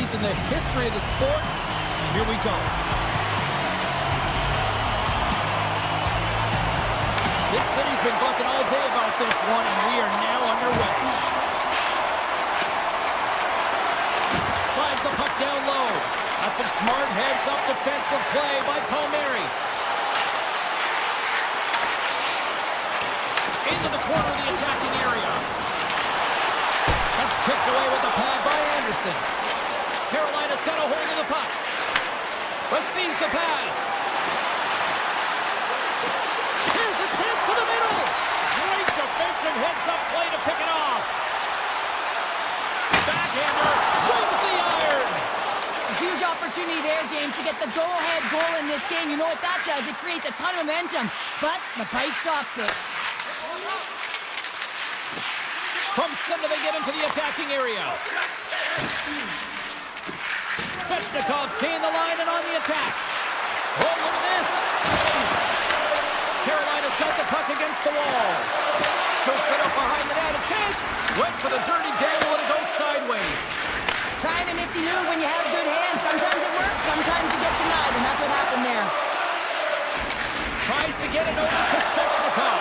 cities in the history of the sport. And here we go. This city's been buzzing all day about this one, and we are now underway. Slides the puck down low. That's some smart heads-up defensive play by Palmieri. Into the corner of the attacking area. That's kicked away with the pad by Anderson. Carolina's got a hold of the puck. Receives the pass. Here's a chance to the middle. Great defensive heads-up play to pick it off. Backhander wins the iron. A huge opportunity there, James, to get the go-ahead goal in this game. You know what that does? It creates a ton of momentum, but the pipe stops it. From center, they get into the attacking area. Svechnikov's gained the line and on the attack. Oh, look at this. Carolina's got the puck against the wall. Scoops it up behind the net. A chance. Went for the dirty dangle and it goes sideways. Trying a nifty move when you have good hands. Sometimes it works, sometimes you get denied, and that's what happened there. Tries to get it over to Svechnikov.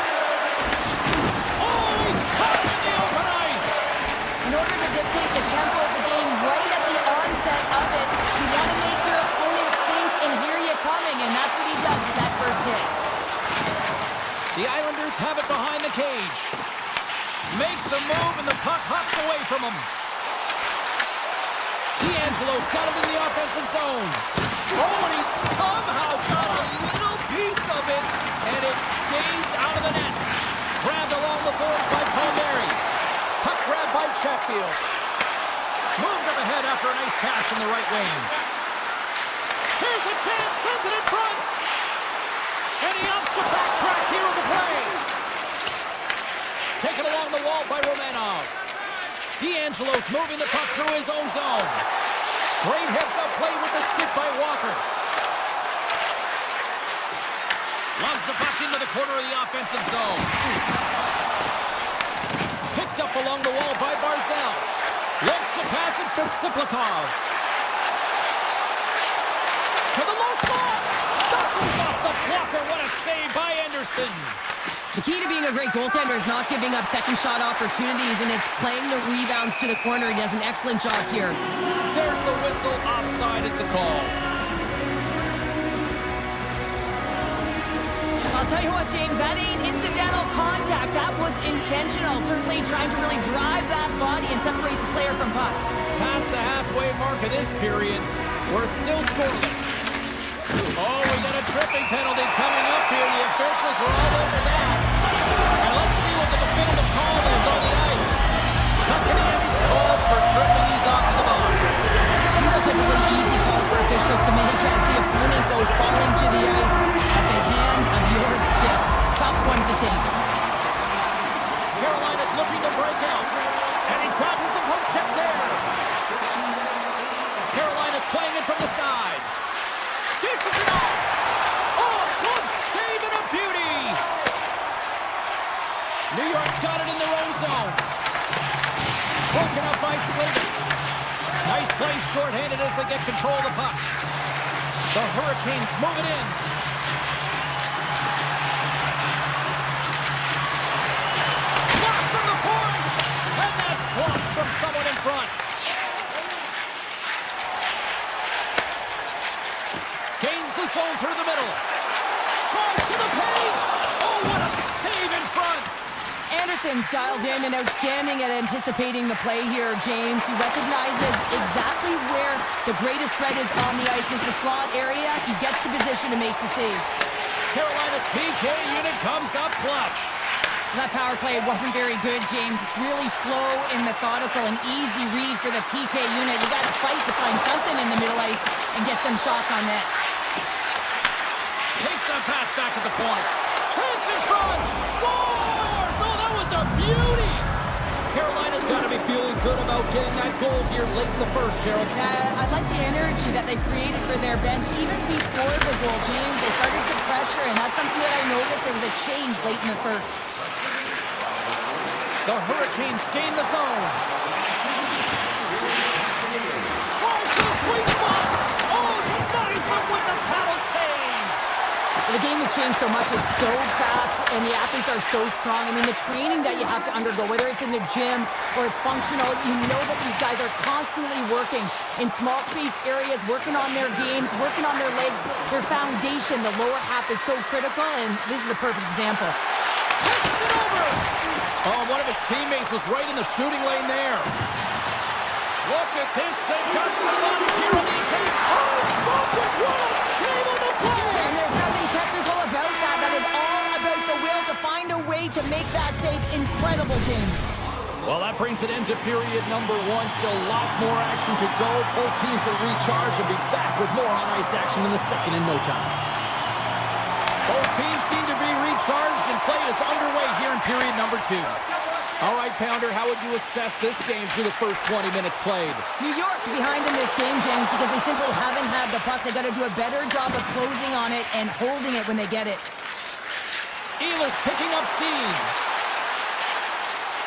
Oh, he caught it in the open ice. In order to dictate the tempo of the game right at the onset of it, you want to make your opponent think and hear you coming, and that's what he does with that first hit. The Islanders have it behind the cage. Makes a move, and the puck hops away from him. D'Angelo's got it in the offensive zone. Oh, and he somehow got a little piece of it, and it stays out of the net. Grabbed along the boards by Palmieri. Puck grabbed by Chatfield. Moved up ahead after a nice pass from the right wing. Here's a chance, sends it in front. And he opts to backtrack here with the play. Taken along the wall by Romanov. D'Angelo's moving the puck through his own zone. Great heads-up play with the stick by Walker. Loves the puck into the corner of the offensive zone. Picked up along the wall by Barzal. Looks to pass it to Siplikov. To the low slot. That goes off the blocker. What a save by Anderson. The key to being a great goaltender is not giving up second shot opportunities, and it's playing the rebounds to the corner. He does an excellent job here. There's the whistle. Offside is the call. I'll tell you what, James, that ain't incidental contact. That was intentional. Certainly trying to really drive that body and separate the player from puck. Past the halfway mark of this period, we're still scoreless. Oh, we got a tripping penalty coming up here. The officials were all over that. And let's see what the definitive call is on the ice. Kotkaniemi's called for tripping. He's off to the box. These are typically easy calls for officials to make as the opponent goes falling to the ice at the hands of your stick. Tough one to take. Carolina's looking to break out. And he dodges the poke check there. Carolina's playing it from the side. Dishes it off. Oh, club save and a beauty. New York's got it in their own zone. Broken up by Slavin. Nice play shorthanded as they get control of the puck. The Hurricanes move it in. Blast from the point. And that's blocked from someone in front. Gains the zone through the middle. Tries to the paint. Oh, what a save in front. Anderson's dialed in and outstanding at anticipating the play here, James. He recognizes exactly where the greatest threat is on the ice. It's the slot area. He gets to position and makes the save. Carolina's PK unit comes up clutch. That power play wasn't very good, James. It's really slow and methodical, an easy read for the PK unit. You got to fight to find something in the middle ice and get some shots on net. Takes that pass back at the point. Chance in front. Scores! Oh, that was a beauty. Carolina's got to be feeling good about getting that goal here late in the first, Cheryl. I like the energy that they created for their bench. Even before the goal, James, they started to pressure, and that's something that I noticed. There was a change late in the first. The Hurricanes gain the zone. Tries to The game has changed so much. It's so fast, and the athletes are so strong. I mean, the training that you have to undergo, whether it's in the gym or it's functional, you know that these guys are constantly working in small space areas, working on their games, working on their legs. Their foundation, the lower half, is so critical, and this is a perfect example. Pushes it over! Oh, one of his teammates was right in the shooting lane there. Look at this. They've got somebody here on the attack. Oh, stop it! What a save on the play! And there's nothing technical about that. That is all about the will to find a way to make that save incredible, James. Well, that brings it into period number one. Still lots more action to go. Both teams will recharge and be back with more on-ice action in the second in no time. Both teams seem to be recharged, and play is underway here in period number two. All right, Pounder, how would you assess this game through the first 20 minutes played? New York's behind in this game, James, because they simply haven't had the puck. They've got to do a better job of closing on it and holding it when they get it. Ehlers picking up steam.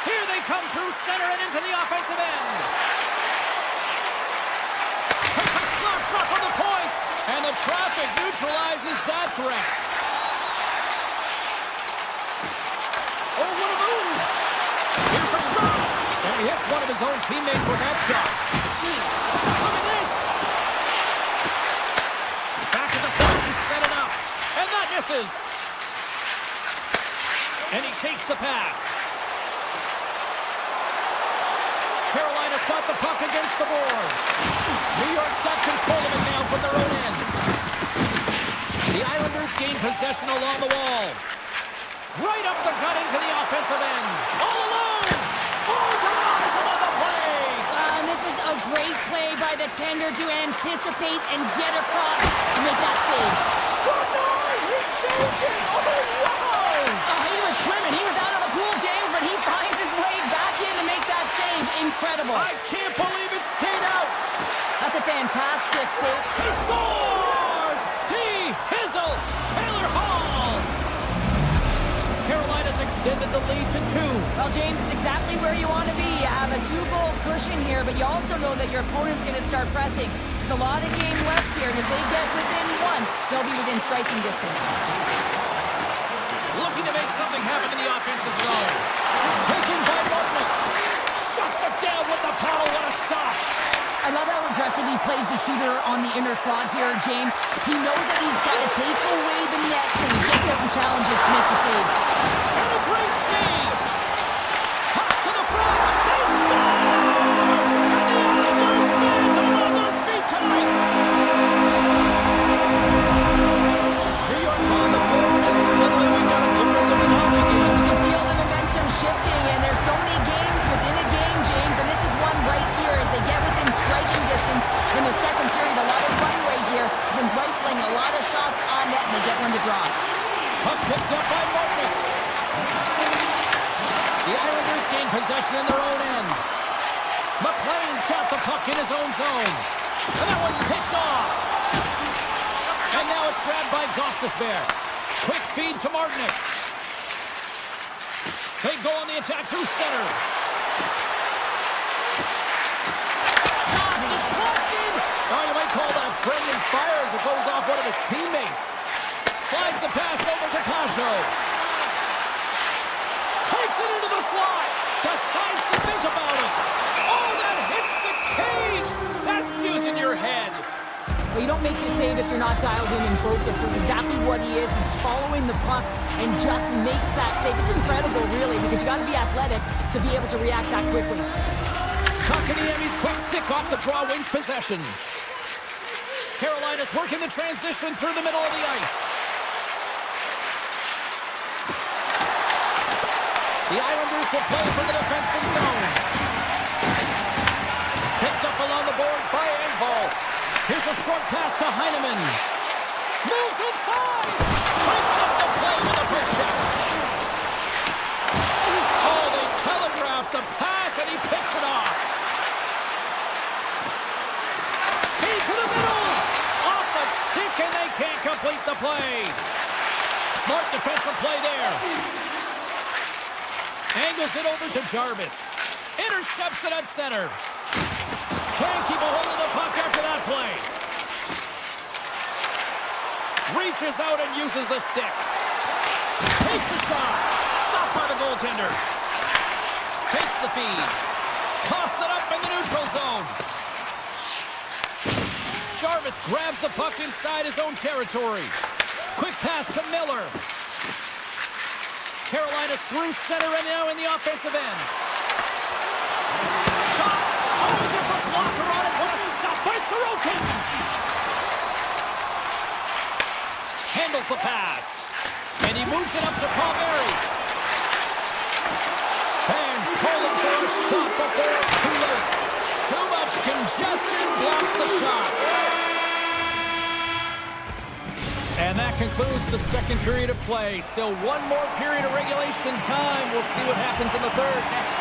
Here they come through center and into the offensive end. Takes a slap shot from the point, and the traffic neutralizes that threat. Oh, what a move! Here's a shot! And he hits one of his own teammates with that shot. Look at this! Back at the point, he set it up. And that misses! And he takes the pass. Carolina's got the puck against the boards. New York's got control of it now from their own end. The Islanders gain possession along the wall. Right up the gut into the offensive end. All alone! Oh, denies him on the play! And this is a great play by the tender to anticipate and get across to make that save. Scott Norris, he saved it! Oh, wow! He was swimming. He was out of the pool, James, but he finds his way back in to make that save. Incredible. I can't believe it stayed out! That's a fantastic save. He scores! T. Hizzle, Taylor Hall! Carolina's extended the lead to 2. Well, James, it's exactly where you want to be. You have a 2-goal cushion here, but you also know that your opponent's going to start pressing. There's a lot of game left here, and if they get within 1, they'll be within striking distance. Looking to make something happen in the offensive zone. Taken by Martin. Shuts it down with the paddle. What a stop. I love how aggressive he plays the shooter on the inner slot here, James. He knows that he's got to take away the net, so he gets out and challenges to make the save. And a great save. Toss to the front. They score! And the Islanders fans are on their feet tonight. New York's on the board, and suddenly we've got a different looking hockey game. You can feel the momentum shifting, and there's so many games within a game, James, and this is one right here as they get within striking distance in the second period. A lot of runway here, been rifling a lot of shots on net, and they get one to draw. Puck picked up by Martin. The Islanders gain possession in their own end. McLean's got the puck in his own zone. And that one's picked off. And now it's grabbed by Gostisbehere. Quick feed to Martinic. They go on the attack through center. Shot deflected. Oh, you might call that friendly fire as it goes off one of his teammates. Slides the pass over to Pajot. Takes it into the slot. Decides to think about it. Oh, that hits the cage. That's using your head. Well, you don't make the save if you're not dialed in and focused. That's exactly what he is. He's following the puck and just makes that save. It's incredible, really, because you got to be athletic to be able to react that quickly. Kotkaniemi's quick stick off the draw wins possession. Carolina's working the transition through the middle of the ice. The Islanders will play from the defensive zone. Picked up along the boards by Engvall. Here's a short pass to Heineman. Moves inside. Breaks up the play with a push shot. Oh, they telegraphed the pass and he picks it off. Feed to the middle. Off the stick and they can't complete the play. Smart defensive play there. Angles it over to Jarvis. Intercepts it at center. Can't keep a hold of the puck after that play. reaches out and uses the stick. Takes a shot. Stopped by the goaltender. Takes the feed. Tosses it up in the neutral zone. Jarvis grabs the puck inside his own territory. Quick pass to Miller. Carolina's through center and now in the offensive end. Shot. Oh, he gets a blocker on it. What a stop by Sorokin. Handles the pass. And he moves it up to Palmieri. Fans calling for a shot before it's too late. Too much congestion blocks the shot. And that concludes the second period of play. Still one more period of regulation time. We'll see what happens in the third next.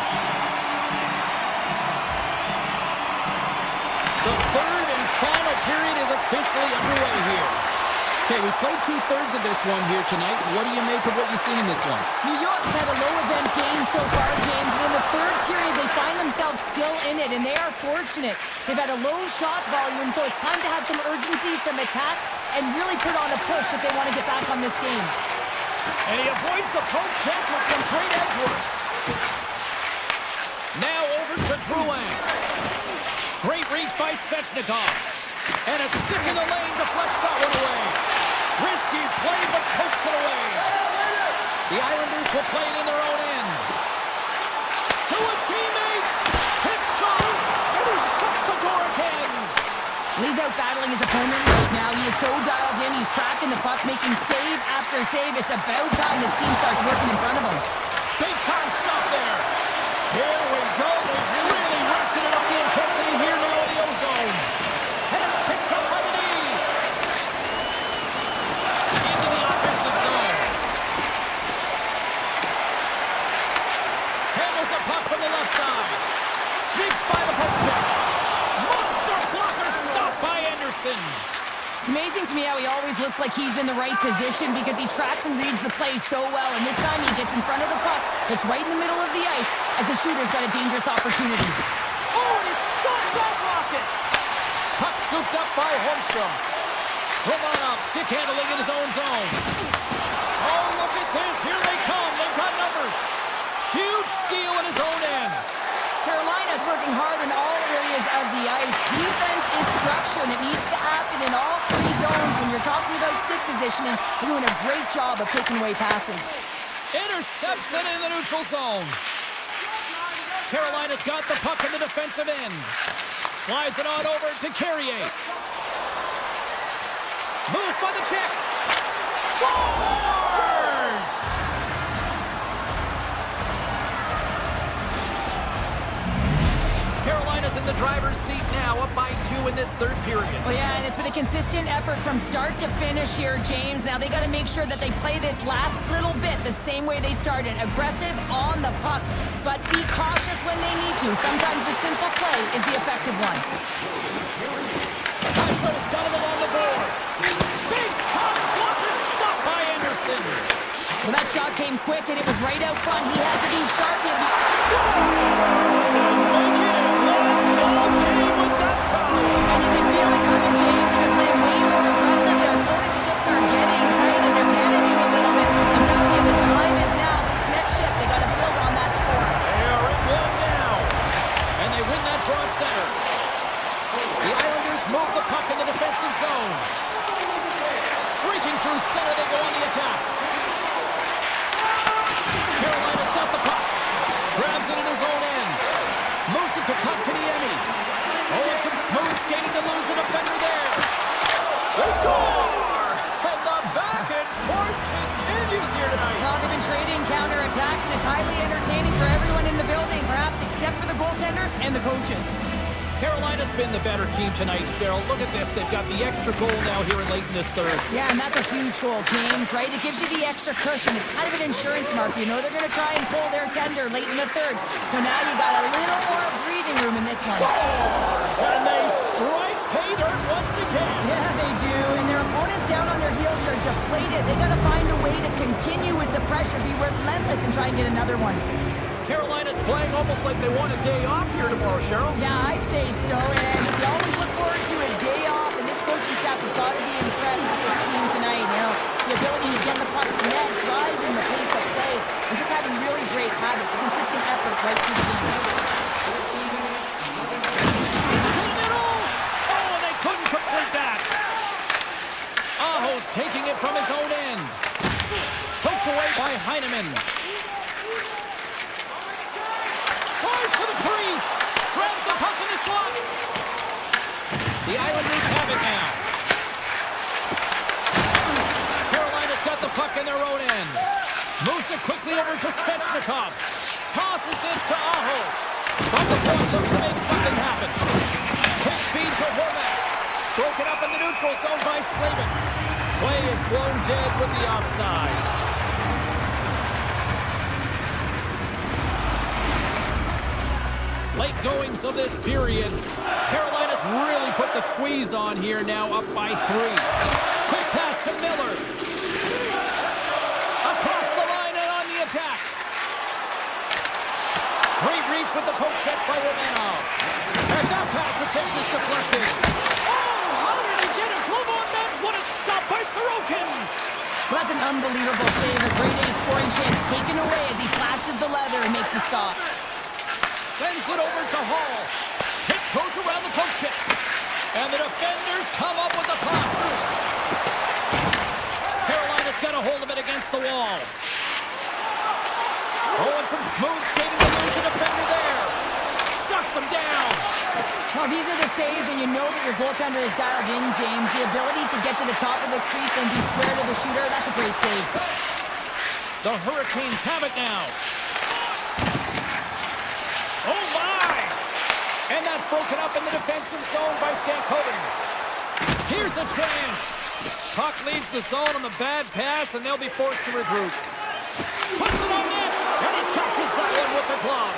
The third and final period is officially underway here. Okay, we played two-thirds of this one here tonight. What do you make of what you've seen in this one? New York's had a low-event game so far, James, and in the third period, they find themselves still in it, and they are fortunate. They've had a low shot volume, so it's time to have some urgency, some attack, and really put on a push if they want to get back on this game. And he avoids the poke check with some great edge work. Now over to Drouin. Great reach by Svechnikov. And a stick in the lane deflects that one away. Risky play, but pokes it away. The Islanders will play it in their own end. To his teammate. Hit shot. And he shuts the door again. He's out battling his opponent right now. He is so dialed in. He's tracking the puck, making save after save. It's about time this team starts working in front of him. Big time stop there. Here we go. They've really ratcheted up the intensity here now in the O-zone. And it's picked up by the knee. Into the offensive zone. Handles the puck from the left side. Sneaks by the poke check. Monster blocker stopped by Anderson. It's amazing to me how he always looks like he's in the right position because he tracks and reads the play so well. And this time he gets in front of the puck that's right in the middle of the ice as the shooter's got a dangerous opportunity. Oh, and he stopped that rocket. Puck scooped up by Holmstrom. Romanov stick handling in his own zone. Oh, look at this. Here they come. They've got numbers. Huge steal in his own end. Carolina's working hard in all areas of the ice. Defense is structure, and it needs to happen in all three zones. When you're talking about stick positioning, they're doing a great job of taking away passes. Intercepts it in the neutral zone. Carolina's got the puck in the defensive end. Slides it on over to Carrier. Moves by the check. Scores! Carolina's in the driver's seat now, up by 2 in this third period. Well, yeah, and it's been a consistent effort from start to finish here, James. Now they got to make sure that they play this last little bit the same way they started. Aggressive on the puck, but be cautious when they need to. Sometimes the simple play is the effective one. Hyshow's got him along the boards. Big time blocker stopped by Anderson. Well, that shot came quick, and it was right out front. He had to be sharp. Scores! And make it a one-goal game with that tie. And you can feel it coming, James. They've been playing way more aggressive. Their opponent's sticks are getting tight, and they're panicking a little bit. I'm telling you, the time is now. This next shift, they got to build on that score. They are in one now. And they win that draw at center. The Islanders move the puck in the defensive zone. Streaking through center, they go on the attack. Carolina's got the puck. Grabs it in his own end. Moves it to Kotkaniemi. Oh, some smooth skating to lose the defender there. They score! And the back and forth continues here tonight. Well, they've been trading counterattacks, and it's highly entertaining for everyone in the building, perhaps except for the goaltenders and the coaches. Carolina's been the better team tonight, Cheryl. Look at this. They've got the extra goal now here late in this third. Yeah, and that's a huge goal, James, right? It gives you the extra cushion. It's kind of an insurance mark. You know they're going to try and pull their tender late in the third. So now you got a little more breathing room in this one. Scores! And they strike pay dirt once again. Yeah, they do. And their opponents down on their heels are deflated. They got to find a way to continue with the pressure, be relentless, and try and get another one. Carolina's playing almost like they want a day off here tomorrow, Cheryl. Yeah, I'd say so. And you always look forward to a day off, and this coaching staff has got to be impressed with this team tonight. get the puck to net, driving the pace of play, and just having really great habits, consistent effort right through the game. Sees it to the middle! Oh, and they couldn't complete that! Aho's taking it from his own end. Poked away by Heineman. Tries to the crease! Grabs the puck in the slot! The Islanders have it now. Carolina's got the puck in their own end. Moves it quickly over to Svechnikov. Tosses it to Aho. From the point, looks to make something happen. Quick feed to Horvath. Broken up in the neutral zone by Slavin. Play is blown dead with the offside. Late goings of this period. Carolina's really put the squeeze on here, now up by 3. Quick pass to Miller. Across the line and on the attack. Great reach with the poke check by Romanov. And that pass attempt is deflected. Oh, how did he get a glove on that? What a stop by Sorokin. Well, that's an unbelievable save. A great A scoring chance taken away as he flashes the leather and makes the stop. Sends it over to Hall. Tiptoes around the poke check. And the defenders come up with the puck. Carolina's got a hold of it against the wall. Oh, and some smooth skating to lose the defender there. Shuts him down. Well, these are the saves when you know that your goaltender is dialed in, James. The ability to get to the top of the crease and be square to the shooter, that's a great save. The Hurricanes have it now. Oh, my! And that's broken up in the defensive zone by Stankoven. Here's a chance. Puck leaves the zone on the bad pass, and they'll be forced to regroup. Puts it on net, and he catches that one with the glove.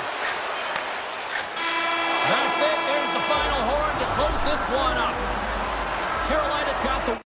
That's it. There's the final horn to close this one up. Carolina's got the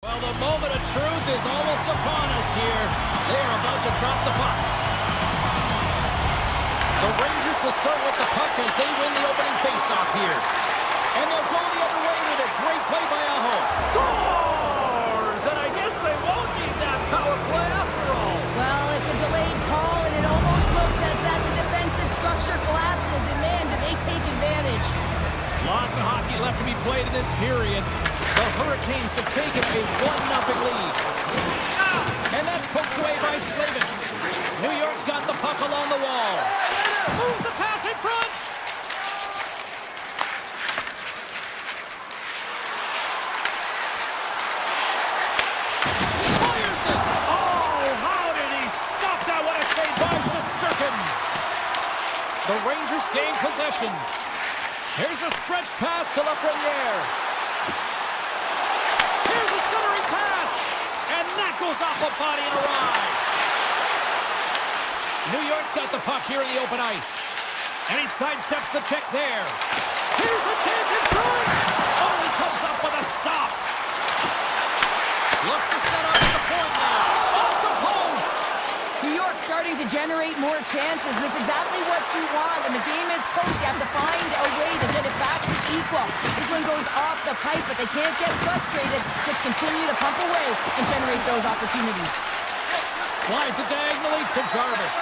Well, the moment of truth is almost upon us here. They are about to drop the puck. The Rangers will start with the puck as they win the opening faceoff here. And they'll go the other way with a great play by Aho. Scores! And I guess they won't need that power play after all. Well, it's a delayed call, and it almost looks as that the defensive structure collapses. And man, do they take advantage. Lots of hockey left to be played in this period. The Hurricanes have taken a 1-0 lead. And that's poked away by Slavin. New York's got the puck along the wall. Moves the pass in front. Fires it. Oh, how did he stop that? What a save by Shesterkin. The Rangers gain possession. Here's a stretch pass to Lafreniere. Here's a centering pass. And that goes off a body and a ride. New York's got the puck here in the open ice. And he sidesteps the check there. Here's a chance in front. Oh, he comes up with a stop. Looks to set up at the point now. Off the post. New York starting to generate more chances. This is exactly what you want. When the game is close, you have to find a way to get it back to equal. This one goes off the pipe, but they can't get frustrated. Just continue to pump away and generate those opportunities. Slides it diagonally to Jarvis.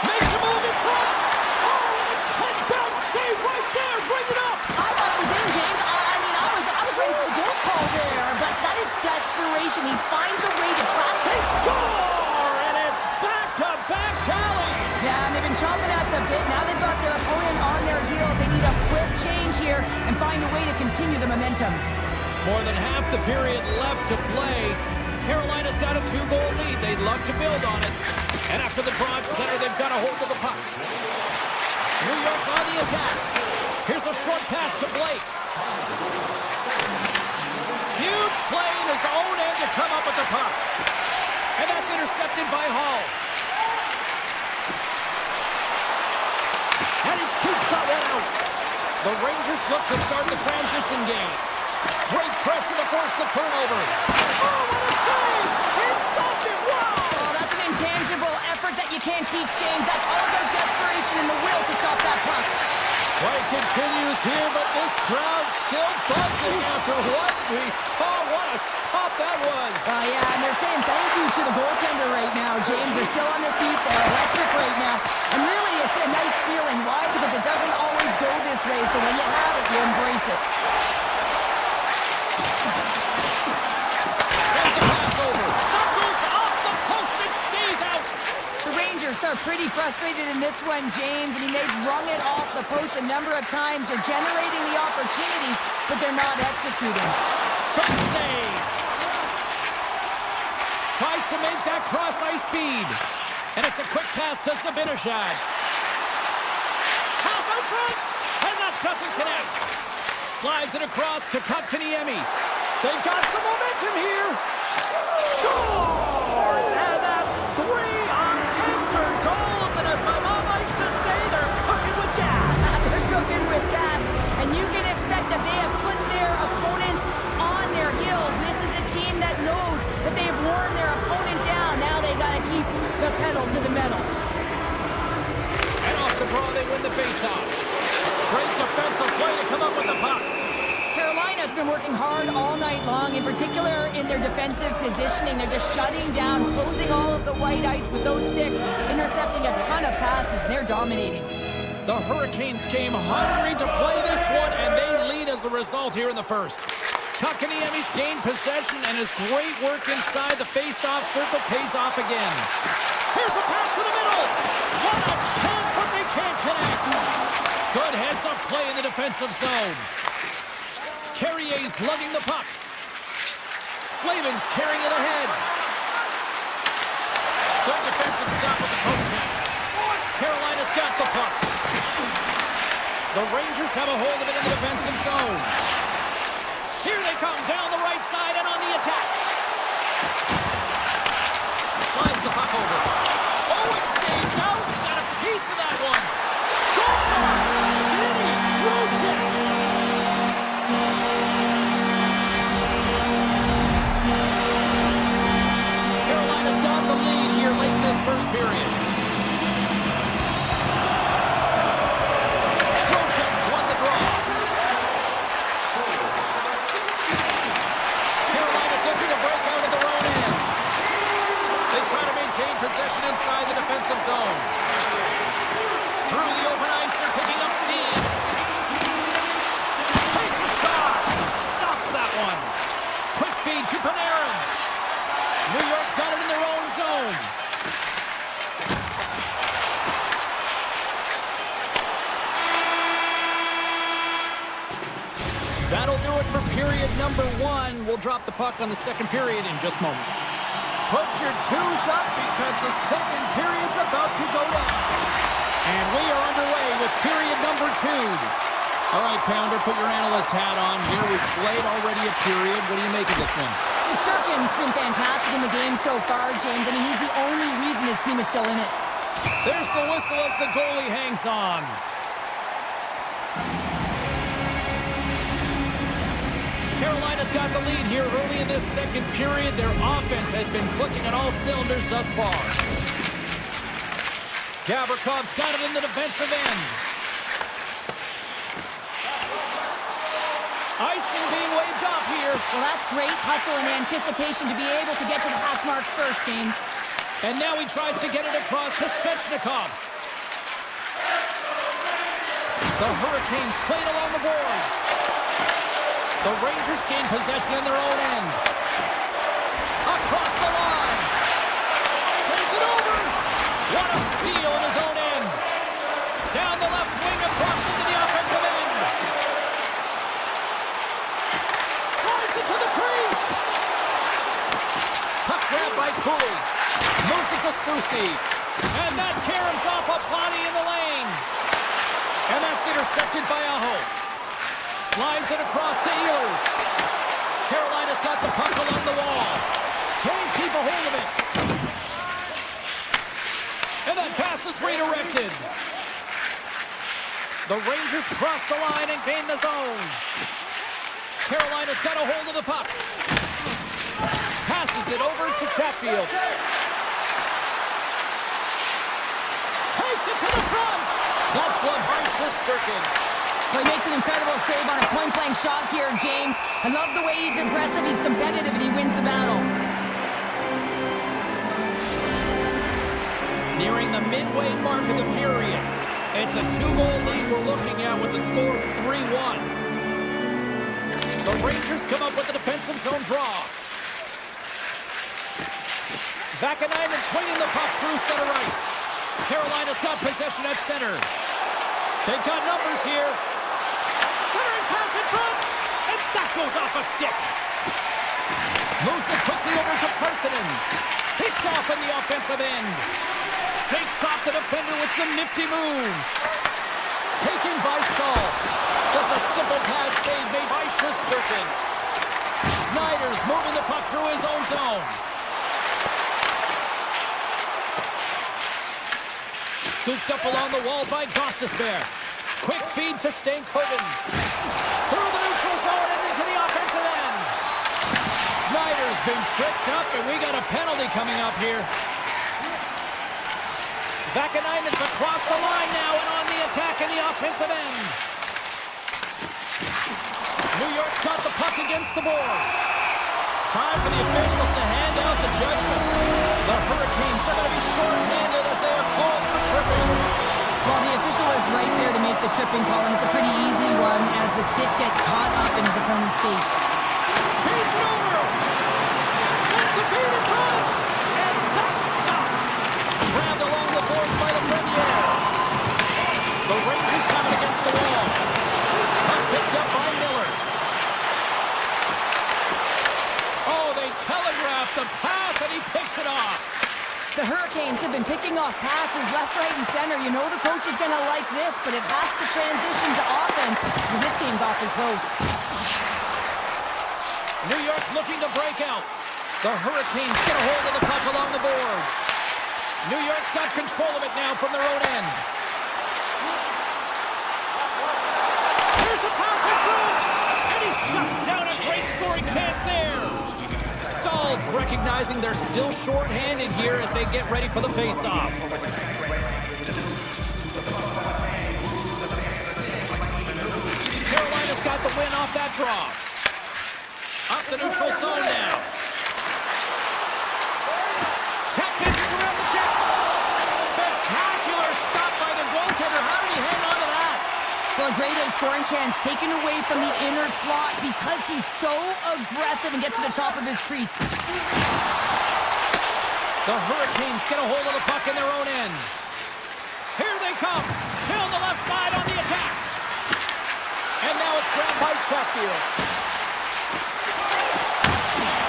Makes a move in front. Oh, a 10-bell save right there. Bring it up. I thought it was in, James. I was ready for the goal call there, but that is desperation. He finds a way to trap. They score, and it's back-to-back tallies. Yeah, and they've been chomping at the bit. Now they've got their opponent on their heels. They need a quick change here and find a way to continue the momentum. More than half the period left to play. Carolina's got a 2-goal lead. They'd love to build on it. And after the draw at center, they've got a hold of the puck. New York's on the attack. Here's a short pass to Blake. Huge play in his own end to come up with the puck. And that's intercepted by Hall. And he keeps that one out. The Rangers look to start the transition game. Great pressure to force the turnover. Oh, what a save! He stopped it! Wow! Oh, that's an intangible effort that you can't teach, James. That's all about desperation and the will to stop that puck. Play continues here, but this crowd's still buzzing after what we saw. What a stop that was. Yeah, and they're saying thank you to the goaltender right now, James. They're still on their feet. They're electric right now. And really, it's a nice feeling. Why? Because it doesn't always go this way, so when you have it, you embrace it. Sends a pass over. That goes off the post and stays out. The Rangers are pretty frustrated in this one, James. I mean, they've rung it off the post a number of times. They're generating the opportunities, but they're not executing. Good save. Tries to make that cross-ice feed. And it's a quick pass to Zibanejad. Pass out front, and that doesn't connect. Slides it across to Kotkaniemi. They've got some momentum here. Scores! And that's 3 unanswered goals. And as my mom likes to say, they're cooking with gas. They're cooking with gas. And you can expect that they have put their opponents on their heels. This is a team that knows that they've worn their opponent down. Now they got to keep the pedal to the metal. And off the draw, they win the faceoff. Great defensive play to come up with the puck. Carolina's been working hard all night long, in particular in their defensive positioning. They're just shutting down, closing all of the white ice with those sticks, intercepting a ton of passes. They're dominating. The Hurricanes came hungry to play this one, and they lead as a result here in the first. Kotkaniemi's gained possession, and his great work inside the face-off circle pays off again. Here's a pass to the middle. What a chance, but they can't connect. Good heads-up play in the defensive zone. Carrier's lugging the puck. Slavin's carrying it ahead. Good defensive stop with the poaching. Carolina's got the puck. The Rangers have a hold of it in the defensive zone. Here they come down the right side and on the attack. Slides the puck over. Oh, it stays out. Got a piece of that one. Score! Denny Trocheck. That'll do it for period number 1. We'll drop the puck on the second period in just moments. Put your twos up because the second period's about to go down. And we are underway with period number 2. All right, Pounder, put your analyst hat on here. We've played already a period. What do you make of this one? Shesterkin's been fantastic in the game so far, James. I mean, he's the only reason his team is still in it. There's the whistle as the goalie hangs on. Carolina's got the lead here early in this second period. Their offense has been clicking on all cylinders thus far. Gavrikhov's got it in the defensive end. Icing being waved off here. Well, that's great hustle and anticipation to be able to get to the hash marks first, James. And now he tries to get it across to Svechnikov. The Hurricanes played along the boards. The Rangers gain possession in their own end. Across the line. Saves it over. What a steal in his own end. Down the left wing, across into the offensive end. Drives it to the crease. Puck grab by Cooley. Moves it to Susi. And that caroms off a body in the lane. And that's intercepted by Aho. Slides it across to Ehlers. Carolina's got the puck along the wall. Can't keep a hold of it. And that pass is redirected. The Rangers cross the line and gain the zone. Carolina's got a hold of the puck. Passes it over to Chatfield. Takes it to the front. That's gloved by Shesterkin. Well, he makes an incredible save on a point-blank shot here, James. I love the way he's aggressive, he's competitive, and he wins the battle. Nearing the midway mark of the period. It's a 2-goal lead we're looking at with the score 3-1. The Rangers come up with the defensive zone draw. Vakanainen swinging the puck through center ice. Carolina's got possession at center. They've got numbers here. Centering pass in front, and that goes off a stick. Moves it quickly over to Parsonen. Picked off in the offensive end. Shakes off the defender with some nifty moves. Taken by Stahl. Just a simple pad save made by Shesterkin. Schneider's moving the puck through his own zone. Scooped up along the wall by Gostisbehere. Quick feed to Stankoven. Through the neutral zone and into the offensive end. Schneider's been tripped up, and we got a penalty coming up here. Vakanainen's across the line now and on the attack in the offensive end. New York's got the puck against the boards. Time for the officials to hand out the judgment. The Hurricanes are going to be short-handed as they are called for tripping. Well, the official was right there to make the tripping call, and it's a pretty easy one as the stick gets caught up in his opponent's skates. Feeds it over. Sends the feed in front. And that's stopped. Grabbed along the board by the Premier. The Rangers have it against the wall. Puck picked up by Miller. Oh, they telegraphed the pass, and he picks it off. The Hurricanes have been picking off passes left, right, and center. You know the coach is going to like this, but it has to transition to offense because this game's awfully close. New York's looking to break out. The Hurricanes get a hold of the puck along the boards. New York's got control of it now from their own end. Here's a pass in front, and he shuts down a great scoring chance there. Stahl's recognizing they're still short-handed here as they get ready for the face-off. Carolina's got the win off that draw. Up the neutral zone now. Tap dances around the check. Spectacular stop by the goaltender. How did he hang on to that? Well, a grade A scoring chance taken away from the inner slot because he's so aggressive and gets to the top of his crease. The Hurricanes get a hold of the puck in their own end. Here they come. Down the left side on the attack. And now it's grabbed by by Chatfield.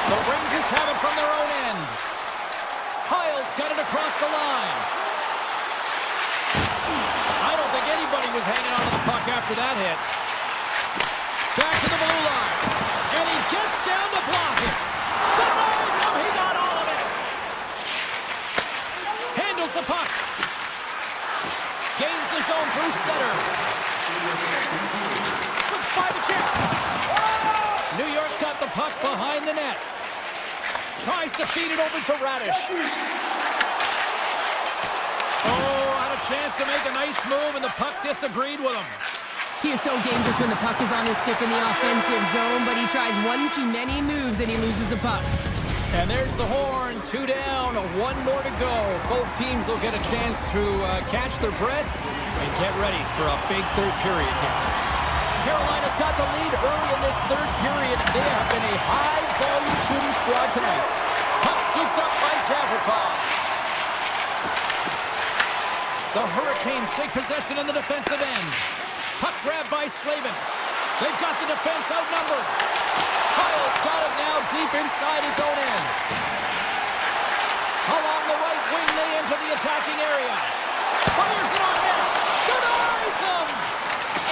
The Rangers have it from their own end. Kyle's got it across the line. I don't think anybody was hanging on to the puck after that hit. Back to the blue line. And he gets down to block it. Denies him. He got all of it. Handles the puck. Gains the zone through center. Slips by the chip. New York's got the puck behind the net. Tries to feed it over to Radish. Oh, had a chance to make a nice move, and the puck disagreed with him. He is so dangerous when the puck is on his stick in the offensive zone, but he tries one too many moves and he loses the puck. And there's the horn. 2 down, 1 more to go. Both teams will get a chance to catch their breath and get ready for a big third period next. Carolina's got the lead early in this third period. They have been a high-volume shooting squad tonight. Puck scooped up by Gavrikov. The Hurricanes take possession in the defensive end. Puck grabbed by Slavin. They've got the defense outnumbered. Kyle's got it now deep inside his own end. Along the right wing, they enter the attacking area. Fires it on net. Denies him.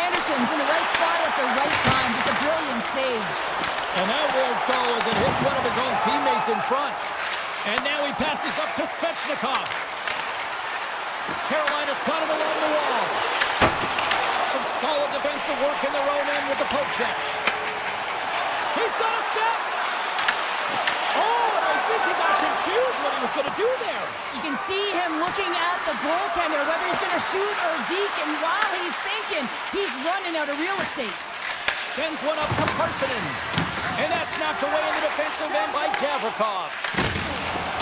Anderson's in the right spot at the right time. Just a brilliant save. And that won't go as it hits one of his own teammates in front. And now he passes up to Svechnikov. Carolina's got him along the wall. Some solid defensive work in their own end with the poke check. He's got a step. Oh, and I think he got confused what he was going to do there. You can see him looking at the goaltender, whether he's going to shoot or deke, and while he's thinking, he's running out of real estate. Sends one up to Parsonen. And that's knocked away in the defensive end by Gavrikov.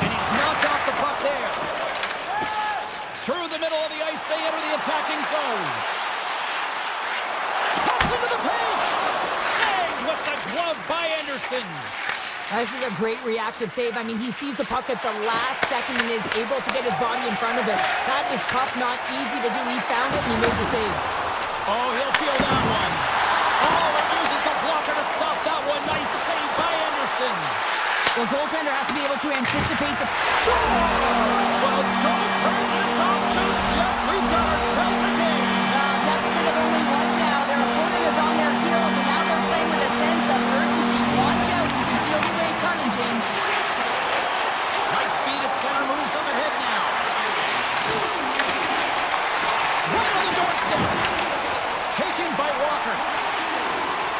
And he's knocked off the puck there. Through the middle of the ice, they enter the attacking zone. Cuts into the paint. Snagged with the glove by Anderson. This is a great reactive save. I mean, he sees the puck at the last second and is able to get his body in front of it. That is tough, not easy to do. He found it and he made the save. Oh, he'll feel that one. Oh, and uses the blocker to stop that one. Nice save by Anderson. The goaltender has to be able to anticipate the... Well, don't turn this off just yet. We've got ourselves a game. Deficit of only 1 now. Their opponent is on their heels, and now they're playing with a sense of urgency. Watch out. You can feel the wave coming, James. Nice speed at center. Moves up ahead now. Right on the doorstep. Taken by Walker.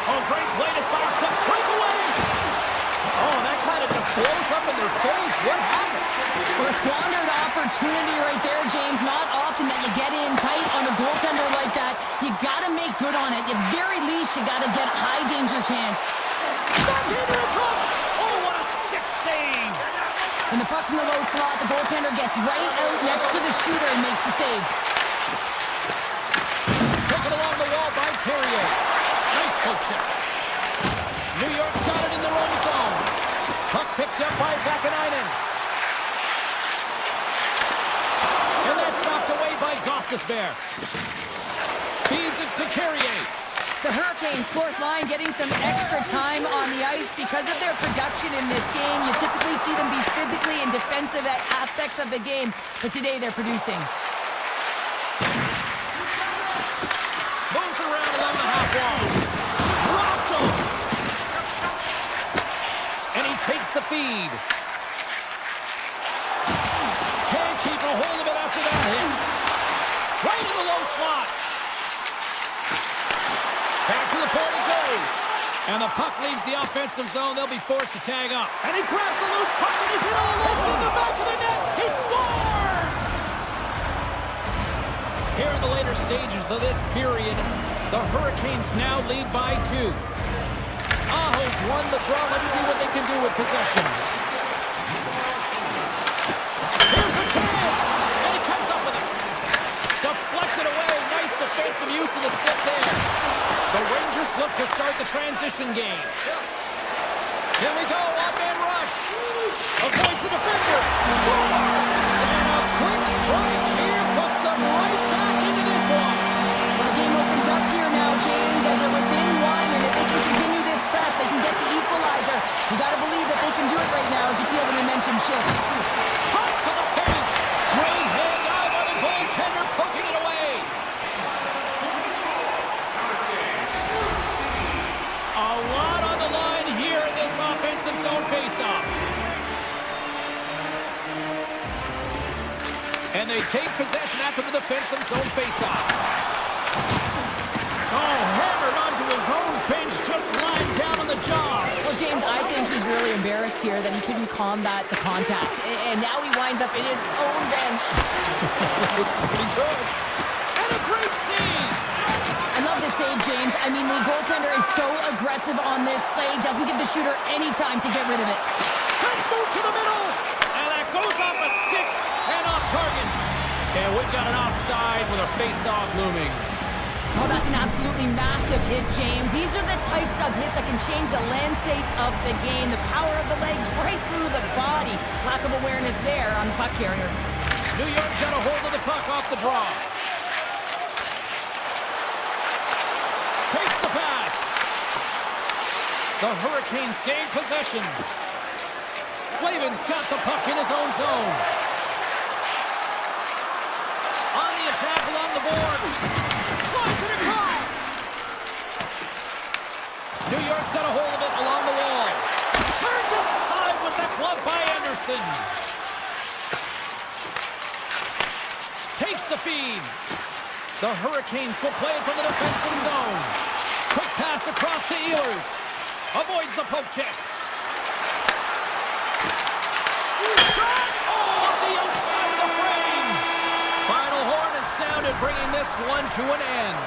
Oh, great play to sidestep. Breakaway. Oh, that kind of just blows up in their face. What happened? Well, a squandered opportunity right there, James. Not often that you get in tight on a goaltender like that. You got to make good on it. At very least, you got to get a high danger chance. Back into the front. Oh, what a stick save. When the puck's in the low slot, the goaltender gets right out next to the shooter and makes the save. Taken along the wall by Carrier. Nice poke check. New York's got it in their own zone. Puck picked up by Vakanainen. And that's knocked away by Gostisbehere. Feeds it to Carrier. The Hurricanes' fourth line getting some extra time on the ice because of their production in this game. You typically see them be physically and defensive aspects of the game, but today they're producing. Moves around along the half wall. Rocked him. And he takes the feed. Can't keep a hold of it after that hit. Right in the low slot. Back to the point it goes. And the puck leaves the offensive zone. They'll be forced to tag up. And he grabs the loose puck and he's hit all the legs in the back of the net. He scores! Here in the later stages of this period, the Hurricanes now lead by 2. Aho's won the draw. Let's see what they can do with possession. Here's a chance! And he comes up with it. Deflected away. Nice defensive use of the stick there. The Rangers look to start the transition game. Here we go, one-man rush. Avoids the defender. Scores! And a quick strike here puts them right back into this one. Well, the game opens up here now, James, as they're within 1, and if they And they take possession after the defensive zone faceoff. Oh, hammered onto his own bench, just lying down on the job. Well, James, I think he's really embarrassed here that he couldn't combat the contact. And now he winds up in his own bench. It's pretty good. And a great save. I love the save, James. I mean, the goaltender is so aggressive on this play. Doesn't give the shooter any time to get rid of it. Let's move to the middle. And that goes off a stick and off target. And we've got an offside with a face-off looming. Oh, that's an absolutely massive hit, James. These are the types of hits that can change the landscape of the game. The power of the legs right through the body. Lack of awareness there on the puck carrier. New York's got a hold of the puck off the draw. Takes the pass. The Hurricanes gain possession. Slavin's got the puck in his own zone. On the attack along the boards. Slides it across. New York's got a hold of it along the wall. Turned aside with the glove by Anderson. Takes the feed. The Hurricanes will play it from the defensive zone. Quick pass across to Ehlers. Avoids the poke check. Shot! Oh, off the outside of the frame. Final horn is sounded, bringing this one to an end.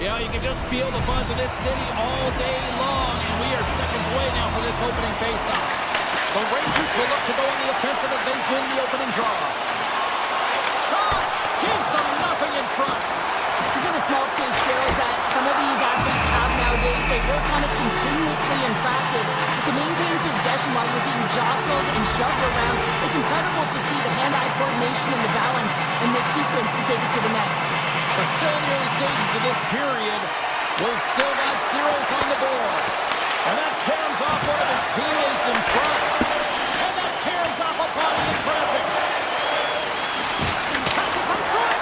Yeah, you can just feel the buzz of this city all day long, and we are seconds away now for this opening faceoff. The Rangers will look to go on the offensive as they win the opening draw. Shot! Gives them nothing in front. These are the small space skills that some of these athletes have nowadays. They work on it continuously in practice. To maintain possession while you're being jostled and shoved around, it's incredible to see the hand-eye coordination and the balance in this sequence to take it to the net. We're still in the early stages of this period. We've still got zeros on the board. And that caroms off one of his teammates in front. And that caroms off a body in traffic. Passes from front.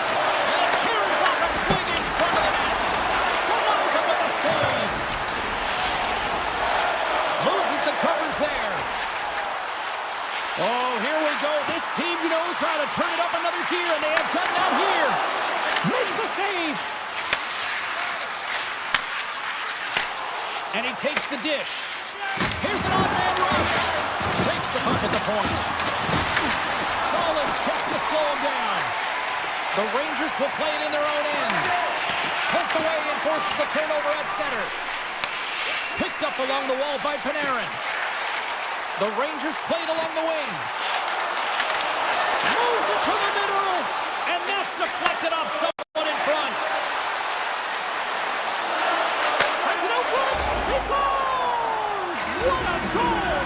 And it caroms off a twig in front of the net. Denies him with a save. Loses the coverage there. Oh, here we go. This team knows how to turn it up another gear, and they have done that here. Makes the save. And he takes the dish. Here's an odd-man rush. Takes the puck at the point. Solid check to slow him down. The Rangers will play it in their own end. Poked away and forces the turnover at center. Picked up along the wall by Panarin. The Rangers played along the wing. Moves it to the middle. And that's deflected off someone in front. Sends it out front. He scores! What a goal!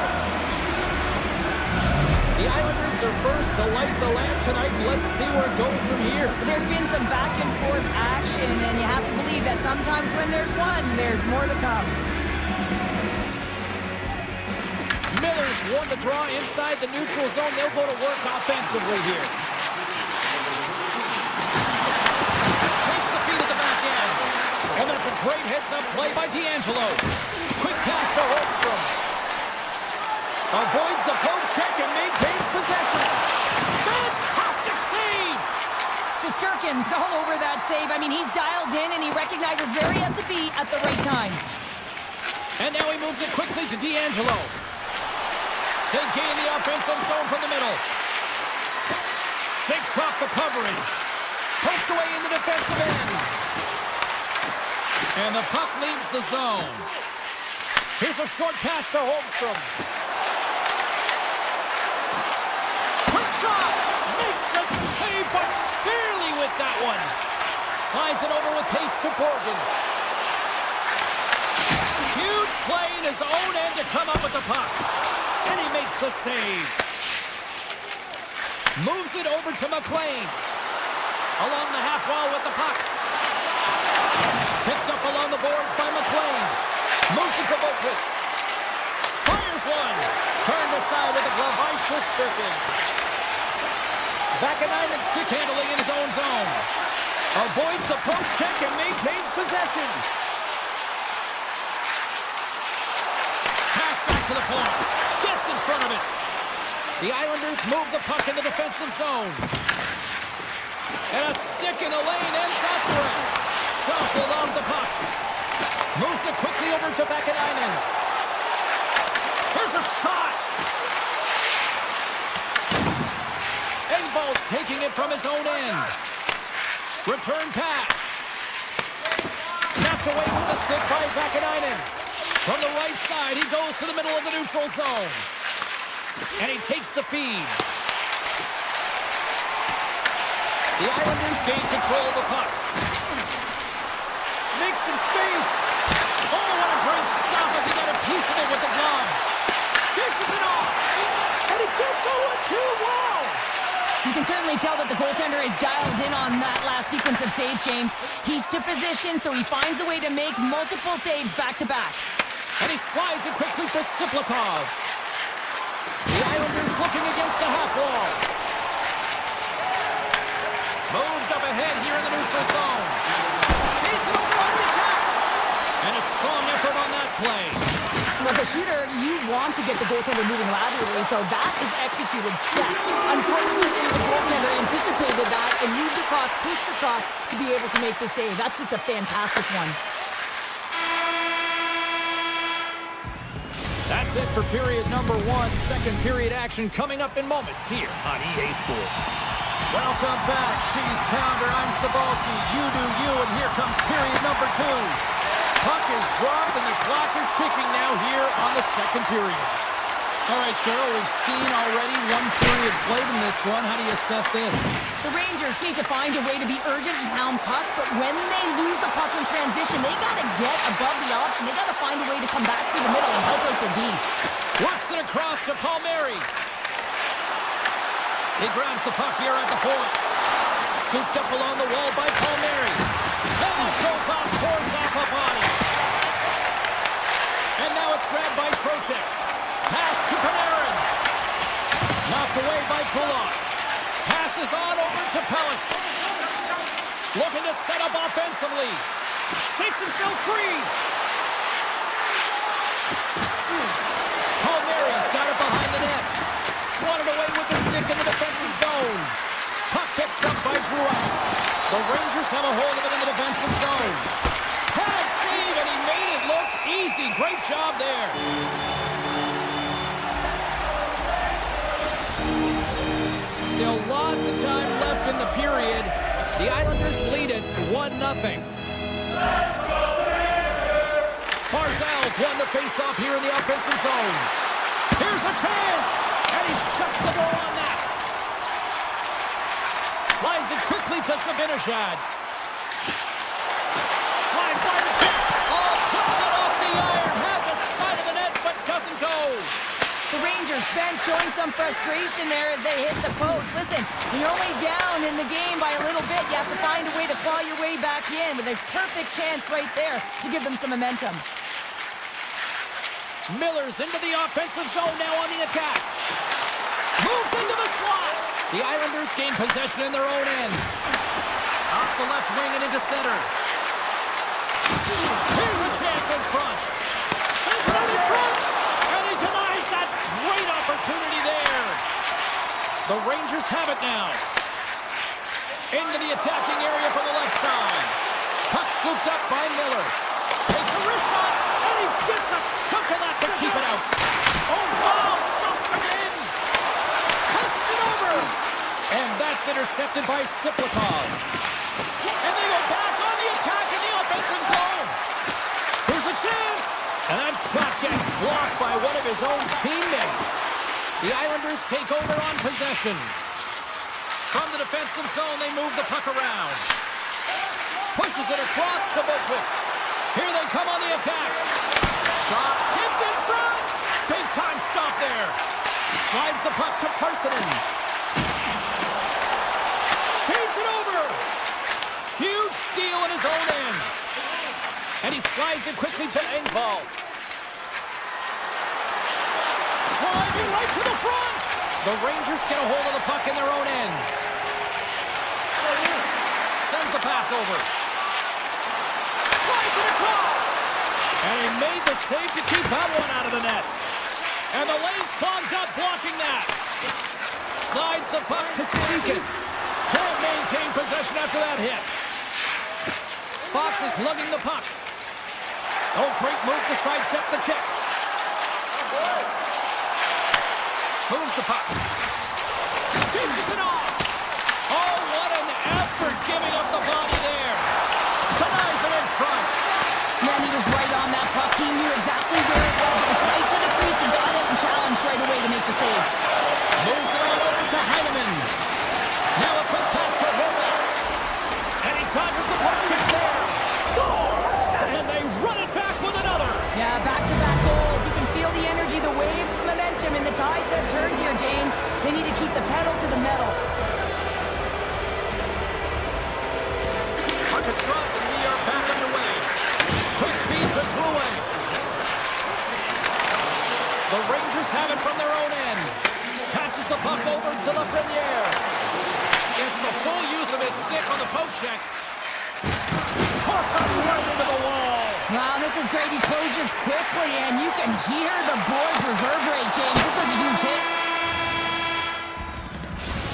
The Islanders are first to light the lamp tonight. Let's see where it goes from here. There's been some back and forth action, and you have to believe that sometimes when there's one, there's more to come. Miller's won the draw inside the neutral zone. They'll go to work offensively here. Takes the feed at the back end. And that's a great heads-up play by D'Angelo. Quick pass to Holmstrom. Avoids the poke check and maintains possession. Fantastic save! Shesterkin's all over that save. I mean, he's dialed in, and he recognizes where he has to be at the right time. And now he moves it quickly to D'Angelo. They gain the offensive zone from the middle. Shakes off the coverage. Poked away in the defensive end. And the puck leaves the zone. Here's a short pass to Holmstrom. Quick shot. Makes the save, but barely with that one. Slides it over with pace to Borgen. Huge play in his own end to come up with the puck. And he makes the save. Moves it over to McLean. Along the half wall with the puck. Picked up along the boards by McLean. Moves it to Boquist. Fires one. Turned aside with a glove by Shesterkin. Vakanainen stick handling in his own zone. Avoids the poke check and maintains possession. Pass back to the point. Gets in front of it. The Islanders move the puck in the defensive zone. And a stick in the lane ends that threat. Jostled off the puck. Moves it quickly over to Vakanainen. Here's a shot. Engvall's taking it from his own end. Return pass. Knocked away with the stick by Vakanainen. From the right side, he goes to the middle of the neutral zone. And he takes the feed. The Islanders gain control of the puck. Makes some space. Oh, what a great stop as he got a piece of it with the glove. Dishes it off. And it gets over to Wall. You can certainly tell that the goaltender is dialed in on that last sequence of saves, James. He's to position, so he finds a way to make multiple saves back-to-back. And he slides it quickly to Siplikov. The Islanders looking against the half wall. Moved up ahead here in the neutral zone. Beats it over on the attack. And a strong effort on that play. As a shooter, you want to get the goaltender moving laterally, so that is executed check. Unfortunately, the goaltender anticipated that and moved across, pushed across to be able to make the save. That's just a fantastic one. That's it for period number one. Second period action coming up in moments here on EA Sports. Welcome back. She's Pounder. I'm Sabalski. You do you, and here comes period number 2. Puck is dropped, and the clock is ticking now here on the second period. All right, Cheryl, we've seen already one period played in this one. How do you assess this? The Rangers need to find a way to be urgent and pound pucks, but when they lose the puck in transition, they got to get above the option. They got to find a way to come back through the middle and help out the D. Works it across to Palmieri. He grabs the puck here at the point. Scooped up along the wall by Palmieri. And it goes off, pours off a body. And now it's grabbed by Trocheck. Pass to Panarin. Knocked away by Kulak. Passes on over to Pellick. Looking to set up offensively. Shakes himself free. Palmieri's got it behind the net. Swatted away with the stick in the defensive zone. Puck picked up by Drouin. The Rangers have a hold of it in the defensive zone. Pad save, and he made it look easy. Great job there. Still lots of time left in the period. The Islanders lead it 1-0. Barzal's won the face-off here in the offensive zone. Here's a chance, and he shuts the door on that. Slides it quickly to Zibanejad. Slides by the chip. Oh, puts it off the iron. Had the side of the net, but doesn't go. The Rangers bench showing some frustration there as they hit the post. Listen, when you're only down in the game by a little bit, you have to find a way to claw your way back in with a perfect chance right there to give them some momentum. Miller's into the offensive zone now on the attack. Moves into the slot. The Islanders gain possession in their own end. Off the left wing and into center. Here's a chance in front. Sends it out in front. And he denies that great opportunity there. The Rangers have it now. Into the attacking area from the left side. Puck scooped up by Miller. Takes a wrist shot. And he gets a chunk of that to keep it out. Oh, wow. Stuffs it in. Passes it over. And that's intercepted by Siplikov. And they go back on the attack in the offensive zone. Here's a chance. And that shot gets blocked by one of his own teammates. The Islanders take over on possession. From the defensive zone, they move the puck around. Pushes it across to Boquist. Here they come on the attack. Shot tipped in front. Big time stop there. Slides the puck to Parsonen. Feeds it over. Huge steal in his own end. And he slides it quickly to Engvall. Driving right to the front. The Rangers get a hold of the puck in their own end. Sends the pass over. Slides it across. And he made the save to keep that one out of the net. And the lane's clogged up blocking that. Slides the puck to Cizikas. Can't maintain possession after that hit. Fox is lugging the puck. Oh, great move to sidestep the check. Moves the puck. Dishes it off. Oh, what an effort giving up the body there. Denies it in front. Man, he was right on that puck. He knew exactly where it was. It was right to the crease. He got it and challenged right away to make the save. Moves it on over to Heineman. Now a quick pass to Horvath. And he dodges the puck kick there. Scores! And they run it back with another. Yeah, back-to-back goals. You can feel the energy, the wave, the momentum, and the tides have turned here, James. They need to keep the pedal to the metal. Puck is dropped, and we are back underway. Quick feed to Drouin. The Rangers have it from their own end. Passes the puck over to Lafreniere. Gets the full use of his stick on the poke check. Puts it right into the wall. Wow, this is great. He closes quickly, and you can hear the boards reverberate, James. This was a huge hit.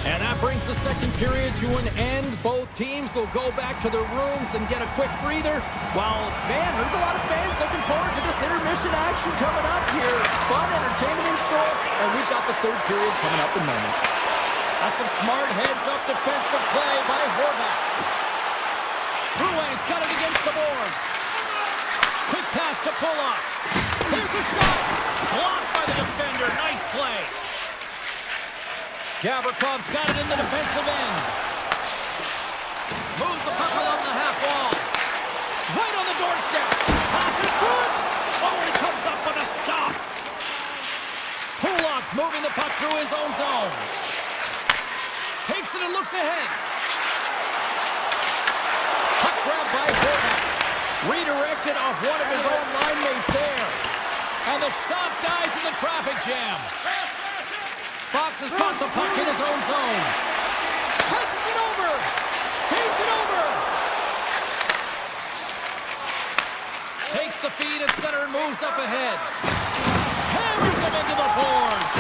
And that brings the second period to an end. Both teams will go back to their rooms and get a quick breather. While, man, there's a lot of fans looking forward to this intermission action coming up here. Fun entertainment in store, and we've got the third period coming up in moments. That's some smart heads-up defensive play by Horvath. Drouin's got it against the boards. Quick pass to Pulock. Here's a shot. Blocked by the defender. Nice play. Gavrikov's got it in the defensive end. Moves the puck along the half wall. Right on the doorstep. Pass in front. Oh, he comes up with a stop. Pulock's moving the puck through his own zone. Takes it and looks ahead. Puck grab by Horvath. Redirected off one of his own line mates there. And the shot dies in the traffic jam. Fox has got the puck in his own zone. Passes it over. Feeds it over. Takes the feed at center and moves up ahead. Hammers him into the boards.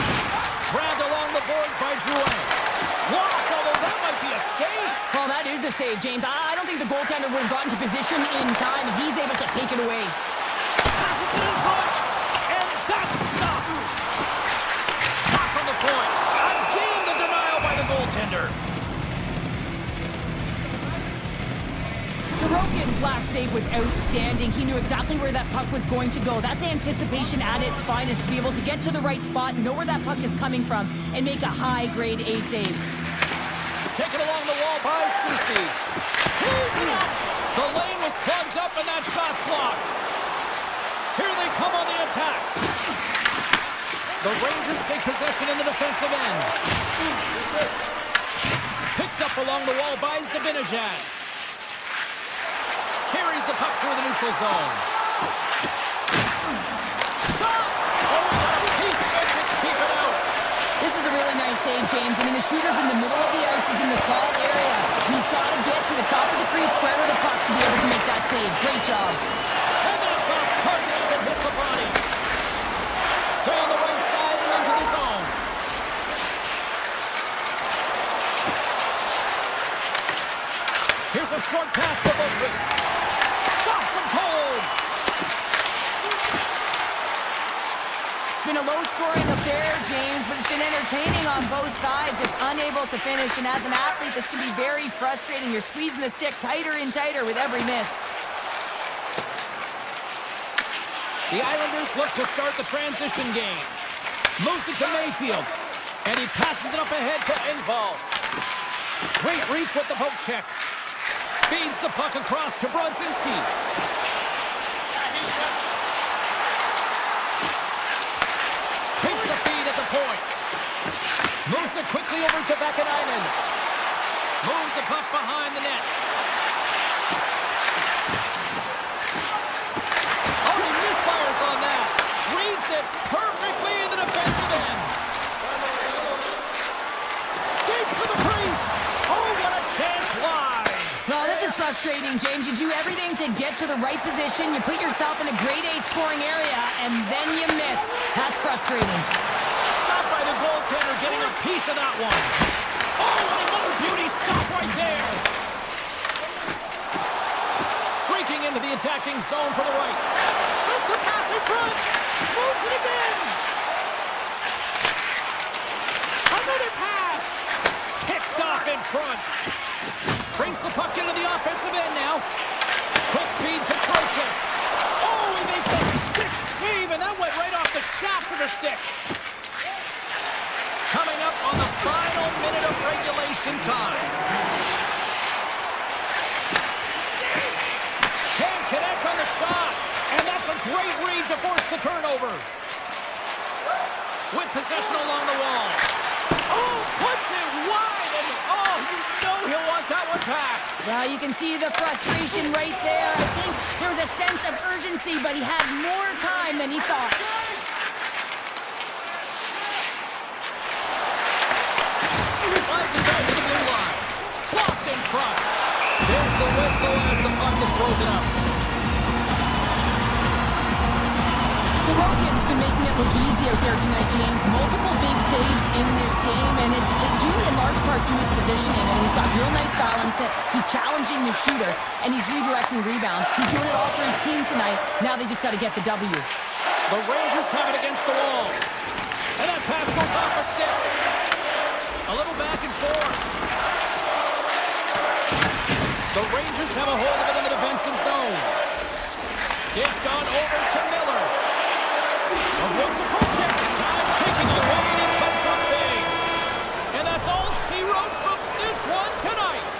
Grabbed along the boards by Drouin. Blocked, although that might be a save. Well, that is a save, James. I don't think the goaltender would have gotten to position in time, and he's able to take it away. Passes it in front. And that's stopped. Shot from the point. Again, the denial by the goaltender. Sorokin's last save was outstanding. He knew exactly where that puck was going to go. That's anticipation at its finest, to be able to get to the right spot, know where that puck is coming from, and make a high-grade A save. Taken along the wall by Susi. He's up. The lane was plugged up and that shot's blocked. Here they come on the attack. The Rangers take possession in the defensive end. Picked up along the wall by Zibanejad. Carries the puck through the neutral zone. Shot! Oh, got a piece of it to keep it out. This is a really nice save, James. I mean, the shooter's in the middle of the ice. He's in the slot area. He's got to get to the top of the crease, square with the puck to be able to make that save. Great job. And that's off target as it hits the body. Down the right side and into the zone. Here's a short pass to Boquist. Stops him cold. It's been a low-scoring affair, James, but it's been entertaining on both sides, just unable to finish. And as an athlete, this can be very frustrating. You're squeezing the stick tighter and tighter with every miss. The Islanders look to start the transition game. Moves it to Mayfield. And he passes it up ahead to Engvall. Great reach with the poke check. Feeds the puck across to Brodzinski. Takes the feed at the point. Moves it quickly over to Vakanainen. Moves the puck behind the net. Oh, he misfires on that. Reads it perfectly in the defensive end. Skates to the crease. Oh, what a chance wide. Well, this is frustrating, James. You do everything to get to the right position. You put yourself in a grade A scoring area, and then you miss. That's frustrating. Stopped by the goaltender, getting a piece of that one. Oh, and another beauty stop right there. Streaking into the attacking zone for the right. Sends the pass in front. Moves it again. Another pass. Picked off in front. Brings the puck into the offensive end now. Quick feed to Trocheck. Oh, he makes a stick save, and that went right off the shaft of the stick. Coming up on the final minute of regulation time. Can't connect on the shot, and that's a great read to force the turnover. With possession along the wall. Oh, puts it wide, and oh, you know he'll want that one back. Well, you can see the frustration right there. I think there was a sense of urgency, but he had more time than he thought. Slides it down to the blue line. Blocked in front. There's the whistle as the puck is frozen up. Sorokin's been making it look easy out there tonight, James. Multiple big saves in this game, and it's due in large part to his positioning. And he's got real nice balance. He's challenging the shooter, and he's redirecting rebounds. He's doing it all for his team tonight. Now they just got to get the W. The Rangers have it against the wall. And that pass goes off the sticks. A little back and forth. The Rangers have a hold of it in the defensive zone. Dished on over to Miller. Avoids a pull check. Time taking away, and he comes up big. And that's all she wrote from this one tonight.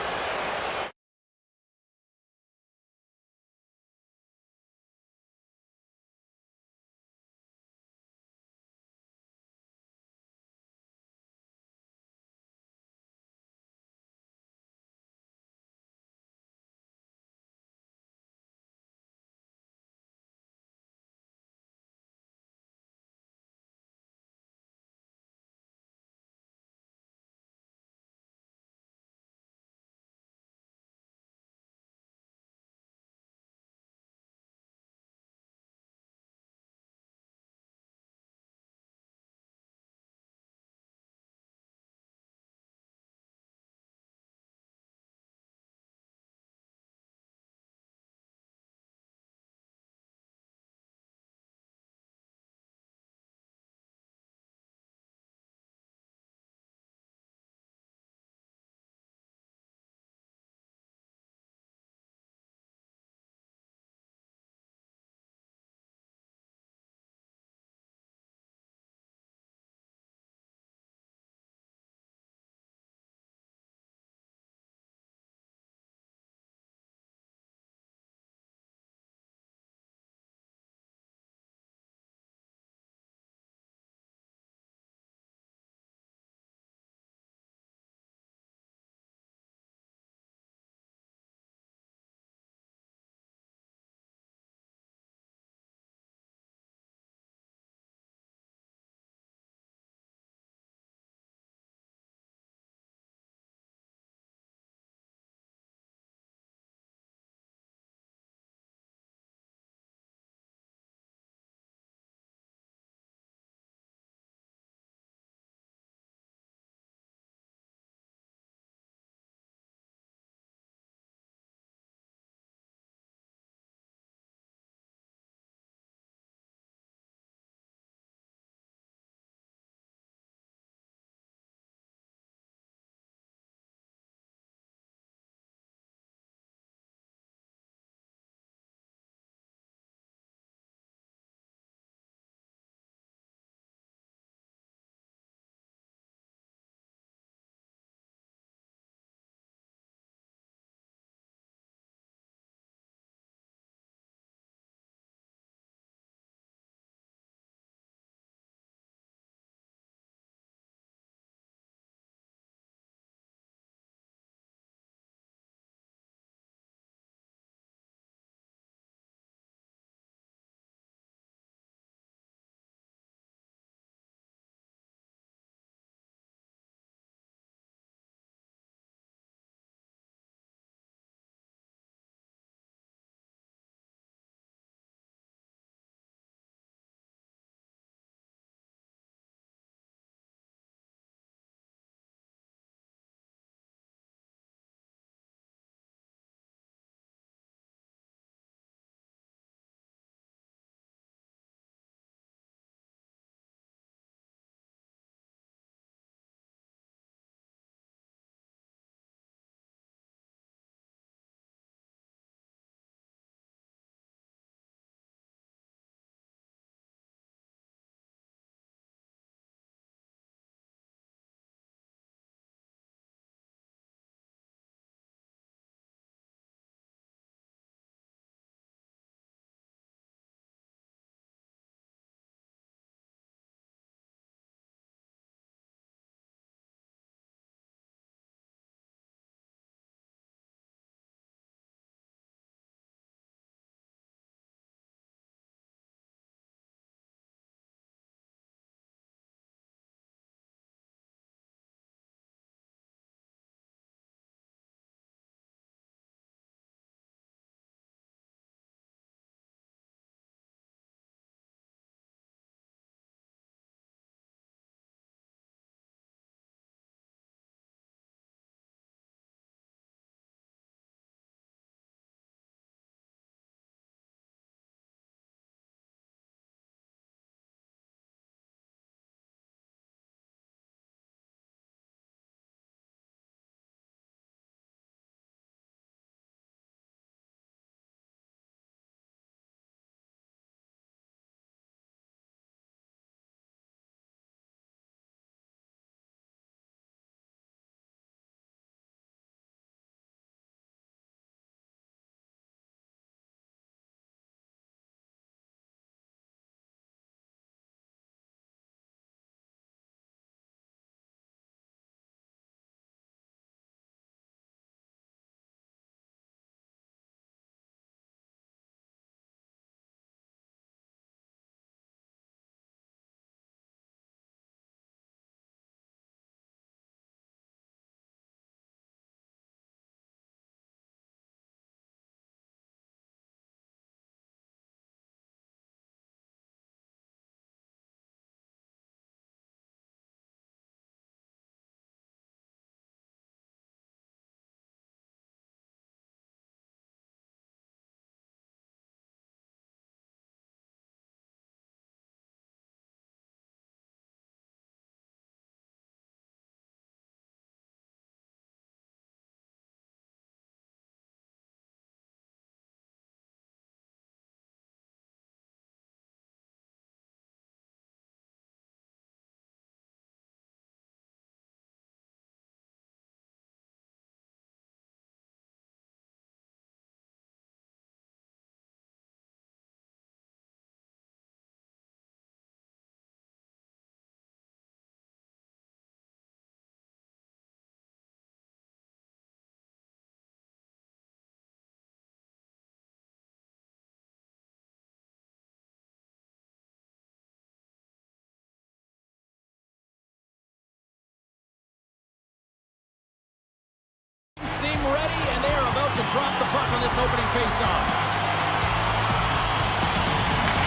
opening faceoff.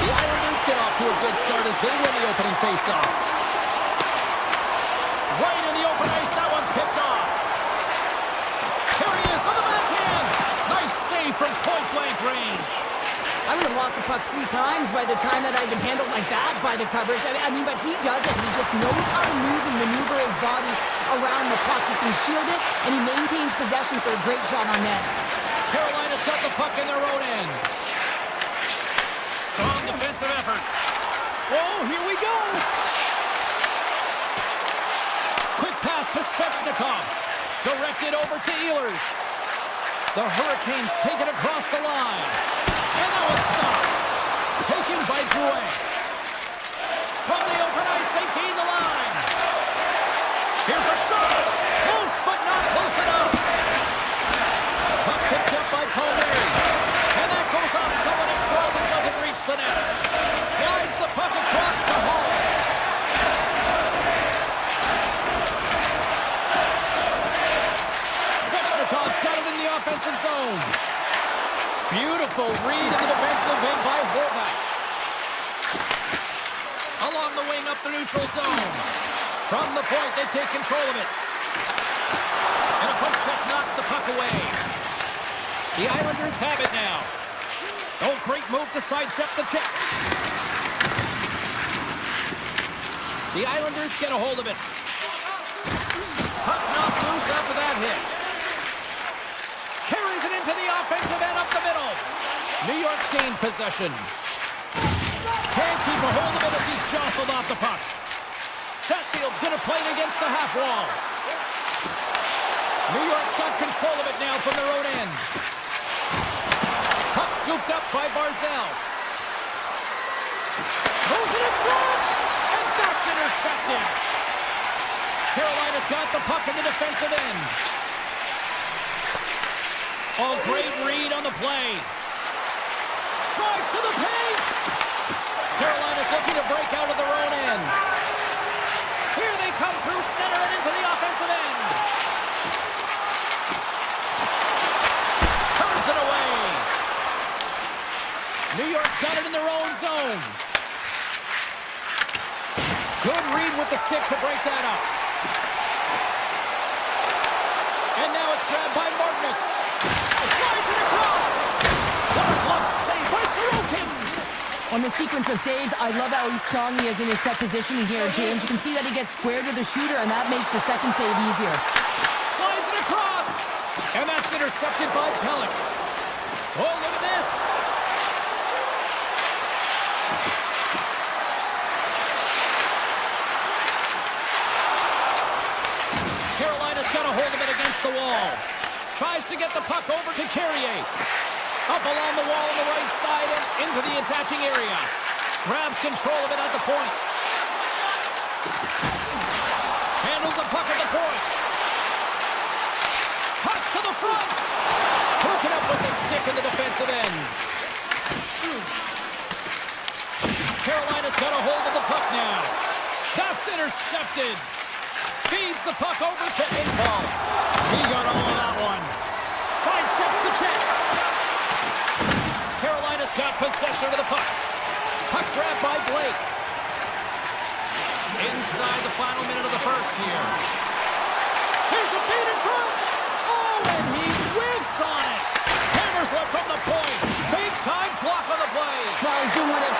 The Islanders get off to a good start as they win the opening faceoff. Right in the open ice, that one's picked off. Here he is on the backhand. Nice save from point-blank range. I would have lost the puck 3 times by the time that I've been handled like that by the coverage. I mean, but he does it. He just knows how to move and maneuver his body around the puck. He can shield it, and he maintains possession for a great shot on net. Carolina's got the puck in their own end. Strong defensive effort. Oh, here we go. Quick pass to Svechnikov. Directed over to Ehlers. The Hurricanes take it across the line. And that was stopped. Taken by Drouin. From the open ice, they gain the line. Here's a shot. Close, but not close enough. Puck picked up by Palmieri. And that goes off someone in front and doesn't reach the net. Slides the puck across to Hall. Svechnikov's got it in the offensive zone. Beautiful read in the defensive end by Horvat. Along the wing up the neutral zone. From the point, they take control of it. And a poke check knocks the puck away. The Islanders have it now. Oh, great move to sidestep the check. The Islanders get a hold of it. Puck knocked loose after that hit. Carries it into the offensive end up the middle. New York's gained possession. Can't keep a hold of it as he's jostled off the puck. Chatfield's going to play it against the half wall. New York's got control of it now from their own end. Puck scooped up by Barzal. Moves it in front, and that's intercepted. Carolina's got the puck in the defensive end. Oh, great read on the play. Drives to the paint. Carolina's looking to break out of their own end. Here they come through center and into the offensive end. Turns it away. New York's got it in their own zone. Good read with the stick to break that up. And now it's grabbed by Martinick. Slides it across. Water glove save by Sorokin. On the sequence of saves, I love how strong he is in his set positioning here, James. You can see that he gets square to the shooter, and that makes the second save easier. Slides it across. And that's intercepted by Pellick. Oh, look at this. Carolina's got a hold of it against the wall. Tries to get the puck over to Carrier. Up along the wall on the right side and into the attacking area. Grabs control of it at the point. Handles the puck at the point. Cuts to the front. Broken up with the stick in the defensive end. Carolina's got a hold of the puck now. That's intercepted. Feeds the puck over to Engvall. He got all of that one. Sidesteps the check. Carolina's got possession of the puck. Puck grabbed by Blake. Inside the final minute of the first here. Here's a feed in front. Oh, and he whiffs on it. Hammers one from the point. Big time block on the play. Well, he's doing it.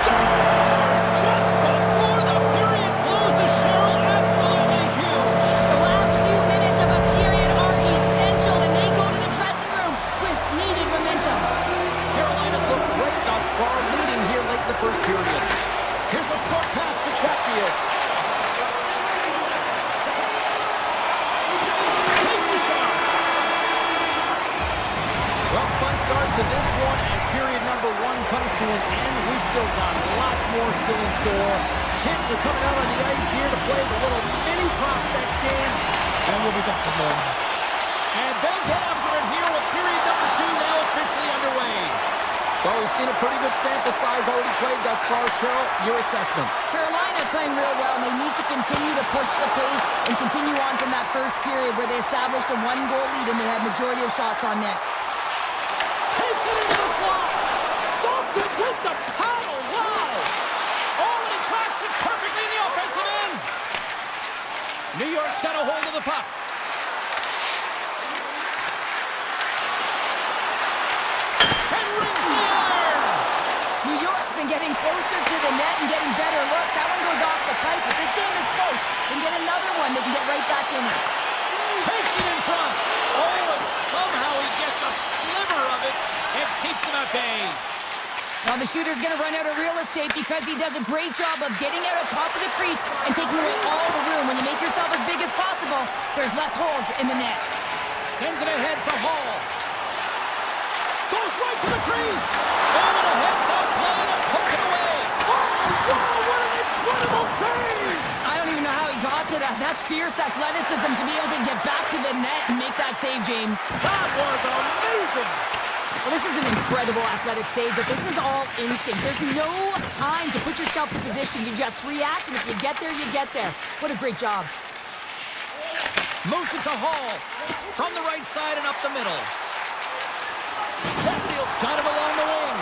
Scores just before the period closes, Cheryl. Absolutely huge. The last few minutes of a period are essential, and they go to the dressing room with needed momentum. Carolina's looked great thus far, leading here late in the first period. Here's a short pass to Chatfield. Takes a shot. Well, fun start to this one as period number 1 comes to an end. We've still got lots more still in store. Kids are coming out on the ice here to play the little mini prospects game, and we'll be back for more. And they'll get after it here with period number 2 now officially underway. Well, we've seen a pretty good sample size already played thus far. Cheryl, your assessment. Carolina's playing real well, and they need to continue to push the pace and continue on from that first period where they established a 1-goal lead and they had majority of shots on net. How? Wow! Oh, and he tracks it perfectly in the offensive end. New York's got a hold of the puck. And rings the iron. New York's been getting closer to the net and getting better looks. That one goes off the pipe, but this game is close. They can get another one. They can get right back in it. Takes it in front. Oh, and somehow he gets a sliver of it and keeps him at bay. Now the shooter's going to run out of real estate because he does a great job of getting out on top of the crease and taking away all the room. When you make yourself as big as possible, there's less holes in the net. Sends it ahead to Hall. Goes right to the crease. Oh, and a heads-up play and poke it away. Oh, wow, what an incredible save. I don't even know how he got to that. That's fierce athleticism to be able to get back to the net and make that save, James. That was amazing. Well, this is an incredible athletic save, but this is all instinct. There's no time to put yourself in position. You just react, and if you get there, you get there. What a great job. Moves it to Hall. From the right side and up the middle. Hatfield's got it along the wing.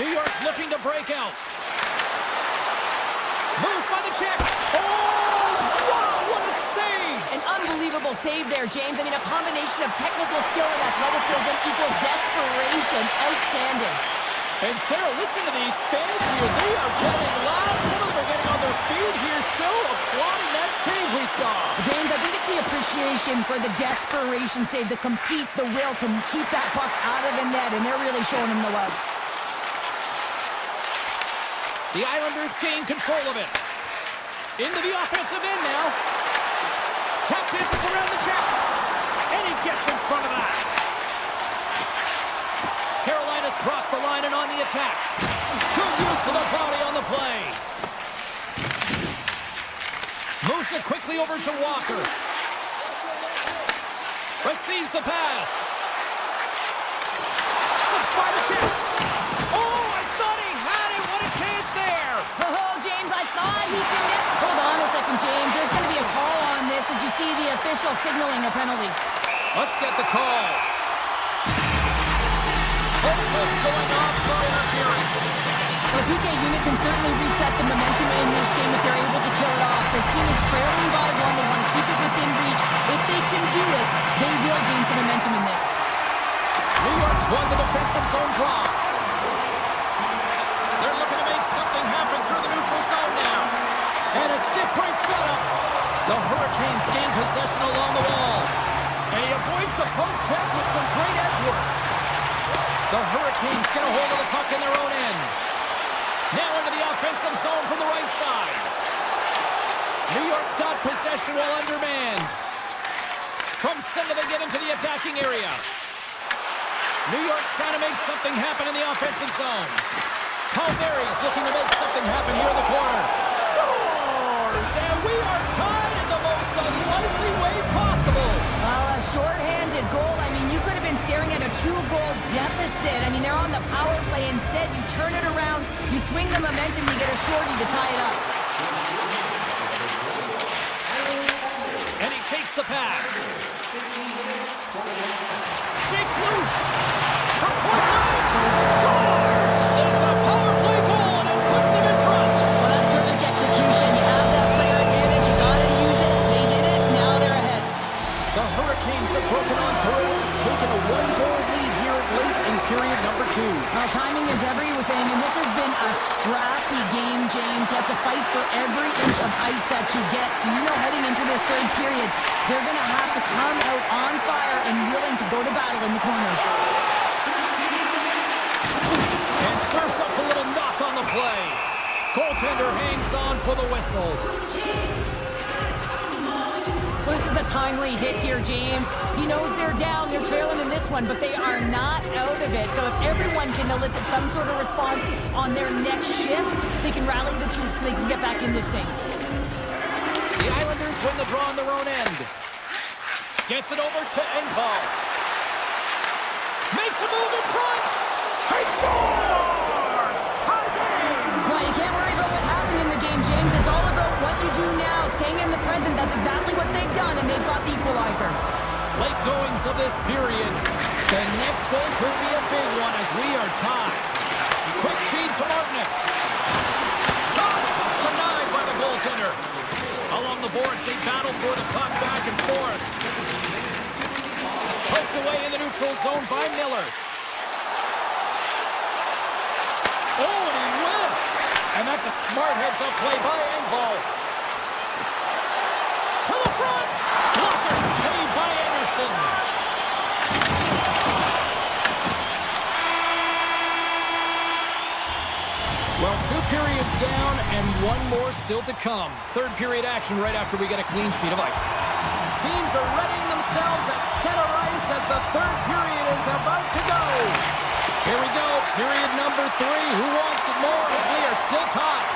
New York's looking to break out. Moves by the check. Oh, wow, what a save. An unbelievable save there, James. I mean, a combination of technical skill and athleticism equals desperation. Outstanding. And Cheryl, listen to these fans here. They are getting loud. Some of them are getting on their feet here still, applauding that save we saw. James, I think it's the appreciation for the desperation save, the compete, the will to keep that puck out of the net, and they're really showing him the love. The Islanders gain control of it. Into the offensive end now. Tap dances around the check. And he gets in front of that. Carolina's crossed the line and on the attack. Good use of the body on the play. Moves it quickly over to Walker. Receives the pass. Slips by the check. Oh, I thought he had it. What a chance there. Oh, James, I thought he could net. Hold on a second, James. There's going to be a call on this as you see the official signaling a penalty. Let's get the call. Hopeless going off for interference. The PK unit can certainly reset the momentum in this game if they're able to kill it off. Their team is trailing by one. They want to keep it within reach. If they can do it, they will gain some momentum in this. New York's won the defensive zone draw. They're looking to make something happen through the neutral zone now. And a stick break setup. The Hurricanes gain possession along the wall. And he avoids the poke check with some great edge work. The Hurricanes get a hold of the puck in their own end. Now into the offensive zone from the right side. New York's got possession while undermanned. From center they get into the attacking area. New York's trying to make something happen in the offensive zone. Palmieri's looking to make something happen here in the corner. Scores! And we are tied in the most unlikely way possible. Well, a shorthanded goal. I mean, you could have been staring at a 2-goal deficit. I mean, they're on the power play. Instead, you turn it around, you swing the momentum, you get a shorty to tie it up. And he takes the pass. Shakes loose. From point blank. Scores! It's a power play goal and it puts them in front. Well, that's perfect execution. You have that player advantage. You got to use it. They did it. Now they're ahead. The Hurricanes have broken on through, taking a 1-goal lead here late in period number 2. Well, timing is everything, and this has been a scrappy game, James. You have to fight for every inch of ice that you get. So you know heading into this third period, they're going to have to come out on fire and willing to go to battle in the corners. And serves up a little knock on the play. Goaltender hangs on for the whistle. Well, this is a timely hit here, James. He knows they're down, they're trailing in this one, but they are not out of it. So if everyone can elicit some sort of response on their next shift, they can rally the troops and they can get back in this thing. The Islanders win the draw on their own end. Gets it over to Engvall. Makes a move in front. He scores! Tie game! Well, you can't worry about what happened in the game, James. It's all about what you do now, staying in the present. That's exactly what they've done, and they've got the equalizer. Late goings of this period. The next goal could be a big one as we are tied. to Martinick. Shot denied by the goaltender. Along the boards, they battle for the puck back and forth. Poked away in the neutral zone by Miller. Oh, and he whiffs. And that's a smart heads-up play by Engvall. To the front. Blocker save by Anderson. Well, 2 periods down and 1 more still to come. Third period action right after we get a clean sheet of ice. Teams are readying themselves at center ice as the third period is about to go. Here we go, period number 3. Who wants it more? We are still tied.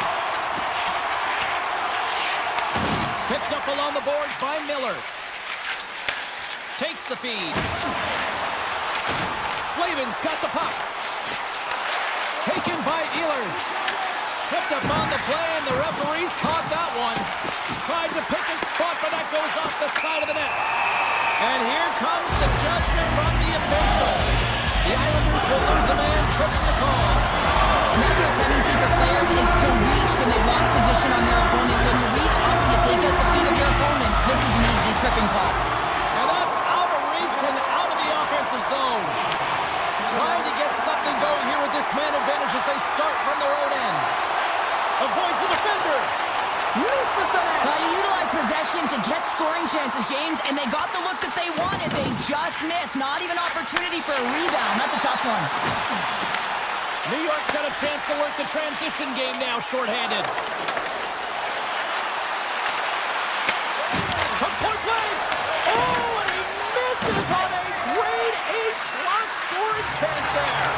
Picked up along the boards by Miller. Takes the feed. Slavin's got the puck. Taken by Ehlers. Tripped up on the play, and the referees caught that one. Tried to pick a spot, but that goes off the side of the net. And here comes the judgment from the official. The Islanders will lose a man, tripping the call. A natural tendency for players is to reach when they've lost position on their opponent. When you reach, often you take out the feet of your opponent. This is an easy tripping call. And that's out of reach and out of the offensive zone. Trying to get something going here with this man advantage as they start from their own end. Avoids the defender. Misses the net. Now you utilize possession to get scoring chances, James, and they got the look that they wanted. They just missed. Not even opportunity for a rebound. That's a tough one. New York's got a chance to work the transition game now, shorthanded. From point blank. Oh, and he misses on a grade A+ scoring chance there.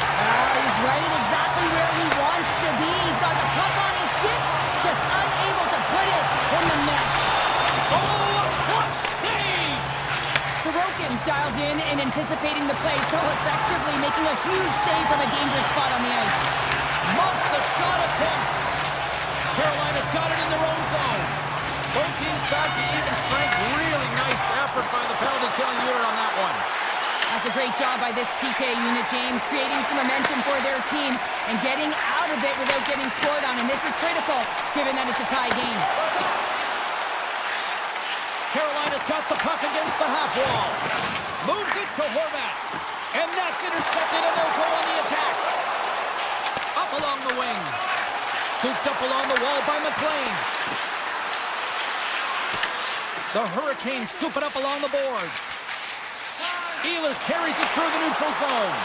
He's right exactly where he wants to be. He's got the puck on his stick, just unable to put it in the mesh. Oh, a clutch save! Sorokin's dialed in and anticipating the play so effectively, making a huge save from a dangerous spot on the ice. Muffs the shot attempt. Carolina's got it in their own zone. Both teams back to even strength. Really nice effort by the penalty-killing unit on that one. That's a great job by this PK unit, James, creating some momentum for their team and getting out of it without getting scored on. And this is critical, given that it's a tie game. Carolina's got the puck against the half wall. Moves it to Horvat. And that's intercepted, and they'll go on the attack. Up along the wing. Scooped up along the wall by McLean. The Hurricanes scoop it up along the boards. Ehlers carries it through the neutral zone.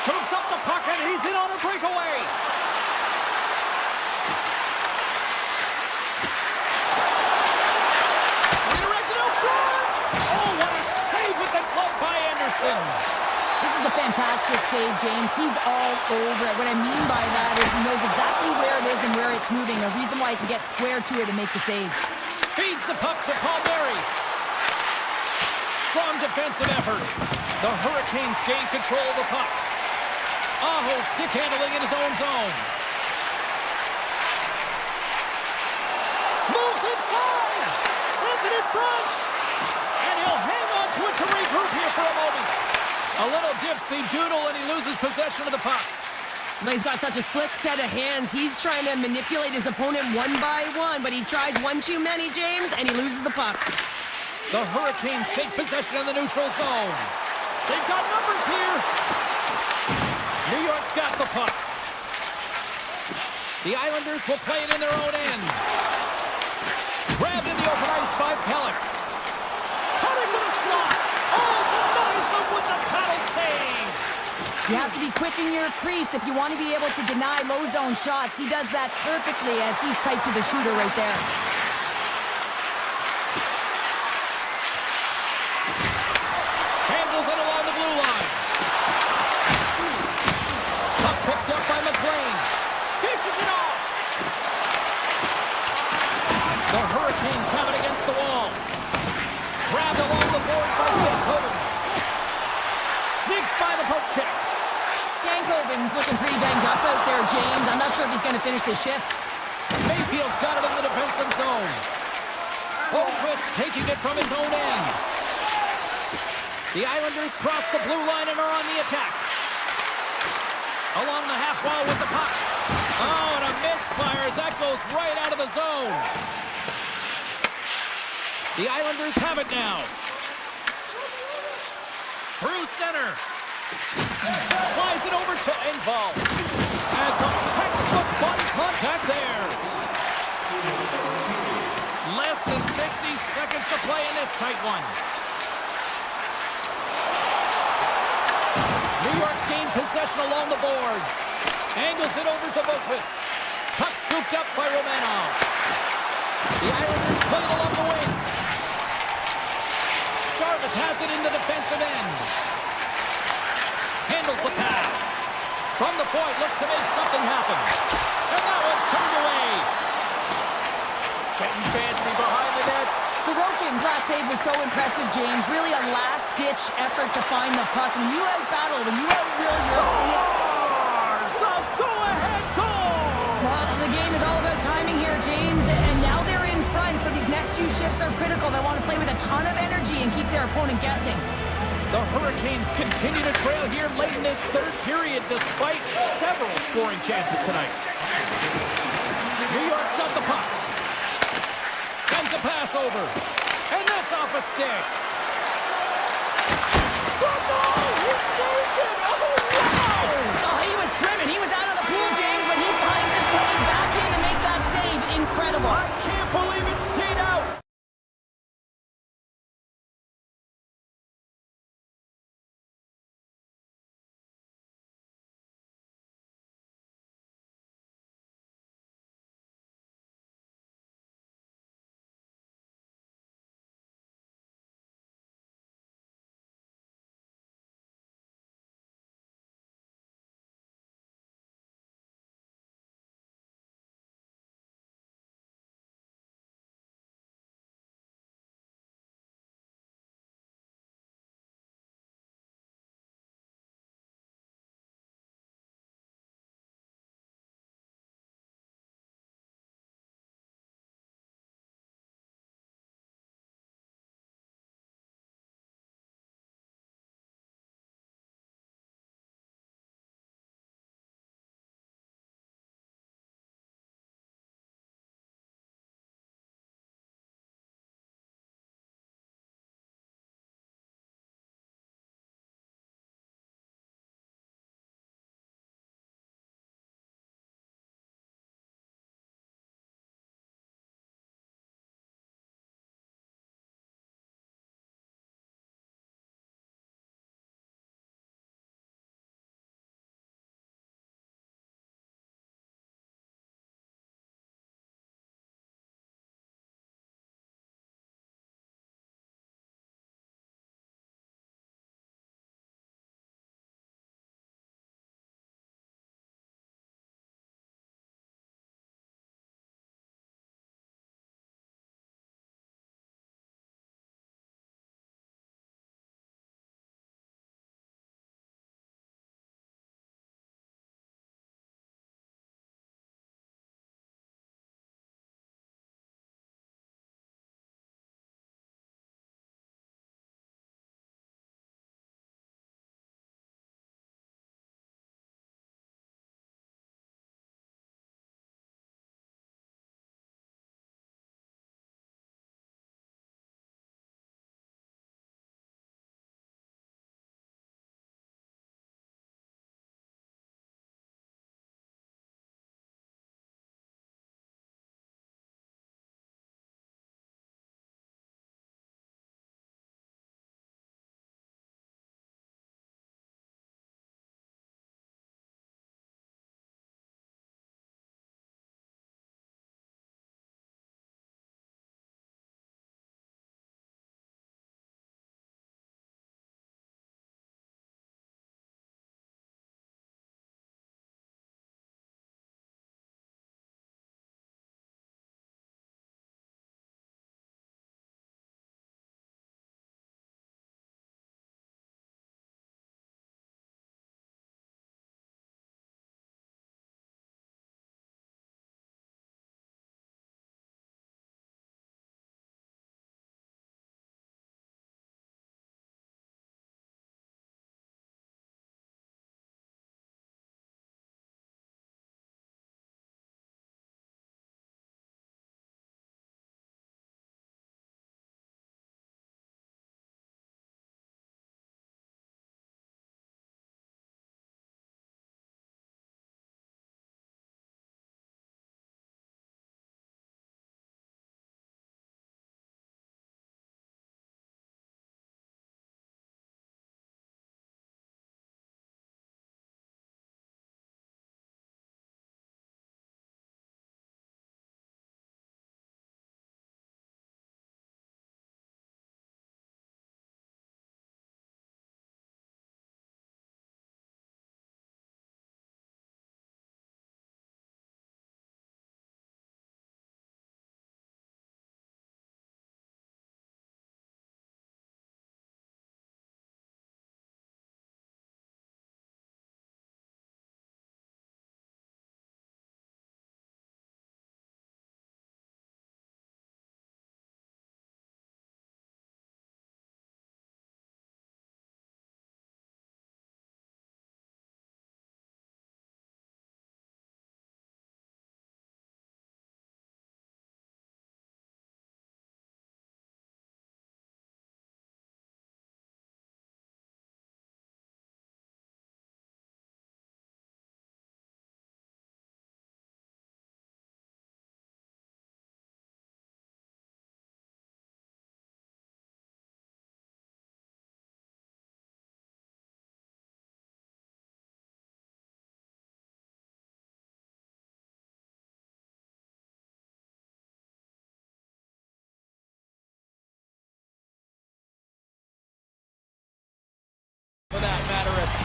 Scoops up the puck, and he's in on a breakaway. Redirected out front. Oh, what a save with the glove by Anderson. This is a fantastic save, James. He's all over it. What I mean by that is he knows exactly where it is and where it's moving. The reason why he can get square to it and make the save. Feeds the puck to Palmieri. Strong defensive effort. The Hurricanes gain control of the puck. Aho stick handling in his own zone. Moves inside. Sends it in front. And he'll hang on to it to regroup here for a moment. A little dipsy doodle and he loses possession of the puck. He's got such a slick set of hands. He's trying to manipulate his opponent one by one, but he tries one too many, James, and he loses the puck. The Hurricanes take possession of the neutral zone. They've got numbers here. New York's got the puck. The Islanders will play it in their own end. Grabbed in the open ice by Pellick. Cutting to the slot. Oh, denies them with the paddle save. You have to be quick in your crease if you want to be able to deny low zone shots. He does that perfectly as he's tight to the shooter right there. Handles it along the blue line. Puck picked up by McLean. Dishes it off. The Hurricanes have it against the wall. Grabbed along the board by Stankoven. Sneaks by the poke check. Stankoven's looking pretty banged up out there, James. I'm not sure if he's going to finish this shift. Mayfield's got it in the defensive zone. Holmquist taking it from his own end. The Islanders cross the blue line and are on the attack. Along the half wall with the puck. Oh, and a misfire as that goes right out of the zone. The Islanders have it now. Through center. Slides it over to Engvall. And some textbook body contact there. Less than 60 seconds to play in this tight one. New York's gained possession along the boards. Angles it over to Boqvist. Puck scooped up by Romanov. The Islanders play it along the wing. Jarvis has it in the defensive end. Handles the pass. From the point, looks to make something happen. And that one's turned away. Getting fancy behind the net. Sorokin's last save was so impressive, James. Really a last-ditch effort to find the puck. When you out-battle, when you out-will your opponent... The go-ahead goal! Well, the game is all about timing here, James. And now they're in front, so these next few shifts are critical. They want to play with a ton of energy and keep their opponent guessing. The Hurricanes continue to trail here late in this third period despite several scoring chances tonight. New York's got the puck. Sends a pass over. And that's off a stick. Score! He saved it! Oh, wow! Oh, he was swimming. He was out of the pool, James, but he finds his way back in to make that save. Incredible. I can't believe it stayed out.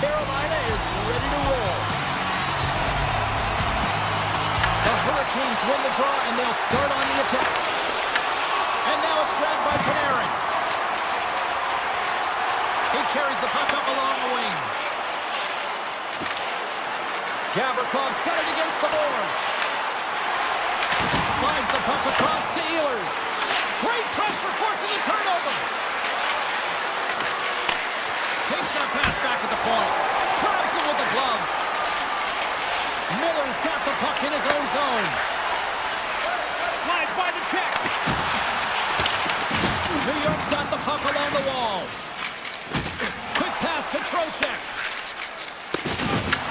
Carolina is ready to roll. The Hurricanes win the draw, and they'll start on the attack. And now it's grabbed by Panarin. He carries the puck up along the wing. Gavrikov got it against the boards. Slides the puck across to Ehlers. Great pressure forcing the turnover. Takes that pass back at the point. Grabs it with the glove. Miller's got the puck in his own zone. Slides by the check. New York's got the puck along the wall. Quick pass to Trocheck.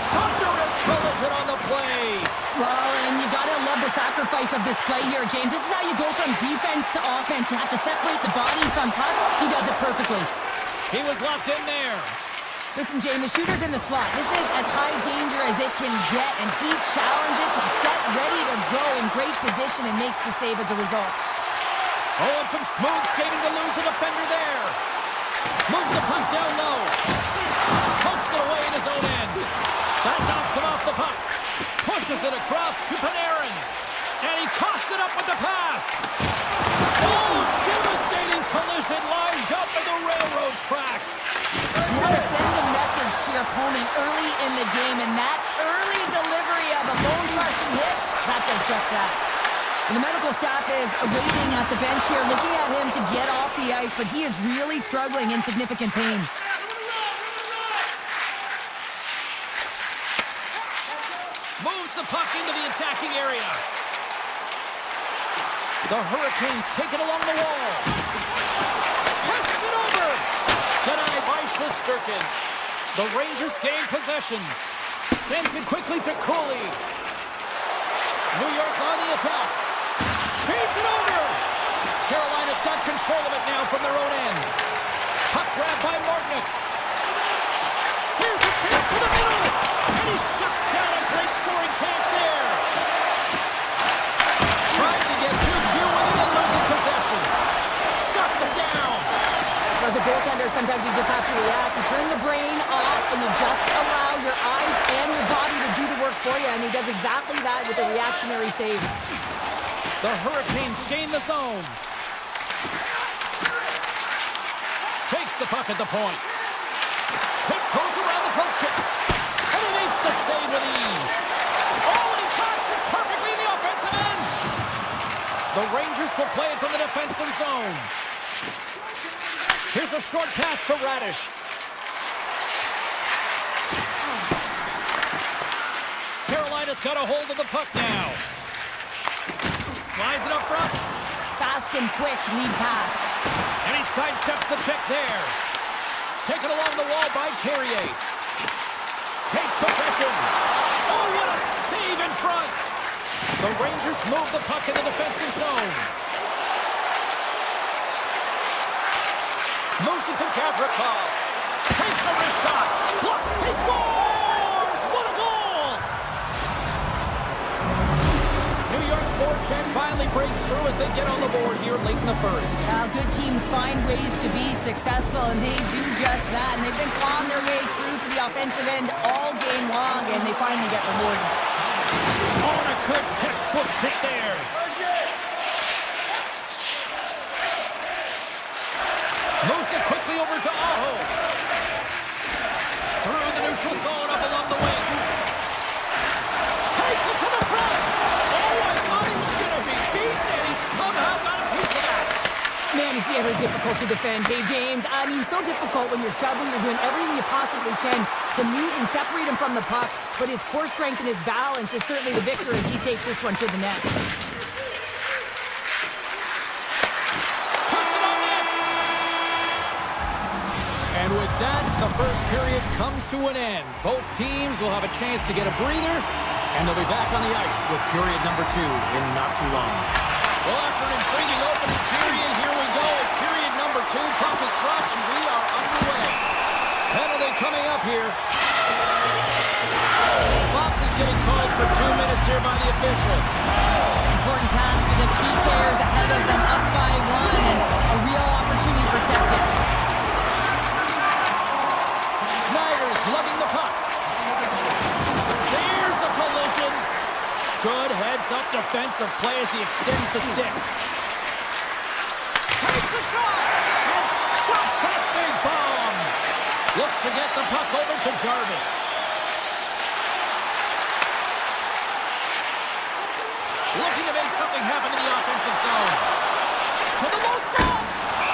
Thunderous collision on the play. Well, and you gotta love the sacrifice of this play here, James. This is how you go from defense to offense. You have to separate the body from puck. He does it perfectly. He was locked in there. Listen, James, the shooter's in the slot. This is as high danger as it can get, and he challenges. He's set, ready to go in great position, and makes the save as a result. Oh, and some smooth skating to lose the defender there. Moves the puck down low. Pokes it away in his own end. That knocks him off the puck. Pushes it across to Panarin. And he coughs it up with the pass. Oh, devastating collision lined up in the railroad tracks. You want to send a message to your opponent early in the game, and that early delivery of a bone-crushing hit, that does just that. And the medical staff is waiting at the bench here, looking at him to get off the ice, but he is really struggling in significant pain. Moves the puck into the attacking area. The Hurricanes take it along the wall. Passes it over. Denied by Shesterkin. The Rangers gain possession. Sends it quickly to Cooley. New York's on the attack. Feeds it over. Carolina's got control of it now from their own end. Puck grabbed by Martinick. Here's a chance to the middle. And he shuts down a great scoring chance there. Trying to get 2-2 with it and loses possession. Shuts it down. As a goaltender, sometimes you just have to react. You turn the brain off and you just allow your eyes and your body to do the work for you. And he does exactly that with a reactionary save. The Hurricanes gain the zone. Takes the puck at the point. Tiptoes around the poke check. And he makes the save with ease. Oh, and he tracks it perfectly in the offensive end. The Rangers will play it from the defensive zone. Here's a short pass to Radish. Carolina's got a hold of the puck now. Slides it up front. Fast and quick lead pass. And he sidesteps the check there. Taken along the wall by Carrier. Takes possession. Oh, what a save in front. The Rangers move the puck in the defensive zone. Moves it to Gavrikov. Takes a wrist shot. Block. He scores! What a goal! New York's forecheck finally breaks through as they get on the board here late in the first. Good teams find ways to be successful, and they do just that. And they've been clawing their way through to the offensive end all game long, and they finally get rewarded. Oh, and a good textbook hit there. Moves it quickly over to Aho. Through the neutral zone, up along the wing. Takes it to the front. Oh, I thought he was going to be beaten, and he somehow got a piece of that. Man, is he ever difficult to defend. Hey, James, I mean, so difficult when you're shoving, you're doing everything you possibly can to move and separate him from the puck. But his core strength and his balance is certainly the victor as he takes this one to the net. And with that, the first period comes to an end. Both teams will have a chance to get a breather, and they'll be back on the ice with period number 2 in not too long. Well, after an intriguing opening period, here we go. It's period number 2. Puck is dropped, and we are underway. Penalty coming up here. Box is getting called for 2 minutes here by the officials. Important task for the key players ahead of them, up by 1, and a real opportunity protected. Schneider's lugging the up defensive play as he extends the stick. Takes a shot and stops that big bomb. Looks to get the puck over to Jarvis. Looking to make something happen in the offensive zone. To the low slot.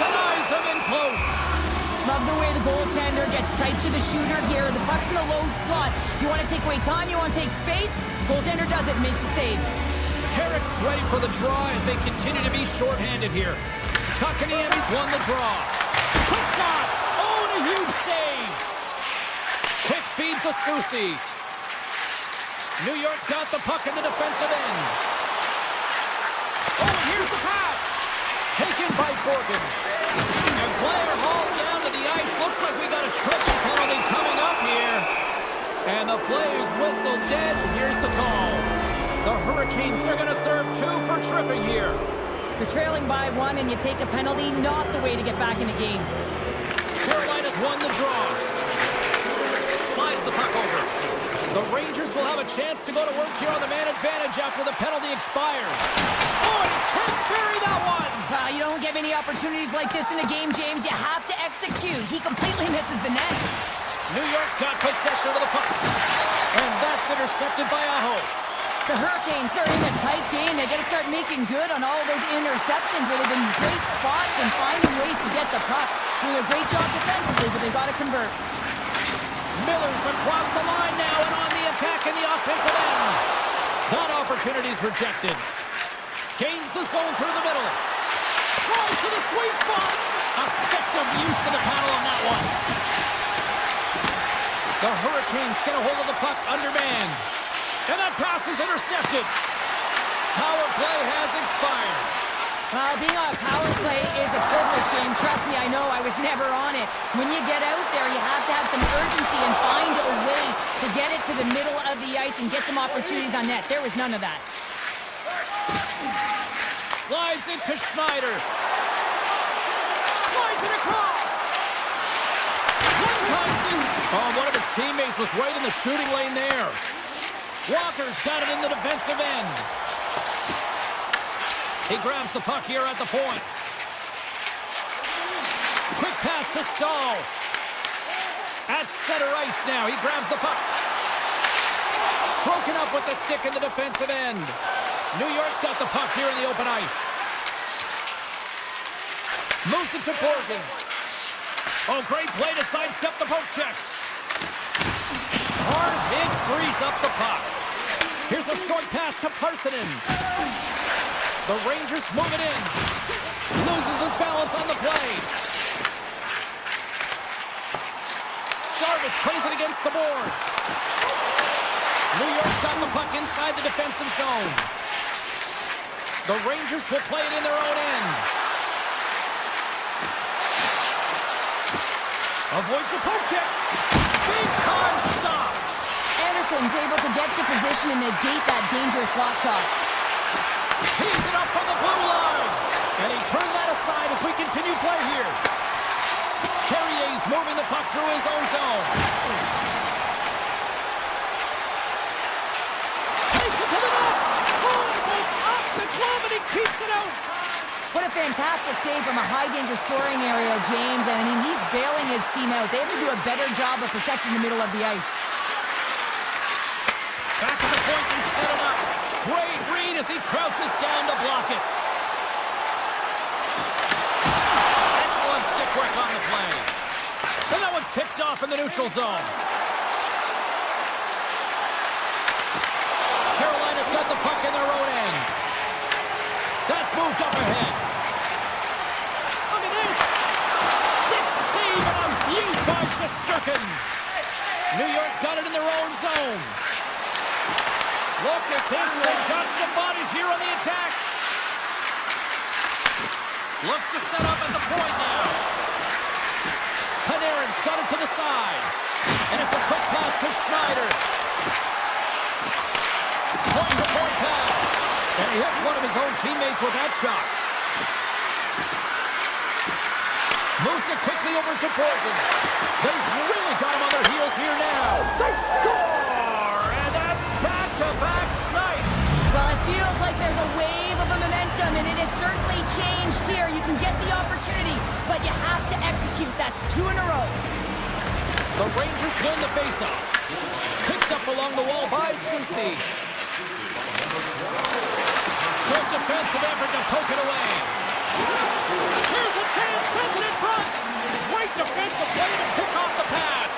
Denies him in close. Love the way the goaltender gets tight to the shooter here. The puck's in the low slot. You want to take away time, you want to take space. Goaltender does it, makes the save. Carrick's ready for the draw as they continue to be shorthanded here. Kakaniemi's won the draw. Quick shot. Oh, and a huge save. Quick feed to Susi. New York's got the puck in the defensive end. Oh, here's the pass. Taken by Borgen. And player hauled down to the ice. Looks like we got a tripping penalty coming up here. And the play is whistled dead. Here's the call. The Hurricanes are going to serve 2 for tripping here. You're trailing by 1 and you take a penalty, not the way to get back in the game. Carolina's won the draw. Slides the puck over. The Rangers will have a chance to go to work here on the man advantage after the penalty expires. Oh, and he can't bury that one! You don't get many opportunities like this in a game, James. You have to execute. He completely misses the net. New York's got possession of the puck. And that's intercepted by Aho. The Hurricanes are in a tight game. They got to start making good on all those interceptions where they've been in great spots and finding ways to get the puck. Doing a great job defensively, but they've got to convert. Miller's across the line now and on the attack in the offensive end. That opportunity's rejected. Gains the zone through the middle. Tries to the sweet spot. Effective use of the paddle on that one. The Hurricanes get a hold of the puck undermanned. And that pass is intercepted. Power play has expired. Being on a power play is a privilege, James. Trust me, I know. I was never on it. When you get out there, you have to have some urgency and find a way to get it to the middle of the ice and get some opportunities on net. There was none of that. Slides it to Schneider. Slides it across. One times in. Oh, one of his teammates was right in the shooting lane there. Walker's got it in the defensive end. He grabs the puck here at the point. Quick pass to Stahl. At center ice now. He grabs the puck. Broken up with the stick in the defensive end. New York's got the puck here in the open ice. Moves it to Borgen. Oh, great play to sidestep the poke check. Hard hit frees up the puck. Here's a short pass to Parsonen. The Rangers move it in. Loses his balance on the play. Jarvis plays it against the boards. New York's got the puck inside the defensive zone. The Rangers will play it in their own end. Avoids the poke check. Big time stop. Anderson's able to get to position and negate that dangerous slot shot. Tees it up from the blue line. And he turned that aside as we continue play here. Carrier's moving the puck through his own zone. Takes it to the net. Oh, it goes off the glove and he keeps it out. What a fantastic save from a high-danger scoring area, James. And I mean, he's bailing his team out. They have to do a better job of protecting the middle of the ice. Back to the point, they set it up. Great read as he crouches down to block it. Excellent stick work on the play. And that one's picked off in the neutral zone. Carolina's got the puck in their own end. That's moved up ahead. Look at this. Stick save and a beaut by Shesterkin. New York's got it in their own zone. Look at this. They've got some bodies here on the attack. Looks to set up at the point now. Panarin's got it to the side. And it's a quick pass to Schneider. Point-to-point pass. And he hits one of his own teammates with that shot. Moves it quickly over to Borgen. They've really got him on their heels here now. They score! And that's back-to-back snipes. Well, it feels momentum, and it has certainly changed here. You can get the opportunity, but you have to execute. That's 2 in a row. The Rangers win the faceoff. Picked up along the wall by Susie. Good defensive effort to poke it away. Here's a chance, sends it in front. Great defensive play to pick off the pass.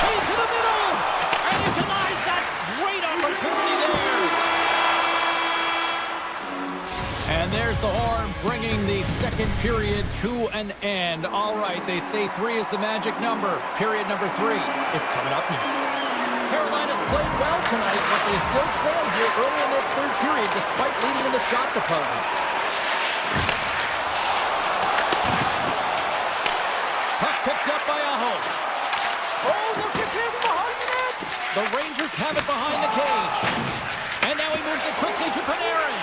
Into the middle, and he denies that great opportunity there. And there's the horn, bringing the second period to an end. All right, they say 3 is the magic number. Period number 3 is coming up next. Carolina's played well tonight, but they still trail here early in this third period, despite leading in the shot department. Puck picked up by Aho. Oh, look at this behind the net! The Rangers have it behind the cage. And now he moves it quickly to Panarin.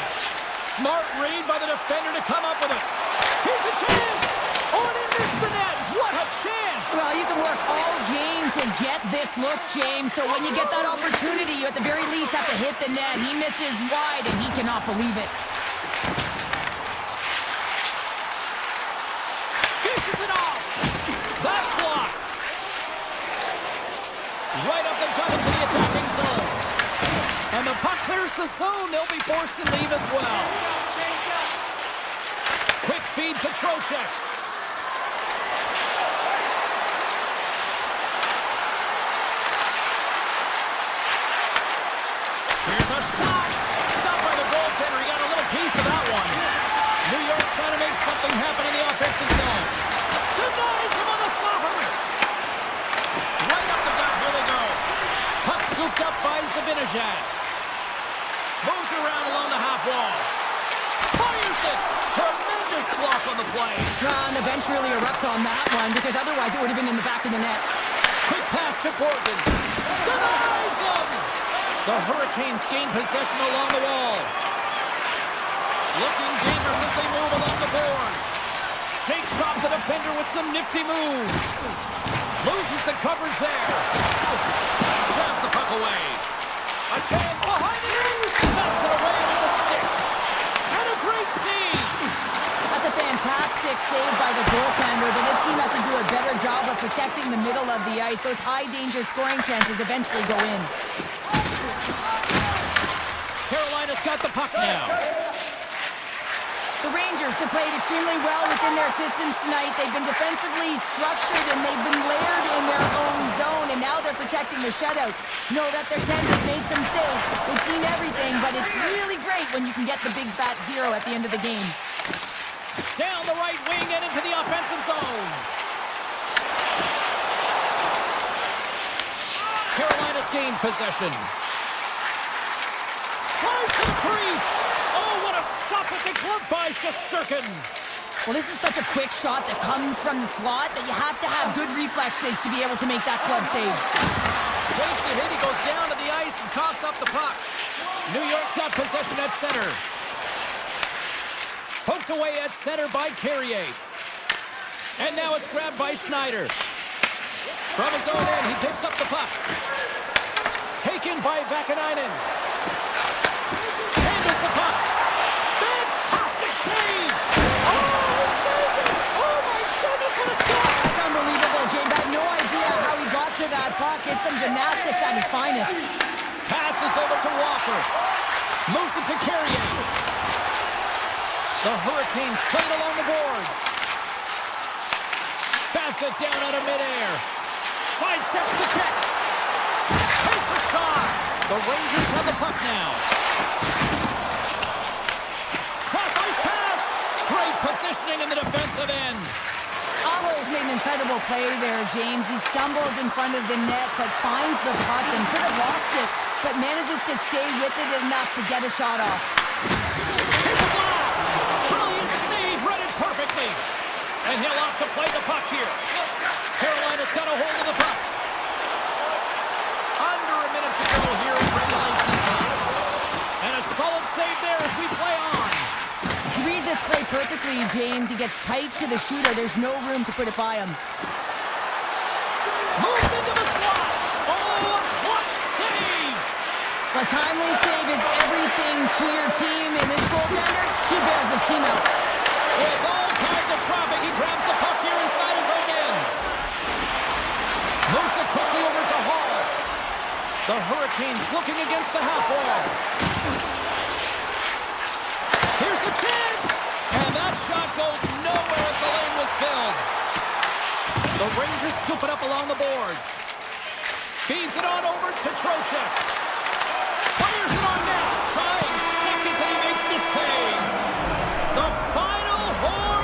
Smart read by the defender to come up with it. Here's a chance! Oh, and he missed the net! What a chance! Well, you can work all game to get this look, James. So when you get that opportunity, you at the very least have to hit the net. He misses wide, and he cannot believe it. Dishes it off! That's blocked! Right up the gut into the attacking zone. And the puck clears the zone. They'll be forced to leave as well. Quick feed to Trocheck. Here's a shot. Stopped by the goaltender. He got a little piece of that one. New York's trying to make something happen in the offensive zone. Denies him on the slapper. Right up the gut. Here they go. Puck scooped up by Zibanejad. Moves around along the half wall. Fires it. Tremendous block on the play. And the bench really erupts on that one, because otherwise it would have been in the back of the net. Quick pass to Borgen. Denies him. The Hurricanes gain possession along the wall. Looking dangerous as they move along the boards. Shakes off the defender with some nifty moves. Loses the coverage there. Chance the puck away. A chance behind the net. Knocks it away with the stick. And a great save. That's a fantastic save by the goaltender, but this team has to do a better job of protecting the middle of the ice. Those high-danger scoring chances eventually go in. Carolina's got the puck now. The Rangers have played extremely well within their systems tonight. They've been defensively structured, and they've been layered in their own zone, and now they're protecting the shutout. Know that their centers made some saves. They've seen everything, but it's really great when you can get the big fat 0 at the end of the game. Down the right wing and into the offensive zone. Carolina's gained possession. Tries to the crease. Oh, what a stop at the glove by Shesterkin. Well, this is such a quick shot that comes from the slot that you have to have good reflexes to be able to make that glove save. Takes a hit, he goes down to the ice and coughs up the puck. New York's got possession at center. Poked away at center by Carrier. And now it's grabbed by Schneider. From his own end, he picks up the puck. Taken by Vakanainen. Handles the puck. Fantastic save! Oh, saved it! Oh my goodness, what a stop! That's unbelievable, James. I have no idea how he got to that puck. It's some gymnastics at its finest. Passes over to Walker. Moves it to Carrier. The Hurricanes played along the boards. Bats it down out of midair. Sidesteps the check. Takes a shot. The Rangers have the puck now. Cross ice pass. Great positioning in the defensive end. Aho's made an incredible play there, James. He stumbles in front of the net, but finds the puck and could have lost it, but manages to stay with it enough to get a shot off. Here's a blast. Brilliant save. Read it perfectly. And he'll opt to play the puck here. Carolina's got a hold of the puck. Under a minute to go here in regulation time. And a solid save there as we play on. He reads this play perfectly, James. He gets tight to the shooter. There's no room to put it by him. Moves into the slot. Oh, a clutch save. A timely save is everything to your team, and this goaltender, he bails his team out. With all kinds of traffic, he grabs the puck here inside his own end. Moves it quickly over to Hall. The Hurricanes looking against the half wall. Here's the chance! And that shot goes nowhere as the lane was filled. The Rangers scoop it up along the boards. Feeds it on over to Trocheck. Fires it on net. Trying seconds and he makes the save. The final horn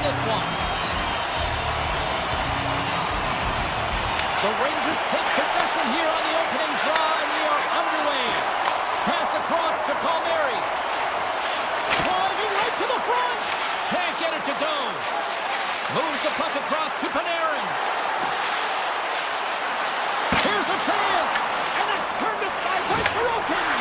this one. The Rangers take possession here on the opening draw, and we are underway. Pass across to Palmieri. Driving right to the front. Can't get it to go. Moves the puck across to Panarin. Here's a chance. And that's turned aside by Sorokin.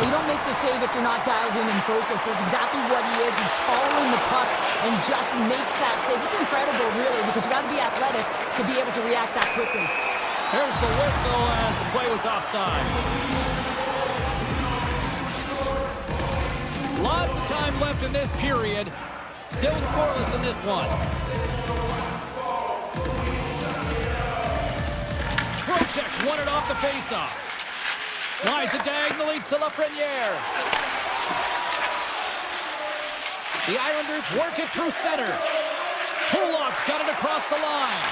Well, you don't make the save if you're not dialed in and focused. That's exactly what he is. He's following the puck and just makes that save. It's incredible, really, because you got to be athletic to be able to react that quickly. Here's the whistle as the play was offside. Lots of time left in this period. Still scoreless in this one. Trocheck's won it off the faceoff. Slides it diagonally to Lafreniere. The Islanders work it through center. Kulak's got it across the line.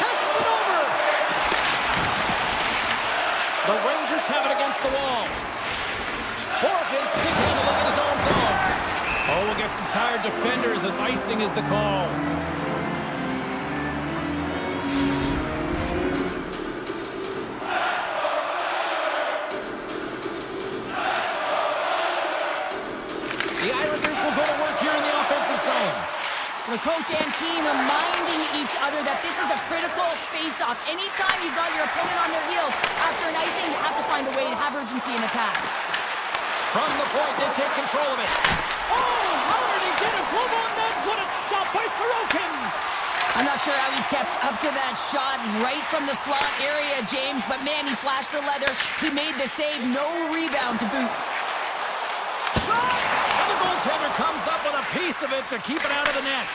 Passes it over. The Rangers have it against the wall. Horgan stick-handling in his own zone. Oh, we'll get some tired defenders as icing is the call. The Islanders will go to work here in the offensive zone. The coach and team reminding each other that this is a critical face-off. Anytime you've got your opponent on their heels after an icing, you have to find a way to have urgency in attack. From the point, they take control of it. Oh, how did he get a glove on that? What a stop by Sorokin! I'm not sure how he kept up to that shot right from the slot area, James, but man, he flashed the leather. He made the save, no rebound to boot. And the goaltender comes up with a piece of it to keep it out of the net.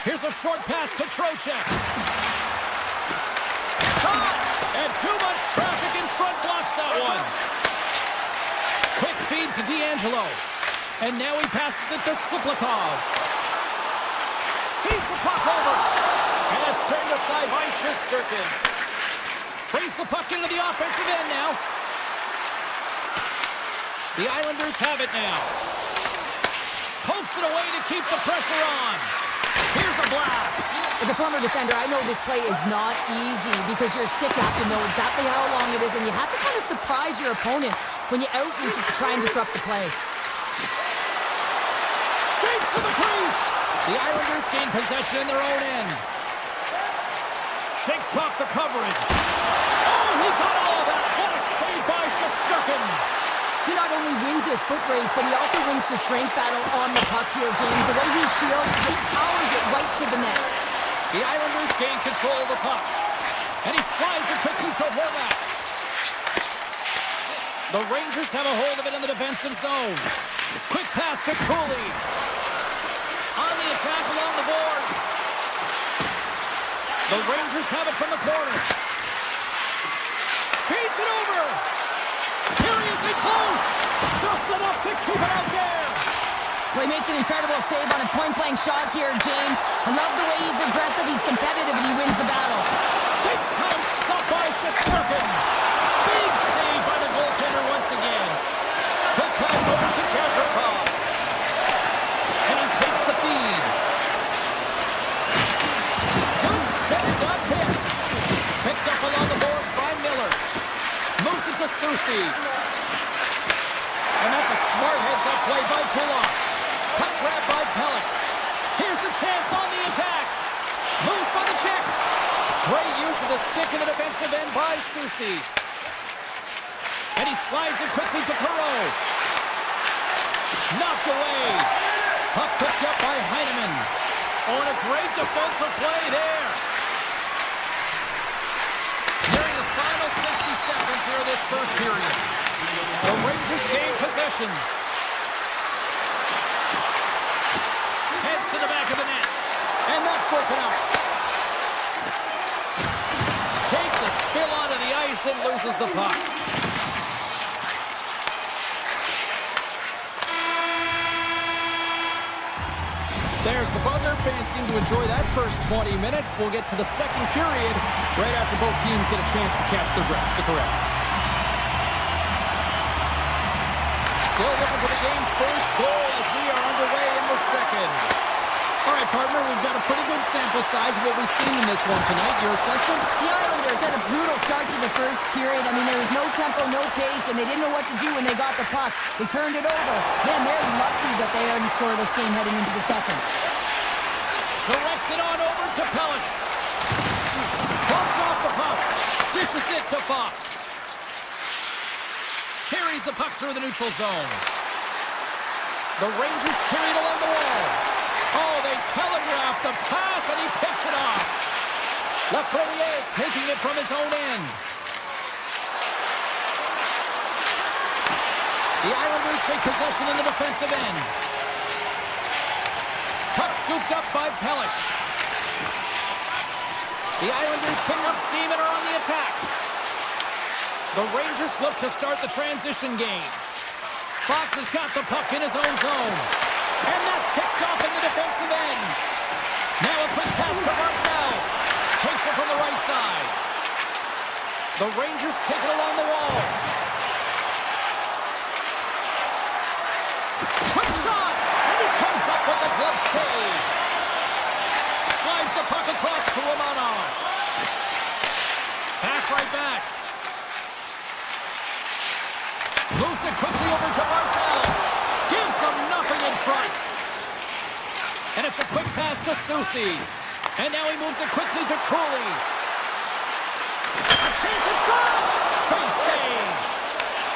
Here's a short pass to Trocheck. And too much traffic in front blocks that one. Quick feed to D'Angelo. And now he passes it to Suplikov. Feeds the puck over. And it's turned aside by Shesterkin. Brings the puck into the offensive end now. The Islanders have it now. Pokes it away to keep the pressure on. Here's a blast. As a former defender, I know this play is not easy because you're sick. You have to know exactly how long it is, and you have to kind of surprise your opponent when you outreach it to try and disrupt the play. Skates to the crease. The Islanders gain possession in their own end. Shakes off the coverage. Oh, he got all of that. What a save by Shesterkin. He not only wins his foot race, but he also wins the strength battle on the puck here, James. The way he shields, he just powers it right to the net. The Islanders gain control of the puck. And he slides it quickly to Horvat. The Rangers have a hold of it in the defensive zone. Quick pass to Cooley. On the attack along the boards. The Rangers have it from the corner. Feeds it over. Here he is in close. Just enough to keep it out there. Well, he makes an incredible save on a point-blank shot here, James. I love the way he's aggressive, he's competitive, and he wins the battle. Big time stop by Shesterkin. Big save by the goaltender once again. Quick pass over to Kazrakov. And he takes the feed. Good stand-up hit. Picked up along the boards by Miller. Moves it to Susi. And that's a smart heads-up play by Kulak. Puck grab by Pellick. Here's a chance on the attack. Moves by the check. Great use of the stick in the defensive end by Susi. And he slides it quickly to Perreault. Knocked away. Puck picked up by Heineman. Oh, and a great defensive play there. During the final 60 seconds here of this first period, the Rangers gain possession. Heads to the back of the net. And that's broken up. Takes a spill onto the ice and loses the puck. There's the buzzer. Fans seem to enjoy that first 20 minutes. We'll get to the second period right after both teams get a chance to catch their breath. Stick around. Still looking for the game's first goal as we are underway in the second. All right, partner, we've got a pretty good sample size of what we've seen in this one tonight. Your assessment? The Islanders had a brutal start to the first period. I mean, there was no tempo, no pace, and they didn't know what to do when they got the puck. They turned it over. Man, they're lucky that they already scored this game heading into the second. Directs it on over to Pellet. Bumped off the puck. Dishes it to Fox. Carries the puck through the neutral zone. The Rangers carry it along the wall. Oh, they telegraph the pass, and he picks it off. Lafreniere is taking it from his own end. The Islanders take possession in the defensive end. Puck scooped up by Pellet. The Islanders pick up steam and are on the attack. The Rangers look to start the transition game. Fox has got the puck in his own zone. And that's picked off in the defensive end. Now a quick pass to Marcel. Takes it from the right side. The Rangers take it along the wall. Quick shot! And he comes up with the glove save. Slides the puck across to Romanov. Pass right back. Moves it quickly over to Marcel. Gives them nothing in front. And it's a quick pass to Susi. And now he moves it quickly to Cooley. A chance in front! Big save!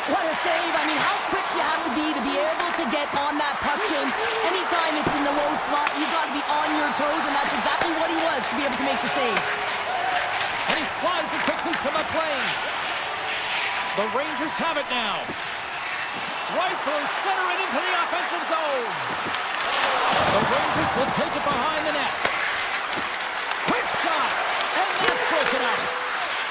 What a save. I mean, how quick you have to be able to get on that puck, James. Anytime it's in the low slot, you've got to be on your toes, and that's exactly what he was to be able to make the save. And he slides it quickly to McLean. The Rangers have it now. Right through center and into the offensive zone. The Rangers will take it behind the net. Quick shot, and that's broken up.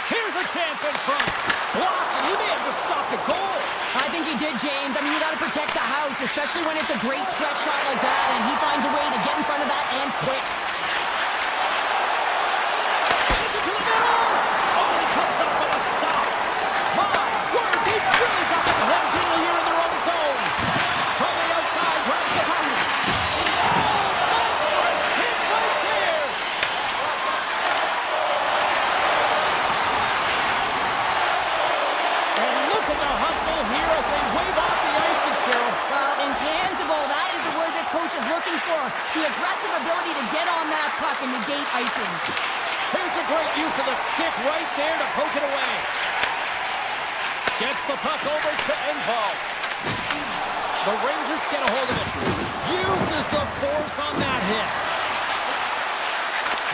Here's a chance in front. Blocked, and he may have just stopped a goal. I think he did, James. I mean, you got to protect the house, especially when it's a great threat shot like that, and he finds a way to get in front of that and quick. Sends it to the middle. Oh, he comes up with a stop. My word, they've really got the home deal here in their own zone. From the outside, drives the puck. Oh, monstrous hit right there. And look at the hustle here as they wave off the icing, Cheryl. Well, intangible, that is the word this coach is looking for. The aggressive ability to get on that puck and negate icing. Here's a great use of the stick right there to poke it away. Gets the puck over to Engvall. The Rangers get a hold of it. Uses the force on that hit.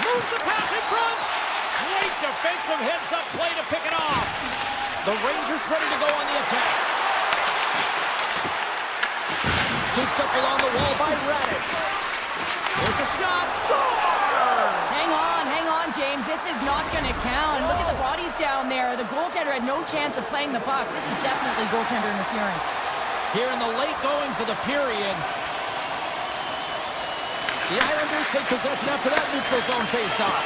Moves the pass in front. Great defensive heads-up play to pick it off. The Rangers ready to go on the attack. Scooped up along the wall by Radish. There's a shot. Scores! Hang on, James. This is not going to count. Look at the bodies down there. The goaltender had no chance of playing the puck. This is definitely goaltender interference. Here in the late goings of the period, the Islanders take possession after that neutral zone face-off.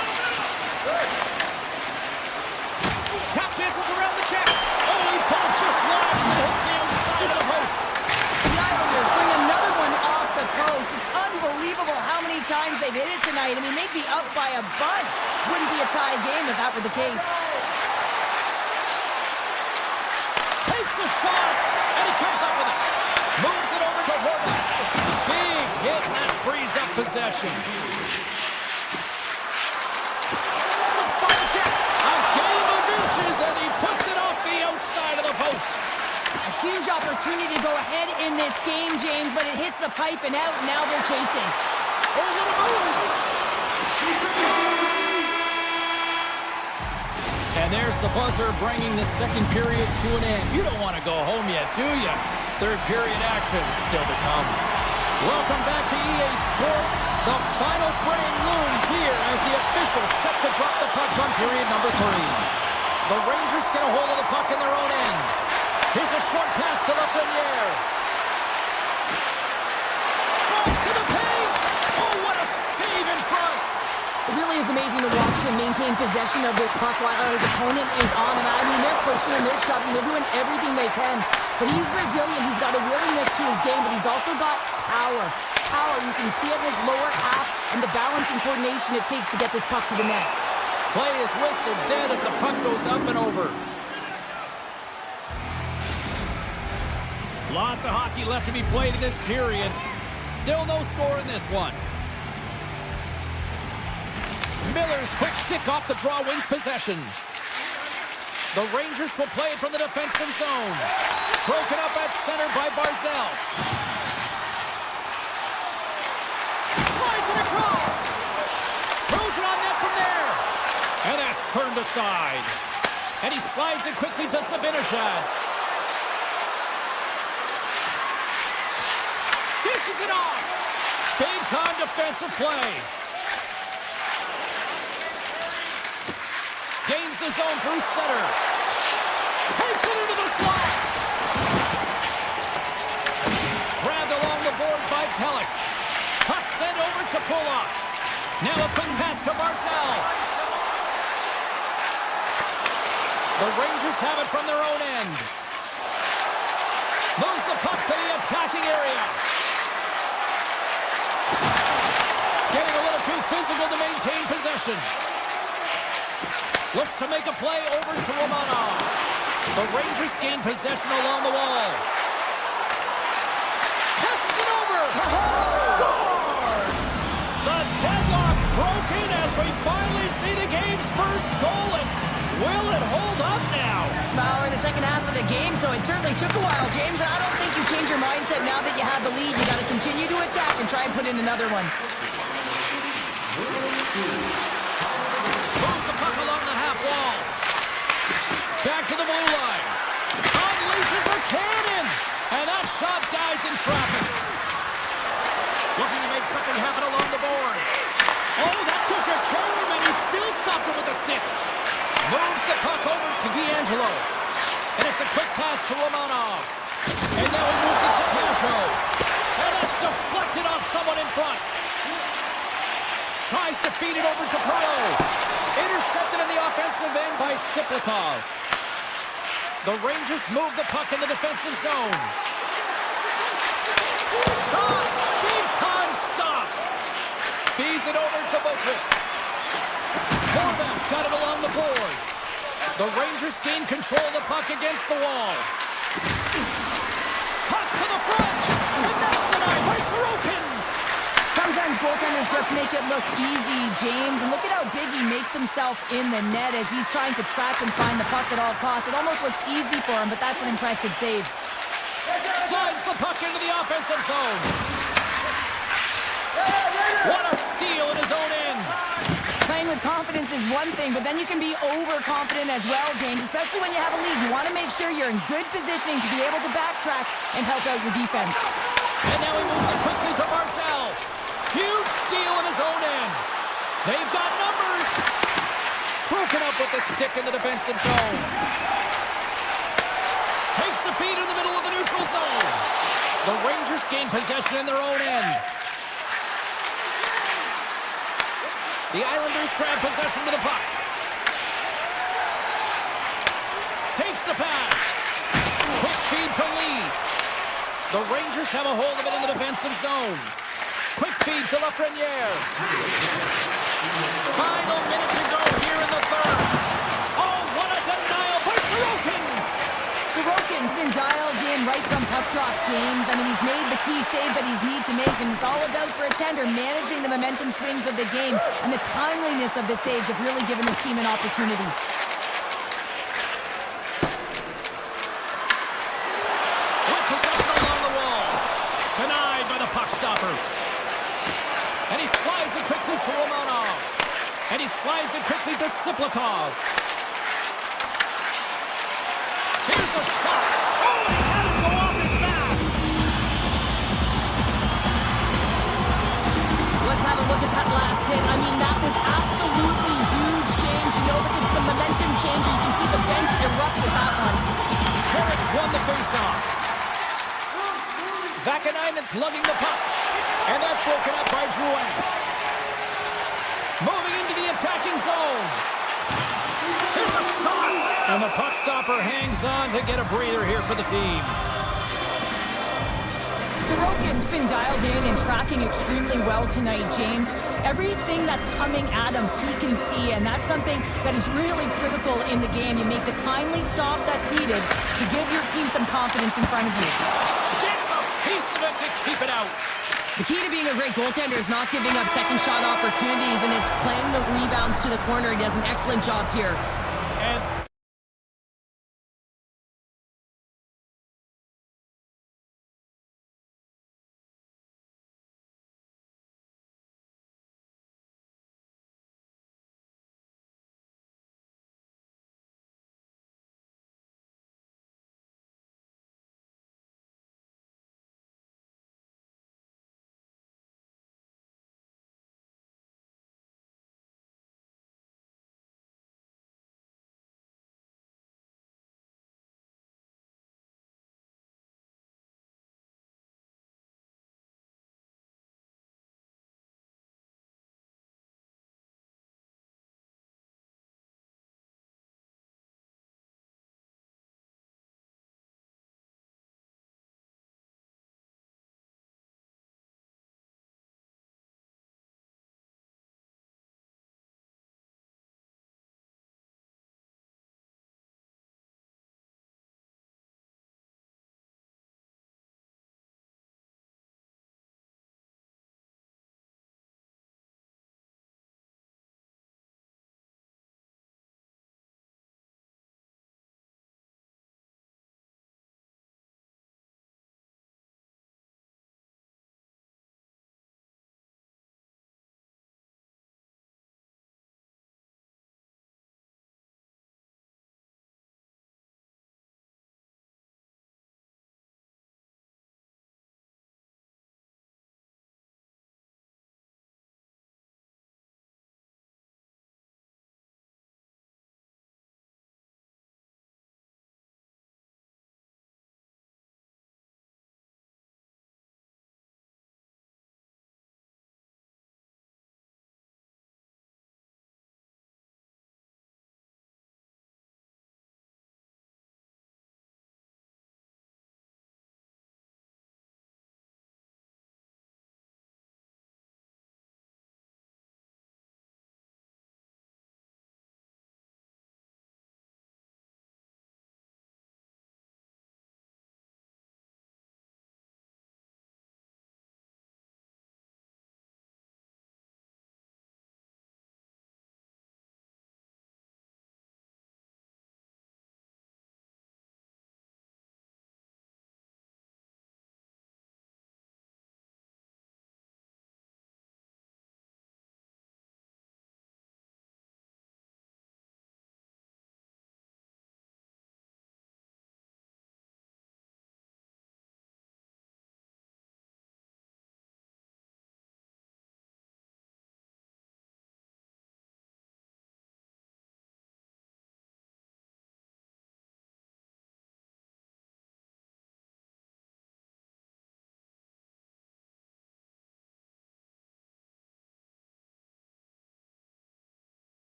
Tap dances around the check. Oh, he pulled just wide as it hits the outside of the post. The Islanders bring another one off the post. It's unbelievable how many times they've hit it tonight. I mean, they'd be up by a bunch. Wouldn't be a tie game if that were the case. Takes the shot, and he comes up with it. Moves it over to Horvath. Big hit, and that frees up possession. Six by the check. A game of inches, and he puts it off the outside of the post. A huge opportunity to go ahead in this game, James, but it hits the pipe and out, and now they're chasing. Oh, what a move! And there's the buzzer bringing the second period to an end. You don't want to go home yet, do you? Third period action still to come. Welcome back to EA Sports. The final frame looms here as the officials set to drop the puck on period number 3. The Rangers get a hold of the puck in their own end. Here's a short pass to Lafreniere. Drives to the paint. Oh, what a save in front. It really is amazing to watch him maintain possession of this puck while his opponent is on him. I mean, they're pushing and they're shoving. They're doing everything they can. But he's resilient. He's got a willingness to his game, but he's also got power. power you can see on his lower half and the balance and coordination it takes to get this puck to the net. Play is whistled dead as the puck goes up and over. Lots of hockey left to be played in this period. Still no score in this one. Miller's quick stick off the draw wins possession. The Rangers will play it from the defensive zone. Broken up at center by Barzal. Slides it across. Throws it on net from there. And that's turned aside. And he slides it quickly to Sabinashad. Dishes it off. Big time defensive play. Gains the zone through center. Takes it into the slot. Grabbed along the board by Pellick. Puck sent over to Pulock. Now a quick pass to Barzal. The Rangers have it from their own end. Moves the puck to the attacking area. Getting a little too physical to maintain possession. Looks to make a play over to Romanov. The Rangers gain possession along the wall. Passes it over. Scores! The deadlock broken as we finally see the game's first goal. And will it hold up now? Well, we're in the second half of the game, so it certainly took a while, James. And I don't think you change your mindset now that you have the lead. You got to continue to attack and try and put in another one. Moves the puck along the half wall. Back to the blue line. Unleashes a cannon. And that shot dies in traffic. Looking to make something happen along the boards. Oh, that took a turn, and he still stopped it with a stick. Moves the puck over to D'Angelo. And it's a quick pass to Romanov. And now he moves it to Casho. And that's deflected off someone in front. Tries to feed it over to Perot. Intercepted in the offensive end by Siplikov. The Rangers move the puck in the defensive zone. Shot! Big time stop! Feeds it over to Bokus. Horvat's got it along the boards. The Rangers gain control of the puck against the wall. Cuts to the front! And that's denied by Sorokin! Sometimes goaltenders just make it look easy, James. And look at how big he makes himself in the net as he's trying to track and find the puck at all costs. It almost looks easy for him, but that's an impressive save. Slides the puck into the offensive zone. What a steal in his own end. Playing with confidence is one thing, but then you can be overconfident as well, James, especially when you have a lead. You want to make sure you're in good positioning to be able to backtrack and help out your defense. And now he moves it quickly to Barzal. Huge steal in his own end. They've got numbers. Broken up with the stick in the defensive zone. Takes the feed in the middle of the neutral zone. The Rangers gain possession in their own end. The Islanders grab possession with the puck. Takes the pass. Quick feed to Lee. The Rangers have a hold of it in the defensive zone. Quick feed to Lafreniere. Final minute to go here in the third. Oh, what a denial by Sorokin! Sorokin's been dialed in right from puck drop, James. I mean, he's made the key saves that he's need to make, and it's all about for a tender managing the momentum swings of the game, and the timeliness of the saves have really given his team an opportunity. With possession along the wall. Denied by the puck stopper. And he slides it quickly to Romanov. And he slides it quickly to Siplikov. Here's a shot. Oh, he had him go off his mask. Let's have a look at that last hit. I mean, that was absolutely huge, James. You know that this is a momentum changer. You can see the bench erupt with that one. Carrick's won the faceoff. Vakanainen's lugging the puck. And that's broken up by Drouin. Moving into the attacking zone. Here's a shot. And the puck stopper hangs on to get a breather here for the team. Sorokin's been dialed in and tracking extremely well tonight, James. Everything that's coming at him, he can see, and that's something that is really critical in the game. You make the timely stop that's needed to give your team some confidence in front of you. Gets a piece of it to keep it out. The key to being a great goaltender is not giving up second shot opportunities, and it's playing the rebounds to the corner. He does an excellent job here. And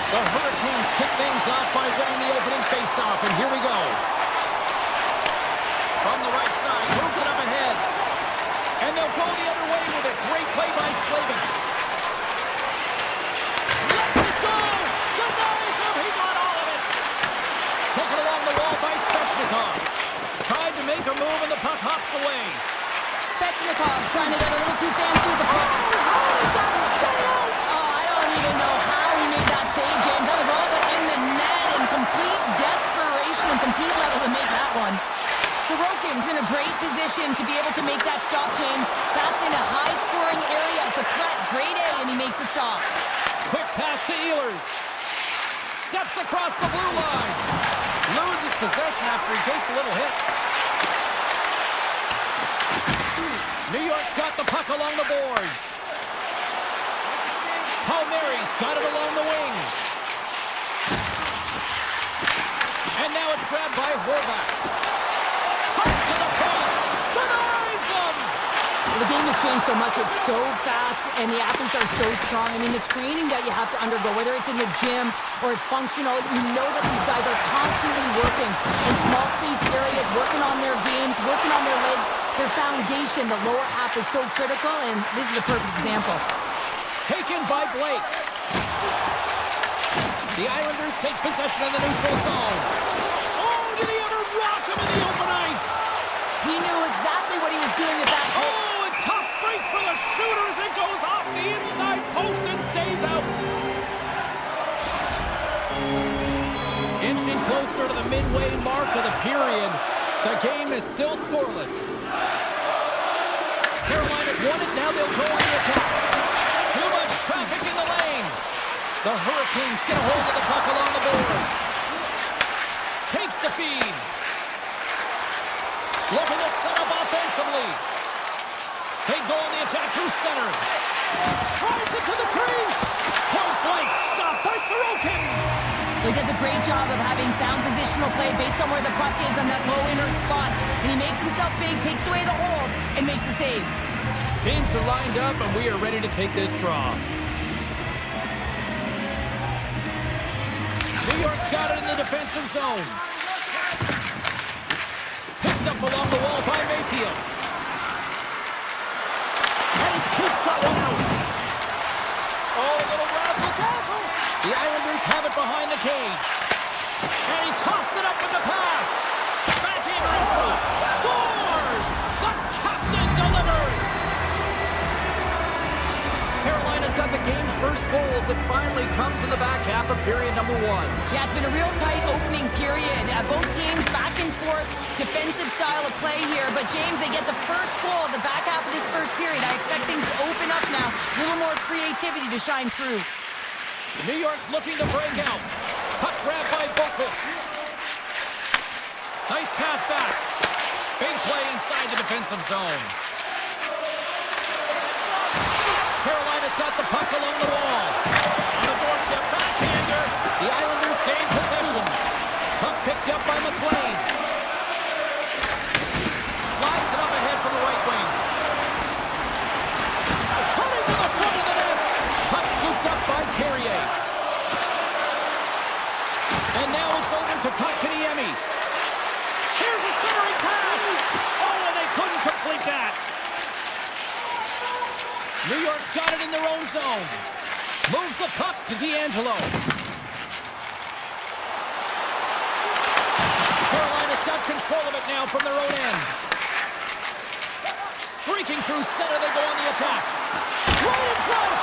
The Hurricanes kick things off by winning the opening faceoff, and here we go. From the right side, moves it up ahead. And they'll go the other way with a great play by Slavin. Lets it go! Denies him! He got all of it! Taken along the wall by Svechnikov. Tried to make a move and the puck hops away. Svechnikov trying to get a little too fancy with the puck. Oh, he got stay out! Oh, I don't even know how he made that save, James. That was all but in the net in complete desperation and complete level to make that one. Sorokin's in a great position to be able to make that stop, James. That's in a high-scoring area. It's a threat. Grade A, and he makes the stop. Quick pass to Ehlers. Steps across the blue line. Loses possession after he takes a little hit. New York's got the puck along the boards. Palmieri's got it along the wing. And now it's grabbed by Horvath. To the point, denies him! The game has changed so much. It's so fast, and the athletes are so strong. I mean, the training that you have to undergo, whether it's in the gym or it's functional, you know that these guys are constantly working in small space areas, working on their games, working on their legs, their foundation. The lower half is so critical, and this is a perfect example. Taken by Blake. The Islanders take possession of the neutral zone. Oh, did he ever rock him in the open ice? He knew exactly what he was doing with that. Oh, a tough break for the shooters. It goes off the inside post and stays out. Inching closer to the midway mark of the period. The game is still scoreless. Carolina's won it. Now they'll go on the attack. Too much traffic in the lane. The Hurricanes get a hold of the puck along the boards. Takes the feed. Looking to set up offensively. They go on the attack through center. Drives it to the crease. Point blank stop by Sorokin. He does a great job of having sound positional play based on where the puck is on that low inner slot. And he makes himself big, takes away the holes, and makes the save. Teams are lined up, and we are ready to take this draw. New York's got it in the defensive zone. Picked up along the wall by Mayfield. And he keeps that one out. Oh, a little razzle-dazzle. The Islanders have it behind the cage. And he coughs it up with the pass. Backhander in front. Scores! The captain delivers! Carolina's got the game's first goals. It finally comes in the back half of period number one. Yeah, it's been a real tight opening period. Both teams back and forth, defensive style of play here. But James, they get the first goal at the back half of this first period. I expect things to open up now. A little more creativity to shine through. New York's looking to break out. Puck grabbed by Boqvist. Nice pass back. Big play inside the defensive zone. Carolina's got the puck along the wall. On the doorstep, backhander. The Islanders gain possession. Puck picked up by McLean. Slides it up ahead from the right wing. Cutting to the front of the net. Puck scooped up by Carrier. And now it's over to Kotkaniemi. Here's a centering pass. Oh, and they couldn't complete that. New York's got it in their own zone. Moves the puck to D'Angelo. Carolina's got control of it now from their own end. Streaking through center, they go on the attack. Right in front!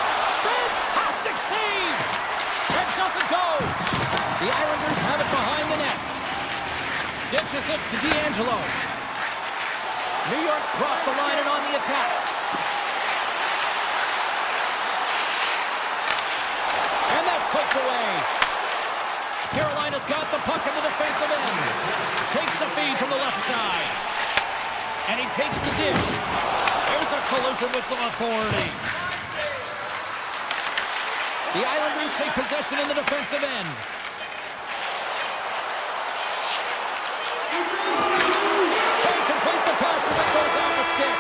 Fantastic save! That doesn't go! The Islanders have it behind the net. Dishes it to D'Angelo. New York's crossed the line and on the attack. And that's clipped away. Carolina's got the puck in the defensive end. Takes the feed from the left side. And he takes the dish. There's a collision with some authority. The Islanders take possession in the defensive end. Can't complete the pass as it goes off the stick.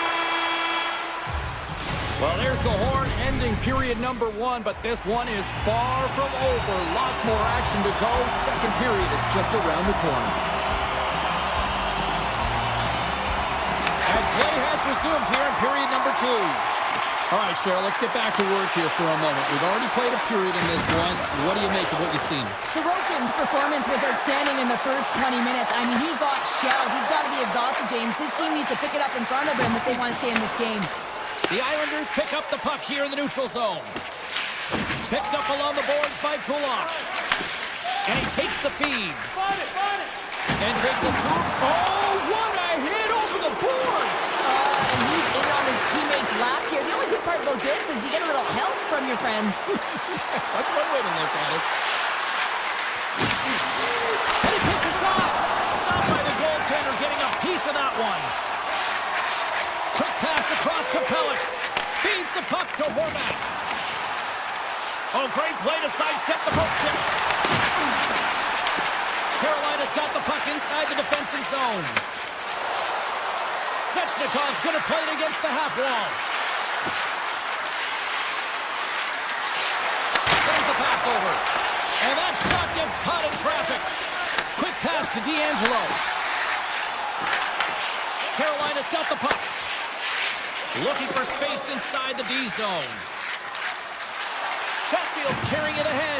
Well, there's the horn and Ending period number 1, but this one is far from over. Lots more action to go. Second period is just around the corner. And play has resumed here in period number 2. All right, Cheryl, let's get back to work here for a moment. We've already played a period in this one. What do you make of what you've seen? Sorokin's performance was outstanding in the first 20 minutes. I mean, he got shelled. He's got to be exhausted, James. His team needs to pick it up in front of him if they want to stay in this game. The Islanders pick up the puck here in the neutral zone. Picked up along the boards by Kulak. And he takes the feed. And takes a two. Oh, what a hit over the boards! And he's in on his teammate's lap here. The only good part about this is you get a little help from your friends. That's one way to look at it. And he takes a shot. Stopped by the goaltender, getting a piece of that one. Quick pass across to Pellick. Feeds the puck to Horvath. Oh, great play to sidestep the poke check. Carolina's got the puck inside the defensive zone. Svechnikov's going to play it against the half wall. Sends the pass over. And that shot gets caught in traffic. Quick pass to D'Angelo. Carolina's got the puck. Looking for space inside the D zone. Chatfield's carrying it ahead.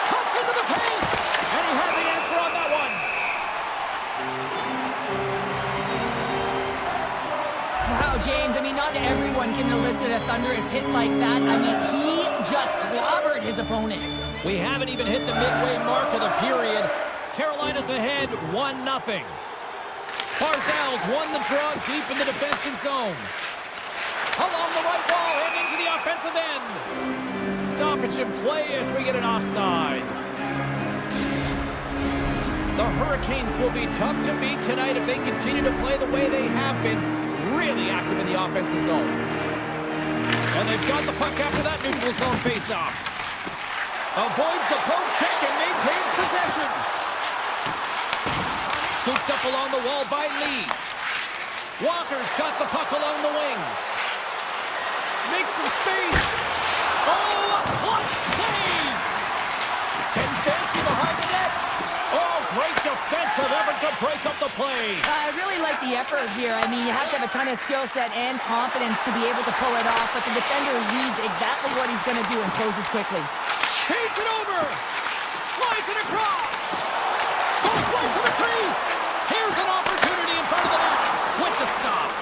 Cuts into the paint. And he had the answer on that one. Wow, James, I mean, not everyone can elicit a thunderous hit like that. I mean, he just clobbered his opponent. We haven't even hit the midway mark of the period. Carolina's ahead 1-0. Barzal's won the draw deep in the defensive zone. Along the right wall and into the offensive end. Stoppage in play as we get an offside. The Hurricanes will be tough to beat tonight if they continue to play the way they have been. Really active in the offensive zone. And they've got the puck after that neutral zone faceoff. Avoids the poke check and maintains possession. Scooped up along the wall by Lee. Walker's got the puck along the wing. Makes some space. Oh, a clutch save! And Dancy behind the net. Oh, great defensive effort to break up the play. I really like the effort here. I mean, you have to have a ton of skill set and confidence to be able to pull it off, but the defender reads exactly what he's going to do and closes quickly. Feeds it over. Slides it across. Goes right to the crease. Here's an opportunity in front of the net with the stop.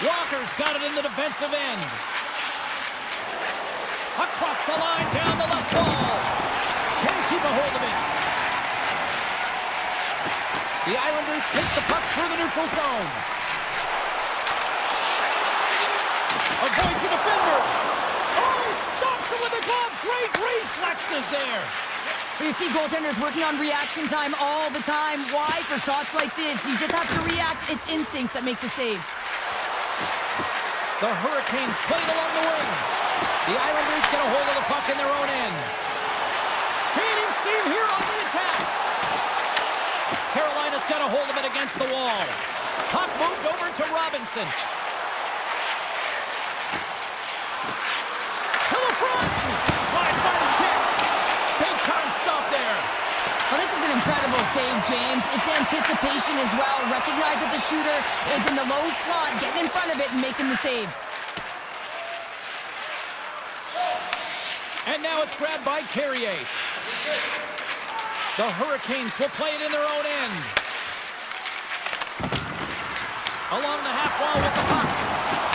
Walker's got it in the defensive end. Across the line, down the left wall. Can't keep a hold of it. The Islanders take the puck through the neutral zone. Avoids the defender. Oh, he stops him with a glove. Great reflexes there. You see goaltenders working on reaction time all the time. Why? For shots like this, you just have to react. It's instincts that make the save. The Hurricanes played along the wing. The Islanders get a hold of the puck in their own end. Gaining steam here on the attack. Carolina's got a hold of it against the wall. Puck moved over to Robinson. To the front. Slides by the kick. Big time stop there. Well, this is an incredible save, James. It's anticipation as well. Recognize that the shooter is in the low slot, getting in front of it and making the save. And now it's grabbed by Carrier. The Hurricanes will play it in their own end. Along the half wall with the puck.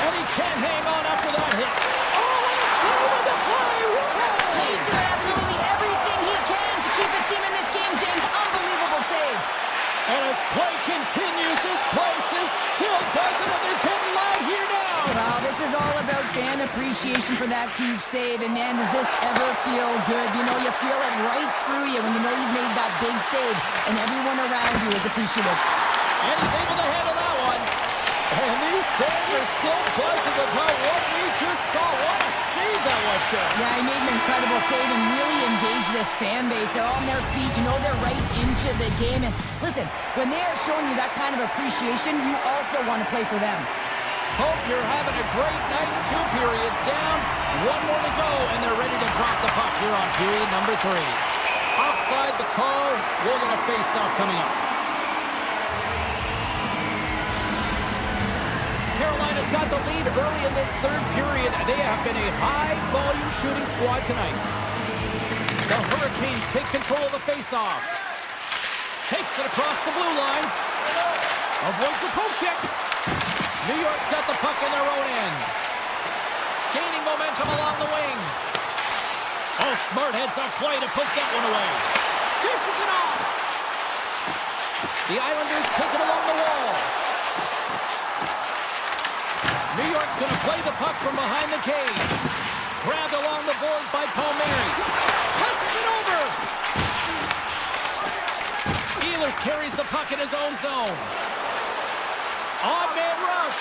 And he can't hang on after that hit. Oh, and a save of the play! Whoa! He's doing absolutely everything he can to keep his team in this game, James. Unbelievable save. And as play continues, this place is still buzzing, and they're getting loud here now. Well, this is all about fan appreciation for that huge save. And man, does this ever feel good. You know, you feel it right through you when you know you've made that big save, and everyone around you is appreciative. And he's able to handle that one. And these fans are still buzzing about what we just saw. What a save that was, possession. Yeah, he made an incredible save and really engaged this fan base. They're on their feet. You know they're right into the game. And listen, when they are showing you that kind of appreciation, you also want to play for them. Hope you're having a great night. 2 periods down. 1 more to go, and they're ready to drop the puck here on period number 3. Offside the call. We'll get a face-off coming up. Carolina's got the lead early in this 3rd period. They have been a high-volume shooting squad tonight. The Hurricanes take control of the face-off. Takes it across the blue line. Avoids the poke check. New York's got the puck in their own end. Gaining momentum along the wing. Oh, smart heads-up play to put that one away. Dishes it off. The Islanders take it along the wall. New York's going to play the puck from behind the cage. Grabbed along the board by Palmieri. Passes it over. Ehlers carries the puck in his own zone. Odd man rush.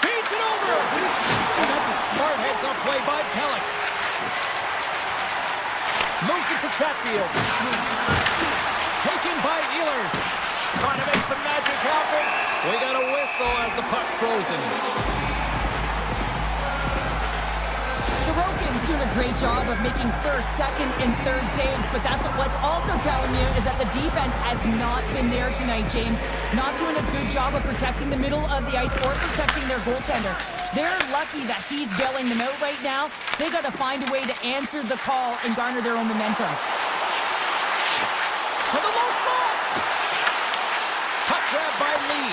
Feeds it over. And that's a smart heads-up play by Pellick. Moves it to Chatfield. Taken by Ehlers. Trying to make some magic happen. We got a whistle as the puck's frozen. Sorokin's doing a great job of making 1st, 2nd, and 3rd saves, but that's what's also telling you is that the defense has not been there tonight, James. Not doing a good job of protecting the middle of the ice or protecting their goaltender. They're lucky that he's bailing them out right now. They got to find a way to answer the call and garner their own momentum. To the low slot. Puck grab by Lee.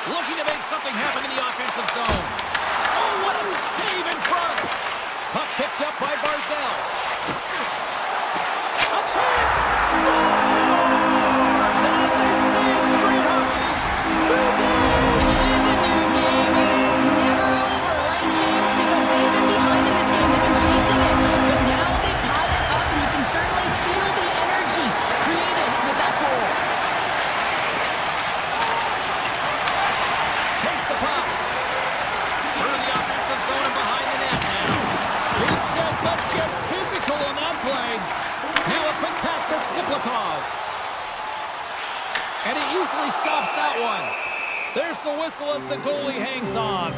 Looking to make something happen in the offensive zone. Oh, what a save in front. Puck picked up by Barzell. A chance. Scores! And as they say it straight up. New game. It is a new game, and it's never over, right, James? Because they've been behind in this game. They've been chasing it. But now they tie it up, and you can certainly feel the energy created with that goal. Takes the puck. Through the offensive zone and behind the net now. He says, let's get physical on that play. Now a quick pass to Siplikov. And he easily stops that one. There's the whistle as the goalie hangs on.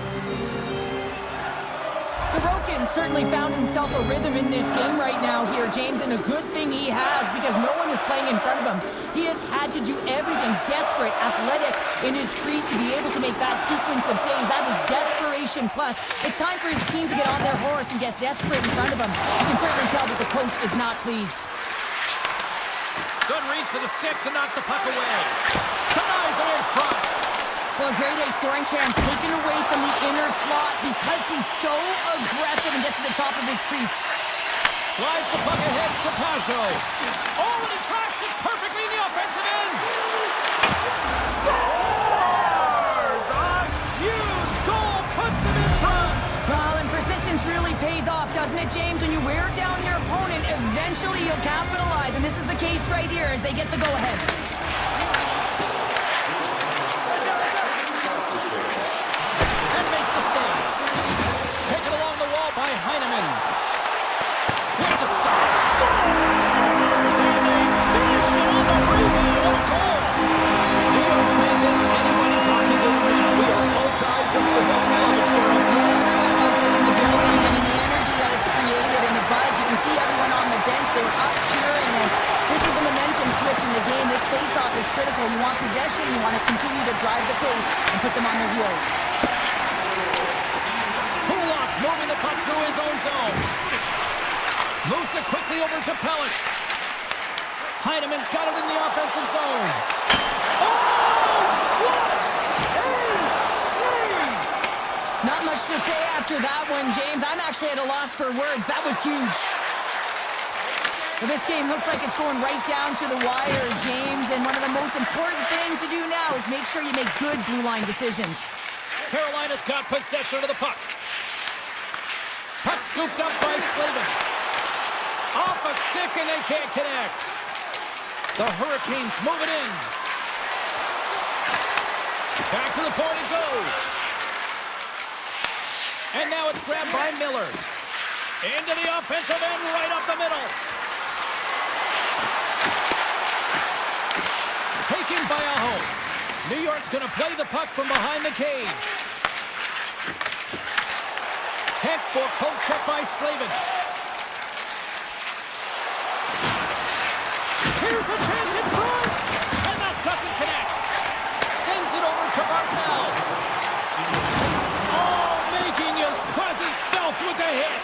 Sorokin certainly found himself a rhythm in this game right now here, James, and a good thing he has because no one is playing in front of him. He has had to do everything desperate, athletic in his crease to be able to make that sequence of saves. That is desperation plus. It's time for his team to get on their horse and get desperate in front of him. You can certainly tell that the coach is not pleased. Good reach for the stick to knock the puck away. Denies him in front. Well, a grade A scoring chance taken away from the inner slot because he's so aggressive and gets to the top of his crease. Slides the puck ahead to Pajot. Oh, and he tracks it perfectly in the offensive end. Scores! A huge goal puts him in front. Well, and persistence really pays off, doesn't it, James? When you wear down your opponent, eventually you'll capitalize. And this is the case right here as they get the go-ahead. And makes the save. Taken along the wall by Heineman. With the stop. Scores! And they finish it on the rebound. What a goal! New York's made this anybody's hockey game now. We are all tied just the one we love it, Cheryl. Yeah, everyone loves it in the building. I mean, the energy that it's created and the buzz. You can see everyone on the bench. They were up cheering, and this is the momentum switch in the game. This face-off is critical. You want possession. You want to continue to drive the pace and put them on their heels. Kulak's moving the puck through his own zone. Moves it quickly over to Pellick. Heineman's got it in the offensive zone. Oh! What a save! Not much to say after that one, James. I'm actually at a loss for words. That was huge. Well, this game looks like it's going right down to the wire, James. And one of the most important things to do now is make sure you make good blue line decisions. Carolina's got possession of the puck. Puck scooped up by Slavin. Off a stick and they can't connect. The Hurricanes move it in. Back to the point it goes. And now it's grabbed by Miller. Into the offensive end, right up the middle. Taken by Aho. New York's going to play the puck from behind the cage. Textbook poke check by Slavin. Here's a chance in front! And that doesn't connect. Sends it over to Marcel. Oh, making his presence felt with the hit.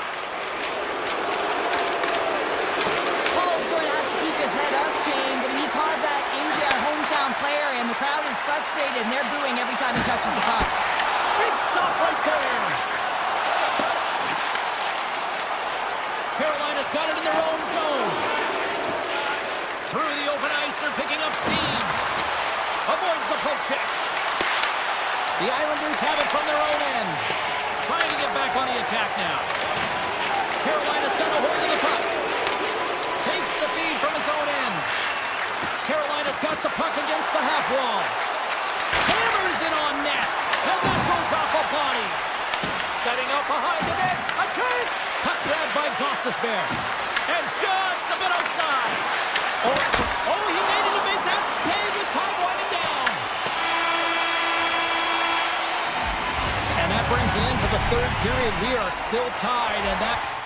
Paul's going to have to keep his head up, James. I mean, he caused that injury, our hometown player, and the crowd is frustrated, and they're booing every time he touches the puck. Big stop right there. Carolina's got it in their own zone. Through the open ice, they're picking up steam. Avoids the poke check. The Islanders have it from their own end. Trying to get back on the attack now. Carolina's got a hold of the puck. Takes the feed from his own end. Carolina's got the puck against the half wall. Hammers it on net. And that goes off a body. Setting up behind the net. A chance. Puck grabbed by Gostisbehere. And just a bit outside. Oh, he made it to make that save with time winding down. And that brings it into the third period. We are still tied, and that...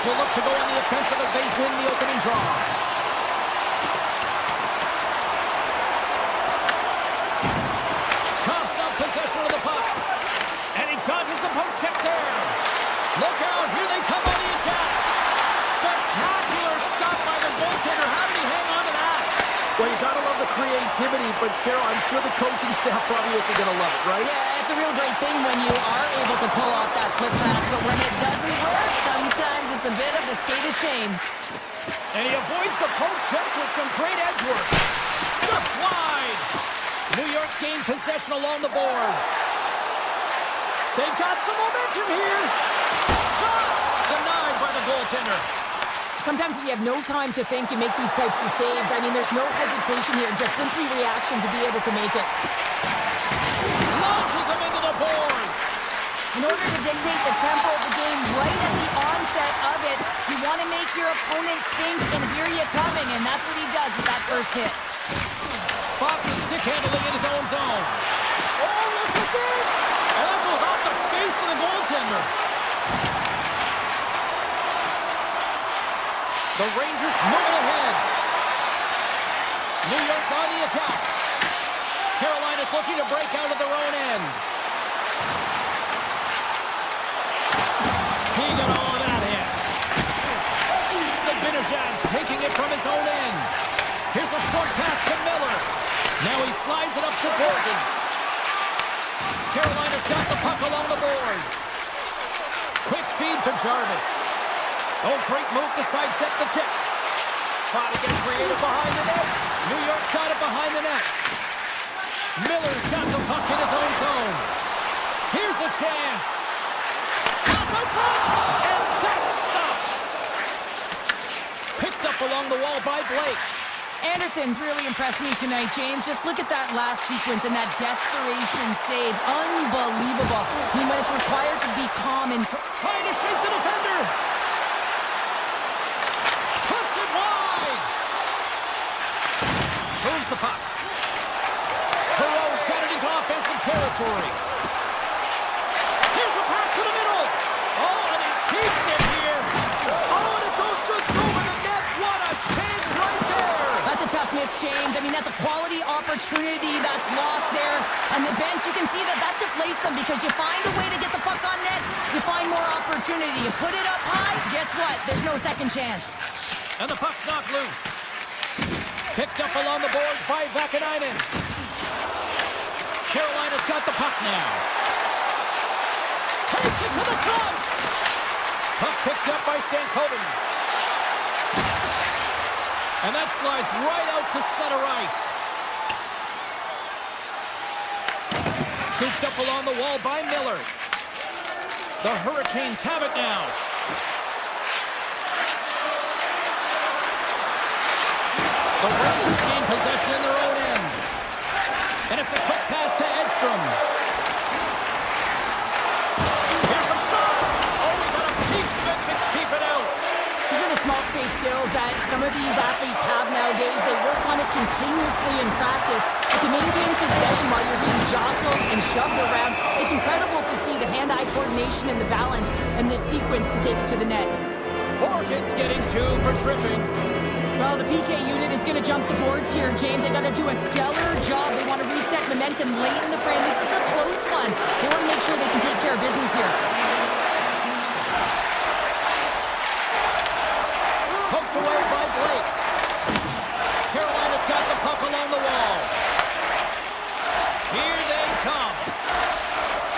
will look to go on the offensive as they win the opening draw. Coughs up possession of the puck. And he dodges the poke check there. Look out, here they come on the attack. Spectacular stop by the goaltender. How did he hang on to that? Well, you gotta love the creativity, but Cheryl, I'm sure the coaching staff probably isn't gonna love it, right? Yeah, it's a real great thing when you are able to pull off that flip pass, but when it doesn't work, sometimes it's a bit of the skate of shame. And he avoids the poke check with some great edge work. The slide! New York's gained possession along the boards. They've got some momentum here. Shot! Denied by the goaltender. Sometimes when you have no time to think, you make these types of saves. I mean, there's no hesitation here, just simply reaction to be able to make it. Launches him into the boards. In order to dictate the tempo of the game right at the onset of it, you want to make your opponent think and hear you coming, and that's what he does with that first hit. Fox is stick handling in his own zone. Oh, look at this! And that goes off the face of the goaltender. The Rangers moving ahead. New York's on the attack. Carolina's looking to break out of their own end. He got all of that hit. Sabinajad's taking it from his own end. Here's a short pass to Miller. Now he slides it up to Morgan. Carolina's got the puck along the boards. Quick feed to Jarvis. Oh, great move to sidestep the check. Try to get creative behind the net. New York's got it behind the net. Miller's got the puck in his own zone. Here's a chance. Pass out front, and that's stopped. Picked up along the wall by Blake. Anderson's really impressed me tonight, James. Just look at that last sequence and that desperation save. Unbelievable. I mean, when it's required to be calm and... Trying to shake the defender. Puts it wide. Moves the puck. Perot's got it into offensive territory. Here's a pass to the middle. Oh, and he keeps it here. Oh, and it goes just over the net. What a chance right there. That's a tough miss, James. I mean, that's a quality opportunity that's lost there. On the bench, you can see that that deflates them because you find a way to get the puck on net, you find more opportunity. You put it up high, guess what? There's no second chance. And the puck's knocked loose. Picked up along the boards by Vakanainen. Carolina's got the puck now. Takes it to the front. Puck picked up by Stankoven. And that slides right out to center ice. Scooped up along the wall by Miller. The Hurricanes have it now. The Rangers gain possession in their own end. And it's a quick pass to Edstrom. Here's a shot. Oh, he got a piece of it to keep it out. These are the small space skills that some of these athletes have nowadays. They work on it continuously in practice. But to maintain possession while you're being jostled and shoved around, it's incredible to see the hand-eye coordination and the balance and the sequence to take it to the net. Morgan's getting 2 for tripping. Well, the PK unit is going to jump the boards here, James. They got to do a stellar job. They want to reset momentum late in the frame. This is a close one. They want to make sure they can take care of business here. Poked away by Blake. Carolina's got the puck along the wall. Here they come.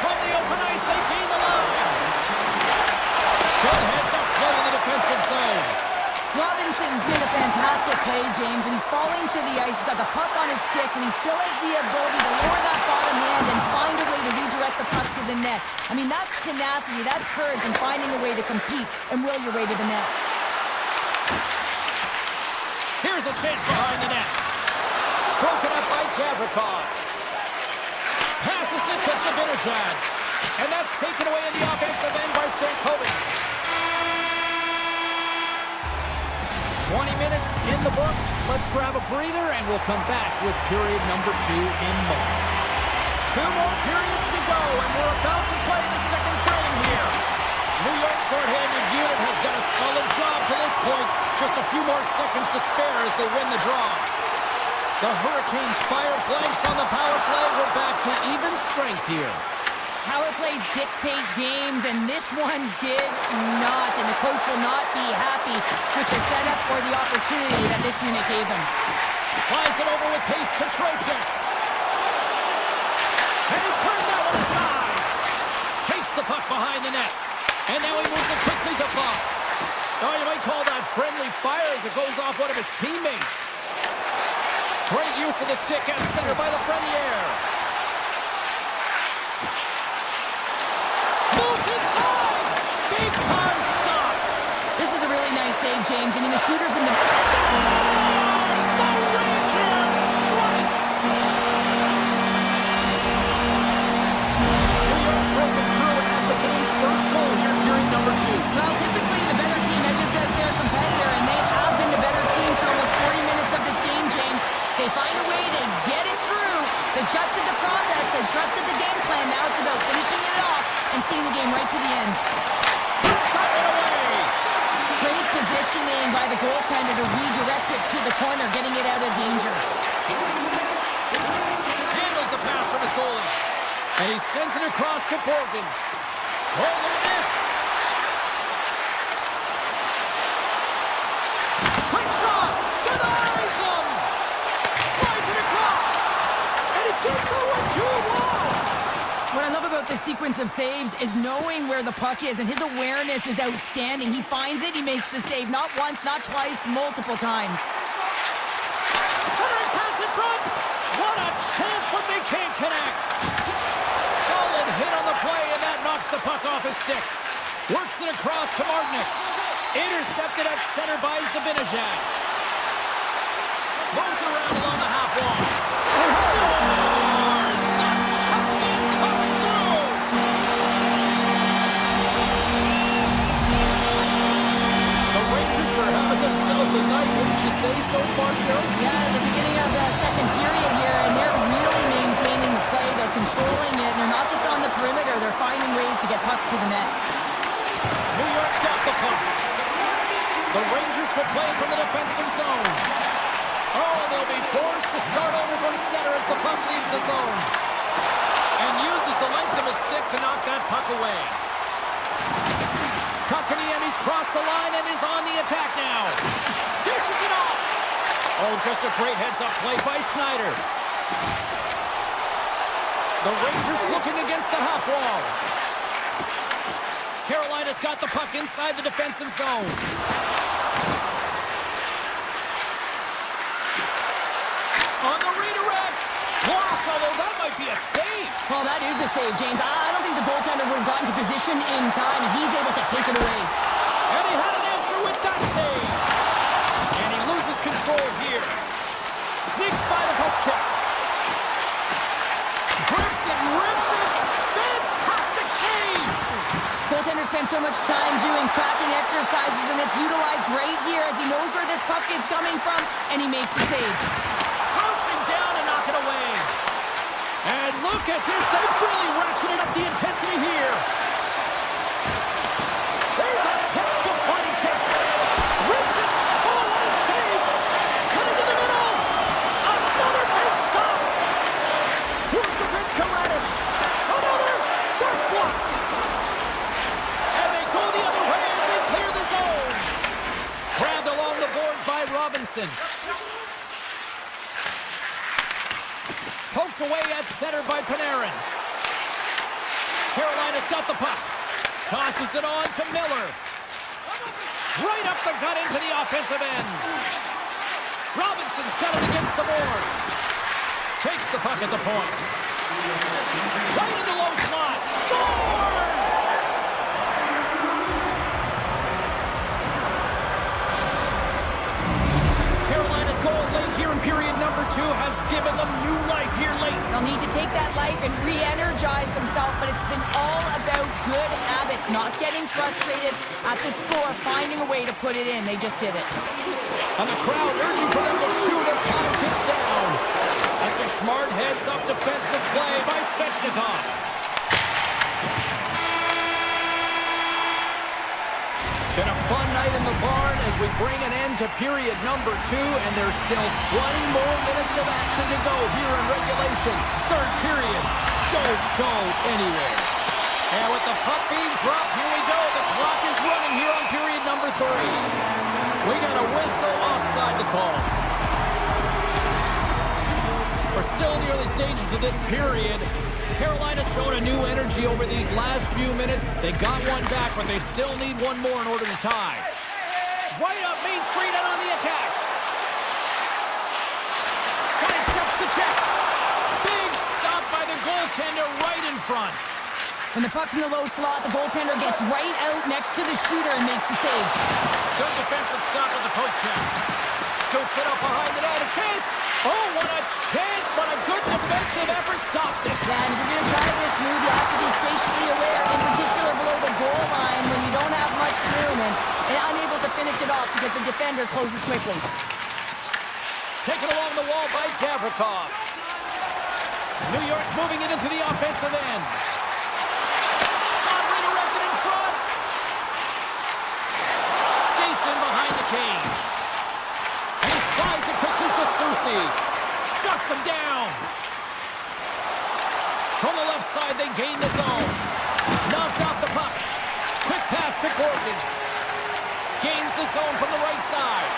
From the open ice, they gain the line. Good heads-up play in the defensive zone. Robinson's made a fantastic play, James, and he's falling to the ice. He's got the puck on his stick, and he still has the ability to lower that bottom hand and find a way to redirect the puck to the net. I mean, that's tenacity, that's courage, and finding a way to compete and will your way to the net. Here's a chance behind the net. Broken up by Gavrikov. Passes it to Sabinajad. And that's taken away in the offensive end by Stankoven. 20 minutes in the books. Let's grab a breather, and we'll come back with period number 2 in moments. 2 more periods to go, and we're about to play the second frame here. New York's shorthanded unit has done a solid just a few more seconds to spare as they win the draw. The Hurricanes fire blanks on the power play. We're back to even strength here. Power plays dictate games, and this one did not. And the coach will not be happy with the setup or the opportunity that this unit gave them. Slides it over with pace to Trocheck. And he turned that one aside. Takes the puck behind the net. And now he moves it quickly to Fox. Oh, you might call that friendly fire as it goes off one of his teammates. Great use of the stick at center by Lafreniere. Moves inside! Big time stop! This is a really nice save, James. I mean, the shooter's in the... Well, typically the better team edges out their competitor, and they have been the better team for almost 40 minutes of this game, James. They find a way to get it through. They trusted the process. They trusted the game plan. Now it's about finishing it off and seeing the game right to the end. Great positioning by the goaltender to redirect it to the corner, getting it out of danger. Handles the pass from his goalie. And he sends it across to Borgen. Oh, look at this. Quick shot! Denies him! Slides it across! And it gets over to a wall! What I love about this sequence of saves is knowing where the puck is, and his awareness is outstanding. He finds it, he makes the save. Not once, not twice, multiple times. Centering pass in front! What a chance, but they can't connect! Solid hit on the play, and that knocks the puck off his stick. Works it across to Martinic. Intercepted at center by Zabinajad. Moves it around along the half wall. Scores! The captain comes through! The Rangers are having themselves a night, wouldn't you say so far, Cheryl? Yeah, at the beginning of the second period here, and they're really maintaining the play. They're controlling it, and they're not just on the perimeter. They're finding ways to get pucks to the net. New York's got the puck. The Rangers will play from the defensive zone. Oh, they'll be forced to start over from center as the puck leaves the zone. And uses the length of his stick to knock that puck away. Kotkaniemi's crossed the line and is on the attack now. Dishes it off. Oh, just a great heads-up play by Schneider. The Rangers looking against the half wall. Carolina's got the puck inside the defensive zone. On the redirect. Blocked, although that might be a save. Well, that is a save, James. I don't think the goaltender would have gotten to position in time, and he's able to take it away. And he had an answer with that save. And he loses control here. Sneaks by the hook check. Grips it, rips it. Fantastic save. Goaltender spent so much time doing tracking exercises, and it's utilized right here as he knows where this puck is coming from, and he makes the save. Crouching down and knock it away. And look at this. They've really ratcheted up the intensity here. There's a textbook body check. Rips it. Oh, what a save. Cut it to the middle. Another big stop. Here's the pitch to Radish. Another. That's blocked. And they go the other way as they clear the zone. Grabbed along the boards by Robinson. Poked away at center by Panarin. Carolina's got the puck. Tosses it on to Miller. Right up the gut into the offensive end. Robinson's got it against the boards. Takes the puck at the point. Right into low slot. Scores! Carolina's goal late here in period number 2 has given them new life here late. They'll need to take that life and re-energize themselves, but it's been all about good habits, not getting frustrated at the score, finding a way to put it in. They just did it. And the crowd urging for them to shoot as time ticks down. That's a smart heads-up defensive play by Svechnikov. Been a fun night in the barn as we bring an end to period number 2, and there's still 20 more minutes of action to go here in regulation. Third period. Don't go anywhere. And with the puck being dropped, here we go. The clock is running here on period number 3. We got a whistle offside to call. We're still in the early stages of this period. Carolina's shown a new energy over these last few minutes. They got one back, but they still need one more in order to tie. Right up Main Street and on the attack. Sidesteps the check. Big stop by the goaltender right in front. When the puck's in the low slot, the goaltender gets right out next to the shooter and makes the save. Good defensive stop with the poke check. Scoops it up behind the net. A chance. Oh, what a chance, but a good defensive effort stops it. Yeah, and if you're going to try this move, you have to be spatially aware, in particular below the goal line when you don't have much room and unable to finish it off because the defender closes quickly. Taken along the wall by Gavrikov. New York's moving it into the offensive end. Shot redirected in front. Skates in behind the cage. And he slides it quickly to Susie. Shuts him down. From the left side, they gain the zone. Knocked off the puck. Quick pass to Gordon. Gains the zone from the right side.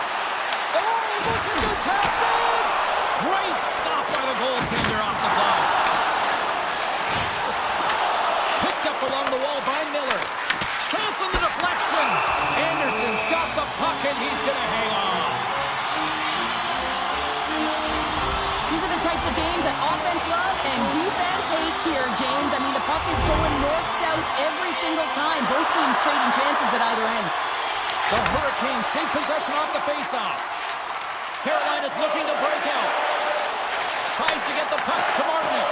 Oh, looking to tap dance! Great stop by the goaltender off the glove. Picked up along the wall by Miller. Chance on the deflection. Anderson's got the puck and he's going to hang on. These are the types of games that offense love and defense hates here, James. I mean, the puck is going north-south every single time. Both teams trading chances at either end. The Hurricanes take possession off the faceoff. Carolina's looking to break out. Tries to get the puck to Martin.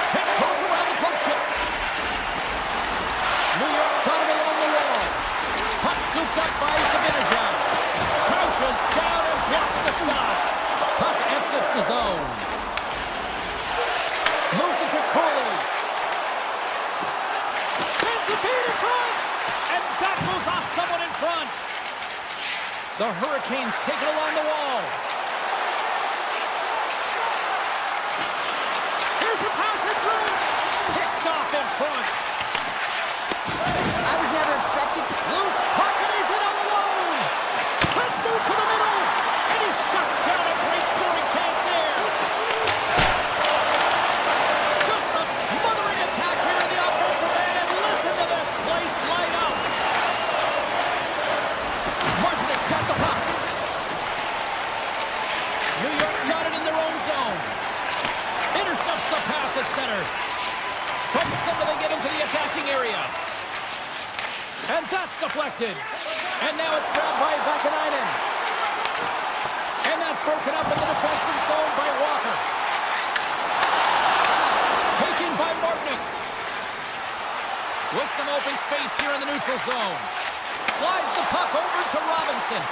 Tiptoes around the poke check. New York's got him along the wall. Puck scooped up by Zibanejad. Crouches down and blocks the shot. Puck exits the zone. Moves it to Cooley. Sends the feed in front. And that goes off someone in front. The Hurricanes take it along the wall. Here's a pass in front. Picked off in front. I was never expected to... Loose puck and he's in all alone. Let's move to the middle. And he shuts down a great scoring chance there. Just a smothering attack here in the offensive end. And listen to this place light up. Martinez got the puck. New York's got it in their own zone. Intercepts the pass at center. From center they get into the attacking area. And that's deflected. And now it's grabbed by Vakanainen. And that's broken up in the defensive zone by Walker. Taken by Martinic. With some open space here in the neutral zone. Slides the puck over to Robinson.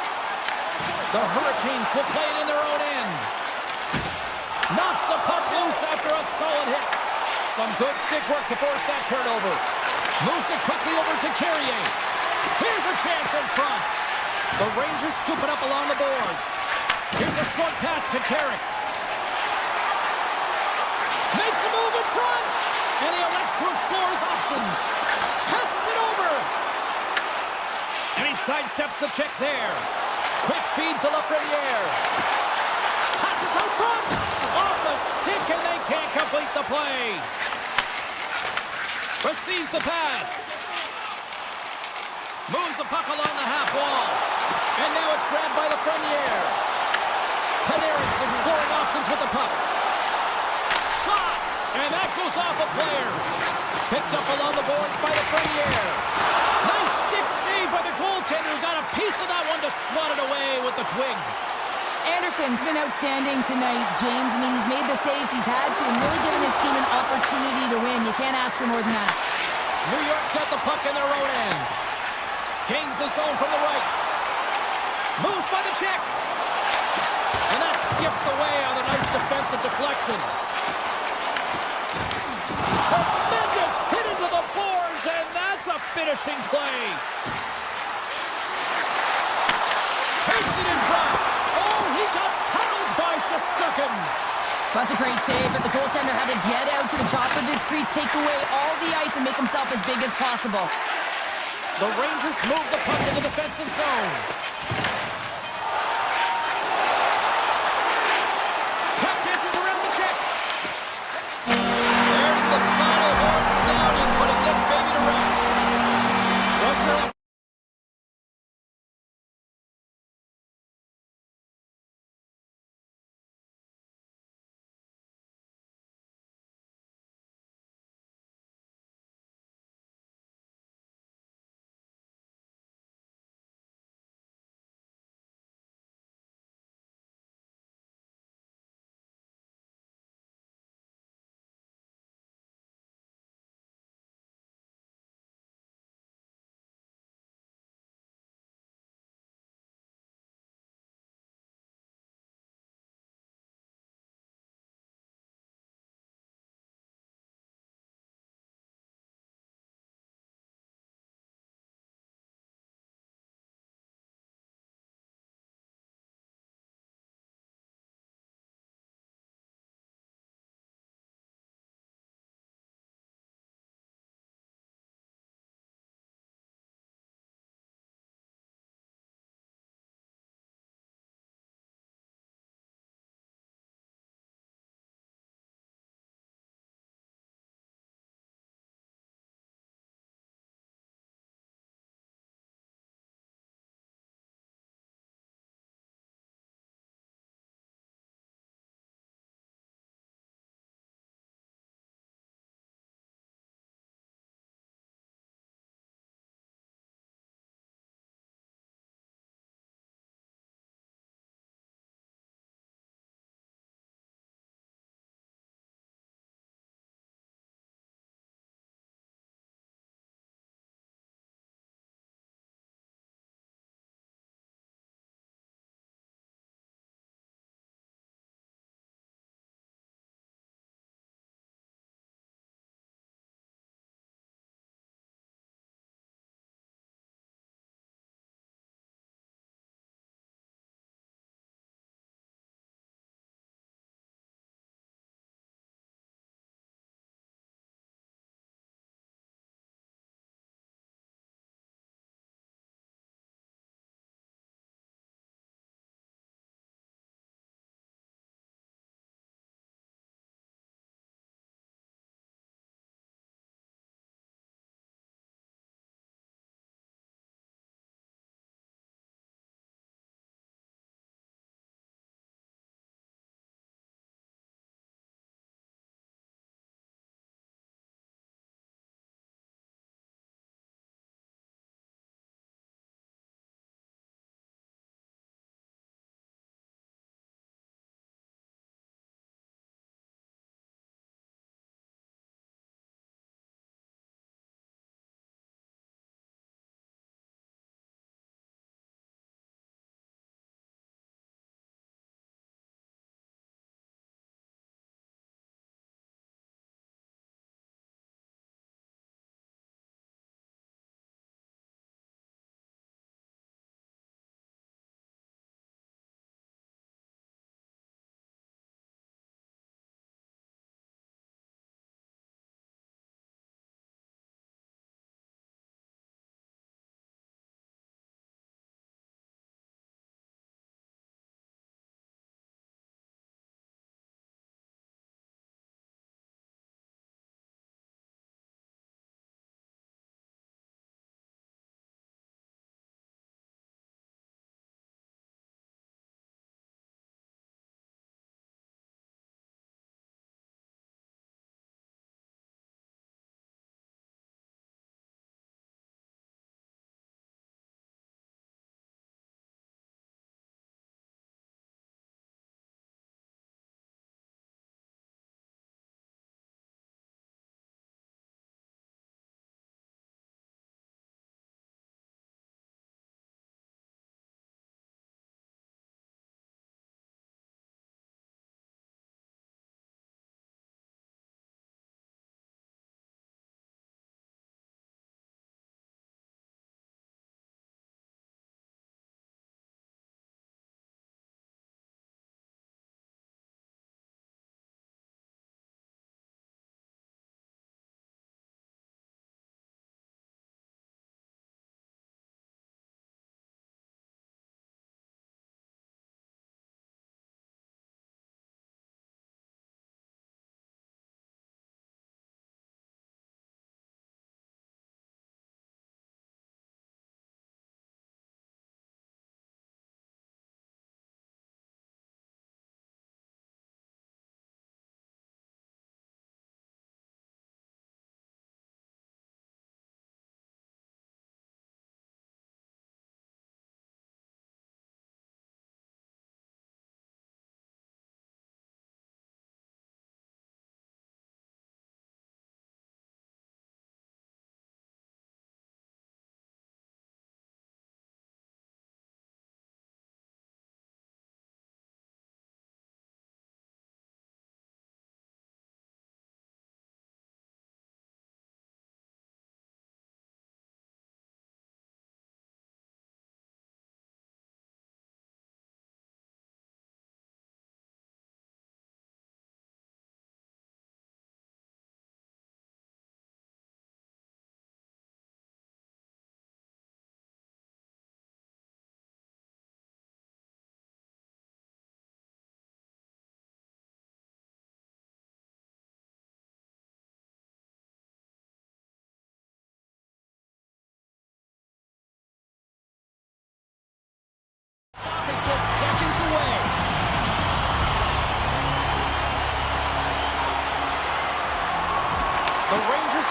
The Hurricanes will play it in their own end. Knocks the puck loose after a solid hit. Some good stick work to force that turnover. Moves it quickly over to Carrier. Here's a chance in front. The Rangers scoop it up along the boards. Here's a short pass to Carrick. Makes a move in front. And he elects to explore his options. Passes it over. And he sidesteps the check there. Quick feed to Lafreniere. Passes out front. Off the stick and they can't complete the play. Receives the pass. Moves the puck along the half wall. And now it's grabbed by Lafreniere. Panarin's exploring options with the puck. Shot. And that goes off a player. Picked up along the boards by Lafreniere. Nice stick save by the goaltender who got a piece of that one to swat it away with the twig. Anderson's been outstanding tonight, James. I mean, he's made the saves he's had to and really given his team an opportunity to win. You can't ask for more than that. New York's got the puck in their own end. Gains the zone from the right. Moves by the check. And that skips away on a nice defensive deflection. Tremendous hit into the boards, and that's That's a finishing play. Takes it in front. Oh, he got paddled by Shestukin. That's a great save, but the goaltender had to get out to the top of his crease, take away all the ice, and make himself as big as possible. The Rangers move the puck in the defensive zone.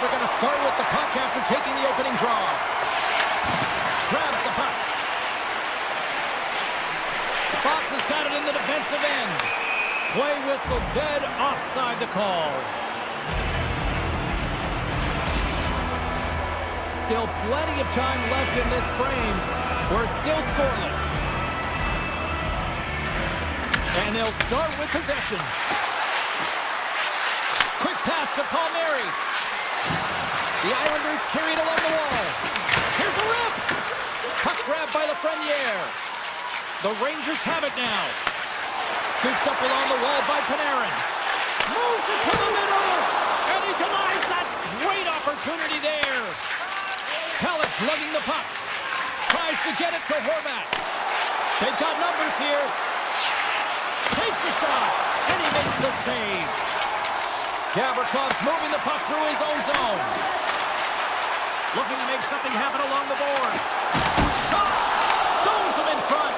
are going to start with the puck after taking the opening draw. Grabs the puck. Fox has got it in the defensive end. Play whistle dead, offside the call. Still plenty of time left in this frame. We're still scoreless. And they'll start with possession. Quick pass to Palmieri. The Islanders carried along the wall. Here's a rip. Puck grabbed by Lafreniere. The Rangers have it now. Scooped up along the wall by Panarin. Moves it to the middle. And he denies that great opportunity there. Kalix lugging the puck. Tries to get it to Horvat. They've got numbers here. Takes a shot. And he makes the save. Gavrikhov's moving the puck through his own zone. Looking to make something happen along the boards. Shot! Stones him in front.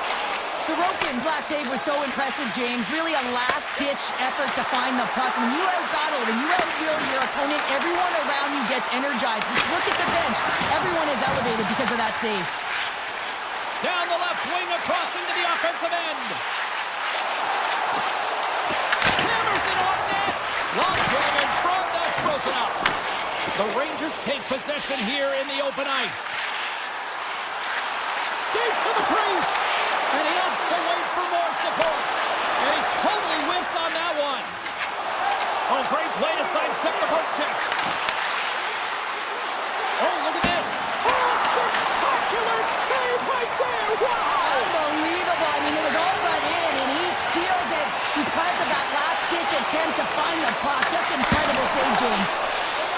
Sorokin's last save was so impressive, James. Really a last-ditch effort to find the puck. When you out-battle, when you out-will your opponent, everyone around you gets energized. Just look at the bench. Everyone is elevated because of that save. Down the left wing, across into the offensive end. Hammers it on net. Long jam in front, that's broken up. The Rangers take possession here in the open ice. Skates to the crease. And he opts to wait for more support. And he totally whiffs on that one. Oh, great play to sidestep the poke check. Oh, look at this. Oh, spectacular save right there. Wow. Unbelievable. I mean, it was all but in, and he steals it because of that last-ditch attempt to find the puck. Just incredible save, James.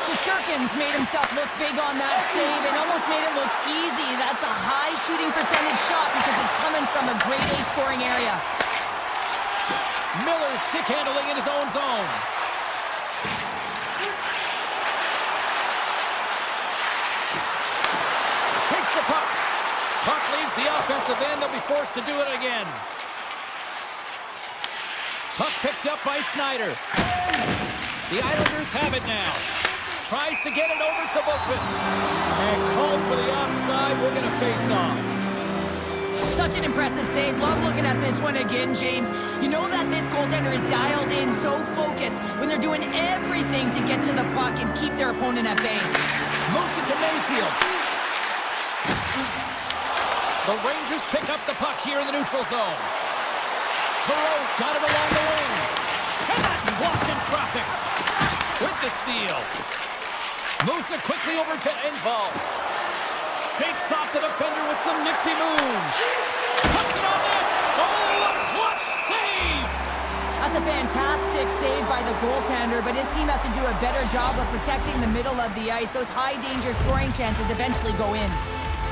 Shesterkin's made himself look big on that save and almost made it look easy. That's a high shooting percentage shot because it's coming from a grade A scoring area. Miller stick handling in his own zone. Takes the puck. Puck leaves the offensive end. They'll be forced to do it again. Puck picked up by Schneider. The Islanders have it now. Tries to get it over to Boqvist. And called for the offside. We're going to face off. Such an impressive save. Love looking at this one again, James. You know that this goaltender is dialed in, so focused when they're doing everything to get to the puck and keep their opponent at bay. Moves it to Mayfield. The Rangers pick up the puck here in the neutral zone. Perreault's got it along the wing. And that's blocked in traffic. With the steal. Moves it quickly over to Engvall. Shakes off the defender with some nifty moves. Puts it on net. Oh, a clutch save! That's a fantastic save by the goaltender, but his team has to do a better job of protecting the middle of the ice. Those high-danger scoring chances eventually go in.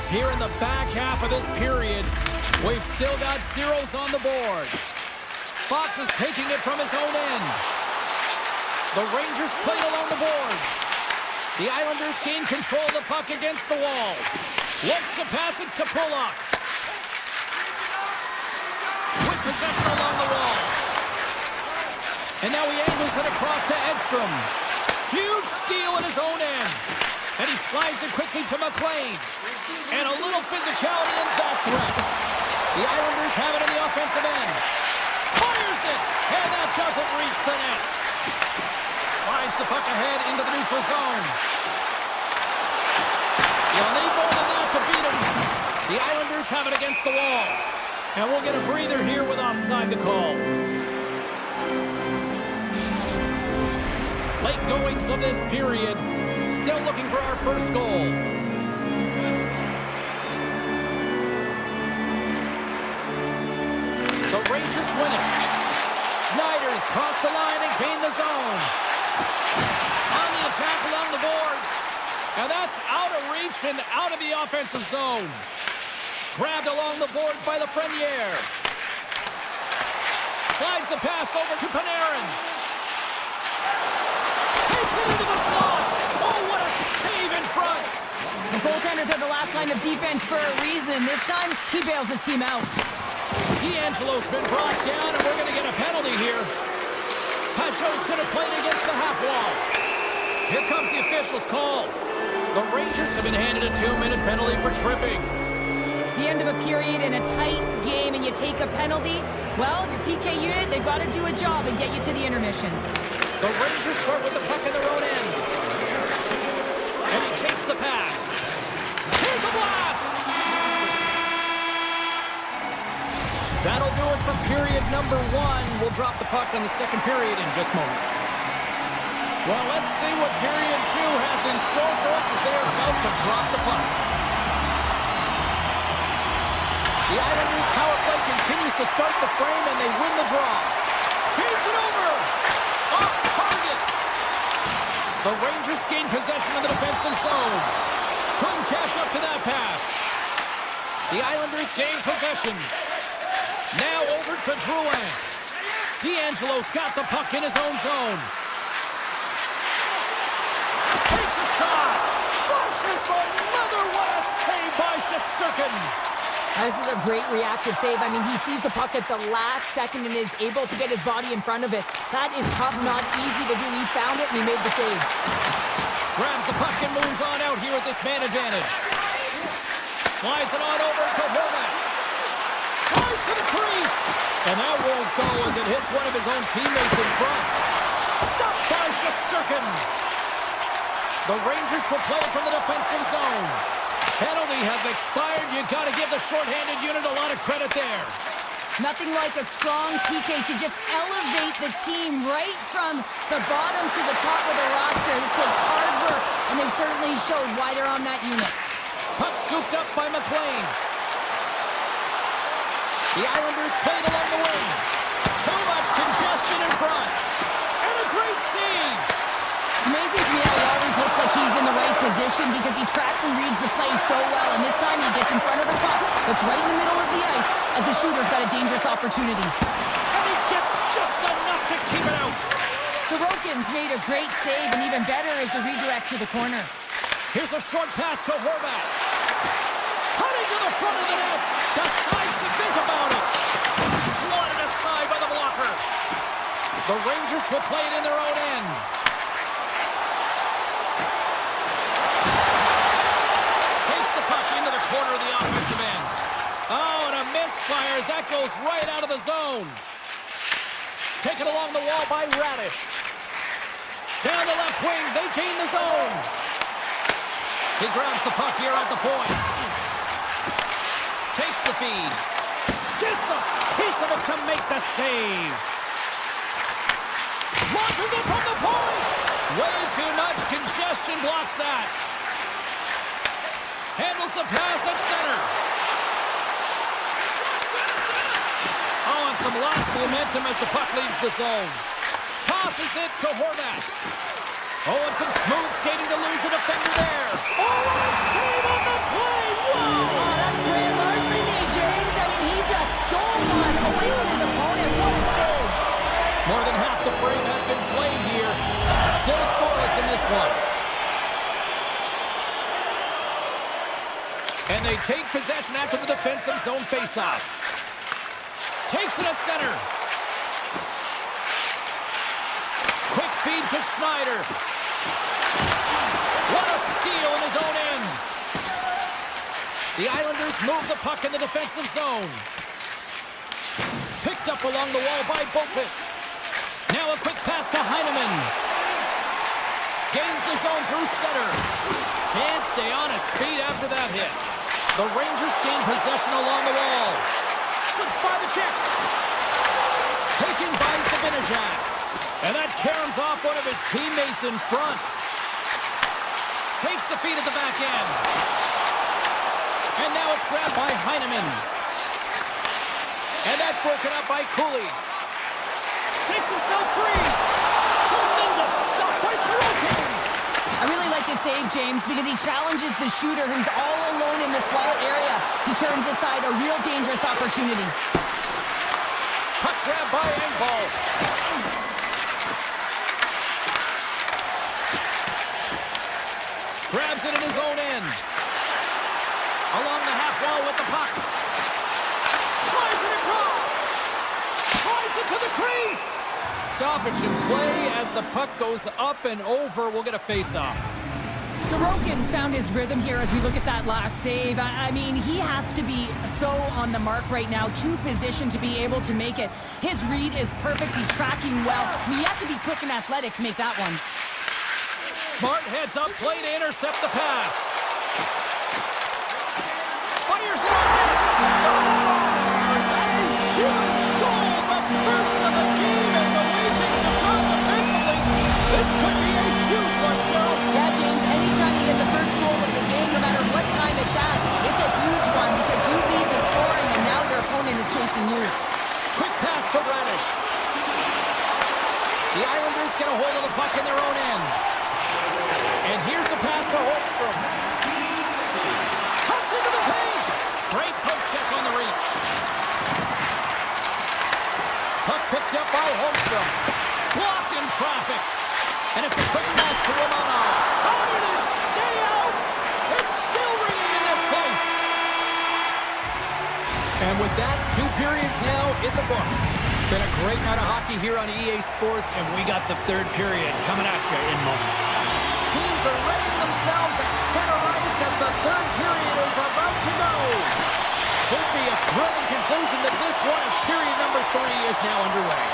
Here in the back half of this period, we've still got zeros on the board. Fox is taking it from his own end. The Rangers played along the boards. The Islanders gain control of the puck against the wall. Looks to pass it to Pulock. With possession along the wall. And now he angles it across to Edstrom. Huge steal at his own end. And he slides it quickly to McLean. And a little physicality ends that threat. The Islanders have it in the offensive end. Fires it. And that doesn't reach the net. Slides the puck ahead into the neutral zone. You'll need more than that to beat him. The Islanders have it against the wall. And we'll get a breather here with offside to call. Late goings of this period. Still looking for our first goal. The Rangers win it. Schneider's crossed the line and gained the zone. On the attack along the boards. And that's out of reach and out of the offensive zone. Grabbed along the boards by Lafreniere. Slides the pass over to Panarin. Takes it into the slot. Oh, what a save in front. The goaltenders are the last line of defense for a reason. This time, he bails his team out. D'Angelo's been brought down, and we're going to get a penalty here. Pajot's going to play it against the half wall. Here comes the official's call. The Rangers have been handed a 2-minute penalty for tripping. The end of a period in a tight game and you take a penalty, well, your PK unit, they've got to do a job and get you to the intermission. The Rangers start with the puck in their own end. And he takes the pass. Here's a blast! That'll do it for period number 1. We'll drop the puck in the second period in just moments. Well, let's see what period 2 has in store for us as they are about to drop the puck. The Islanders' power play continues to start the frame and they win the draw. Feeds it over! Off target! The Rangers gain possession of the defensive zone. Couldn't catch up to that pass. The Islanders gain possession. Now over to Drouin. D'Angelo's got the puck in his own zone. Takes a shot. Flushes the leather. What a save by Shesterkin. This is a great reactive save. I mean, he sees the puck at the last second and is able to get his body in front of it. That is tough, not easy to do. He found it and he made the save. Grabs the puck and moves on out here with this man advantage. Slides it on over to Horvat. Tries to the crease. And that won't go as it hits one of his own teammates in front. Stopped by Shesterkin. The Rangers will play from the defensive zone. Penalty has expired. You got to give the shorthanded unit a lot of credit there. Nothing like a strong PK to just elevate the team right from the bottom to the top of the roster. This takes hard work, and they certainly showed why they're on that unit. Puck scooped up by McLean. The Islanders played along the wing. Too much congestion in front. And a great save. It's amazing to me how he always looks like he's in the right position because he tracks and reads the play so well. And this time he gets in front of the puck. That's right in the middle of the ice as the shooter's got a dangerous opportunity. And he gets just enough to keep it out. Sorokin's made a great save, and even better is the redirect to the corner. Here's a short pass to Horvat. Cutting to the front of the net. Decides to think about it. Swatted aside by the blocker. The Rangers will play it in their own end. Takes the puck into the corner of the offensive end. Oh, and a misfire as that goes right out of the zone. Taken along the wall by Radish. Down the left wing, they gain the zone. He grabs the puck here at the point. Takes the feed. Gets a piece of it to make the save. Launches it from the point. Way too much congestion blocks that. Handles the pass at center. Oh, and some lost momentum as the puck leaves the zone. Tosses it to Horvat. Oh, and some smooth skating to lose the defender there. Oh, what a save on the play! Whoa! Oh, that's great larceny, James. I mean, he just stole one away from his opponent. What a save. More than half the frame has been played here. Still scoreless in this one. And they take possession after the defensive zone faceoff. Takes it at center. Quick feed to Schneider. What a steal in his own end. The Islanders move the puck in the defensive zone. Picked up along the wall by Boqvist. Now a quick pass to Heineman. Gains the zone through center. Can't stay on his feet after that hit. The Rangers gain possession along the wall. Slips by the check. Taken by Zibanejad. And that caroms off one of his teammates in front. Takes the feed at the back end. And now it's grabbed by Heineman. And that's broken up by Cooley. Shakes himself free. Tremendous stop by Sorokin. I really like this save, James, because he challenges the shooter who's all alone in the slot area. He turns aside a real dangerous opportunity. Puck grab by Engvall. Grabs it in his own end. Along the half wall with the puck. Slides it across. Drives it to the crease. stoppage in play as the puck goes up and over. We'll get a face-off. Sorokin's found his rhythm here as we look at that last save. I mean, he has to be so on the mark right now, too positioned to be able to make it. His read is perfect. He's tracking well. I mean, you have to be quick and athletic to make that one. Smart heads up play to intercept the pass. Fires it on net. Scores! A huge goal, the first of the game, and the way things have gone defensively, this could be a huge one, Cheryl. Yeah, James, anytime you get the first goal of the game, no matter what time it's at, it's a huge one because you lead the scoring and now your opponent is chasing you. Quick pass to Radish. The Islanders get a hold of the puck in their own end. And here's a pass to Holmstrom. Cuts into the paint. Great poke check on the reach. Puck picked up by Holmstrom. Blocked in traffic. And it's a quick pass to Romanov. How did it stay out? It's still ringing in this place. And with that, 2 periods now in the books. Been a great night of hockey here on EA Sports, and we got the 3rd period coming at you in moments. Teams are readying themselves at center ice as the 3rd period is about to go. Should be a thrilling conclusion to this one as period number 3 is now underway.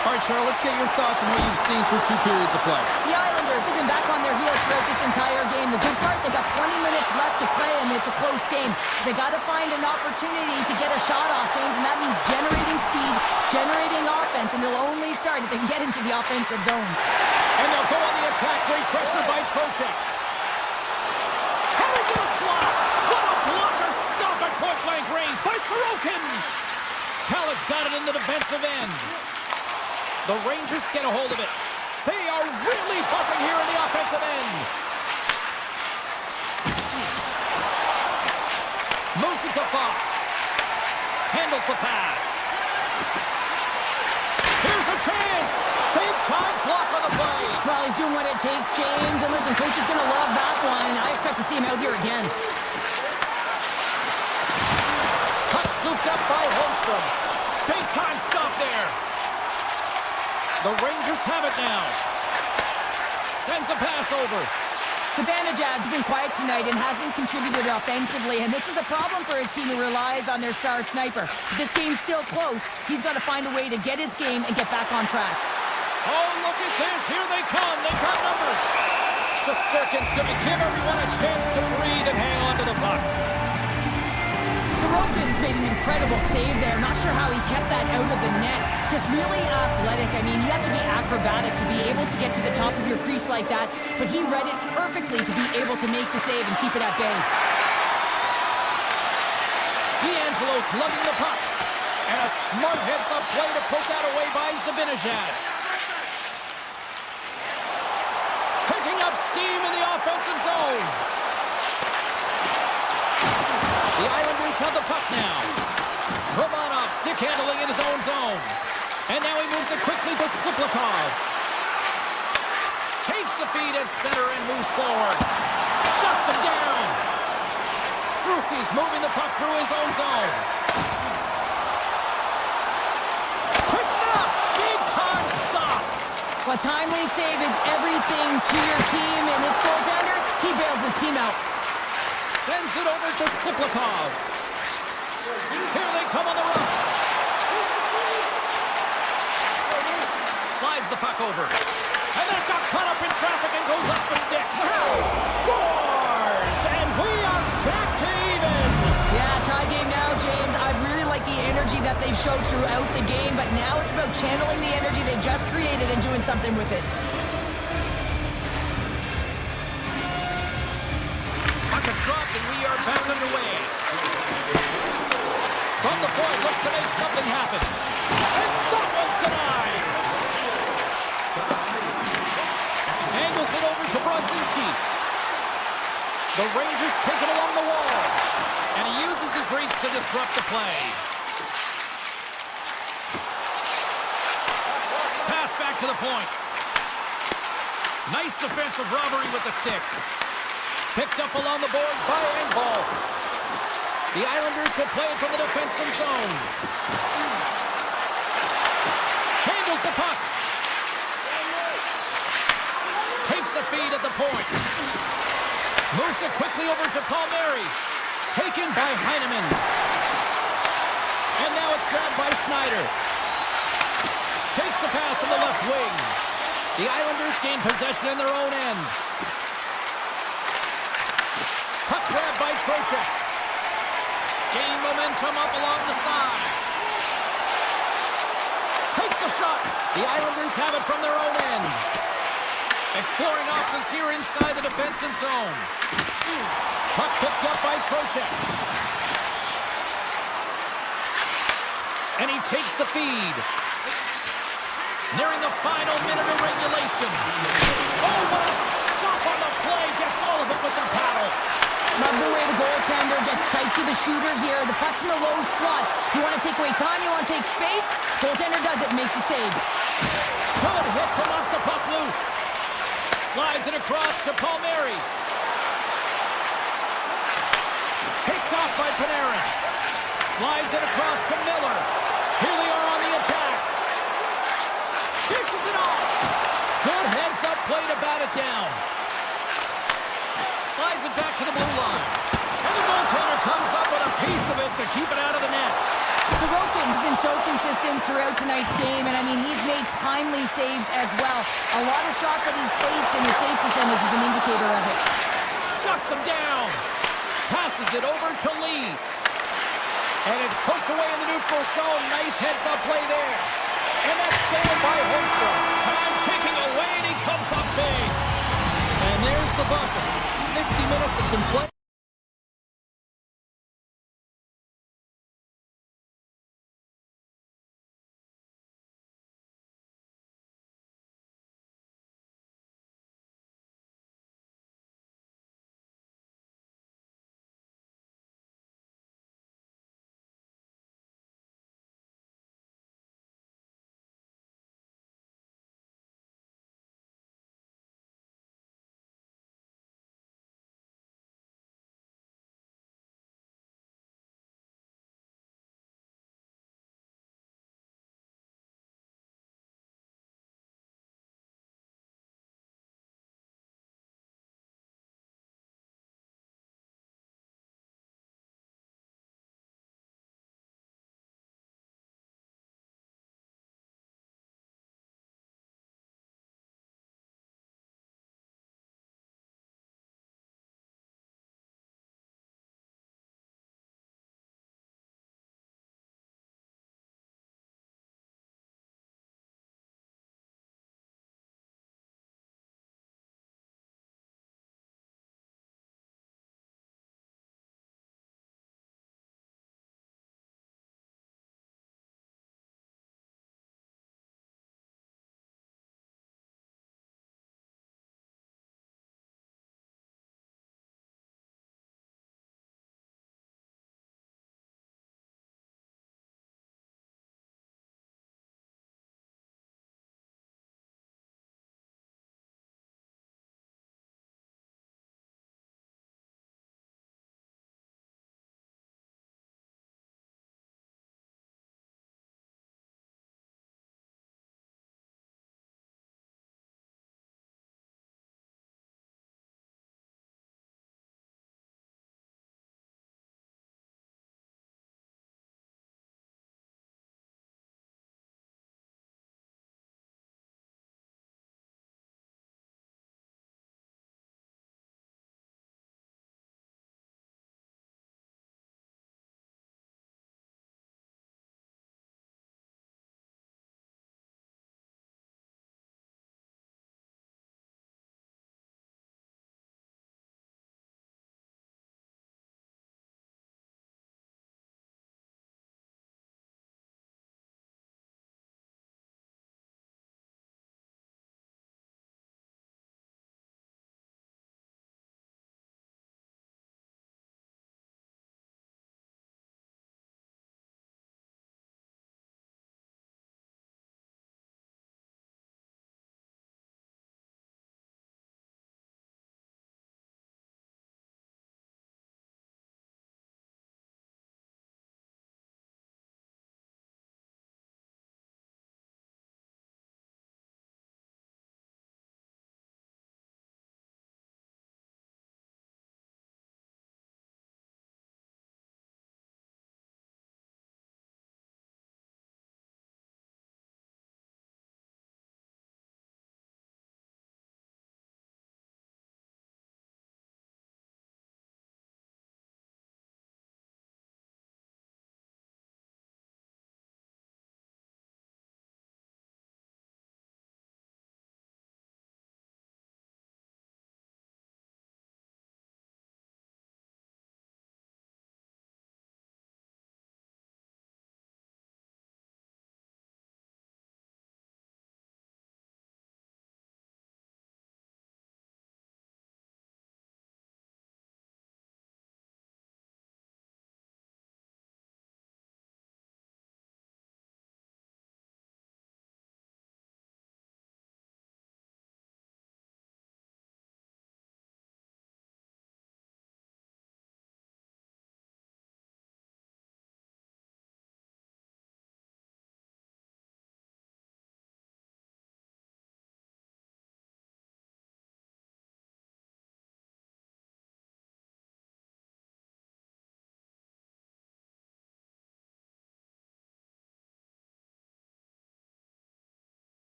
All right, Charles, let's get your thoughts on what you've seen through 2 periods of play. The Islanders have been back on their heels throughout this entire game. The good part, they got 20 minutes left to play, and it's a close game. They got to find an opportunity to get a shot off, James, and that means generating speed, generating offense, and they'll only start if they can get into the offensive zone. And they'll go on the attack. Great pressure by Trocheck. Carried to the slot. What a blocker stop at point-blank range by Sorokin. Halleck's got it in the defensive end. The Rangers get a hold of it. They are really buzzing here in the offensive end. Moves it to Fox. Handles the pass. Here's a chance. Big time block on the play. Well, he's doing what it takes, James. And listen, coach is going to love that one. I expect to see him out here again. Puck scooped up by Holmstrom. Big time stop there. The Rangers have it now. Sends a pass over. Zibanejad's been quiet tonight and hasn't contributed offensively, and this is a problem for his team who relies on their star sniper. But this game's still close. He's got to find a way to get his game and get back on track. Oh, look at this. Here they come. They've got numbers. Shesterkin's going to give everyone a chance to breathe and hang on to the puck. Sorokin's made an incredible save there. Not sure how he kept that out of the net. Just really athletic. I mean, you have to be acrobatic to be able to get to the top of your crease like that, but he read it perfectly to be able to make the save and keep it at bay. D'Angelo's lugging the puck. And a smart heads-up play to poke that away by Zibanejad. Picking up steam in the offensive zone. The Islanders have the puck now. Romanov stick handling in his own zone. And now he moves it quickly to Siplikov. Takes the feed at center and moves forward. Shuts him down. Soucy's moving the puck through his own zone. Quick stop. Big time stop. A timely save is everything to your team, and this goaltender, he bails his team out. Sends it over to Siplikov. Here they come on the rush. Slides the puck over. And then got caught up in traffic and goes off the stick. Scores! And we are back to even. Yeah, tie game now, James. I really like the energy that they've showed throughout the game, but now it's about channeling the energy they've just created and doing something with it. Puck is dropped and we are back underway. From the point, looks to make something happen. And that one's denied. Angles it over to Brodzinski. The Rangers take it along the wall. And he uses his reach to disrupt the play. Pass back to the point. Nice defensive robbery with the stick. Picked up along the boards by Engvall. The Islanders will play it from the defensive zone. Handles the puck. the feed at the point. Moves it quickly over to Palmieri. Taken by Heinemann. And now it's grabbed by Schneider. Takes the pass in the left wing. The Islanders gain possession in their own end. Puck grab by Trocheck. Gaining momentum up along the side. Takes a shot. The Islanders have it from their own end. Exploring options here inside the defensive zone. Puck picked up by Trocheck. And he takes the feed. Nearing the final minute of regulation. Oh, what a stop on the play. Gets all of it with the paddle. Love the way the goaltender gets tight to the shooter here. The puck's in the low slot. You want to take away time, you want to take space. Goaltender does it, makes a save. Good hit to knock the puck loose. Slides it across to Palmieri. Picked off by Panarin. Slides it across to Miller. Here they are on the attack. Dishes it off. Good heads-up play to bat it down. Slides it back to the blue line. And the goaltender comes up with a piece of it to keep it out of the net. Sorokin's been so consistent throughout tonight's game, and I mean, he's made timely saves as well. A lot of shots that he's faced, and the save percentage is an indicator of it. Shuts him down. Passes it over to Lee. And it's poked away in the neutral zone. Nice heads-up play there. And that's stolen by Holmstrom. Time ticking away, and he comes up big. And there's the buzzer. 60 minutes have been played.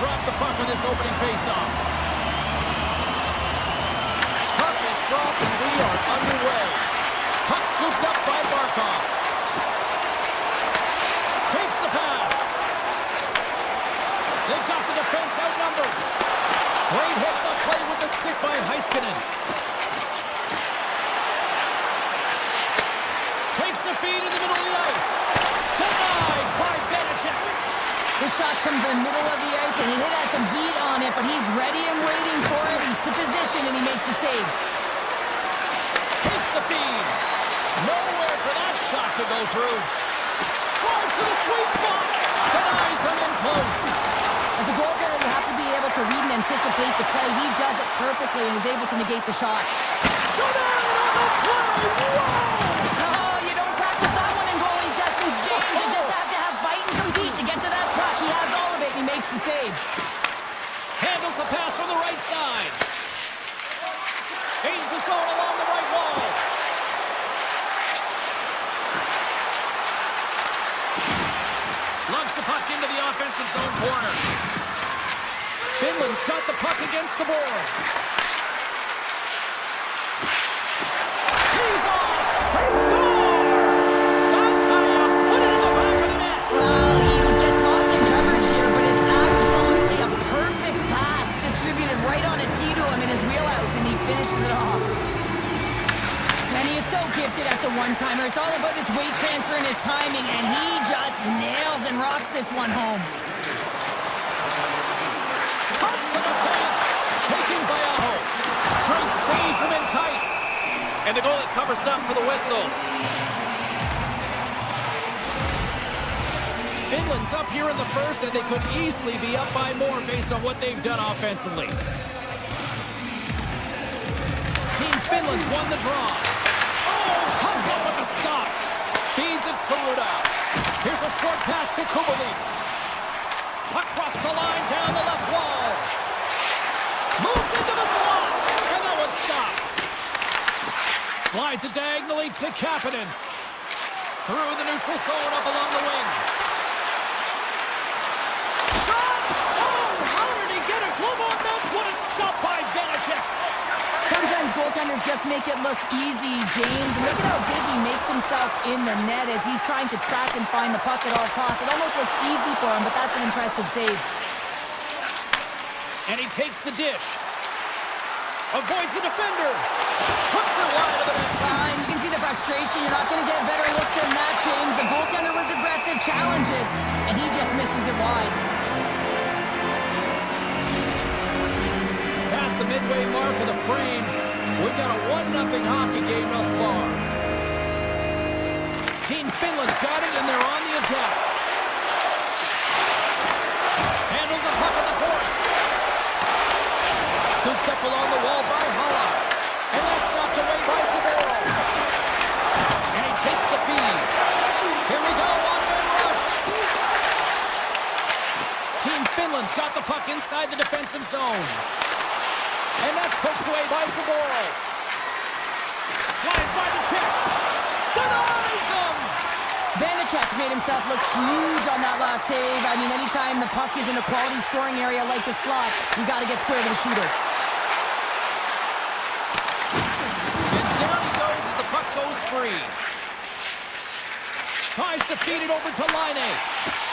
drop the puck on this opening faceoff. Puck is dropped and we are underway. Puck scooped up by Barkov. Takes the pass. They've got the defense outnumbered. Great hits up play with the stick by Heiskanen. Takes the feed in the middle of the ice. Denied by Vanacek. The shots come to the middle of the ice, and he has some heat on it, but he's ready and waiting for it. He's to position, and he makes the save. Takes the feed. Nowhere for that shot to go through. Drives to the sweet spot. Denies him in close. As a goaltender, you have to be able to read and anticipate the play. He does it perfectly, and is able to negate the shot. Denied on the play. Whoa! Oh, you don't practice that one in goalie sessions, James. You just have to have fight and compete to get to that puck. He has all of it, and he makes the save. Handles the pass from the right side. Gains the zone along the right wall. Lugs the puck into the offensive zone corner. Finland's got the puck against the boards. He's off! He scores! That's how you put it in the back of the net. Well, he gets lost in coverage here, but it's absolutely a perfect pass. Distributed right on a tee to him in his wheelhouse, and he finishes it off. And he is so gifted at the one-timer. It's all about his weight transfer and his timing, and he just nails and rocks this one home. Toss to the paint. Taken by Aho. Great save from in tight. And the goalie covers up for the whistle. Finland's up here in the first, and they could easily be up by more based on what they've done offensively. Team Finland's won the draw. Oh, comes up with the stop. Feeds it to Ruda. Here's a short pass to Kubalik. Puck across the line down the left wall. Moves into the slot, and that was stopped. Slides it diagonally to Kapanen. Through the neutral zone up along the wing. Shot! Oh, how did he get a glove on that? What a stop by Vanacek. Sometimes goaltenders just make it look easy, James. And look at how big he makes himself in the net as he's trying to track and find the puck at all costs. It almost looks easy for him, but that's an impressive save. And he takes the dish. Avoids the defender. Puts it wide of the net. And you can see the frustration. You're not going to get a better look than that, James. The goaltender was aggressive, challenges, and he just misses it wide. Past the midway mark of the frame, we've got a 1-0 hockey game thus far. Team Finland's got it, and they're on the attack. Handles the puck at the point. Scooped up along the wall by Hala. And that's knocked away by Saboro. And he takes the feed. Here we go, one-man rush. Team Finland's got the puck inside the defensive zone. And that's poked away by Saboro. Slides by the check. Denies him! Vanacek's made himself look huge on that last save. I mean, anytime the puck is in a quality scoring area like the slot, you got to get square to the shooter. And down he goes as the puck goes free. Tries to feed it over to Laine.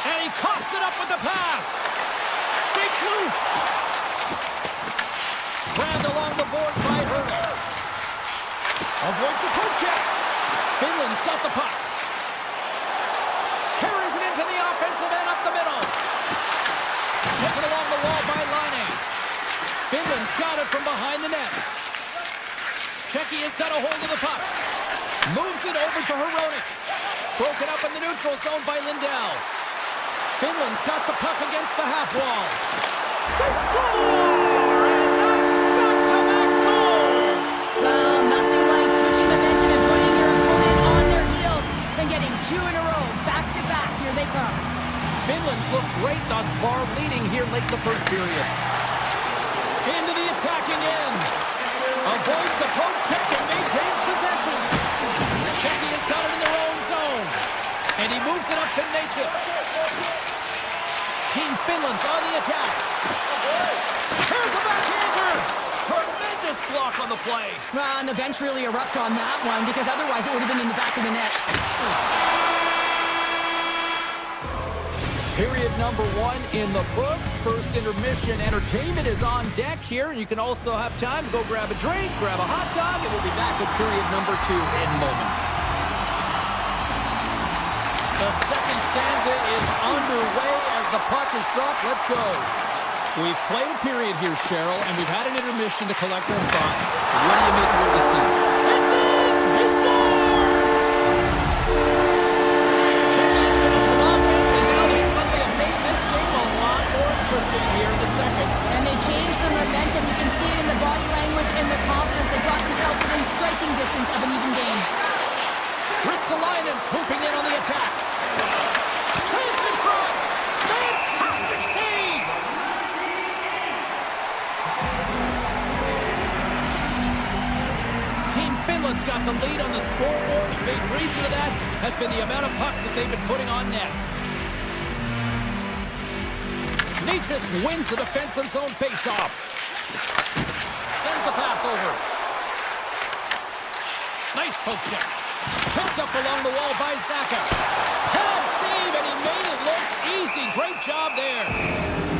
And he coughs it up with the pass. Shakes loose. Grabbed along the board by Hurley. Avoids the poke check. Finland's got the puck. Carries it into the offensive end up the middle. Taken along the wall by Laine. Finland's got it from behind the net. Checky has got a hold of the puck. Moves it over to Hronek. Broken up in the neutral zone by Lindell. Finland's got the puck against the half wall. They score! And that's back-to-back goals! Well, nothing like switching momentum and putting your opponent on their heels and getting two in a row, back-to-back. Here they come. Finland's looked great thus far, leading here late in the first period. Into the attacking end. Avoids the poke check and maintains possession. Checky has got it in their own zone. And he moves it up to Natchez. Team Team Finland's on the attack. Here's a backhander. Tremendous block on the play. And the bench really erupts on that one because otherwise it would have been in the back of the net. Period number 1 in the books. First intermission entertainment is on deck here. You can also have time to go grab a drink, grab a hot dog, and we'll be back with period number 2 in moments. The second stanza is underway as the puck is dropped. Let's go. We've played a period here, Cheryl, and we've had an intermission to collect our thoughts. What do you make of what you see? It's in! He scores! Czechia's got some offense, and now they suddenly have made this game a lot more interesting here in the second. And they changed the momentum. You can see it in the body language and the confidence. They brought themselves within striking distance of an even game. Ristolainen's hooping in on the attack. Chase in front! Fantastic save! Team Finland's got the lead on the scoreboard. The big reason of that has been the amount of pucks that they've been putting on net. Nietzsche wins the defensive zone faceoff. Sends the pass over. Nice poke check. Poked up along the wall by Zaka. Pad save, and he made it look easy. Great job there.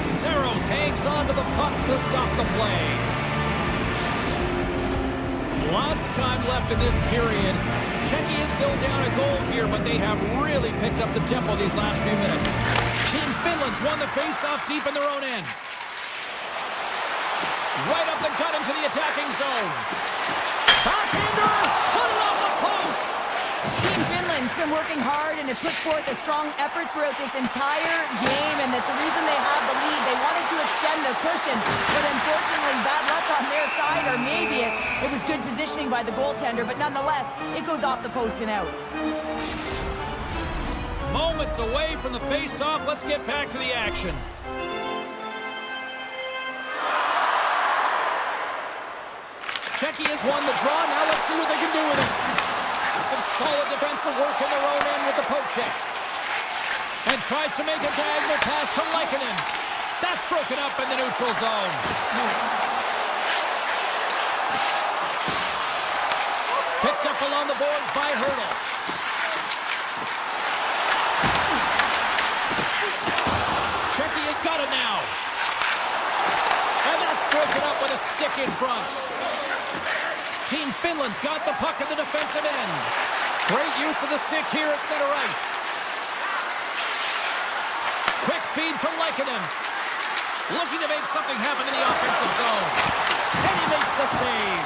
Saros hangs on to the puck to stop the play. Lots of time left in this period. Czechia is still down a goal here, but they have really picked up the tempo these last few minutes. Team Finland's won the face-off deep in their own end. Right up the gut into the attacking zone. Backhander! Put it on the post! Team Finland's been working hard and have put forth a strong effort throughout this entire game, and that's the reason they have the lead. They wanted to extend the cushion, but unfortunately bad luck on their side, or maybe it was good positioning by the goaltender, but nonetheless, it goes off the post and out. Moments away from the face-off. Let's get back to the action. Czechia's won the draw. Now let's see what they can do with it. Some solid defensive work in their own end with the poke check. And tries to make a diagonal pass to Leikkonen. That's broken up in the neutral zone. Picked up along the boards by Hurdle. Czechia's got it now. And that's broken up with a stick in front. Team Finland's got the puck in the defensive end. Great use of the stick here at center ice. Quick feed to Leikkonen. Looking to make something happen in the offensive zone. And he makes the save.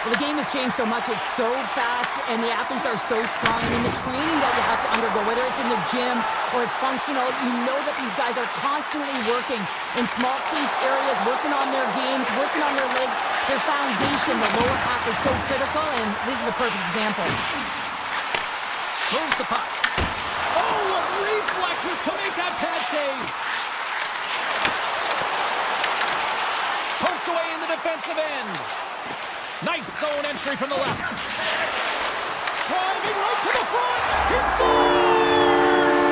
Well, the game has changed so much. It's so fast, and the athletes are so strong. I mean, the training that you have to undergo, whether it's in the gym or it's functional, you know that these guys are constantly working in small space areas, working on their games, working on their legs. Their foundation, the lower half, is so critical, and this is a perfect example. Moves the puck. Oh, what reflexes to make that pad save. Poked away in the defensive end. Nice zone entry from the left. Driving right to the front. He scores!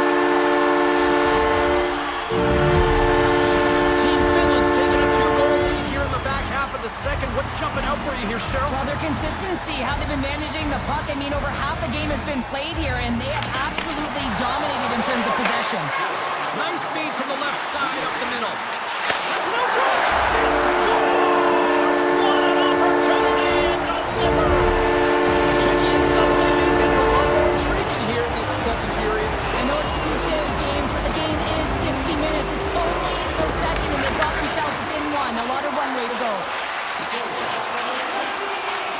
Team Finland's taking a 2-goal lead here in the back half of the second. What's jumping out for you here, Cheryl? Well, their consistency, how they've been managing the puck. I mean, over half a game has been played here, and they have absolutely dominated in terms of possession. Nice feed from the left side up the middle. Sends it out front. He scores! What an opportunity and delivers! Czechia's suddenly made this a lot more intriguing here in this second period. I know it's cliche, James, but the game is 60 minutes. It's only the second, and they've got themselves within one. A lot of runway to go.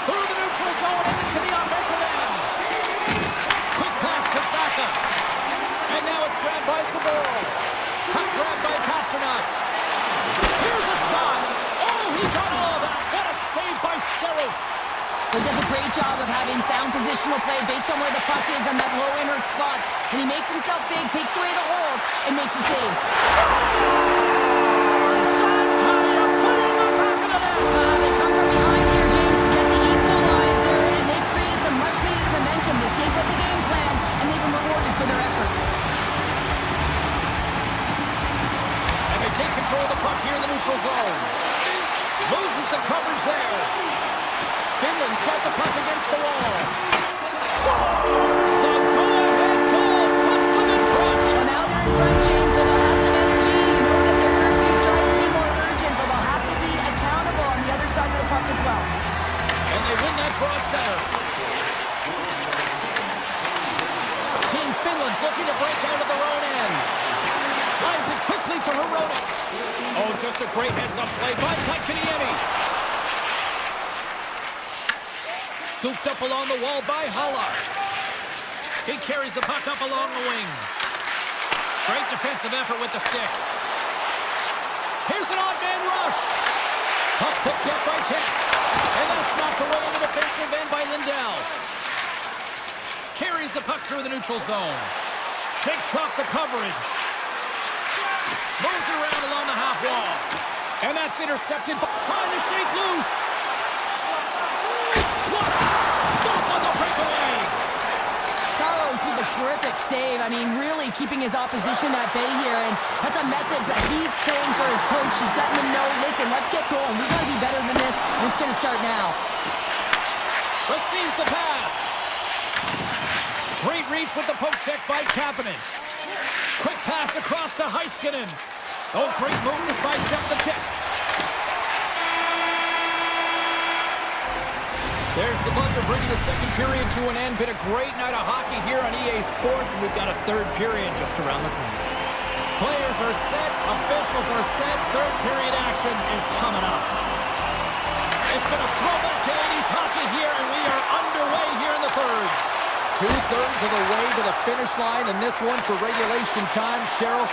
Through the neutral zone and into the offensive end. Quick pass to Saka. And now it's grabbed by Saboro. Puck grabbed by Pasternak. Here's a shot. Oh, he got all of that. What a save by Saros. He does a great job of having sound positional play based on where the puck is on that low inner spot. And he makes himself big, takes away the holes, and makes a save. That's how you put it in the back of the net. They come from behind here, James, to get the equalizer, and they've created some much-needed momentum. They stayed with the game plan, and they've been rewarded for their efforts. just a great heads-up play by Kotkaniemi. Scooped up along the wall by Haller. He carries the puck up along the wing. Great defensive effort with the stick. Here's an odd man rush. Puck picked up by Tick. And that's knocked away in the defensive end by Lindell. Carries the puck through the neutral zone. Shakes off the coverage. Moves it around along the half wall. And that's intercepted by trying to shake loose. What a stop on the breakaway. Saros with a terrific save. I mean, really keeping his opposition at bay here. And that's a message that he's saying for his coach. He's letting them know, listen, let's get going. We've got to be better than this, and it's going to start now. Receives the pass. Great reach with the poke check by Kapanen. Quick pass across to Heiskanen. Oh, great move to sidestep the check. There's the buzzer bringing the second period to an end. Been a great night of hockey here on EA Sports, and we've got a third period just around the corner. Players are set, officials are set, third period action is coming up. It's been a throwback to 80s hockey here, and we are underway here in the third. 2/3 of the way to the finish line, and this one for regulation time. Cheryl,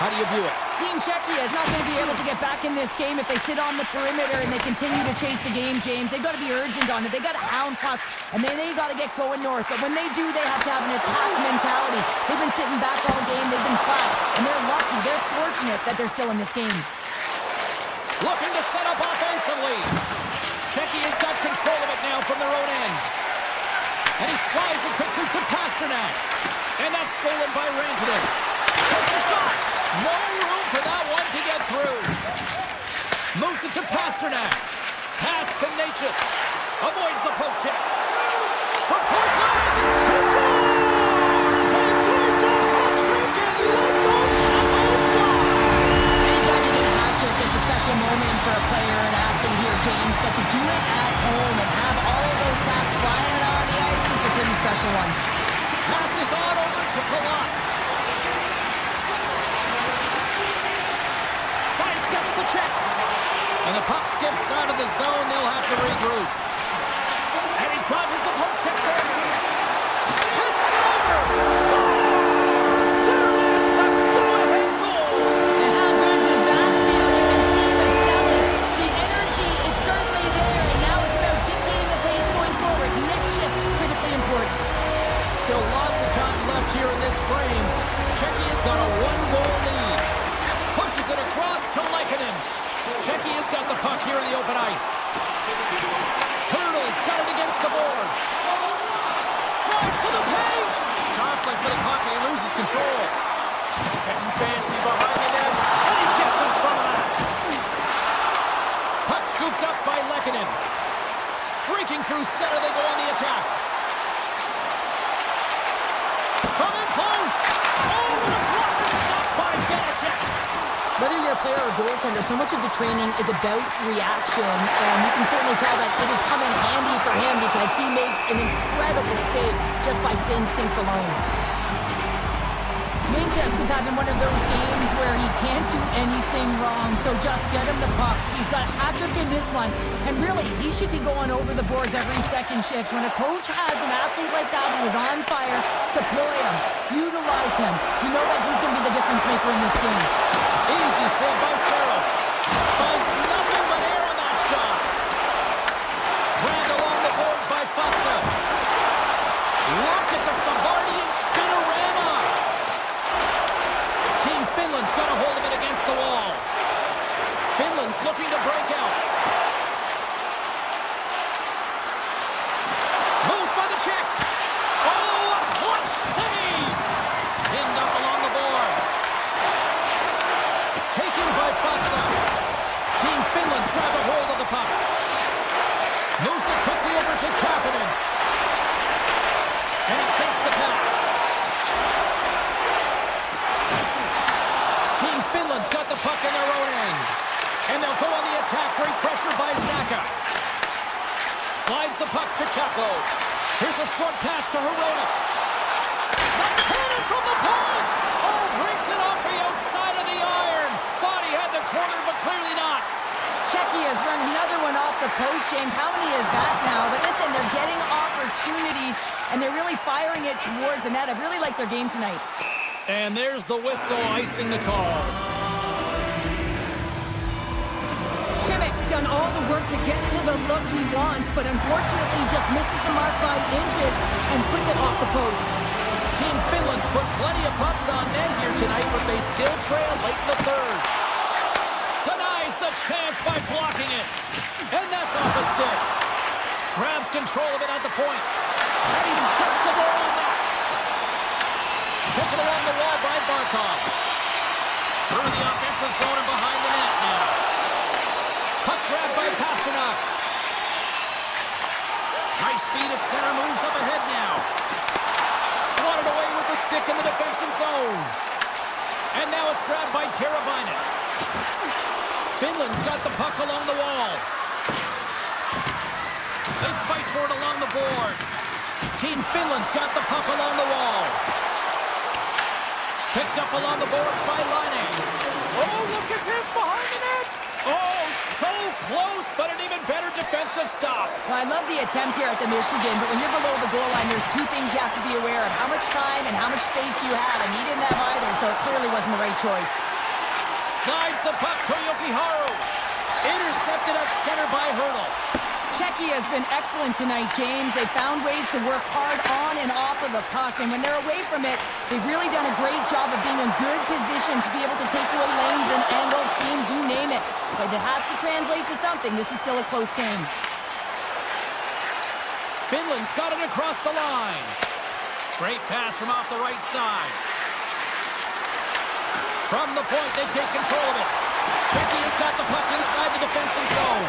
how do you view it? Team Czechia is not going to be able to get back in this game if they sit on the perimeter and they continue to chase the game, James. They've got to be urgent on it. They've got to hound pucks, and then they've got to get going north. But when they do, they have to have an attack mentality. They've been sitting back all game. They've been flat, and they're lucky. They're fortunate that they're still in this game. Looking to set up offensively. Czechia's got control of it now from their own end. And he slides it quickly to Pasternak. And that's stolen by Rantanen. Takes a shot. No room for that one to get through. Moves it to Pasternak. Pass to Natchez. Avoids the poke check. For Portland. He scores! He throws the hat trick and let those shovels fly. Anytime you get a hat trick, it's a special moment for a player and athlete here, James. But to do it at home and have all of those bats flying on the ice, it's a pretty special one. Passes on over to Palat. Sidesteps the check. And the puck skips out of the zone. They'll have to regroup. And he dodges the poke check there. Passes it over. Scores! There is the go-ahead goal. And how good does that feel? You can see the selling. The energy is certainly there. And now it's about dictating the pace going forward. Next shift, critically important. Still lots of time left here in this frame. Czechia's got a one-goal lead. Pushes it across to Lehkonen. Czechia's got the puck here in the open ice. Hurdles, got it against the boards. Drives to the paint. Jostling for the puck and he loses control. Getting fancy behind the net. And he gets in front of that. Puck scooped up by Lehkonen. Streaking through center, they go on the attack. From in close. Oh, the blocker stopped by Belichick. Whether you're a player or goaltender, so much of the training is about reaction, and you can certainly tell that it has come in handy for him because he makes an incredible save just by instincts alone. Natchez is having one of those games where he can't do anything wrong, so just get him the puck. He's got a hat-trick in this one, and really, he should be going over the boards every second shift. When a coach has an athlete like that who is on fire, deploy him, utilize him. You know that he's going to be the difference maker in this game. Easy save by Saros. Finds nothing but air on that shot. Grabbed along the boards by Faksa. Look at the Savardian spinorama. Team Finland's got a hold of it against the wall. Finland's looking to break out. Moves by the check. Oh, a clutch save. Pinned up along the boards. Taken by Faksa. Team Finland's grabbed a hold of the puck. Moves it quickly over to Kapanen. And he takes the pass. Team Finland's got the puck in their own end. And they'll go on the attack. Great pressure by Zaka. Slides the puck to Kakko. Here's a short pass to Hronek. The cannon from the point! Oh, brings it off the outside of the iron. Thought he had the corner, but clearly has run another one off the post, James. How many is that now? But listen, they're getting opportunities, and they're really firing it towards the net. I really like their game tonight. And there's the whistle, icing the call. Shimmick's done all the work to get to the look he wants, but unfortunately just misses the mark by inches and puts it off the post. Team Finland's put plenty of pucks on net here tonight, but they still trail late in the third. Denies the chance by blocking it. And that's off the stick. Grabs control of it at the point. And he shuts the door on that. Taken along the wall by Barkov. Through the offensive zone and behind the net now. Puck grab by Pasternak. Nice feed at center, moves up ahead now. Swatted away with the stick in the defensive zone. And now it's grabbed by Teravainen. Finland's got the puck along the wall. They fight for it along the boards. Team Finland's got the puck along the wall. Picked up along the boards by Laine. Oh, look at this behind the net. Oh, so close, but an even better defensive stop. Well, I love the attempt here at the Michigan, but when you're below the goal line, there's two things you have to be aware of. How much time and how much space you have, and he didn't have either, so it clearly wasn't the right choice. Slides the puck to Jokiharju. Intercepted at center by Hurdle. Czechia has been excellent tonight, James. They found ways to work hard on and off of the puck, and when they're away from it, they've really done a great job of being in good position to be able to take away lanes and angles, seams, you name it. But it has to translate to something. This is still a close game. Finland's got it across the line. Great pass from off the right side. From the point, they take control of it. Czechia's got the puck inside the defensive zone.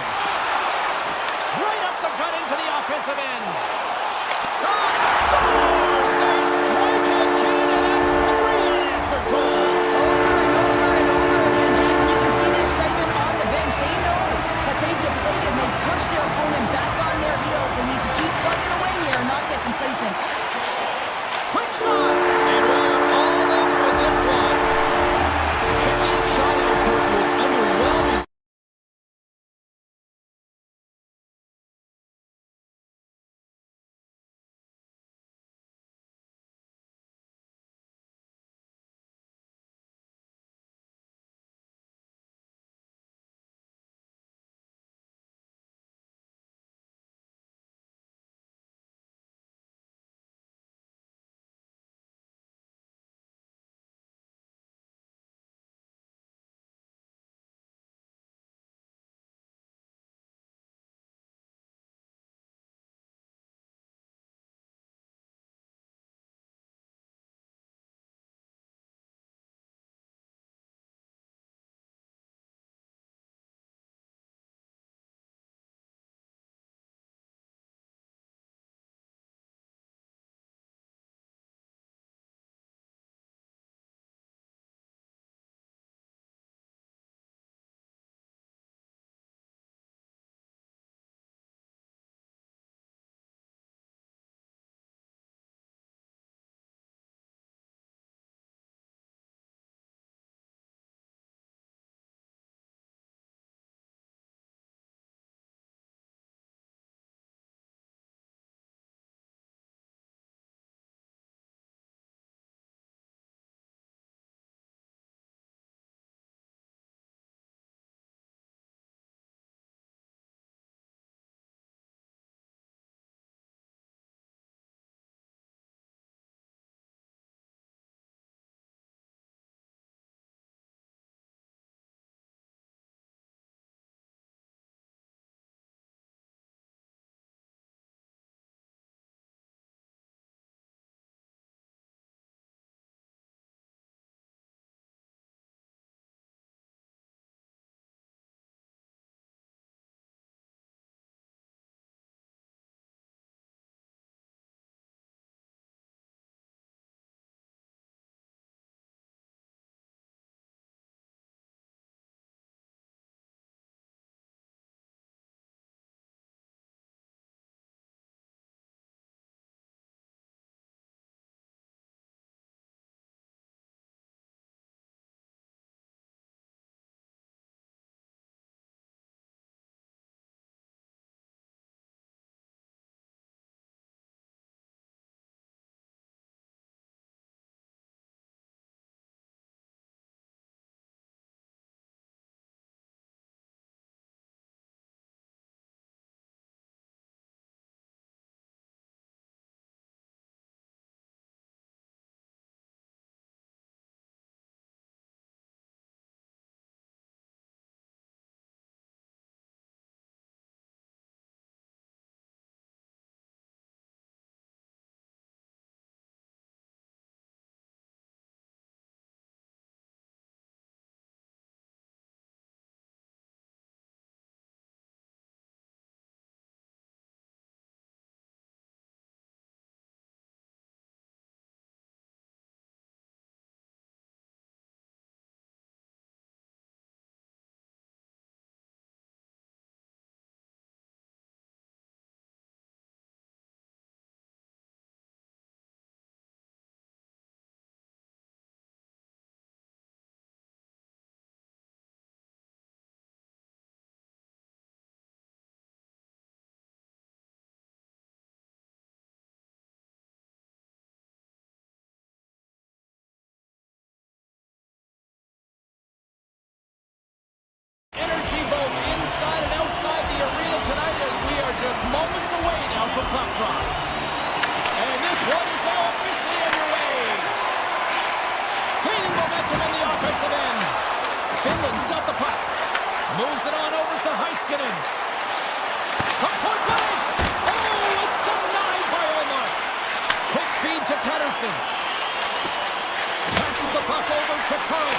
Right up the gut into the offensive end. Shot! Scores! They strike again, and that's 3 unanswered goals. Over and over and over again, James, and you can see the excitement on the bench. They know that they've deflated and they've pushed their opponent back on their heels. They need to keep plugging away here and not get complacent. Quick shot! And we are all over with this one. Czechia's shot output was underwhelming.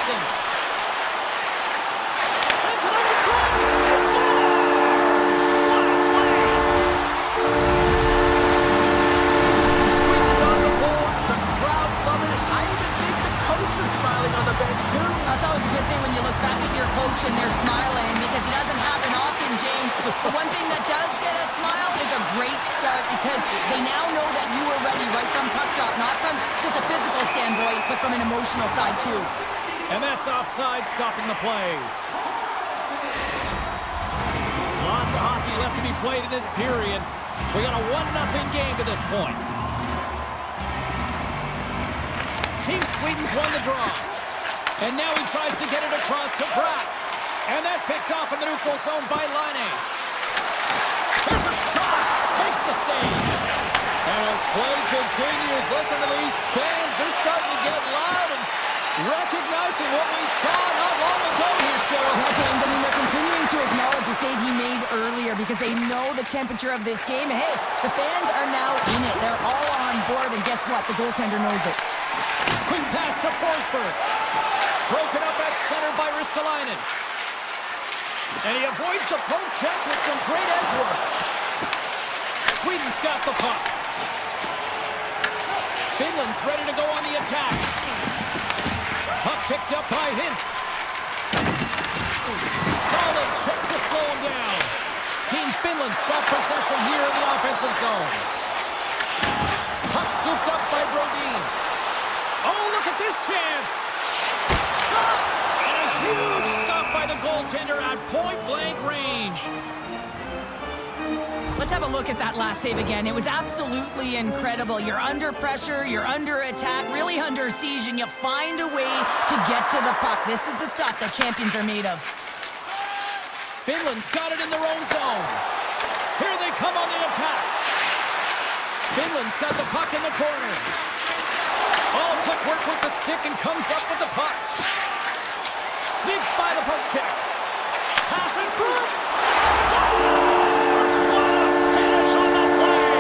Anderson. Sends it over front. He scores! What a play! Sweden's on the board. The crowd's loving it. I even think the coach is smiling on the bench, too. That's always a good thing when you look back at your coach and they're smiling, because it doesn't happen often, James. But one thing that does get a smile is a great start, because they now know that you are ready right from puck drop, not from just a physical standpoint, but from an emotional side, too. And that's offside, stopping the play. Lots of hockey left to be played in this period. We got a 1-0 game to this point. Team Sweden's won the draw. And now he tries to get it across to Pratt. And that's picked off in the neutral zone by Laine. Here's a shot. Makes the save. And as play continues, listen to these fans. They're starting to get loud and recognizing what we saw not long ago here, Cheryl. Yeah, James, I mean, they're continuing to acknowledge the save he made earlier, because they know the temperature of this game. And hey, the fans are now in it. They're all on board, and guess what? The goaltender knows it. Quick pass to Forsberg. Broken up at center by Ristolainen. And he avoids the poke check with some great edge work. Sweden's got the puck. Finland's ready to go on the attack. Puck picked up by Hintz. Solid check to slow him down. Team Finland's got possession here in the offensive zone. Puck scooped up by Brodin. Oh, look at this chance. Shot! And a huge stop by the goaltender at point-blank range. Let's have a look at that last save again. It was absolutely incredible. You're under pressure, you're under attack, really under siege, and you find a way to get to the puck. This is the stuff that champions are made of. Finland's got it in their own zone. Here they come on the attack. Finland's got the puck in the corner. Oh, quick work with the stick and comes up with the puck. Sneaks by the poke check. Pass in front. Scores! What a finish on the play!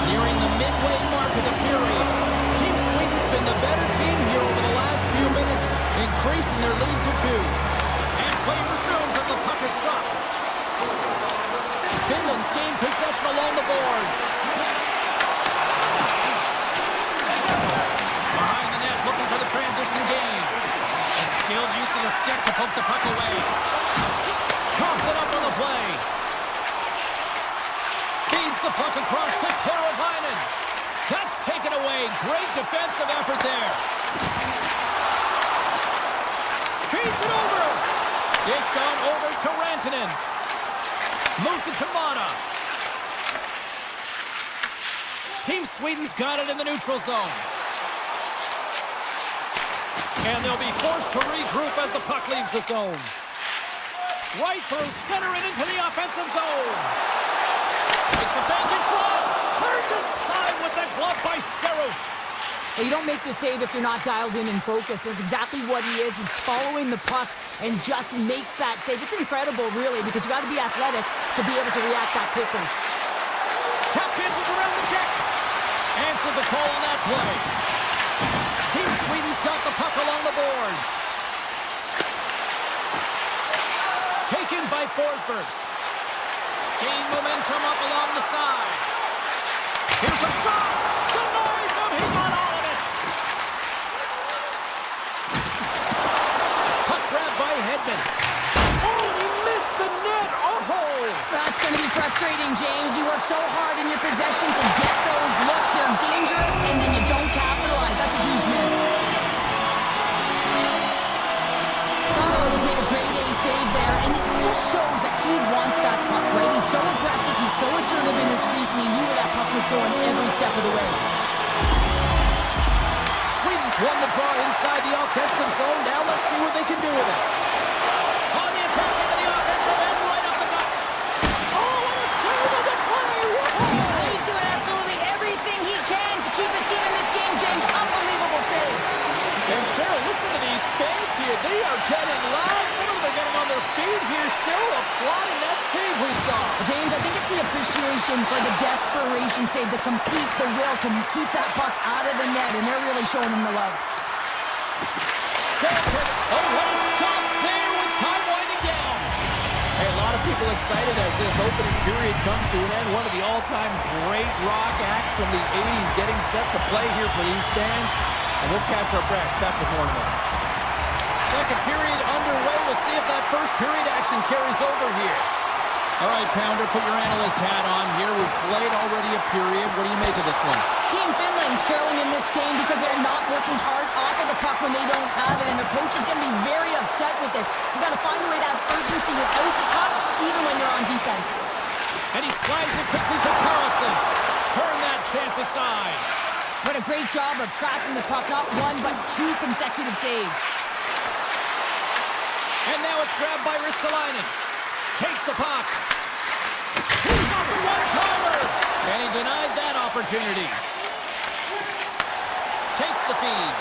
Nearing the midway mark of the period. Team Sweden's been the better team here over the last few minutes, increasing their lead to 2. And play resumes as the puck is dropped. Finland's gained possession along the boards. Behind the net, looking for the transition game. A skilled use of the stick to poke the puck away. Coughs it up on the play. Feeds the puck across to Teravainen. That's taken away. Great defensive effort there. Feeds it over. Dished on over to Rantanen. Moves it to Mana. Team Sweden's got it in the neutral zone. And they'll be forced to regroup as the puck leaves the zone. Right through center and into the offensive zone. Makes a bank in front. Turned aside with the glove by Saros. Well, you don't make the save if you're not dialed in and focused. That's exactly what he is. He's following the puck and just makes that save. It's incredible, really, because you got to be athletic to be able to react that quickly. Tap dances around the check. Answered the call on that play. Team Sweden's got the puck along the boards. Taken by Forsberg. Gain momentum up along the side. Here's a shot. Denies him. He got all of it. Puck grab by Hedman. Oh, he missed the net. Oh! That's going to be frustrating, James. You work so hard in your possession to get those looks. They're dangerous, and then you don't capitalize. That's a huge miss. Saros made a grade A save there, and it just shows that he wants that puck, right? He's so aggressive, he's so assertive in his crease, and he knew where that puck was going every step of the way. Sweden's won the draw inside the offensive zone. Now let's see what they can do with it. On the attack into the offensive end, right up the gut. Oh, what a save of the play! Whoa! He's doing absolutely everything he can to keep his team in this game, James. Unbelievable save. And Cheryl, listen to these fans here. They are getting loud. Some of them are getting on their feet here, still applauding that save we saw. off. James, I think it's the appreciation for the desperation save, the compete, the will to keep that puck out of the net, and they're really showing him the love. Oh, what a stop there with time winding down. Hey, a lot of people excited as this opening period comes to an end. One of the all-time great rock acts from the 80s getting set to play here for these fans. And we'll catch our breath. Back with more in a moment. Second period underway. We'll see if that first period action carries over here. All right, Pounder, put your analyst hat on here. We've played already a period. What do you make of this one? Team Finland's trailing in this game because they're not working hard off of the puck when they don't have it, and the coach is going to be very upset with this. You've got to find a way to have urgency without the puck, even when you're on defense. And he slides it quickly to Carlson. Turn that chance aside. What a great job of tracking the puck, not one but two consecutive saves. And now it's grabbed by Ristolainen. Takes the puck. He's off the one-timer. And he denied that opportunity. Takes the feed.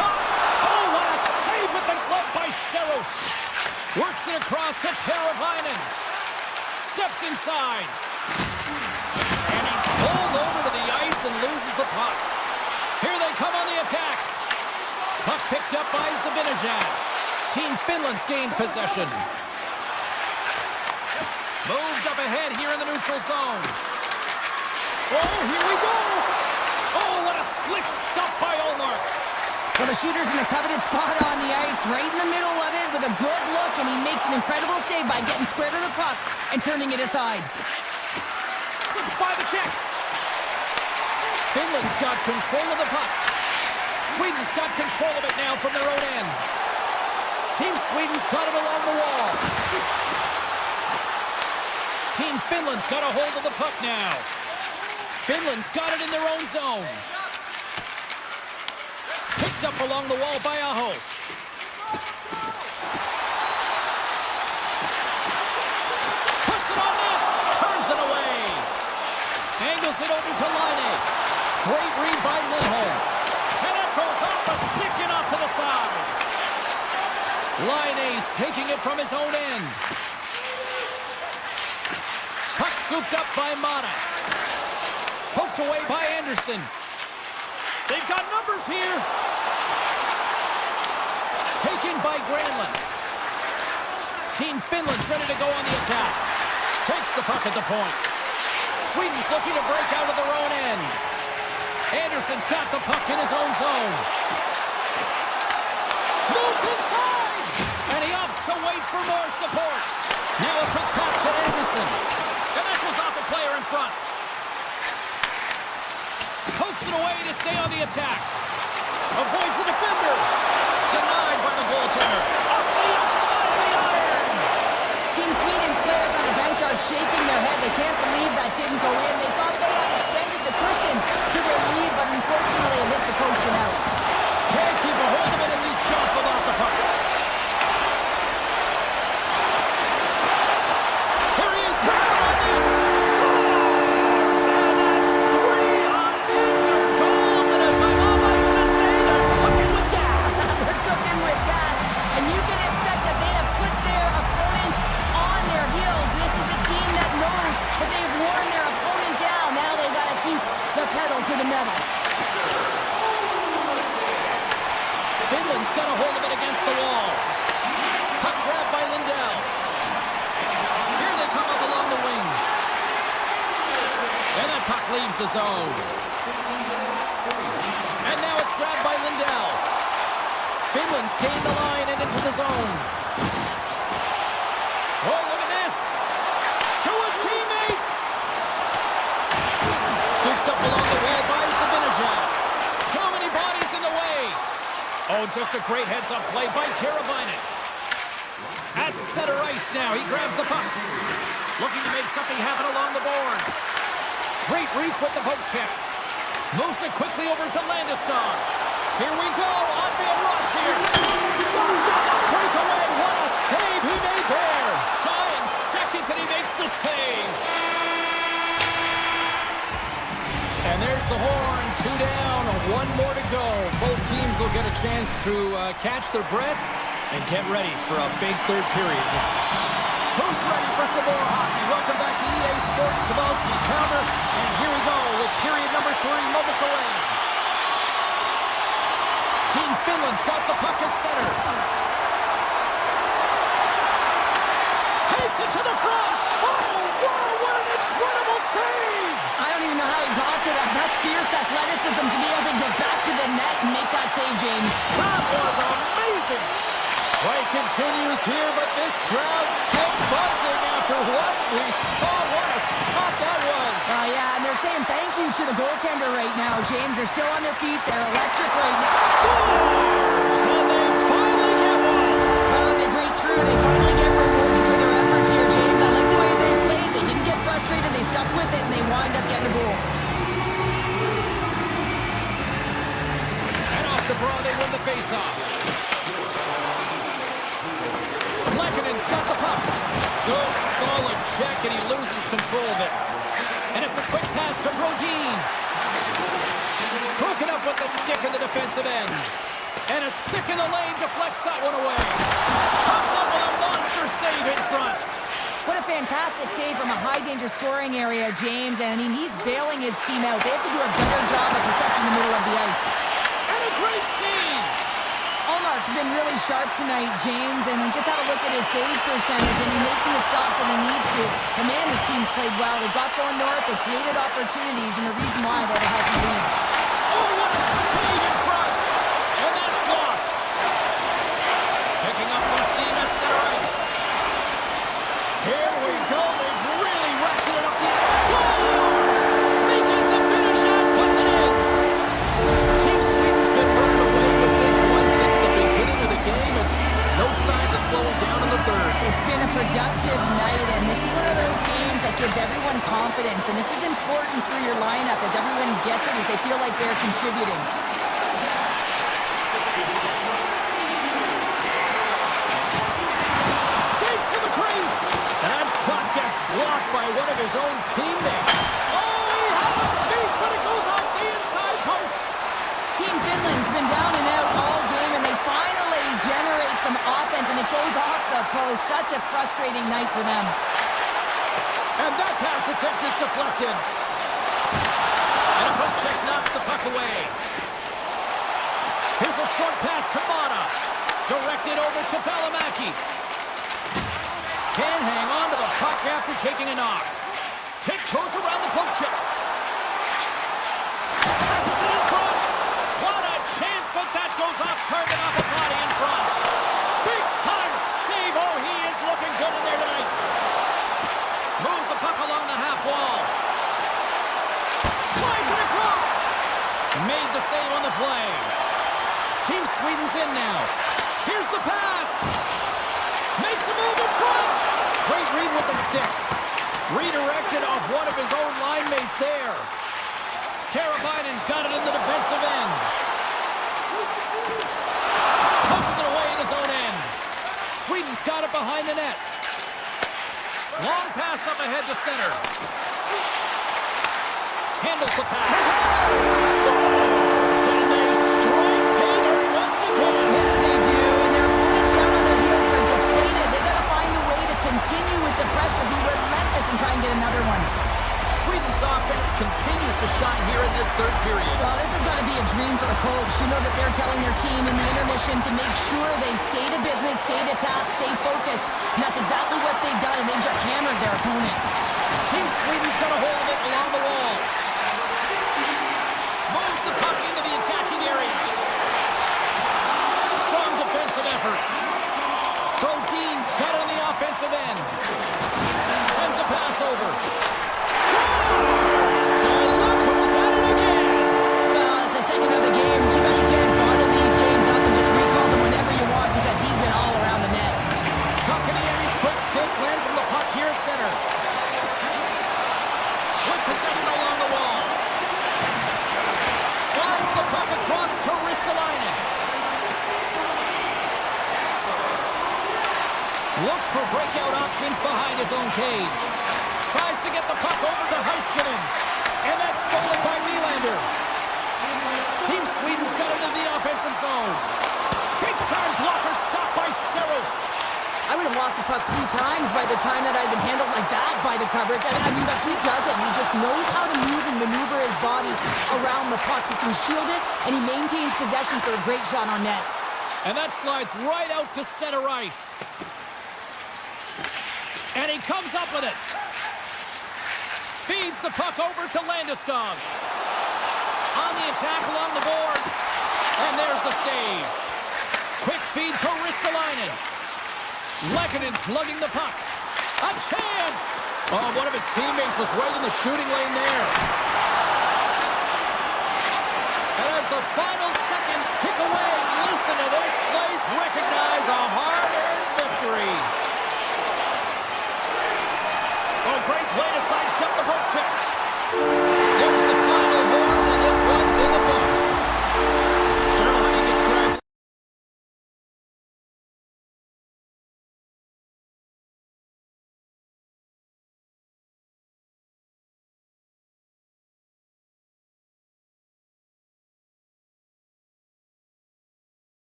Shot. Oh, what a save with the glove by Saros. Works it across to Teravainen. Steps inside. And he's pulled over to the ice and loses the puck. Here they come on the attack. Puck picked up by Zibanejad. Team Finland's gained possession. Moved up ahead here in the neutral zone. Oh, here we go. Oh, what a slick stop by Olmark. Well, the shooter's in a coveted spot on the ice, right in the middle of it with a good look, and he makes an incredible save by getting square to the puck and turning it aside. Slips by the check. Finland's got control of the puck. Sweden's got control of it now from their own end. Team Sweden's got it along the wall. Team Finland's got a hold of the puck now. Finland's got it in their own zone. Picked up along the wall by Aho. Puts it on net. Turns it away. Angles it over to Laine. Great read by Lindholm. And it goes off the stick and off to the side. Laine's taking it from his own end. Puck scooped up by Mata. Poked away by Anderson. They've got numbers here. Taken by Granlund. Team Finland's ready to go on the attack. Takes the puck at the point. Sweden's looking to break out of their own end. Anderson's got the puck in his own zone. Moves inside! And he opts to wait for more support. Now a quick pass to Anderson. And that goes off a player in front. Pokes it away to stay on the attack. Avoids the defender. Denied by the goaltender. Off the outside of the iron. Team Sweden's players on the bench are shaking their head. They can't believe that didn't go in. They thought they had extended the cushion to their lead, but unfortunately it hit the post and out. Can't keep a hold of it as he's jostled off the puck. Here he is. Scores! And that's 3 unanswered goals. And as my mom likes to say, they're cooking with gas. They're cooking with gas, and you can expect that they have put their opponents on their heels. This is a team that knows that they've worn their opponent down. Now they've got to keep the pedal to the metal. Finland's got a hold of it against the wall. Puck grabbed by Lindell. Here they come up along the wing. And that puck leaves the zone. And now it's grabbed by Lindell. Finland's gained the line and into the zone. Oh, look at this. To his teammate. Scooped up along the wall by Zibanejad. Too many bodies in the way. Oh, just a great heads-up play by Teravainen. At center ice now, he grabs the puck. Looking to make something happen along the boards. Great reach with the poke check. Moves it quickly over to Landeskog. Here we go, on-field rush here. Stopped on the breakaway. What a save he made there. Giant seconds and he makes the save. And there's the horn, 2 down, 1 more to go. Both teams will get a chance to catch their breath and get ready for a big third period next. Who's ready for some more hockey? Welcome back to EA Sports Sabalski Pounder. And here we go with period number 3 moments away. Team Finland's got the puck at center. Takes it to the front. Oh, wow, what an incredible save. I don't even know how he got to that. That's fierce athleticism to be able to get back to the net and make that save, James. That was amazing. Play continues here, but this crowd's still buzzing after what we saw. What a stop that was. Yeah, and they're saying thank you to the goaltender right now, James. They're still on their feet. They're electric right now. Scores! And they finally get one. They break through. They finally get rewarded for their efforts here, James. I like the way they played. They didn't get frustrated. They stuck with it, and they wind up getting a goal. And off the draw, they win the faceoff. Lekkonen's got the puck. Good, solid check, and he loses control of it. And it's a quick pass to Brodin. Broken up with the stick in the defensive end. And a stick in the lane deflects that one away. Comes up with a monster save in front. What a fantastic save from a high-danger scoring area, James. And, I mean, he's bailing his team out. They have to do a better job of protecting the middle of the ice. And a great save. Allmark's been really sharp tonight, James, and just have a look at his save percentage, and he's making the stops that he needs to. And man, his team's played well. They've got going north, they've created opportunities, and the reason why they have a healthy lead. Oh, what a save in front! And that's blocked. Picking up some steam at center ice. Here we go. They've really ratcheted up the scores! Makes a finish and puts it in. Team Sweden's been running away with this one since the beginning of the game, and no signs of slowing down in the third. It's been a productive night, and this is one of those games that gives everyone confidence, and this is important for your lineup as everyone gets it, as they feel like they're contributing. Skates to the crease. That shot gets blocked by one of his own teammates. Oh, he had a beat, but it goes off the inside post. Team Finland's been down and out all game, and they finally generate some offense, and it goes off the post. Such a frustrating night for them. And that pass attempt is deflected. And a poke check knocks the puck away. Here's a short pass to Mata. Directed over to Valimaki. Can't hang on to the puck after taking a knock. Tiptoes around the poke check. Passes it in front. What a chance, but that goes off target off a body in front. Big time save. Oh, he is looking good in there tonight. Moves the puck along the half wall. Slides it across. Made the save on the play. Team Sweden's in now. Here's the pass. Makes a move in front. Great read with the stick. Redirected off one of his own line mates there. Karabainen's got it in the defensive end. Pumps it away in his own end. Sweden's got it behind the net. Long pass up ahead to center. Handles the pass. Scores! And they strike pay dirt once again. Yeah, they do, and their opponents down on their heels are deflated. They've got to find a way to continue with the pressure, be relentless, and try and get another one. Sweden's offense continues to shine here in this third period. Well, this has got to be a dream for a coach. You know that they're telling their team in the intermission to make sure they stay to business, stay to task, stay focused. And that's exactly what they've done, and they've just hammered their opponent. Team Sweden's got a hold of it along the wall. Moves the puck into the attacking area. Strong defensive effort. Brodin's got it on the offensive end. Sends a pass over. Scores! And look who's at it again. Well, it's the second of the game. Too bad you can't bottle these games up and just recall them whenever you want, because he's been all around the net. Kotkaniemi's quick stick lands him the puck here at center. With possession along the wall. Slides the puck across to Ristolainen. Looks for breakout options behind his own cage. Tries to get the puck over to Heiskanen. And that's stolen by Nylander. Team Sweden's got it in the offensive zone. Big time blocker stopped by Saros. I would have lost the puck 3 times by the time that I'd been handled like that by the coverage. I mean, but he does it. He just knows how to move and maneuver his body around the puck. He can shield it, and he maintains possession for a great shot on net. And that slides right out to center ice. And he comes up with it. Feeds the puck over to Landeskog. On the attack along the boards. And there's the save. Quick feed to Ristolainen. Lekkonen's lugging the puck. A chance! Oh, one of his teammates was right in the shooting lane there. And as the final seconds tick away, listen to this place recognize a hard-earned victory. Oh, great play to sidestep the poke check. There's the final horn, and this one's in the books.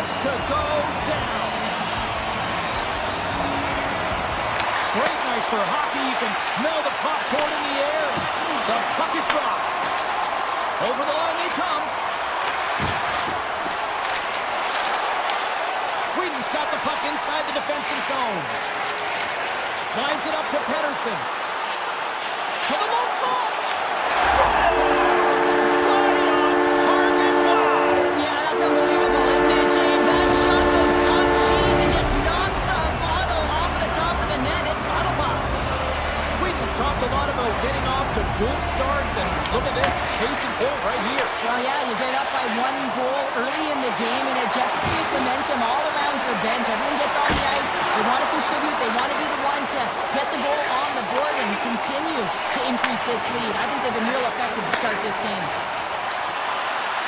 about to go down. Great night for hockey. You can smell the popcorn in the air. The puck is dropped. Over the line they come. Sweden's got the puck inside the defensive zone. Slides it up to Pettersson. To the low slot. Scores! Right on target. Wow! Yeah, that's unbelievable, isn't it, James? That shot goes top cheese and just knocks the bottle off of the top of the net. It's bottle box. Sweden's talked a lot about getting off to good starts, and look at this, case in point right here. Well, yeah, you get up by 1 goal early in the game, and it just creates momentum all around your bench. Everyone gets on the ice. They want to contribute. They want to be the one to get the goal on the board and continue to increase this lead. I think they've been real effective to start this game.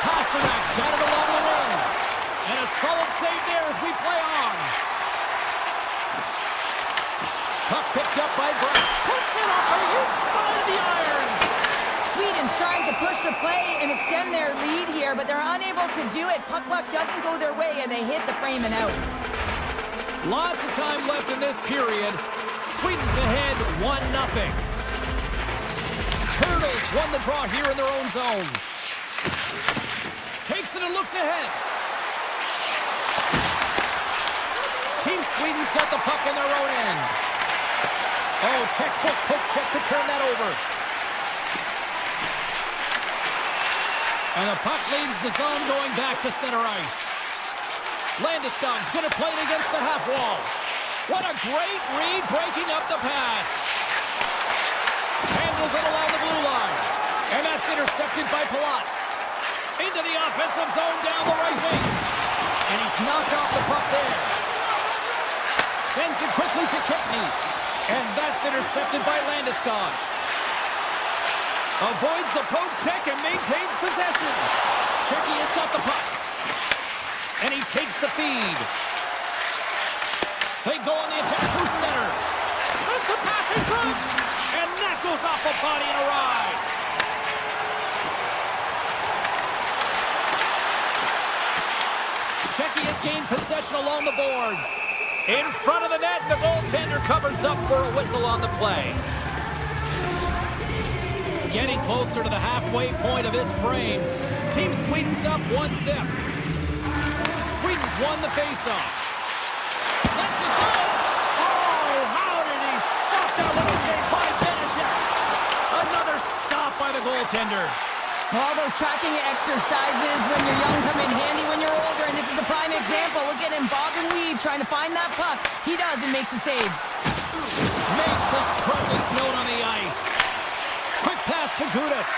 Pasternak's got it along the wing. And a solid save there as we play on. Puck picked up by Brown. Puts it off the inside of the iron. Sweden's trying to push the play and extend their lead here, but they're unable to do it. Puck luck doesn't go their way, and they hit the frame and out. Lots of time left in this period. Sweden's ahead 1-0. Hurdles won the draw here in their own zone. Takes it and looks ahead. Team Sweden's got the puck in their own end. Oh, textbook poke check to turn that over. And the puck leaves the zone going back to center ice. Landeskog's going to play it against the half wall. What a great read breaking up the pass. Handles it along the blue line. And that's intercepted by Palat. Into the offensive zone down the right wing. And he's knocked off the puck there. Sends it quickly to Kempny. And that's intercepted by Landeskog. Avoids the poke check and maintains possession. Checky has got the puck. And he takes the feed. They go on the attack through center. Sends a pass in front. And that goes off a body and a ride. Checky has gained possession along the boards. In front of the net, the goaltender covers up for a whistle on the play. Getting closer to the halfway point of this frame. Team Sweden's up 1-0. Sweden's won the faceoff. Let's it go! Oh, how did he stop that little save by Benedict? Another stop by the goaltender. All those tracking exercises when you're young come in handy when you're older, and this is a prime example. Look at him bob and weave trying to find that puck. He does and makes a save. Makes his presence known on the ice. Quick pass to Gudas.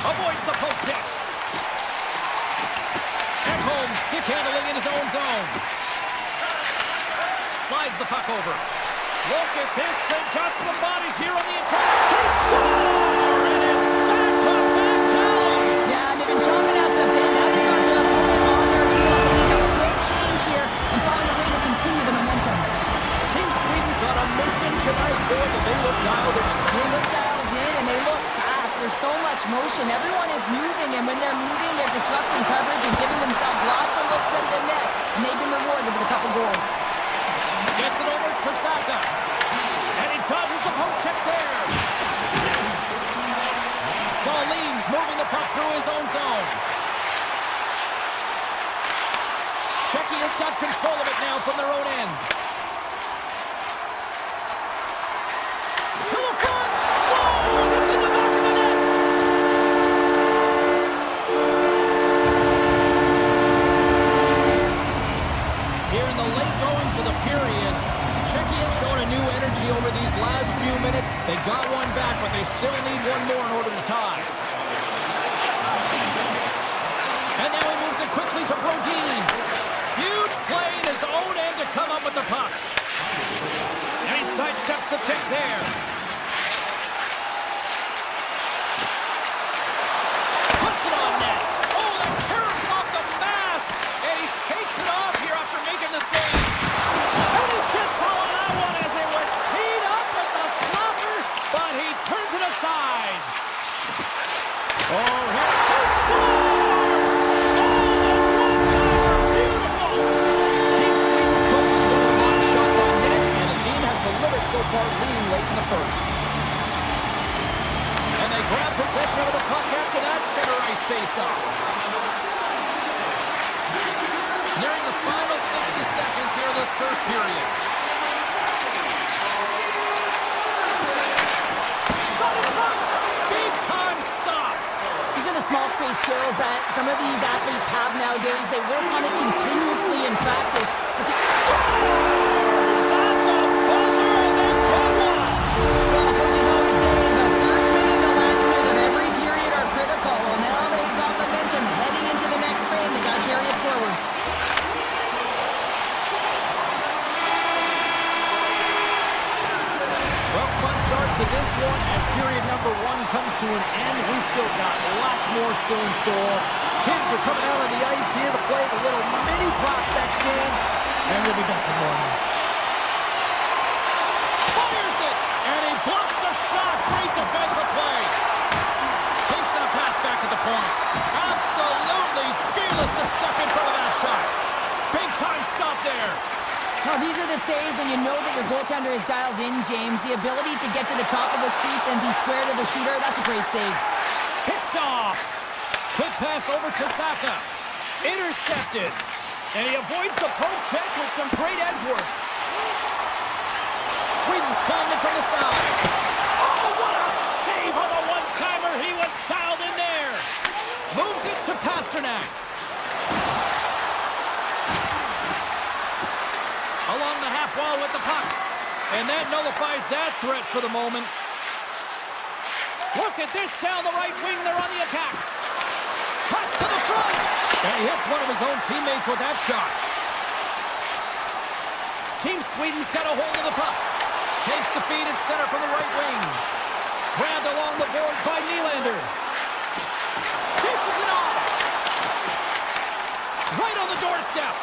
Avoids the poke check. Ekholm stick handling in his own zone. Slides the puck over. Look at this. They've got some bodies here on the attack. They score! And it's back-to-back tallies. Yeah, and they've been chomping at the bit. Now they've got their opponent on their heel. They make a quick change here and find a way to continue the momentum. Team Sweden's on a mission tonight, boy, but they look dialed in. They look dialed in and they look fast. There's so much motion. Everyone is moving, and when they're moving, they're disrupting coverage and giving themselves lots of looks at the net. And they've been rewarded with a couple goals. Gets it over to Saka. And he dodges the poke check there. Darlene's moving the puck through his own zone. Checky has got control of it now from their own end. To the front! Scores! It's in the back of the net! Here in the late goings of the period, Checky has shown a new energy over these last few minutes. They got one back, but they still need one more in order to tie. And now he moves it quickly to Brodin. Huge play in his own end to come up with the puck. And he sidesteps the pick there. Puts it on net. Oh, the carrots off the mask. And he shakes it off here after making the save. And he gets all of that one as it was teed up with the slapper, but he turns it aside. Oh, here he scores! Oh, the one-timer first. And they grab possession of the puck after that center ice face-off. Nearing the final 60 seconds here this first period. Shot in front! Big time stop! These are the small space skills that some of these athletes have nowadays. They work on it continuously in practice. Scores at the buzzer, and they get one! Well, coaches always say the first minute and the last minute of every period are critical. Well, now they've got momentum heading into the next frame. They got to carry it forward. Well, fun start to this one as period number one comes to an end. We've still got lots more still in store. Kids are coming out on the ice here to play the little mini prospects game, and we'll be back in the morning. Fires it, and he blocks the shot. Great defensive play. Takes that pass back at the point. Absolutely fearless to step in front of that shot. Big time stop there. Now, these are the saves when you know that your goaltender is dialed in, James. The ability to get to the top of the crease and be square to the shooter, that's a great save. Picked off. Quick pass over to Saka. Intercepted. And he avoids the poke check with some great edge work. Sweden's calling it from the side. Oh, what a save on the one-timer. He was dialed in there. Moves it to Pasternak. Along the half wall with the puck. And that nullifies that threat for the moment. Look at this down the right wing. They're on the attack. Cuts to the front. And he hits one of his own teammates with that shot. Team Sweden's got a hold of the puck. Takes the feed at center from the right wing. Grabbed along the boards by Nylander. Dishes it off. Right on the doorstep.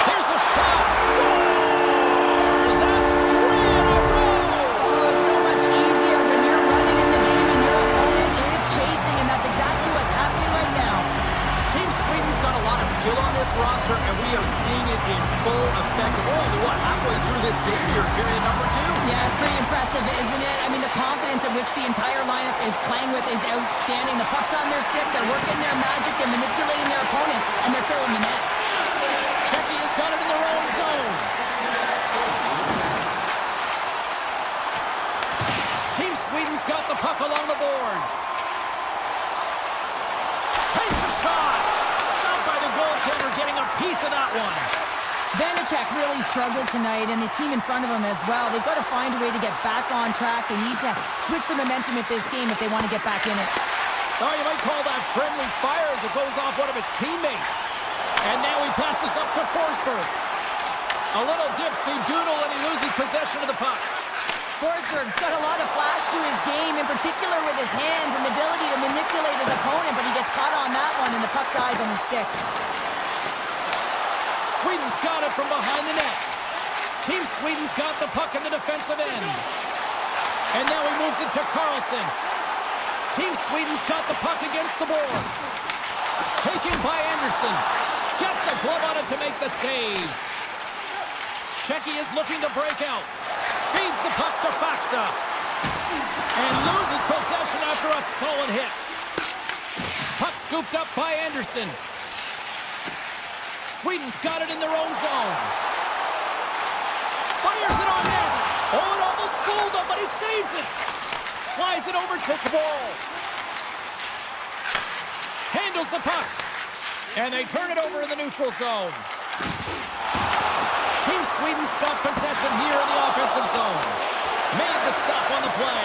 Here's a shot. Scores! That's 3 in a row! Oh, it's so much easier when you're running in the game and your opponent is chasing, and that's exactly what's happening right now. Team Sweden's got a lot of skill on this roster, and we are seeing it in full effect. We're only, halfway through this game here, period number 2? Yeah, it's pretty impressive, isn't it? I mean, the confidence at which the entire lineup is playing with is outstanding. The puck's on their stick, they're working their magic, they're manipulating their opponent, and they're filling the net. Czechia has got it in their own zone. Team Sweden's got the puck along the boards. Takes a shot. Stopped by the goaltender, getting a piece of that one. Vanacek's really struggled tonight, and the team in front of him as well. They've got to find a way to get back on track. They need to switch the momentum of this game if they want to get back in it. Oh, you might call that friendly fire as it goes off one of his teammates. And now he passes up to Forsberg. A little dipsy doodle, and he loses possession of the puck. Forsberg's got a lot of flash to his game, in particular with his hands and the ability to manipulate his opponent, but he gets caught on that one, and the puck dies on his stick. Sweden's got it from behind the net. Team Sweden's got the puck in the defensive end. And now he moves it to Karlsson. Team Sweden's got the puck against the boards. Taken by Anderson. Gets a glove on it to make the save. Czechia is looking to break out. Feeds the puck to Faksa. And loses possession after a solid hit. Puck scooped up by Anderson. Sweden's got it in their own zone. Fires it on net. Oh, it almost fooled him, but he saves it. Slides it over to Svall. Handles the puck. And they turn it over in the neutral zone. Team Sweden's got possession here in the offensive zone. Made the stop on the play.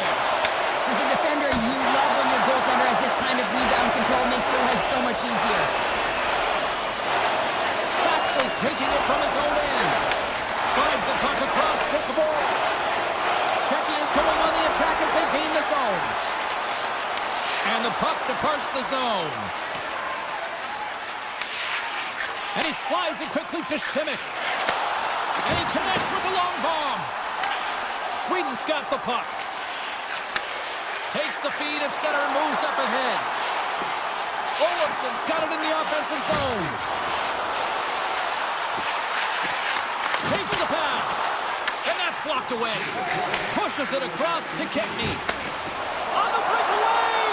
As a defender, you love when your goaltender has this kind of rebound control. Makes your life so much easier. Faxa's taking it from his own end. Slides the puck across to Svall. Czechia is going on the attack as they gain the zone. And the puck departs the zone. And he slides it quickly to Simic. And he connects with the long bomb. Sweden's got the puck. Takes the feed at center and moves up ahead. Olofsson's got it in the offensive zone. Takes the pass. tucked away. Pushes it across to Kempney. On the breakaway!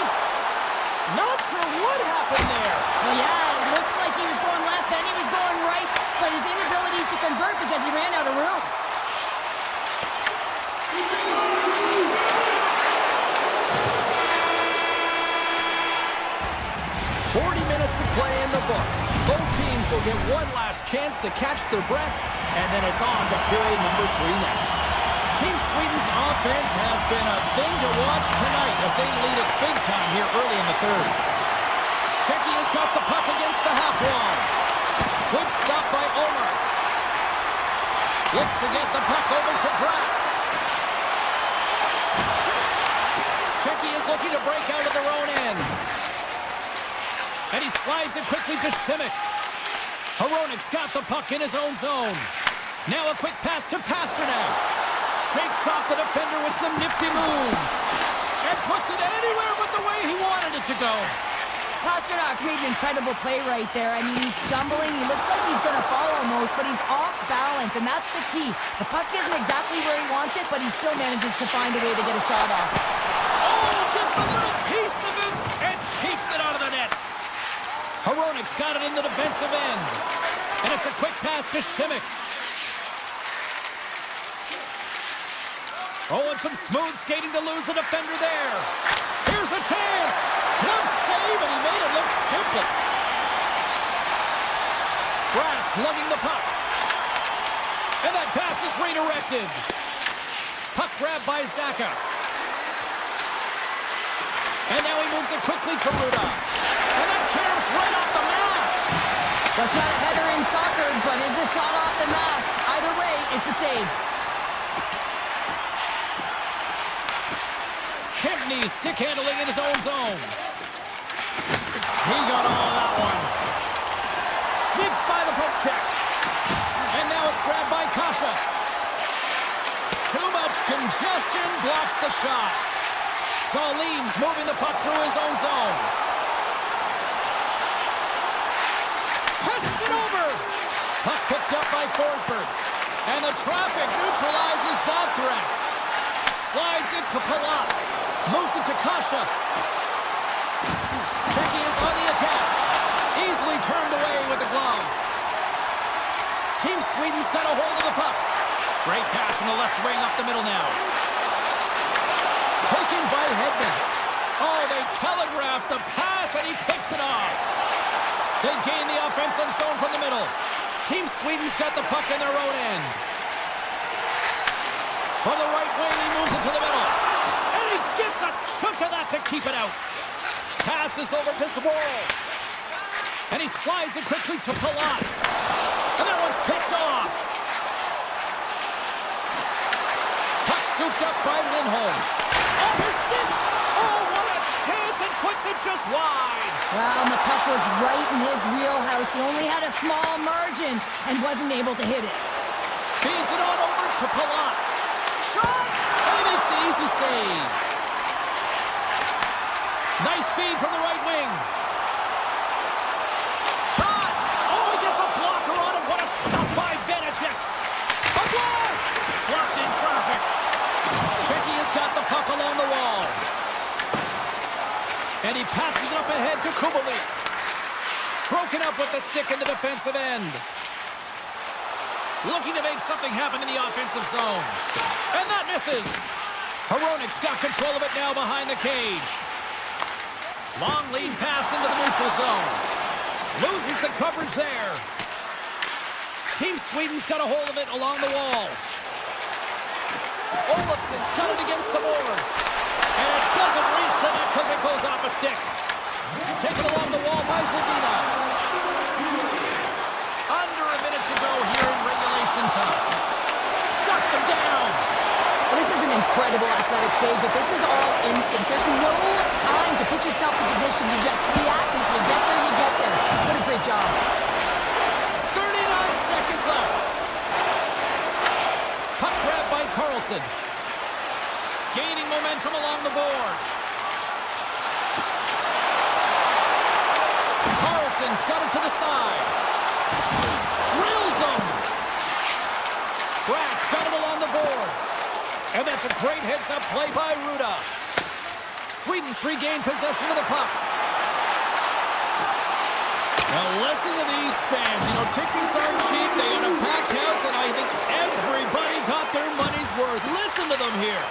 Not sure what happened there. Well, yeah, it looks like he was going left, then he was going right, but his inability to convert because he ran out of room. 40 minutes of play in the books. Both teams will get one last chance to catch their breaths, and then it's on to period number 3 next. Team Sweden's offense has been a thing to watch tonight as they lead it big time here early in the third. Czechia has got the puck against the half wall. Good stop by Omar. Looks to get the puck over to Bratt. Czechia is looking to break out of their own end. And he slides it quickly to Simic. Hronik's got the puck in his own zone. Now a quick pass to Pasternak. Shakes off the defender with some nifty moves. And puts it anywhere but the way he wanted it to go. Pasternak's made an incredible play right there. I mean, he's stumbling. He looks like he's going to fall almost, but he's off balance, and that's the key. The puck isn't exactly where he wants it, but he still manages to find a way to get a shot off. Oh, gets a little piece of it and keeps it out of the net. Hronik's got it in the defensive end. And it's a quick pass to Simic. Oh, and some smooth skating to lose the defender there. Here's a chance. Good save, and he made it look simple. Bratt's lugging the puck. And that pass is redirected. Puck grabbed by Zaka. And now he moves it quickly to Ruda. And that caroms right off the mask. That's not a header in soccer, but is a shot off the mask. Either way, it's a save. Kempney stick handling in his own zone. He got all of that one. Sneaks by the poke check. And now it's grabbed by Kasha. Too much congestion blocks the shot. Darlene's moving the puck through his own zone. Passes it over. Puck picked up by Forsberg. And the traffic neutralizes that threat. Slides it to Palat. Moves it to Kasha. Czechia is on the attack. Easily turned away with the glove. Team Sweden's got a hold of the puck. Great pass from the left wing up the middle now. Taken by Hedman. Oh, they telegraphed the pass and he picks it off. They gain the offensive zone from the middle. Team Sweden's got the puck in their own end. From the right wing, he moves it to the middle. And he gets a chunk of that to keep it out. Passes over to Zboril. And he slides it quickly to Palat. And that one's picked off. Puck scooped up by Lindholm. Off his stick. Oh, what a chance. It puts it just wide. Well, and the puck was right in his wheelhouse. He only had a small margin and wasn't able to hit it. Feeds it on over to Palat. Shot! And he makes the easy save. Nice feed from the right wing. Shot! Oh, he gets a blocker on it. What a stop by Vanacek. A blast! Blocked in traffic. Czechia's got the puck along the wall. And he passes it up ahead to Kubalik. Broken up with the stick in the defensive end. Looking to make something happen in the offensive zone. And that misses. Hronik's got control of it now behind the cage. Long lead pass into the neutral zone. Loses the coverage there. Team Sweden's got a hold of it along the wall. Olofsson's got it against the boards. And it doesn't reach the net because it goes off a stick. Taken along the wall by Zadina. Under a minute to go here in regulation time. Shuts him down. Well, this is an incredible athletic save, but this is all instinct. There's no time to put yourself in position. You just react, and if you get there, you get there. What a great job. 39 seconds left. Puck grabbed by Carlson. Gaining momentum along the boards. Carlson's got it to the side. Drills him. Bratt's got it along the boards. And that's a great heads-up play by Ruda. Sweden's regained possession of the puck. Now listen to these fans. You know, tickets aren't cheap. They got a packed house, and I think everybody got their money's worth. Listen to them here.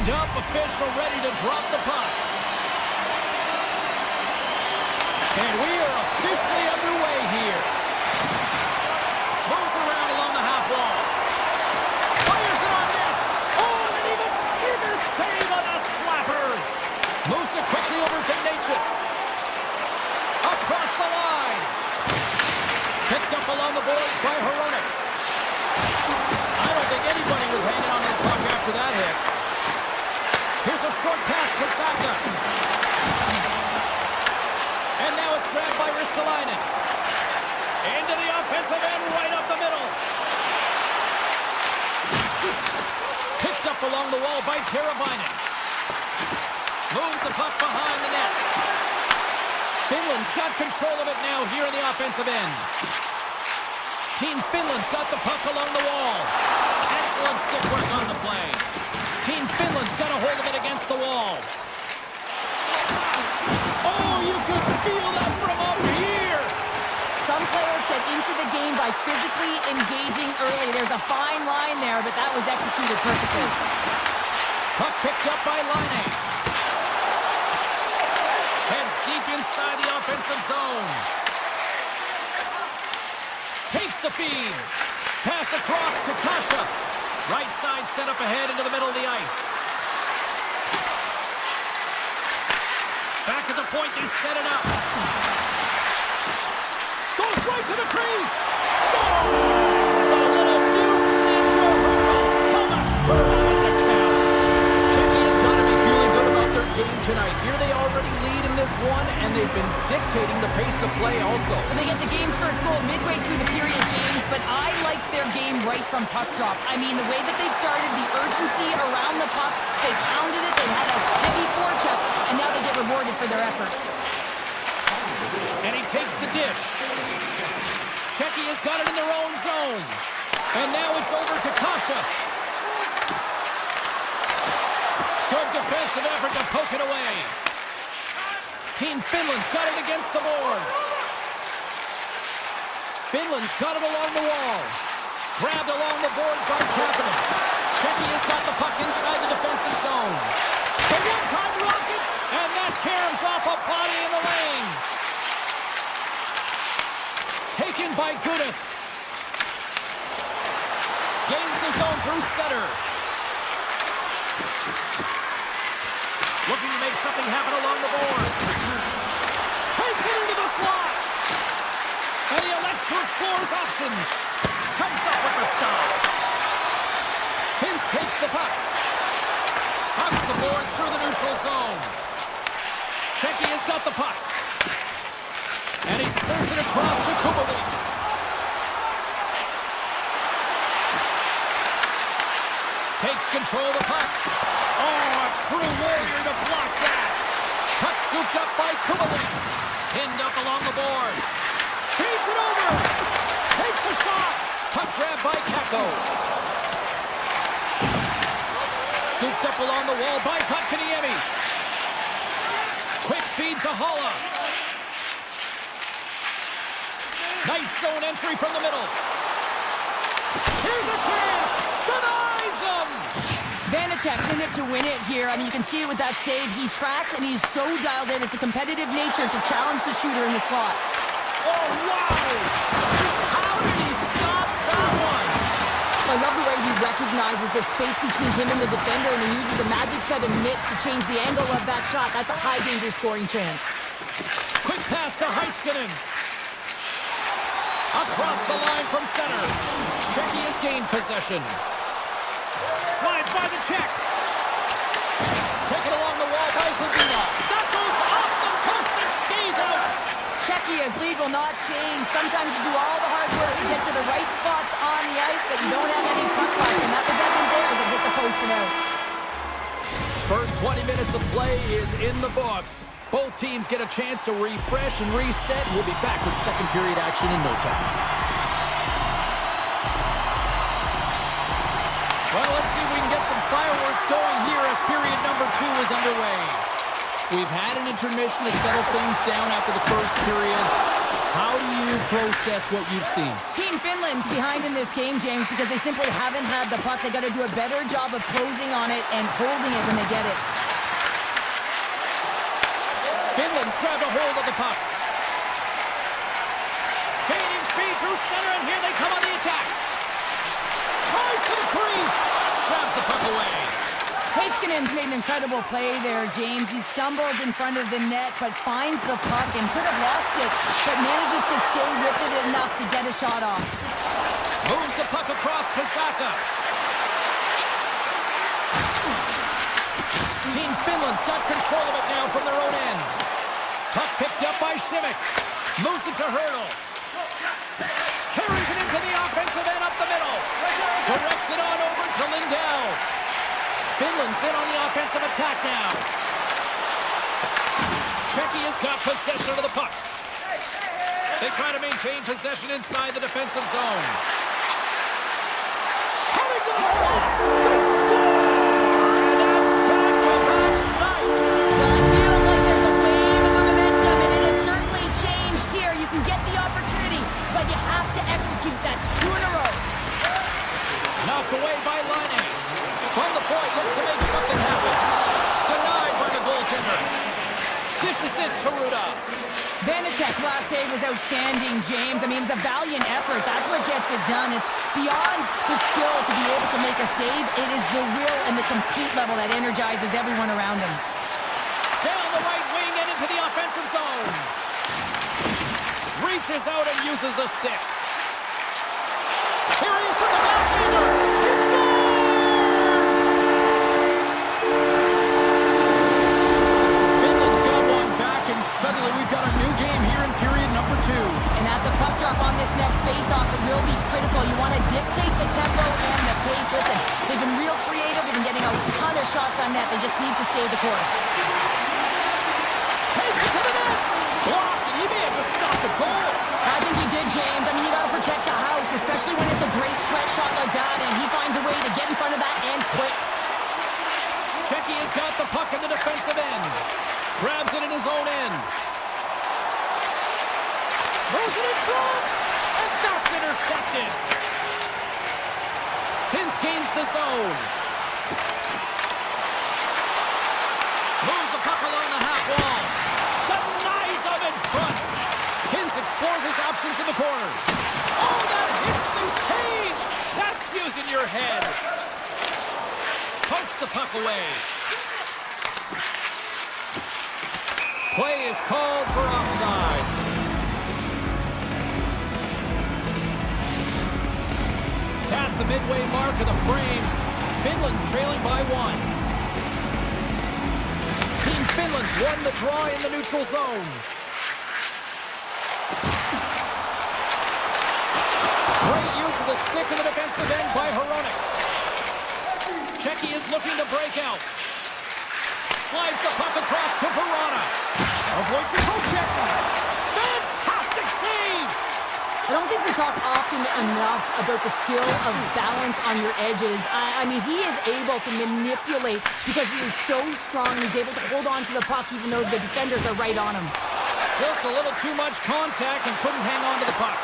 Warmed up official ready to drop the puck. And we are officially underway here. Moves around along the half wall. Fires it on net. Oh, and an even save on a slapper. Moves it quickly over to Natchez. Across the line. Picked up along the boards by Hronek. I don't think anybody was hanging on that puck after that hit. Here's a short pass to Saka. And now it's grabbed by Ristolainen. Into the offensive end, right up the middle. Picked up along the wall by Teravainen. Moves the puck behind the net. Finland's got control of it now here in the offensive end. Team Finland's got the puck along the wall. Excellent stick work on the play. Team Finland's got a hold of it against the wall. Oh, you could feel that from up here. Some players get into the game by physically engaging early. There's a fine line there, but that was executed perfectly. Puck picked up by Laine. Heads deep inside the offensive zone. Takes the feed. Pass across to Kasha. Right side set up ahead into the middle of the ice. Back at the point, they set it up. Goes right to the crease. Scores! A little mutant ninja hurdle. Thomas in the count. Czechia has got to be feeling good about their game tonight. Here they already lead in this one, and they've been dictating the pace of play also. Well, they get the game's first goal midway through the period, James, but I liked their game right from puck drop. I mean, the way that they started, the urgency around the puck, they pounded it, they had a heavy forecheck, and now they get rewarded for their efforts. And he takes the dish. Czechia's got it in their own zone. And now it's over to Kasha. Good defensive effort to poke it away. Team Finland's got it against the boards. Finland's got it along the wall. Grabbed along the board by Kapanen. Czechia's got the puck inside the defensive zone. The one-time rocket, and that caroms off a body in the lane. Taken by Gudis. Gains the zone through center. Looking to make something happen along the boards. Takes it into the slot. And he elects to explore his options. Comes up with the stop. Hintz takes the puck. Hugs the boards through the neutral zone. Czechia's got the puck. And he serves it across to Kubalik. Takes control of the puck. Oh, a true warrior to block that. Puck scooped up by Kubalik. Pinned up along the boards. Feeds it over. Takes a shot. Puck grab by Kakko. Scooped up along the wall by Kotkaniemi. Quick feed to Haula. Nice zone entry from the middle. Here's a chance. Denies him. Vanacek's in it to win it here. I mean, you can see it with that save. He tracks, and he's so dialed in. It's a competitive nature to challenge the shooter in the slot. Oh, wow! How did he stop that one? I love the way he recognizes the space between him and the defender, and he uses a magic set of mitts to change the angle of that shot. That's a high-danger scoring chance. Quick pass to Heiskanen. Across the line from center. Czechia's gained possession. Slides by the Czech. Taken along the wall by Zadina. That goes off the post and stays out. Czechia's lead will not change. Sometimes you do all the hard work to get to the right spots on the ice, but you don't have any puck luck, and that was evident there as it hit the post and out. First 20 minutes of play is in the books. Both teams get a chance to refresh and reset. We'll be back with second period action in no time. Well, let's see if we can get some fireworks going here as period number 2 is underway. We've had an intermission to settle things down after the first period. How do you process what you've seen? Team Finland's behind in this game, James, because they simply haven't had the puck. They got to do a better job of closing on it and holding it when they get it. Finland's grabbed a hold of the puck. Gaining speed through center, and here they come on the attack. Tries to the crease. Grabs the puck away. Heiskanen's made an incredible play there, James. He stumbles in front of the net, but finds the puck and could have lost it, but manages to stay with it enough to get a shot off. Moves the puck across to Saka. Team Finland's got control of it now from their own end. Puck picked up by Šimik. Moves it to Hurdle. Carries it into the offensive end up the middle. Directs it on over to Lindell. Finland's in on the offensive attack now. Czechia has got possession of the puck. They try to maintain possession inside the defensive zone. Coming to the slot. They score! And that's back-to-back snipes. Well, it feels like there's a wave of momentum, and it has certainly changed here. You can get the opportunity, but you have to execute. That's 2 in a row. Knocked away by Laine. From the point, looks to make something happen. Denied by the goaltender. Dishes it to Ruda. Vanacek's last save was outstanding, James. I mean, it's a valiant effort. That's what gets it done. It's beyond the skill to be able to make a save. It is the will and the compete level that energizes everyone around him. Down the right wing and into the offensive zone. Reaches out and uses the stick. Here he is with the backhander. He scores! Finland's got one back, and suddenly we've got a new game here in period number 2. And at the puck drop on this next face-off, it will be critical. You want to dictate the tempo and the pace. Listen, they've been real creative. They've been getting a ton of shots on net. They just need to stay the course. Takes it to the net. Blocked, and he may have to stop the goal. I think he did, James. I mean, you got to protect the house, especially when it's a great threat shot like that, and he finds a way to get in front of that and quick. Czechia's got the puck in the defensive end. Grabs it in his own end. Moves it in front, and that's intercepted. Hintz gains the zone. Moves the puck along the half wall. Denies him in front. Hintz explores his options in the corner. Oh, that hits the cage! That's using your head. Pokes the puck away. Play is called for offside. Past the midway mark of the frame, Finland's trailing by 1. Team Finland's won the draw in the neutral zone. Great use of the stick in the defensive end by Hronek. Czechia is looking to break out. Slides the puck across to Verona. Avoids the poke check. Fantastic save! I don't think we talk often enough about the skill of balance on your edges. I mean, he is able to manipulate because he is so strong. He's able to hold on to the puck even though the defenders are right on him. Just a little too much contact and couldn't hang on to the puck.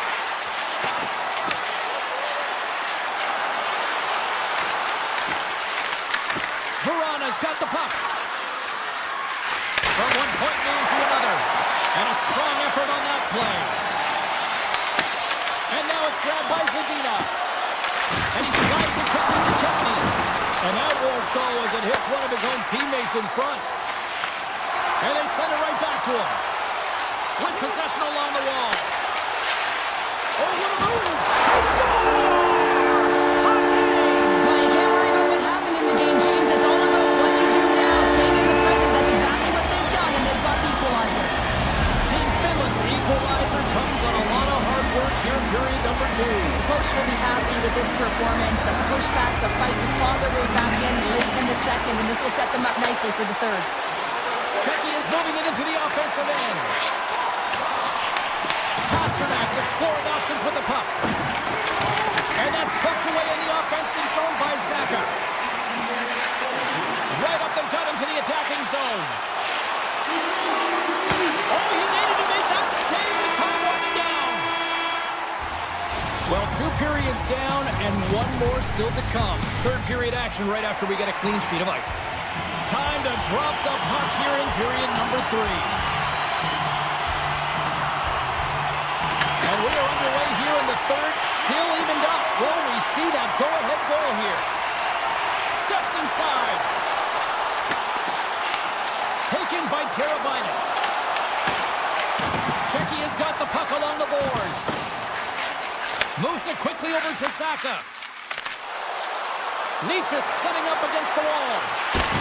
Verona's got the puck. From one point man to another. And a strong effort on that play. And now it's grabbed by Zadina. And he slides it quickly to Kempney. And that won't go as it hits one of his own teammates in front. And they send it right back to him. With possession along the wall. Oh, what a move! He scores! Tying! Well, you can't worry about what happened in the game, James. It's all about what you do now. Staying in the present. That's exactly what they've done, and they've got the equalizer. Team Finland's equalizer comes on a lot of hard work here in period number 2. The coach will be happy with this performance. The pushback, the fight to claw their way back in late in the second, and this will set them up nicely for the third. Czechia is moving it into the offensive end. Pasternak's exploring options with the puck. And that's poked away in the offensive zone by Zaka. Right up the gut into the attacking zone. down and one more still to come. Third period action right after we get a clean sheet of ice. Time to drop the puck here in period number 3. And we are underway here in the third, still evened up. Will we see that go-ahead goal here? Steps inside. Taken by Karavainen. Czechia has got the puck along the boards. Moves it quickly over to Saka. Nietzsche setting up against the wall.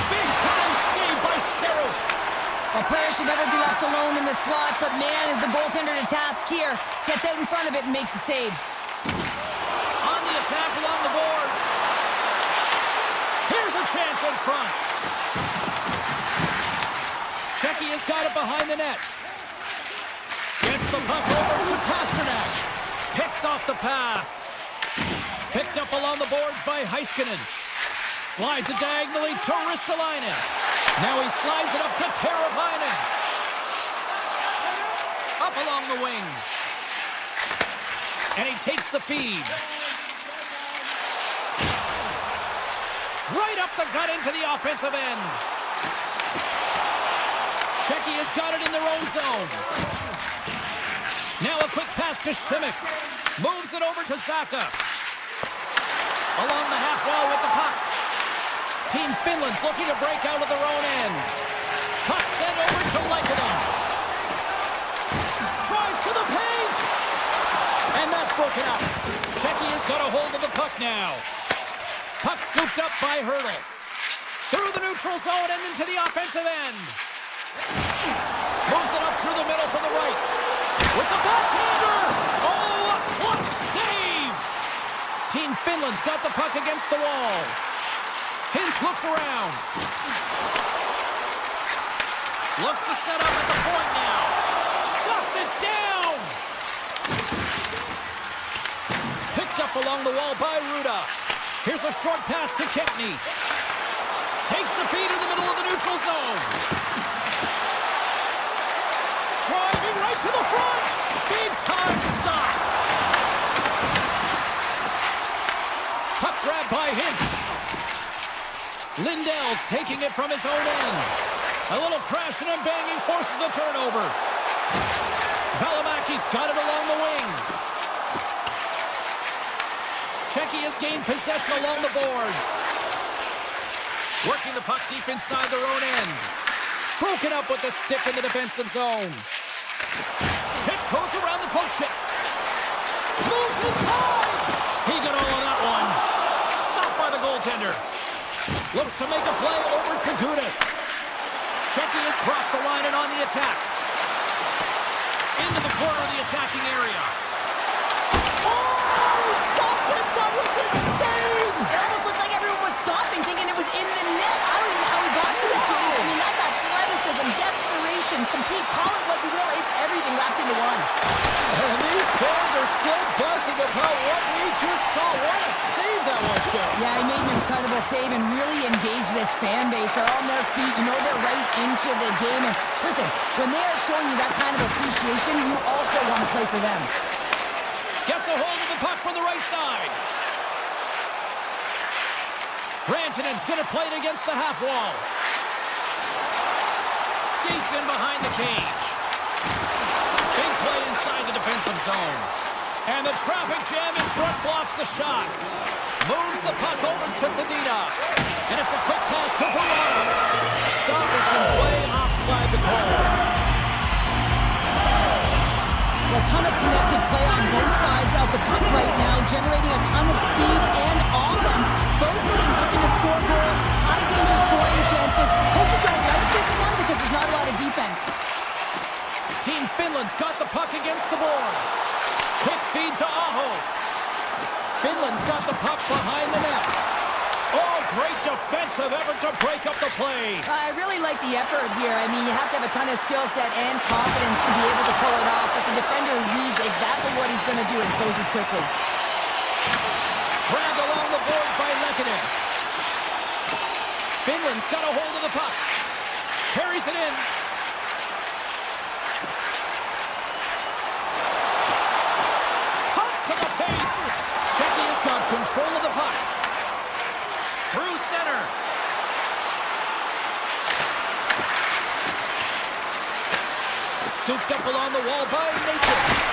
Big time save by Saros. A player should never be left alone in the slot, but man, is the goaltender to task here. Gets out in front of it and makes the save. On the attack along the boards. Here's a chance in front. Czechia has got it behind the net. Gets the puck over to Pasternak. Picks off the pass. Picked up along the boards by Heiskanen. Slides it diagonally to Ristolainen. Now he slides it up to Karavainen. Up along the wing. And he takes the feed. Right up the gut into the offensive end. Czechia's got it in their own zone. Now a quick pass to Šimić. Moves it over to Saka. Along the half wall with the puck. Team Finland's looking to break out of their own end. Puck sent over to Laikonen. Drives to the paint. And that's broken up. Czechia's got a hold of the puck now. Puck scooped up by Hurdle. Through the neutral zone and into the offensive end. Moves it up through the middle from the right. With the backhander! Oh, a clutch save! Team Finland's got the puck against the wall. Hintz looks around. Looks to set up at the point now. Shuts it down! Picked up along the wall by Ruda. Here's a short pass to Kempny. Takes the feed in the middle of the neutral zone. Driving right to the front. Big time stop. Puck grab by Hintz. Lindell's taking it from his own end. A little crashing and banging forces the turnover. Valimaki's got it along the wing. Czechia's gained possession along the boards. Working the puck deep inside their own end. Broken up with the stick in the defensive zone. Tiptoes around the poke check. Moves inside! He got all of that one. Stopped by the goaltender. Looks to make a play over to Gudas. Czechia's crossed the line and on the attack. Into the corner of the attacking area. Oh, he stopped it! That was insane! It almost looked like everyone was stopping, thinking it was in the net. I don't even know how he got to it, James. I mean, that's athleticism, desperation, compete, call it what you will. It's everything wrapped into one. And these fans are still buzzing about what we just saw. What a save that was, Joe. Yeah, he made an incredible save and really engaged this fan base. They're on their feet. You know they're right into the game. And listen, when they are showing you that kind of appreciation, you also want to play for them. Gets a hold of the puck from the right side. Rantanen's going to play it against the half wall. Skates in behind the cage. Big play inside the defensive zone. And the traffic jam in front blocks the shot. Moves the puck over to Sedina. And it's a quick pass to Varane. Stoppage in play offside the call. A ton of connected play on both sides of the puck right now, generating a ton of speed and offense. Both teams looking to score goals, high danger scoring chances. Coaches don't like this one because there's not a lot of defense. Team Finland's got the puck against the boards. Quick feed to Aho. Finland's got the puck behind the net. Oh, great defensive effort to break up the play. I really like the effort here. I mean, you have to have a ton of skill set and confidence to be able to pull it off, but the defender reads exactly what he's going to do and closes quickly. Grabbed along the boards by Laikonen. Finland's got a hold of the puck. Carries it in. Cuts to the paint. Czechia's Scooped up along the wall by Nathan.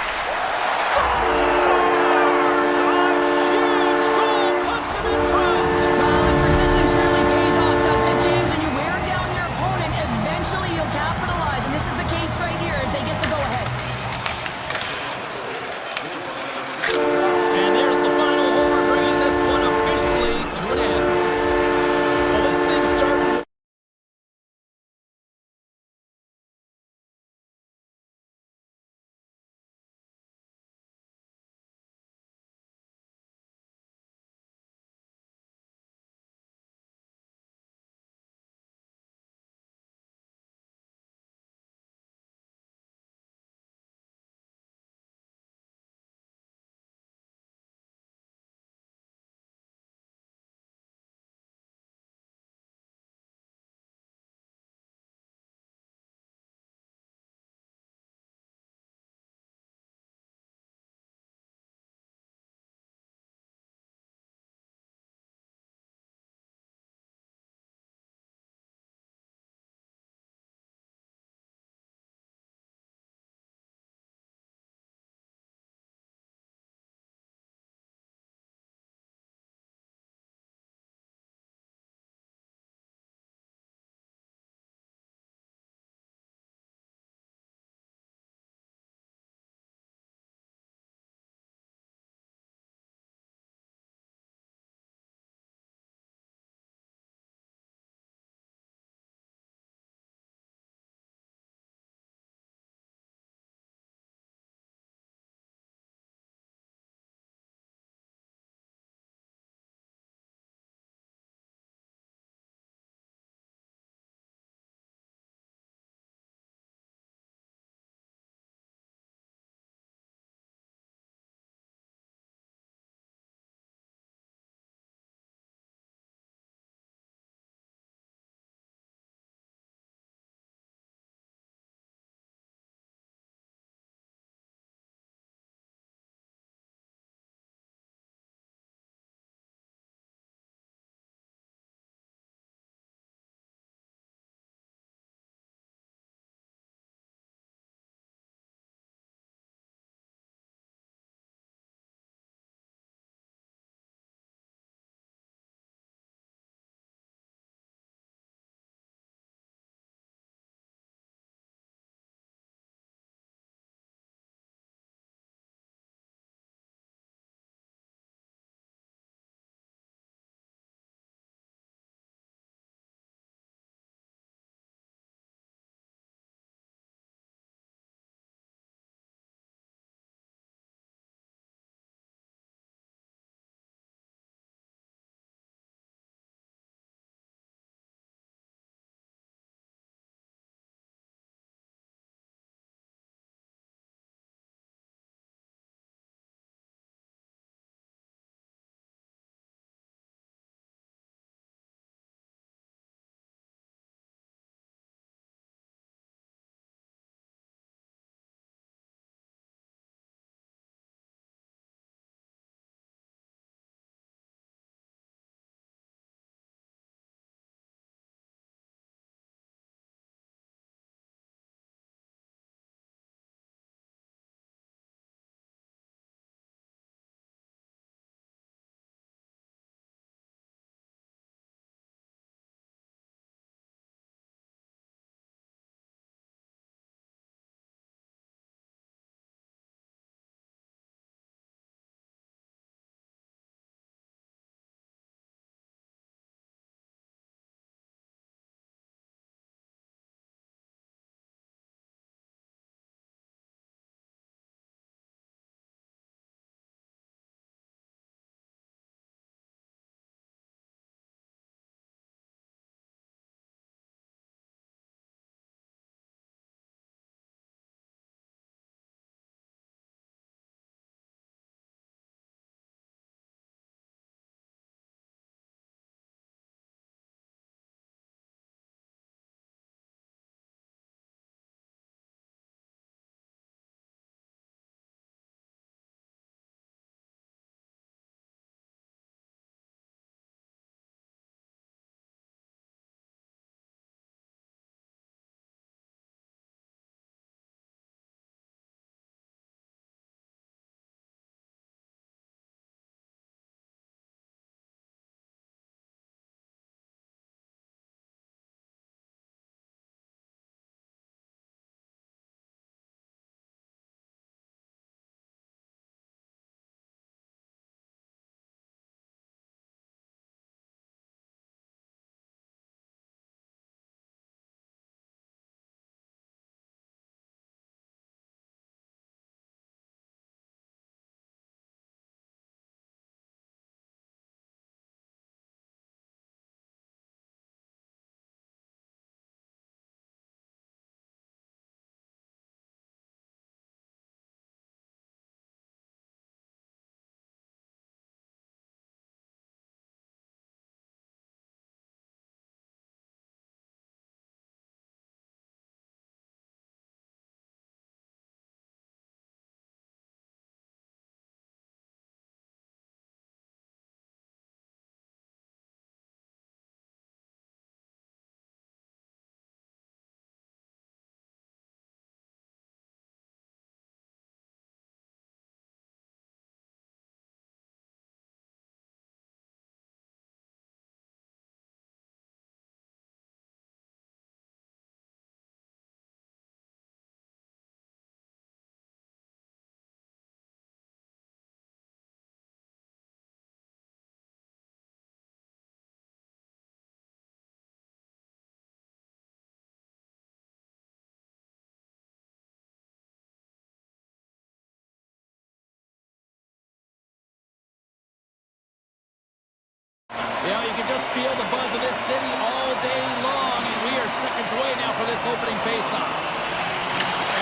Yeah, you can just feel the buzz of this city all day long, and we are seconds away now for this opening face-off.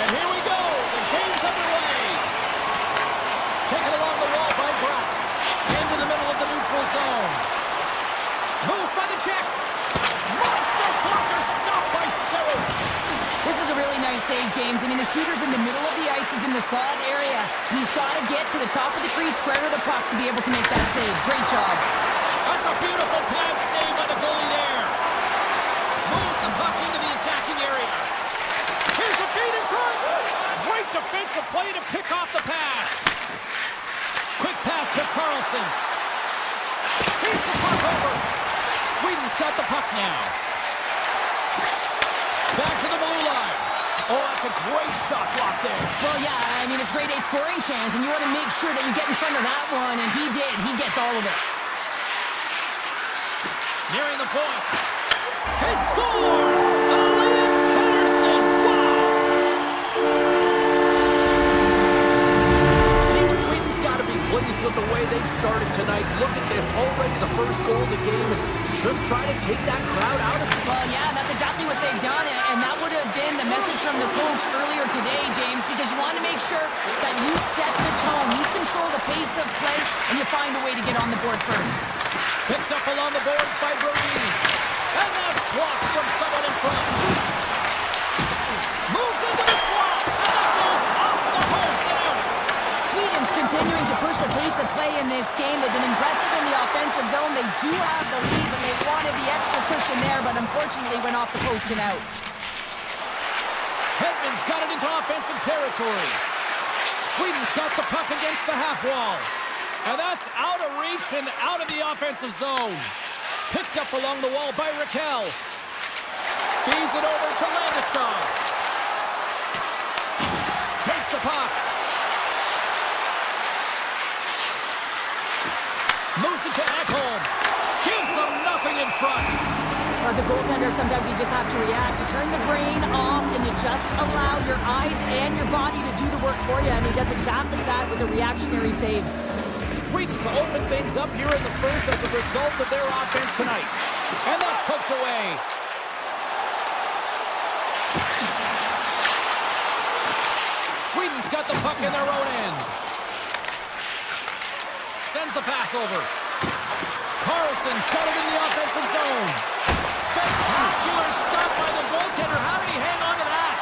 And here we go. The game's underway. Taken along the wall by Brock. Into the middle of the neutral zone. Moves by the check. Monster blocker stopped by Saros. This is a really nice save, James. I mean, the shooter's in the middle of the ice. He's in the slot area. And he's got to get to the top of the crease, square to the puck to be able to make that save. Great job. That's a beautiful pad save by the goalie there. Moves the puck into the attacking area. Here's a feed in front. Great defensive play to pick off the pass. Quick pass to Carlson. Feeds the puck over. Sweden's got the puck now. Back to the blue line. Oh, that's a great shot block there. Well, yeah, I mean, it's grade A scoring chance, and you want to make sure that you get in front of that one, and he did. He gets all of it. Nearing the point. He scores! Elias Pettersson! Wow! Team Sweden's got to be pleased with the way they've started tonight. Look at this, already the first goal of the game, and just try to take that crowd out of it. Well, yeah, that's exactly what they've done, and that would have been the message from the coach earlier today, James, because you want to make sure that you set the tone, you control the pace of play, and you find a way to get on the board first. Picked up along the boards by Brodin. And that's blocked from someone in front. Moves into the slot, and that goes off the post and out. Sweden's continuing to push the pace of play in this game. They've been aggressive in the offensive zone. They do have the lead, but they wanted the extra cushion there, but unfortunately went off the post and out. Hedman's got it into offensive territory. Sweden's got the puck against the half wall. And that's out of reach and out of the offensive zone. Picked up along the wall by Raquel. Feeds it over to Landeskog. Takes the puck. Moves it to Ekholm. Gives them nothing in front. As a goaltender, sometimes you just have to react. You turn the brain off and you just allow your eyes and your body to do the work for you. And he does exactly that with a reactionary save. Sweden's opened things up here in the first as a result of their offense tonight. And that's poked away. Sweden's got the puck in their own end. Sends the pass over. Carlson's got it in the offensive zone. Spectacular stop by the goaltender. How did he hang on to that?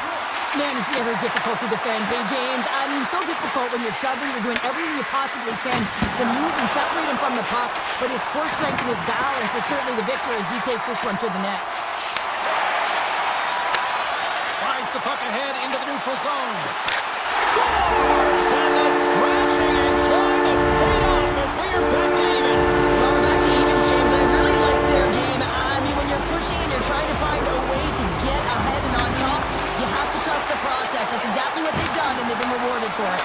Man, it's ever difficult to defend. Hey, James, I mean, so difficult when you're shoving, you're doing everything you possibly can to move and separate him from the puck, but his core strength and his balance is certainly the victor as he takes this one to the net. Slides the puck ahead into the neutral zone. Scores! And the scratching and clawing is paid off as we are back to even. Well, we're back to evens, James. I really like their game. I mean, when you're pushing and you're trying to find a way to get ahead and on top, you have to trust the process. That's exactly what they've done, and they've been rewarded for it.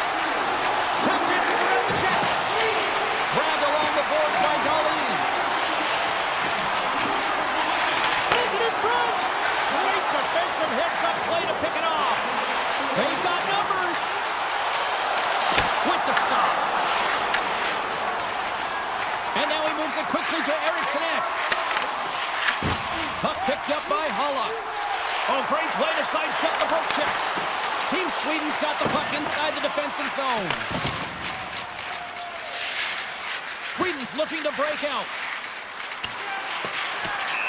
Tap dances around the check. Grabbed along the board by Darlene. Says it in front. Great defensive heads-up play to pick it off. They've got numbers. With the stop. And now he moves it quickly to Eriksson X. Puck picked up by Halla. Oh, great play to sidestep the poke check. Team Sweden's got the puck inside the defensive zone. Sweden's looking to break out.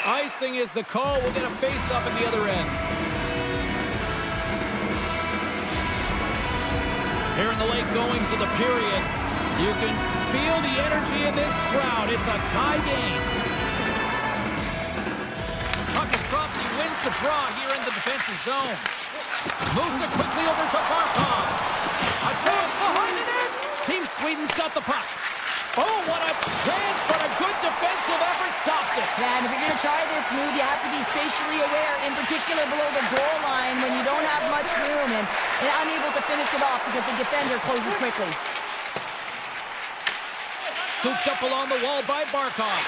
Icing is the call. We'll get a face-up at the other end. Here in the late goings of the period, you can feel the energy in this crowd. It's a tie game. Puck is dropped and he wins the draw here in the defensive zone. Moves it quickly over to Barkov. A chance behind the net. Team Sweden's got the puck. Oh, what a chance, but a good defensive effort stops it. Yeah, and if you're going to try this move, you have to be spatially aware, in particular below the goal line when you don't have much room and unable to finish it off because the defender closes quickly. Scooped up along the wall by Barkov.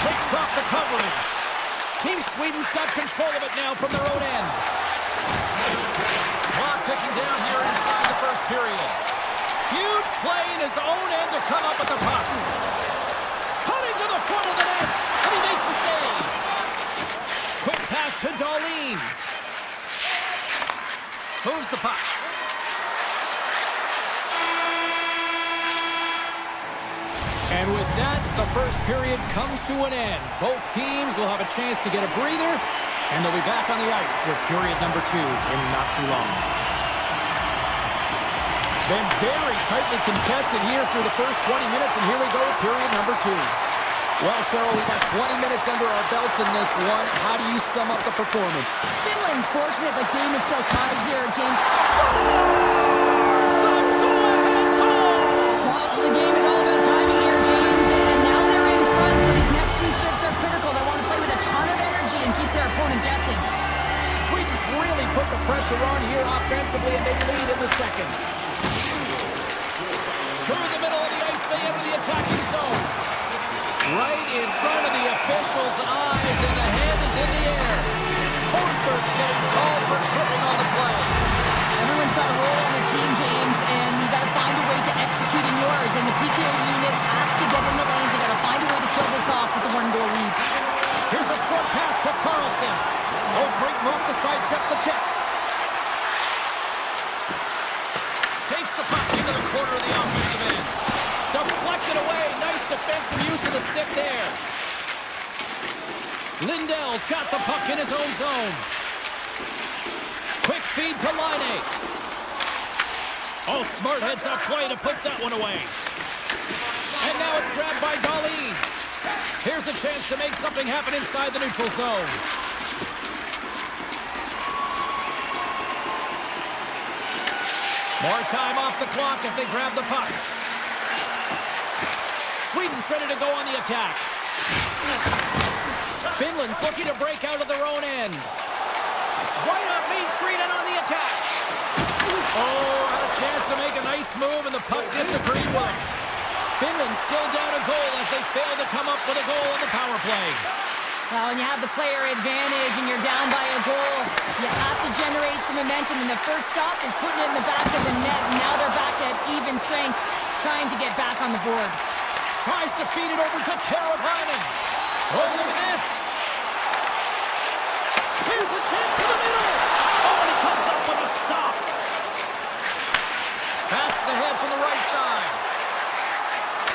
Takes off the coverage. Team Sweden's got control of it now from their own end. Clock ticking down here inside the first period. Huge play in his own end to come up with the puck. Cutting to the front of the net. Moves the puck. And with that, the first period comes to an end. Both teams will have a chance to get a breather, and they'll be back on the ice with period number 2 in not too long. Been very tightly contested here through the first 20 minutes, and here we go, period number 2. Well, Cheryl, we got 20 minutes under our belts in this one. How do you sum up the performance? Finland's fortunate the game is still tied here, James. Scores the go-ahead goal! Well, the game is all about timing here, James, and now they're in front, so these next two shifts are critical. They want to play with a ton of energy and keep their opponent guessing. Sweden's really put the pressure on here offensively, and they lead in the second. Through the middle of the ice, they enter the attacking zone. Right in front of the officials' eyes, and the hand is in the air. Forsberg's getting called for tripping on the play. Everyone's got a role on the team, James, and you got to find a way to execute in yours. And the PK unit has to get in the lanes. They got to find a way to kill this off with the 1-goal lead. Here's a short pass to Carlson. Oh, great move to sidestep the check. Takes the puck into the corner of the offensive end. Deflected away. Nice defensive use of the stick there. Lindell's got the puck in his own zone. Quick feed to Laine. Oh, smart heads-up play to put that one away. And now it's grabbed by Dahlin. Here's a chance to make something happen inside the neutral zone. More time off the clock as they grab the puck. Sweden's ready to go on the attack. Finland's looking to break out of their own end. Right up Main Street and on the attack. Oh, had a chance to make a nice move, and the puck disagreed with him. Finland still down a goal as they fail to come up with a goal on the power play. Well, when you have the player advantage and you're down by a goal, you have to generate some momentum, and the first stop is putting it in the back of the net. And now they're back at even strength, trying to get back on the board. Tries to feed it over to Teravainen. Oh, look at this. Here's a chance to the middle. Oh, and he comes up with a stop. Passes ahead from the right side.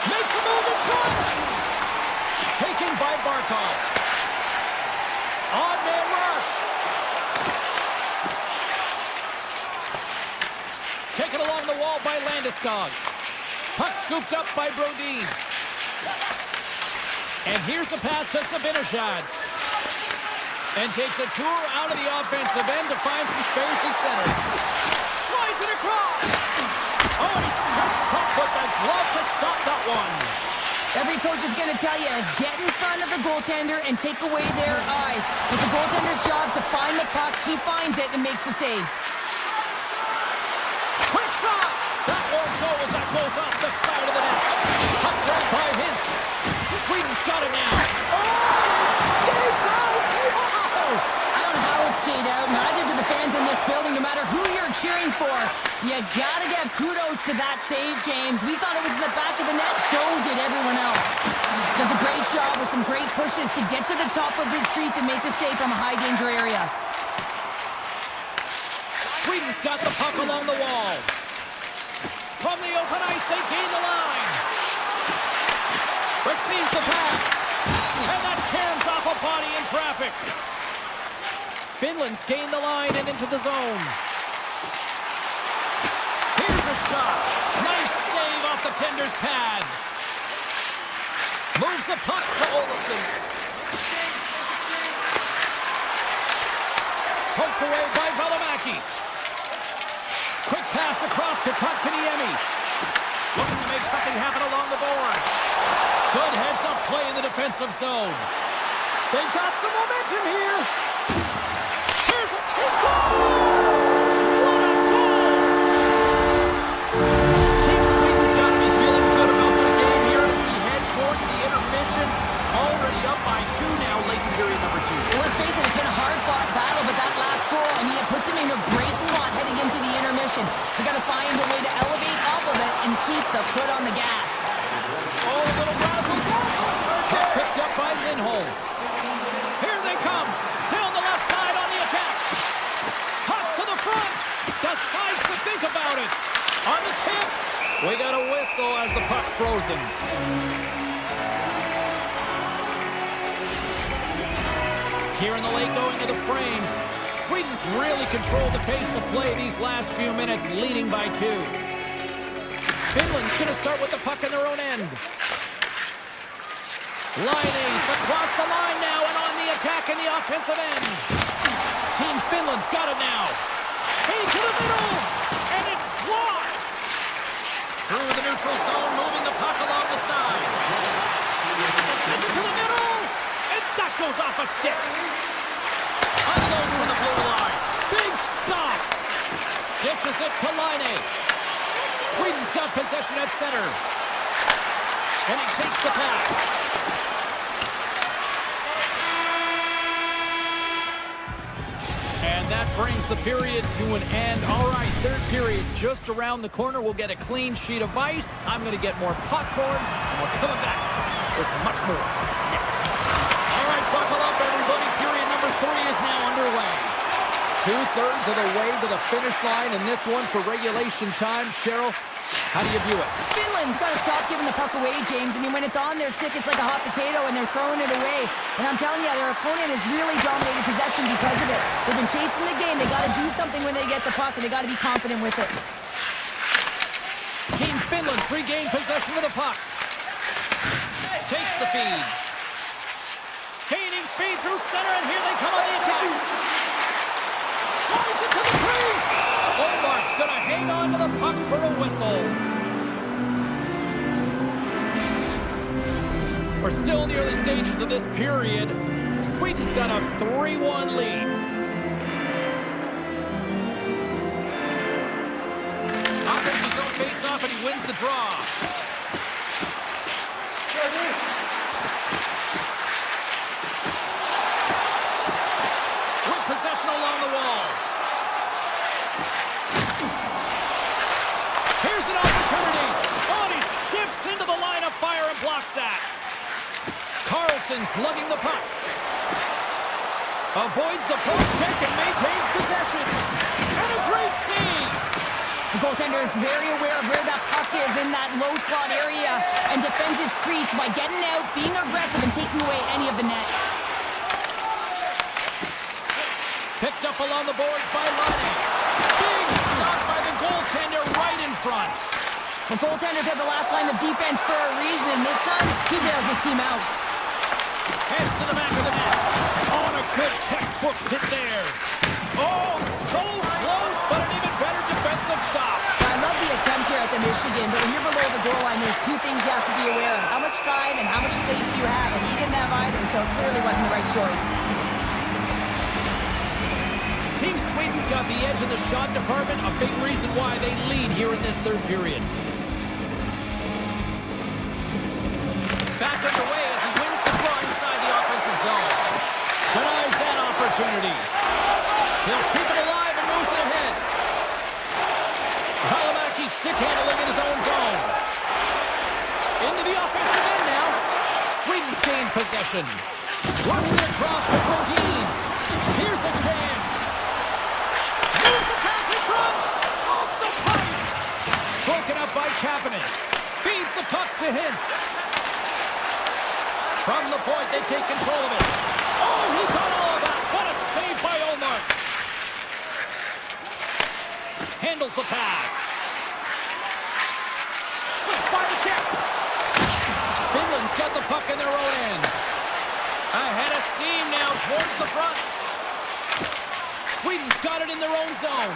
Makes a move in front. Taken by Barkov. Odd man rush. Taken along the wall by Landeskog. Puck scooped up by Brodin. And here's the pass to Sabinishad. And takes a tour out of the offensive end to find some space in center. Slides it across. Oh, and he steps up with the glove to stop that one. Every coach is going to tell you, get in front of the goaltender and take away their eyes. It's the goaltender's job to find the puck. He finds it and makes the save. Quick shot. That won't go as that goes off the side of the net. Puck grabbed by Hintz. Sweden's got it now. Oh, it stays out. Wow. I don't know how it stayed out. Neither do the fans in this building, no matter who you're cheering for. You got to give kudos to that save, James. We thought it was in the back of the net. So did everyone else. Does a great job with some great pushes to get to the top of his crease and make the save from a high-danger area. Sweden's got the puck along the wall. From the open ice, they gain the line. Receives the pass. And that caroms off a body in traffic. Finland's gained the line and into the zone. Here's a shot. Nice save off the tender's pad. Moves the puck to Olofsson. Poked away by Valimaki. Quick pass across to Kotkaniemi. Looking to make something happen along the boards. Good heads-up play in the defensive zone. They've got some momentum here. Here's a scores! What a goal! Team Sweden's got to be feeling good about their game here as we head towards the intermission. Already up by 2 now, late in period number 2. Well, let's face it, it's been a hard-fought battle, but that last goal, I mean, it puts them in a great spot heading into the intermission. They got to find a way to elevate off of it and keep the foot on the gas. Oh, a little razzle-dazzle. Picked up by Lindholm. Here they come. Down the left side on the attack. Cuts to the front. decides to think about it. On the tip. We got a whistle as the puck's frozen. Here in the late going to the frame. Sweden's really controlled the pace of play these last few minutes, leading by 2. Finland's going to start with the puck in their own end. Line ace across the line now and on the attack in the offensive end. Team Finland's got it now. Into the middle, and it's blocked. Through the neutral zone, moving the puck along the side. Sends it to the middle, and that goes off a stick. Unloads from the blue line. Big stop. Dishes it to Line. Sweden's got possession at center. And he takes the pass. And that brings the period to an end. All right, third period just around the corner. We'll get a clean sheet of ice. I'm going to get more popcorn, and we're coming back with much more next. All right, buckle up, everybody. Period number 3 is now underway. 2/3 of the way to the finish line in this one for regulation time. Cheryl, how do you view it? Finland's got to stop giving the puck away, James. I mean, when it's on their stick, it's like a hot potato, and they're throwing it away. And I'm telling you, their opponent has really dominated possession because of it. They've been chasing the game. They got to do something when they get the puck, and they got to be confident with it. Team Finland's regained possession of the puck. Takes the feed. Gaining speed through center, and here they come on the attack. Drives it to the crease. Olmark's going to hang on to the puck for a whistle. We're still in the early stages of this period. Sweden's got a 3-1 lead. Offensive zone face-off, and he wins the draw. With possession along the wall. Here's an opportunity. Oh, he skips into the line of fire and blocks that. Carlson's lugging the puck. Avoids the poke check and maintains possession. And a great save. The goaltender is very aware of where that puck is in that low slot area and defends his crease by getting out, being aggressive, and taking away any of the net. Picked up along the boards by Line. Big stop by the goaltender right in front. The goaltender's at the last line of defense for a reason. This time, he bails his team out. Heads to the back of the net. On a good textbook hit there. Oh, so close, but an even better defensive stop. I love the attempt here at the Michigan, but when you're below the goal line, there's 2 things you have to be aware of. How much time and how much space you have, and he didn't have either, so it clearly wasn't the right choice. Team Sweden's got the edge in the shot department, a big reason why they lead here in this third period. Back underway as he wins the draw inside the offensive zone. Denies that opportunity. He'll keep it alive and moves it ahead. Valimaki stick handling in his own zone. Into the offensive end now. Sweden's gained possession. Runs it across to Brodin. Here's a chance. Moves the pass in front. Off the pipe. Broken up by Kapanen. Feeds the puck to Hintz. From the point, they take control of it. Oh, he got all of that. What a save by Olmark. Handles the pass. Slips by the check. Finland's got the puck in their own end. Ahead of steam now towards the front. Sweden's got it in their own zone.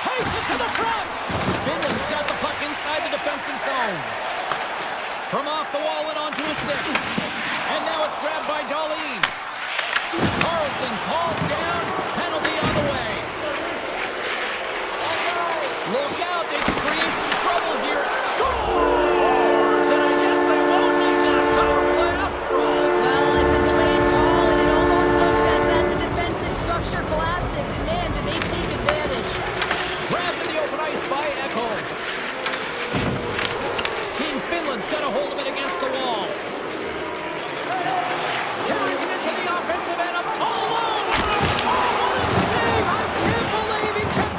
Takes it to the front. Finland's got the puck inside the defensive zone. From off the wall and onto his stick. And now it's grabbed by Dahlin. Carlson's hauled down. Penalty on the way. Look out. They can create some trouble here. Scores! And I guess they won't need that power play after all. Well, it's a delayed call, and it almost looks as that the defensive structure collapses. And man, do they take advantage. Grabbed in the open ice by Ekholm. Finland's got a hold of it against the wall. Carries it into the offensive end up all alone. Oh, what a save! I can't believe he kept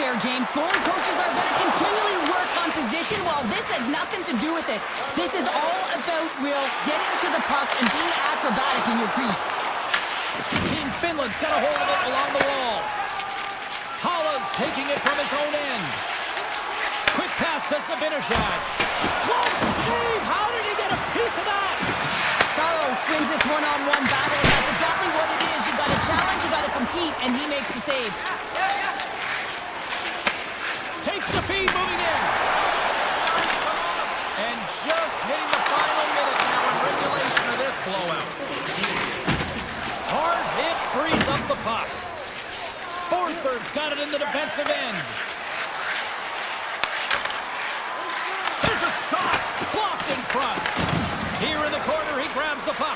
there, James. Goalie coaches are going to continually work on position while this has nothing to do with it. This is all about, Will, getting to the puck and being acrobatic in your crease. Team Finland's got a hold of it along the wall. Hala's taking it from his own end. Quick pass to Sabinishad. Close save! How did he get a piece of that? Saros wins this one-on-one battle, and that's exactly what it is. You got to challenge, you got to compete, and he makes the save. Takes the feed, moving in. And just hitting the final minute now in regulation of this blowout. Hard hit frees up the puck. Forsberg's got it in the defensive end. There's a shot blocked in front. Here in the corner, he grabs the puck.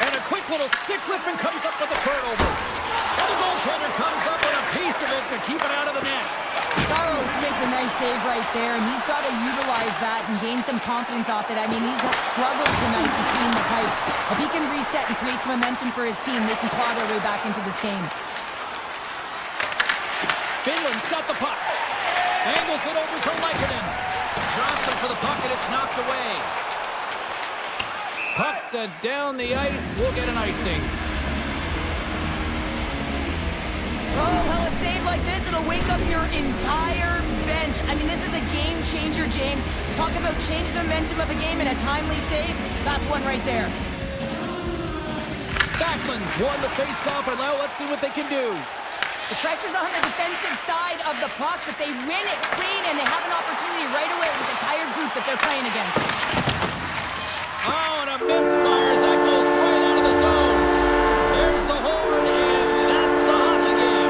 And a quick little stick lift and comes up with a turnover. And the goaltender comes up with a piece of it to keep it out of the net. Saros makes a nice save right there, and he's got to utilize that and gain some confidence off it. I mean, he's struggled tonight between the pipes. If he can reset and create some momentum for his team, they can claw their way back into this game. Finland's got the puck. Angles it over to Lankinen. Johnson for the puck, and it's knocked away. Puck set down the ice. We'll get an icing. Oh, well, a save like this, it'll wake up your entire bench. I mean, this is a game changer, James. Talk about changing the momentum of a game in a timely save. That's one right there. Backlund's won the face-off, and now let's see what they can do. The pressure's on the defensive side of the puck, but they win it clean, and they have an opportunity right away with the tired group that they're playing against. Oh, and a misfires. That goes right out of the zone. There's the horn, and that's the hockey game.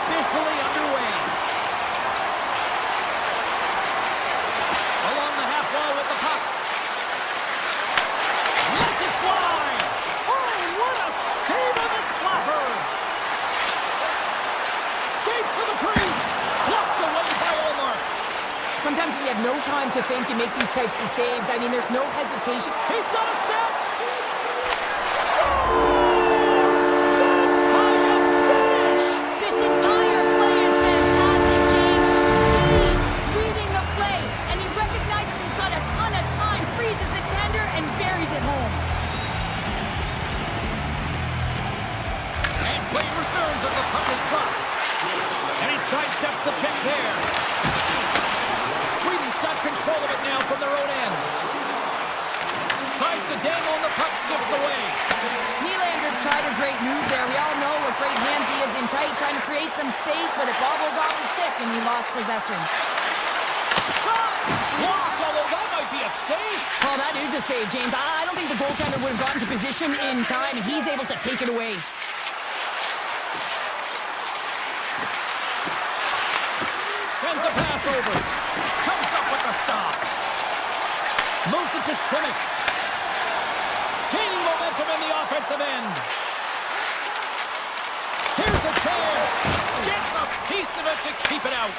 officially underway. Along the half wall with the puck. Lets it fly. Oh, what a save on the slapper! Skates to the crease. Blocked away by Omar. Sometimes you have no time to think and make these types of saves. I mean, there's no hesitation. He's got a step. Scores! That's how you finish! This entire play is fantastic, James. Speed, reading the play, and he recognizes he's got a ton of time, freezes the tender, and buries it home. And play reserves as the puck is dropped. And he sidesteps the check there. Sweden's got control of it now from their own end. Tries to dangle and the puck skips away. Nylander's tried a great move there. We all know what great hands he is in tight, trying to create some space, but it bobbles off the stick and he lost possession. Shot! Blocked, although that might be a save. Well, that is a save, James. I don't think the goaltender would have gotten to position in time, and he's able to take it away. Sends a pass over. Comes up with the stop. Moves it to Schimmick. Gaining momentum in the offensive end. Here's a chance. Gets a piece of it to keep it out.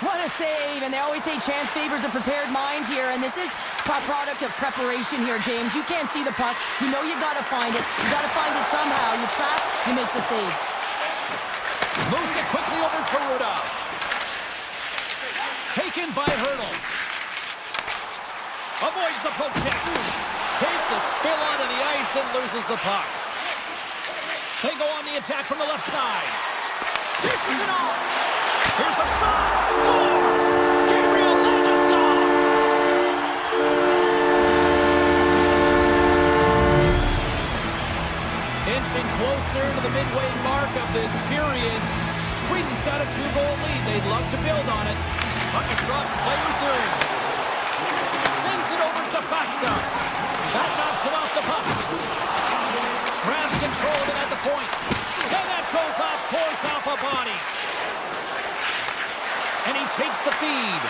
What a save, and they always say chance favors a prepared mind here, and this is a product of preparation here, James. You can't see the puck. You know you gotta find it. You gotta find it somehow. You trap, you make the save. Moves it quickly over to Rudolph. Taken by Hurdle. Avoids the poke check. Takes a spill onto the ice and loses the puck. They go on the attack from the left side. Dishes it off. Here's a shot. Scores! Gabriel Landeskog. Inching closer to the midway mark of this period. Sweden's got a 2-goal lead. They'd love to build on it. Puck is dropped. Play resumes. Sends it over to Faxa. That knocks it off the puck. Grabs control of it at the point. And that goes off, course off a body. And he takes the feed.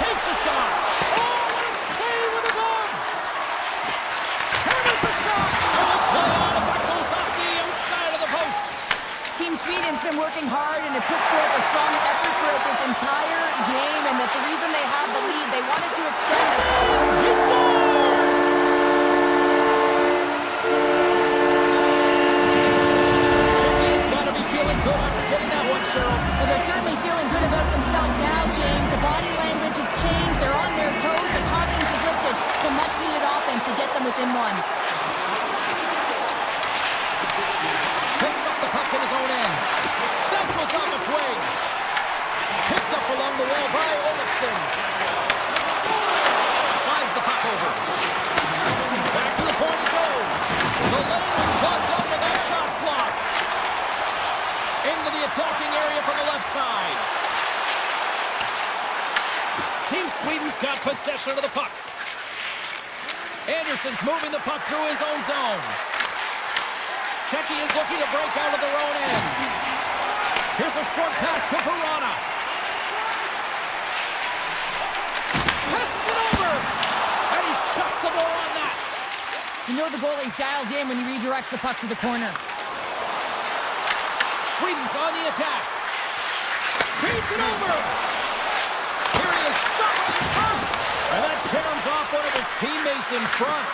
Takes a shot. Oh, what a save with the glove. Here is the shot. And the play on as that goes off the outside of the post. Team Sweden's been working hard and have put forth a strong effort throughout this entire game, and that's the reason they have the lead. They wanted to extend it. He scores! He's got to be feeling good after getting that one, Cheryl. Well, they're certainly feeling good about themselves now, James. The body language has changed. They're on their toes. The confidence is lifted. Some much-needed offense to get them within one. Picks up the puck in his own end. That goes off a twig. Picked up along the wall by Olofsson. Slides the puck over. Back to the point it goes. The lane is plugged up and that shot's blocked. Into the attacking area from the left side. Team Sweden's got possession of the puck. Anderson's moving the puck through his own zone. Czechia is looking to break out of their own end. Here's a short pass to Verana. Passes it over. And he shuts the door on that. You know the goalie's dialed in when he redirects the puck to the corner. Sweden's on the attack. Beats it over. Here he is, shot right in front. And that caroms off one of his teammates in front.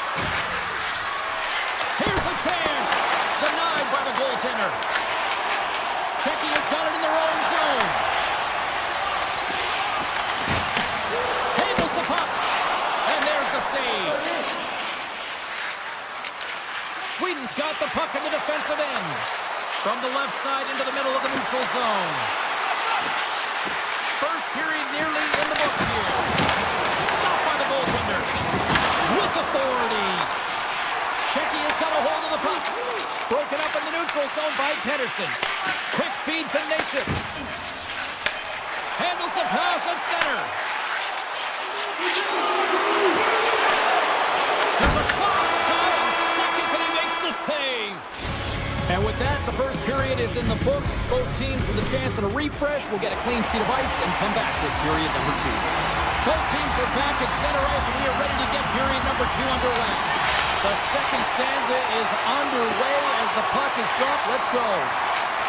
Here's a chance. Denied by the goaltender. Czechia's got it in their own zone. Handles the puck. And there's the save. Sweden's got the puck in the defensive end. From the left side into the middle of the neutral zone. First period nearly in the books here. Stopped by the goaltender. With authority. Czechia's got a hold of the puck. Broken up in the neutral zone by Pedersen. Quick feed to Natchez. Handles the pass at center. There's a shot. 5 seconds and he makes the save. And with that, the first period is is in the books. Both teams with a chance at a refresh will get a clean sheet of ice and come back with period number 2. Both teams are back at center ice, and we are ready to get period number 2 underway. The second stanza is underway as the puck is dropped. Let's go.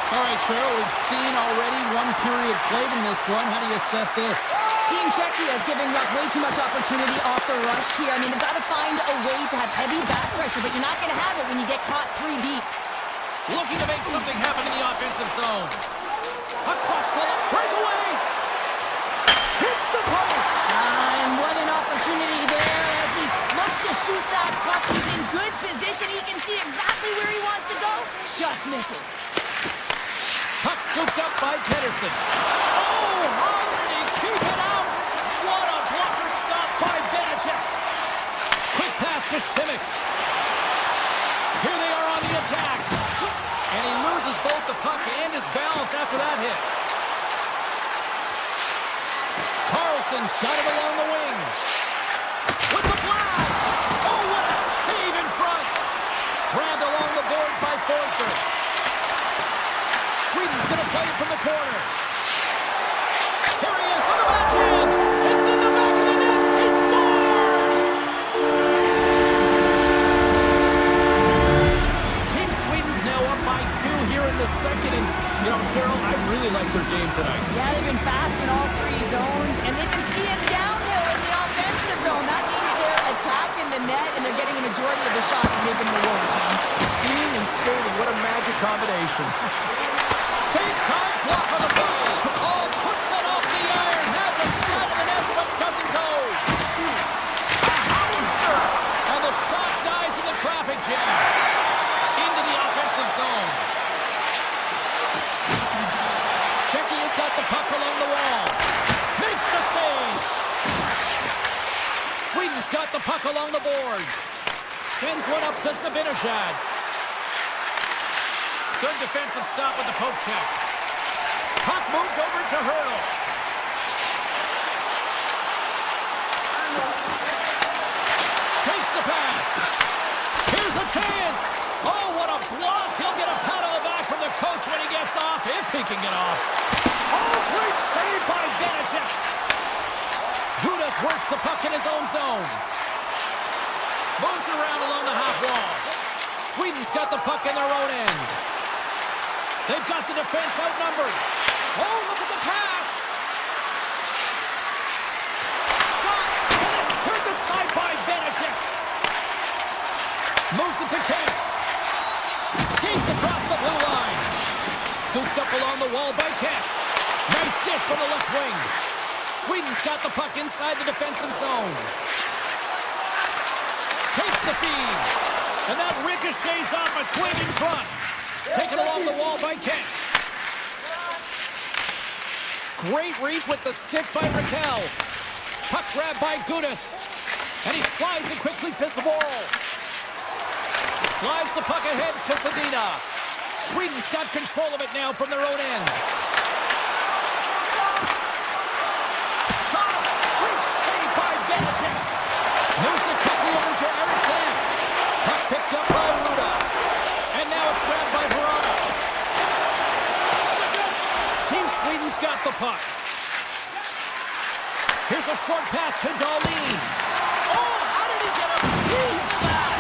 All right, Cheryl, we've seen already one period played in this one. How do you assess this? Team Czechia is giving up way too much opportunity off the rush here. I mean, they've got to find a way to have heavy back pressure, but you're not going to have it when you get caught 3 deep. Looking to make something happen in the offensive zone. Across the breakaway. Hits the post. And what an opportunity there as he looks to shoot that puck. He's in good position. He can see exactly where he wants to go. Just misses. Puck scooped up by Pedersen. Oh, how did he keep it out? What a blocker stop by Vanacek. Quick pass to Simic. Here they are on the attack. And he loses both the puck and his balance after that hit. Carlson's got it along the wing. With the blast. Oh, what a save in front. Grabbed along the boards by Forsberg. Sweden's going to play it from the corner. Here he is on the backhand. It's in the back of the net. He scores! Team Sweden's now up by 2 here in the second. And, you know, Cheryl, I really like their game tonight. Yeah, they've been fast in all 3 zones, and they've been skiing downhill in the offensive zone. That means they're attacking the net, and they're getting a majority of the shots, and they've been rewarded, James. Skiing and skating, what a magic combination. Big time block on the play. Oh, puts it off the iron. Had the side of the net, but doesn't go. A howitzer. And the shot dies in the traffic jam. Into the offensive zone. Czechia's got the puck along the wall. Makes the save. Sweden's got the puck along the boards. Sends one up to Sabinishad. Good defensive stop with the poke check. Puck moved over to Hurdle. Takes the pass. Here's a chance. Oh, what a block. He'll get a pat on the back from the coach when he gets off, if he can get off. Oh, great save by Vanacek. Gudas works the puck in his own zone. Moves around along the half wall. Sweden's got the puck in their own end. They've got the defense outnumbered. Oh, look at the pass. Shot, and it's turned aside by Vanacek. Moves it to Kent. Skates across the blue line. Scooped up along the wall by Kent. Nice dish from the left wing. Sweden's got the puck inside the defensive zone. Takes the feed. And that ricochets off a twig in front. Taken along the wall by Kent. Great reach with the stick by Raquel. Puck grab by Gudas. And he slides it quickly to Zabor. Slides the puck ahead to Sadina. Sweden's got control of it now from their own end. Shot! Great save by Vanacek. Moves it quickly over to Eriksson. Puck picked up by Ruda. And now it's grabbed by Verona. Team Sweden's got the puck. Here's a short pass to Dahlin. Oh, how did he get a piece of that?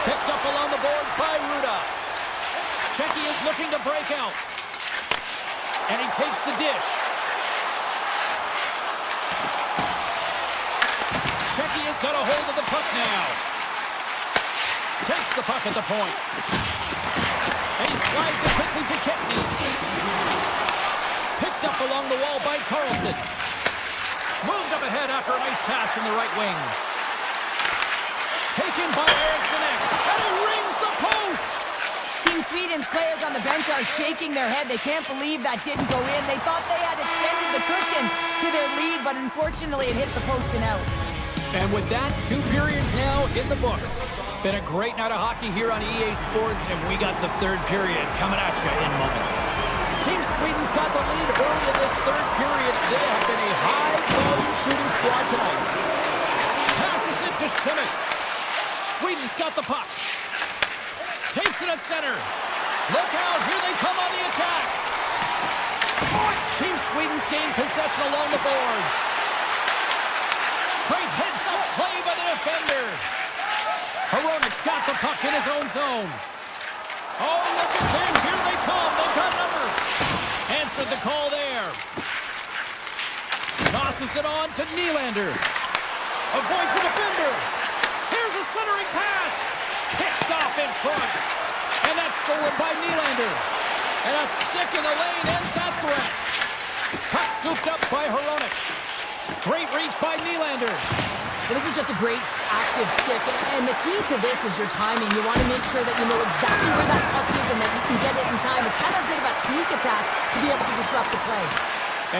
Picked up along the boards by Ruda. Czechia's looking to break out. And he takes the dish. Czechia's got a hold of the puck now. Takes the puck at the point. And he slides it quickly to Kempny. Picked up along the wall by Carlson. Moved up ahead after a nice pass from the right wing. Taken by Eriksson. And he rings the post! Team Sweden's players on the bench are shaking their head. They can't believe that didn't go in. They thought they had extended the cushion to their lead, but unfortunately it hit the post and out. And with that, 2 periods now in the books. Been a great night of hockey here on EA Sports, and we got the 3rd period coming at you in moments. Team Sweden's got the lead early in this 3rd period. They have been a high-volume shooting squad tonight. Passes it to Simic. Sweden's got the puck. Takes it at center. Look out, here they come on the attack. Team Sweden's gained possession along the boards. Great heads-up play by the defender. Hronik's got the puck in his own zone. Oh, look at this. Here they come. They've got numbers. Answered the call there. Tosses it on to Nylander. Avoids the defender. Here's a centering pass. Picked off in front. And that's stolen by Nylander. And a stick in the lane ends that threat. Puck scooped up by Hronik. Great reach by Nylander. Well, this is just a great active stick, and the key to this is your timing. You want to make sure that you know exactly where that puck is and that you can get it in time. It's kind of a bit of a sneak attack to be able to disrupt the play.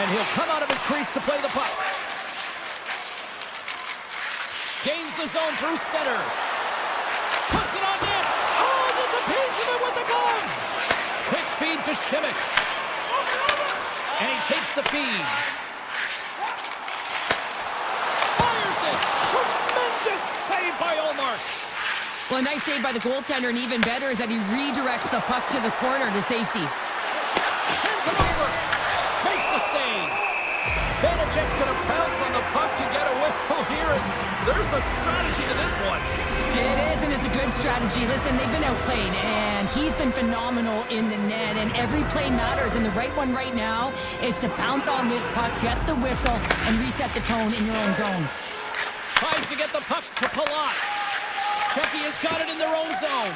And he'll come out of his crease to play the puck. Gains the zone through center. Puts it on net. Oh, gets a piece of it with the glove. Quick feed to Šimik. And he takes the feed. Fires it. Tremendous save by Ullmark. Well, a nice save by the goaltender, and even better is that he redirects the puck to the corner to safety. Sends it over. Makes the save. Vanacek's going to pounce on the puck to get a whistle here, and there's a strategy to this one. It is, and it's a good strategy. Listen, they've been outplayed, and he's been phenomenal in the net, and every play matters, and the right one right now is to bounce on this puck, get the whistle, and reset the tone in your own zone. Tries to get the puck to Palat. Czechia has got it in their own zone.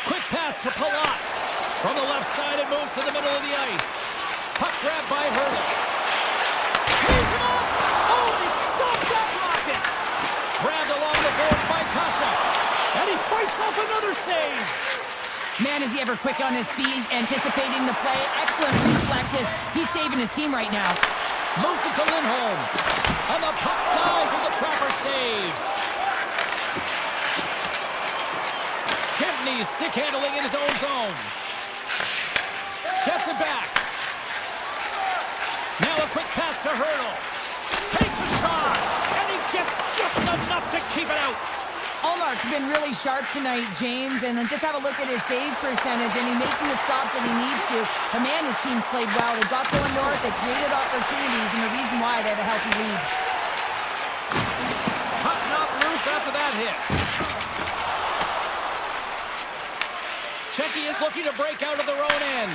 Quick pass to Palat. From the left side, it moves to the middle of the ice. Puck grab by Hurley. He's him up! Oh, and he stopped that rocket! Grabbed along the board by Kasha. And he fights off another save. Man, is he ever quick on his feet, anticipating the play. Excellent reflexes. He's saving his team right now. Moves it to Lindholm. And the puck dies with the trapper save. Kempney stick handling in his own zone. Gets it back. Now a quick pass to Hurdle. Takes a shot. And he gets just enough to keep it out. Ullmark's been really sharp tonight, James, and then just have a look at his save percentage, and he's making the stops that he needs to. The man, his team's played well. They got going north, they created opportunities, and the reason why they have a healthy lead. Puck knocked loose after that hit. Czechia is looking to break out of their own end.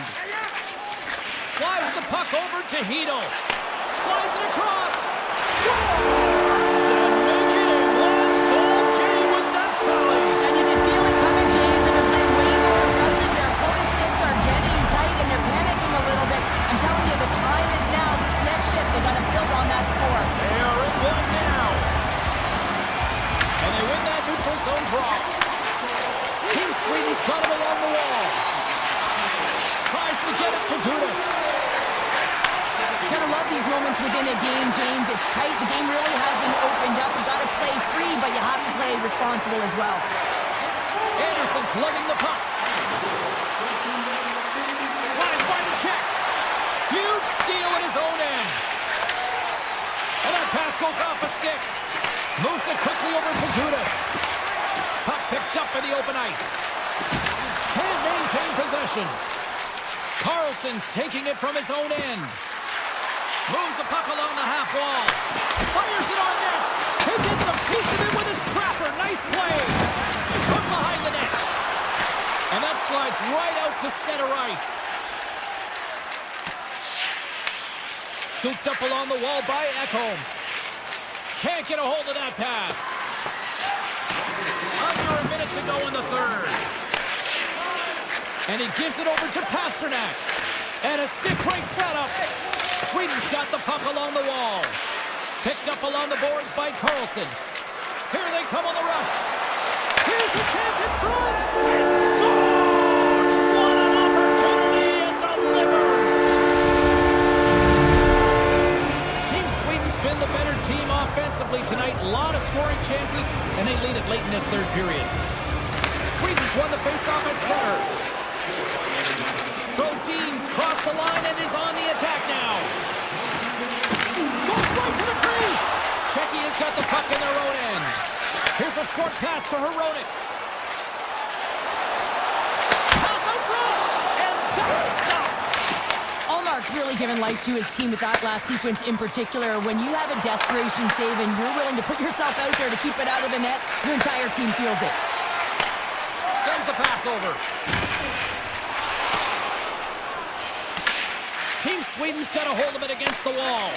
Slides the puck over to Hito. Slides it across. Scores! And make it a one-goal game with that tally. And you can feel it coming, James, and they're playing way more aggressive. Their opponent's sticks are getting tight, and they're panicking a little bit. I'm telling you, the time is now. This next shift, they got to build on that score. They are in one now. And they win that neutral zone draw. Team Sweden's got him along the wall. Tries to get it to Gudas. Gotta love these moments within a game, James. It's tight. The game really hasn't opened up. You gotta play free, but you have to play responsible as well. Anderson's lugging the puck. Slides by the check. Huge steal in his own end. And that pass goes off a stick. Moves it quickly over to Gudas. Puck picked up in the open ice. Can't maintain possession. Carlson's taking it from his own end. Moves the puck along the half wall. Fires it on net. He gets a piece of it with his trapper. Nice play. From behind the net. And that slides right out to center ice. Scooped up along the wall by Ekholm. Can't get a hold of that pass. Under a minute to go in the third. And he gives it over to Pasternak. And a stick breaks that up. Sweden's got the puck along the wall. Picked up along the boards by Carlson. Here they come on the rush. Here's a chance in front. He scores! What an opportunity and delivers! Team Sweden's been the better team offensively tonight. A lot of scoring chances, and they lead it late in this third period. Sweden's won the faceoff at center. Brodin's crossed the line and is on the attack now. Goes right to the crease. Czechia's got the puck in their own end. Here's a short pass to Hronik. really given life to his team with that last sequence in particular. When you have a desperation save and you're willing to put yourself out there to keep it out of the net, your entire team feels it. Sends the pass over. Team Sweden's got a hold of it against the wall.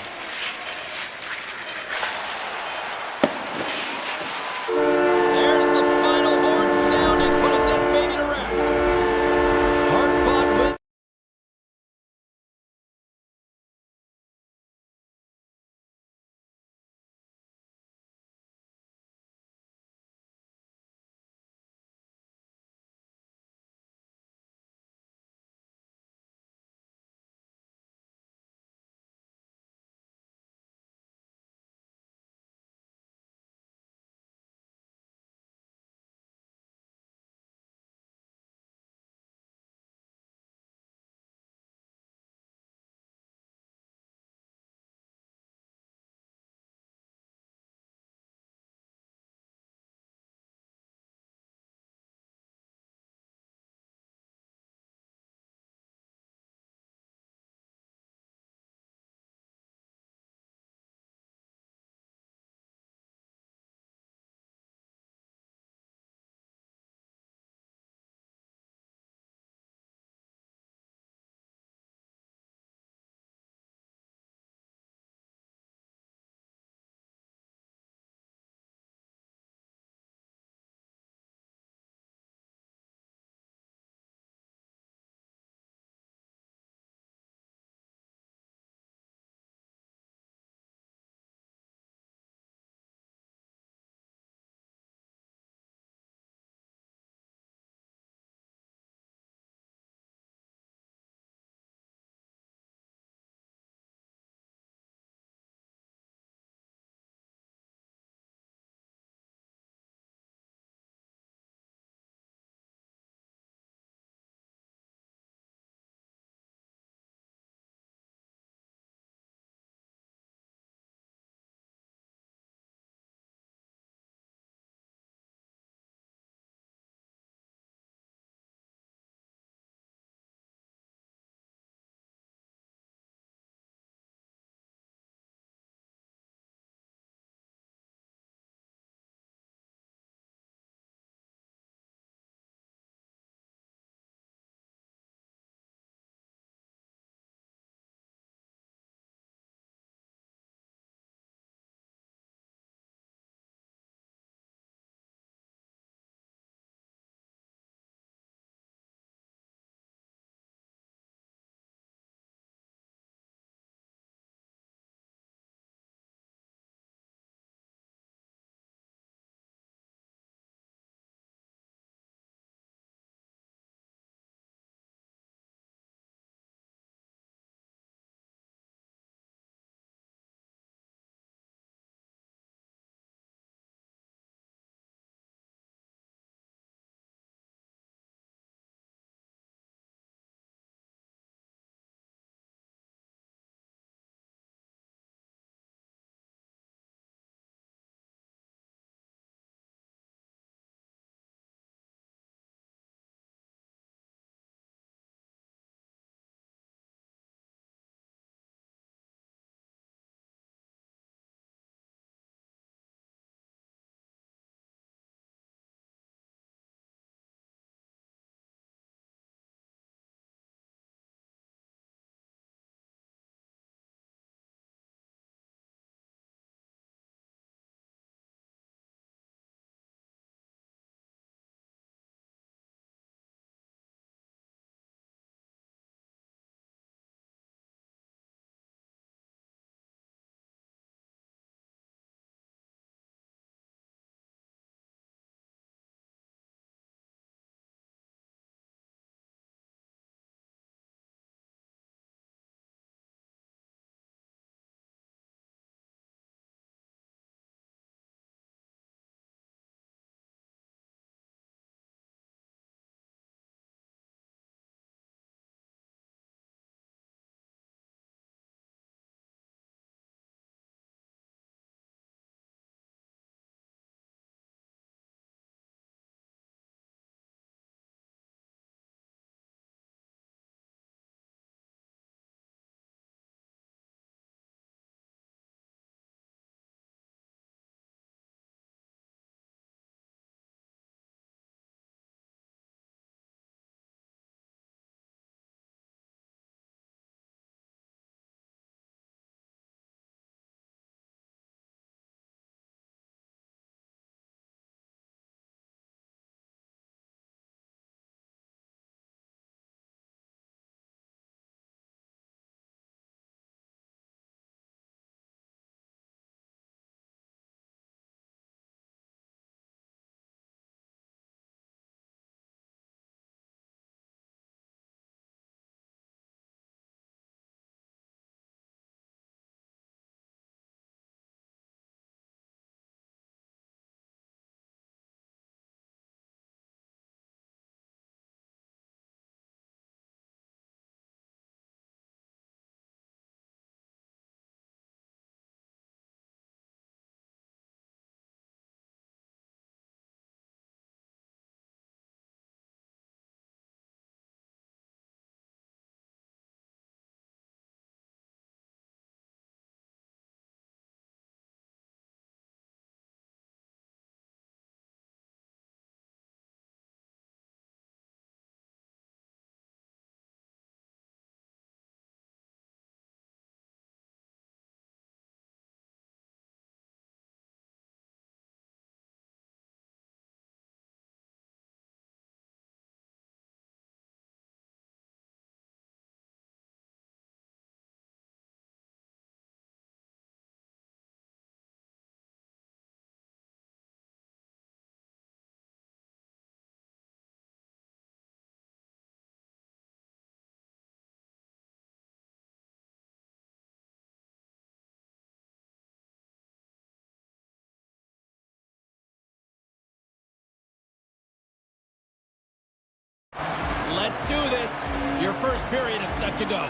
Let's do this. Your first period is set to go.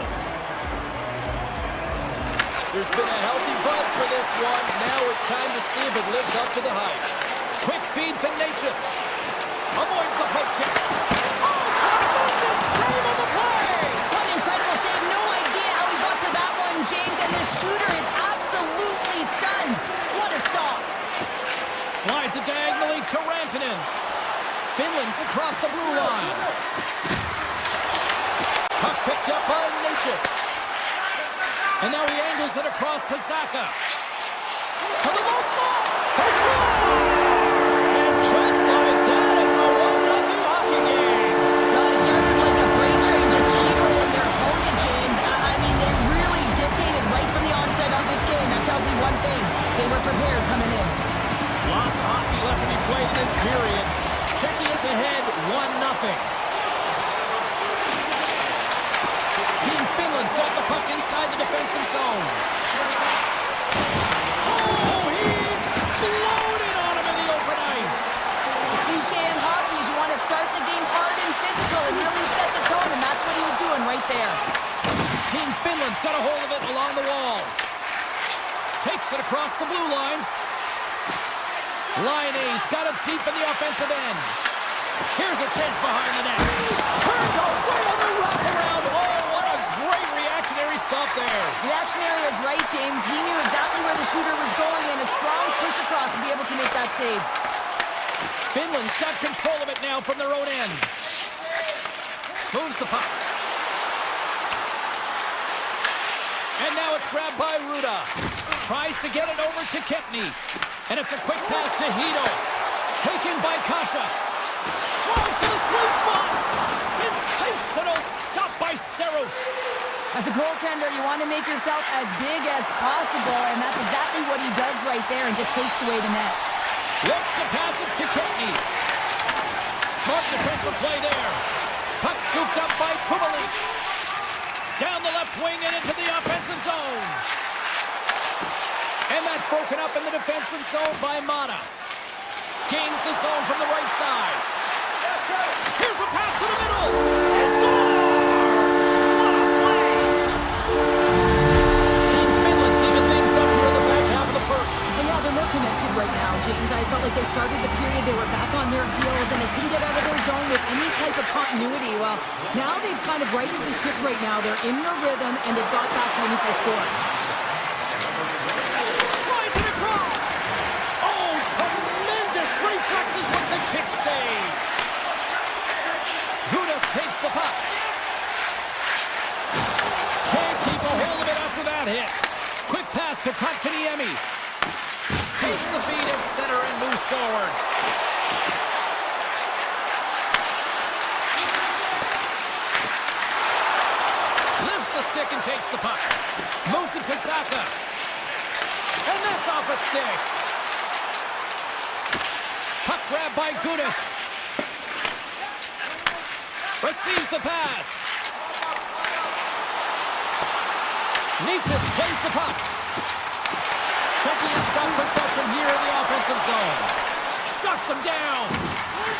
There's been a healthy buzz for this one. Now it's time to see if it lives up to the hype. Quick feed to Natchez. Avoids the poke check. Oh, tremendous save on the play! What an incredible save. No idea how he got to that one, James. And the shooter is absolutely stunned. What a stop. Slides it diagonally to Rantanen. Finland's across the blue line. Puck picked up by Natchez. And now he angles it across to Zaka. To the low slot. They score! And just like that, it's a 1-0 hockey game. Well, it started like a freight train just steamrolling their opponent, James. I mean, they really dictated right from the onset of this game. That tells me one thing. They were prepared coming in. Lots of hockey left to be played in this period. Czechia is ahead 1-0. Team Finland's got the puck inside the defensive zone. Oh, he exploded on him in the open ice. The cliche in hockey is you want to start the game hard and physical and really set the tone, and that's what he was doing right there. Team Finland's got a hold of it along the wall. Takes it across the blue line. Line A's got it deep in the offensive end. Here's a chance behind the net. Turned away on the wraparound. Oh, what a great reactionary stop there. Reactionary is right, James. He knew exactly where the shooter was going and a strong push across to be able to make that save. Finland's got control of it now from their own end. Moves the puck. And now it's grabbed by Ruda. Tries to get it over to Kempny. And it's a quick pass to Hito. Taken by Kasha. Drives to the sweet spot. Sensational stop by Saros. As a goaltender, you want to make yourself as big as possible, and that's exactly what he does right there and just takes away the net. Looks to pass it to Kempny. Smart defensive play there. Puck scooped up by Kubalik. Down the left wing and into the offensive zone. And that's broken up in the defensive zone by Mata. Gains the zone from the right side. Here's a pass to the middle. He scores! What a play! Team Finland's even things up here in the back half of the first. Well, yeah, they're more connected right now, James. I felt like they started the period, they were back on their heels, and they couldn't get out of their zone with any type of continuity. Well, now they've kind of righted the ship right now. They're in their rhythm, and they've got back to an equal score. Slides it across. Oh, tremendous reflexes with the kick save. Gudas takes the puck. Can't keep a hold of it after that hit. Quick pass to Kotkaniemi. Takes the feed at center and moves forward. Lifts the stick and takes the puck. Moves it to Saka. And that's off a stick. Puck grab by Gudas. Receives the pass. Natchez plays the puck. Czechia's got possession here in the offensive zone. Shuts him down.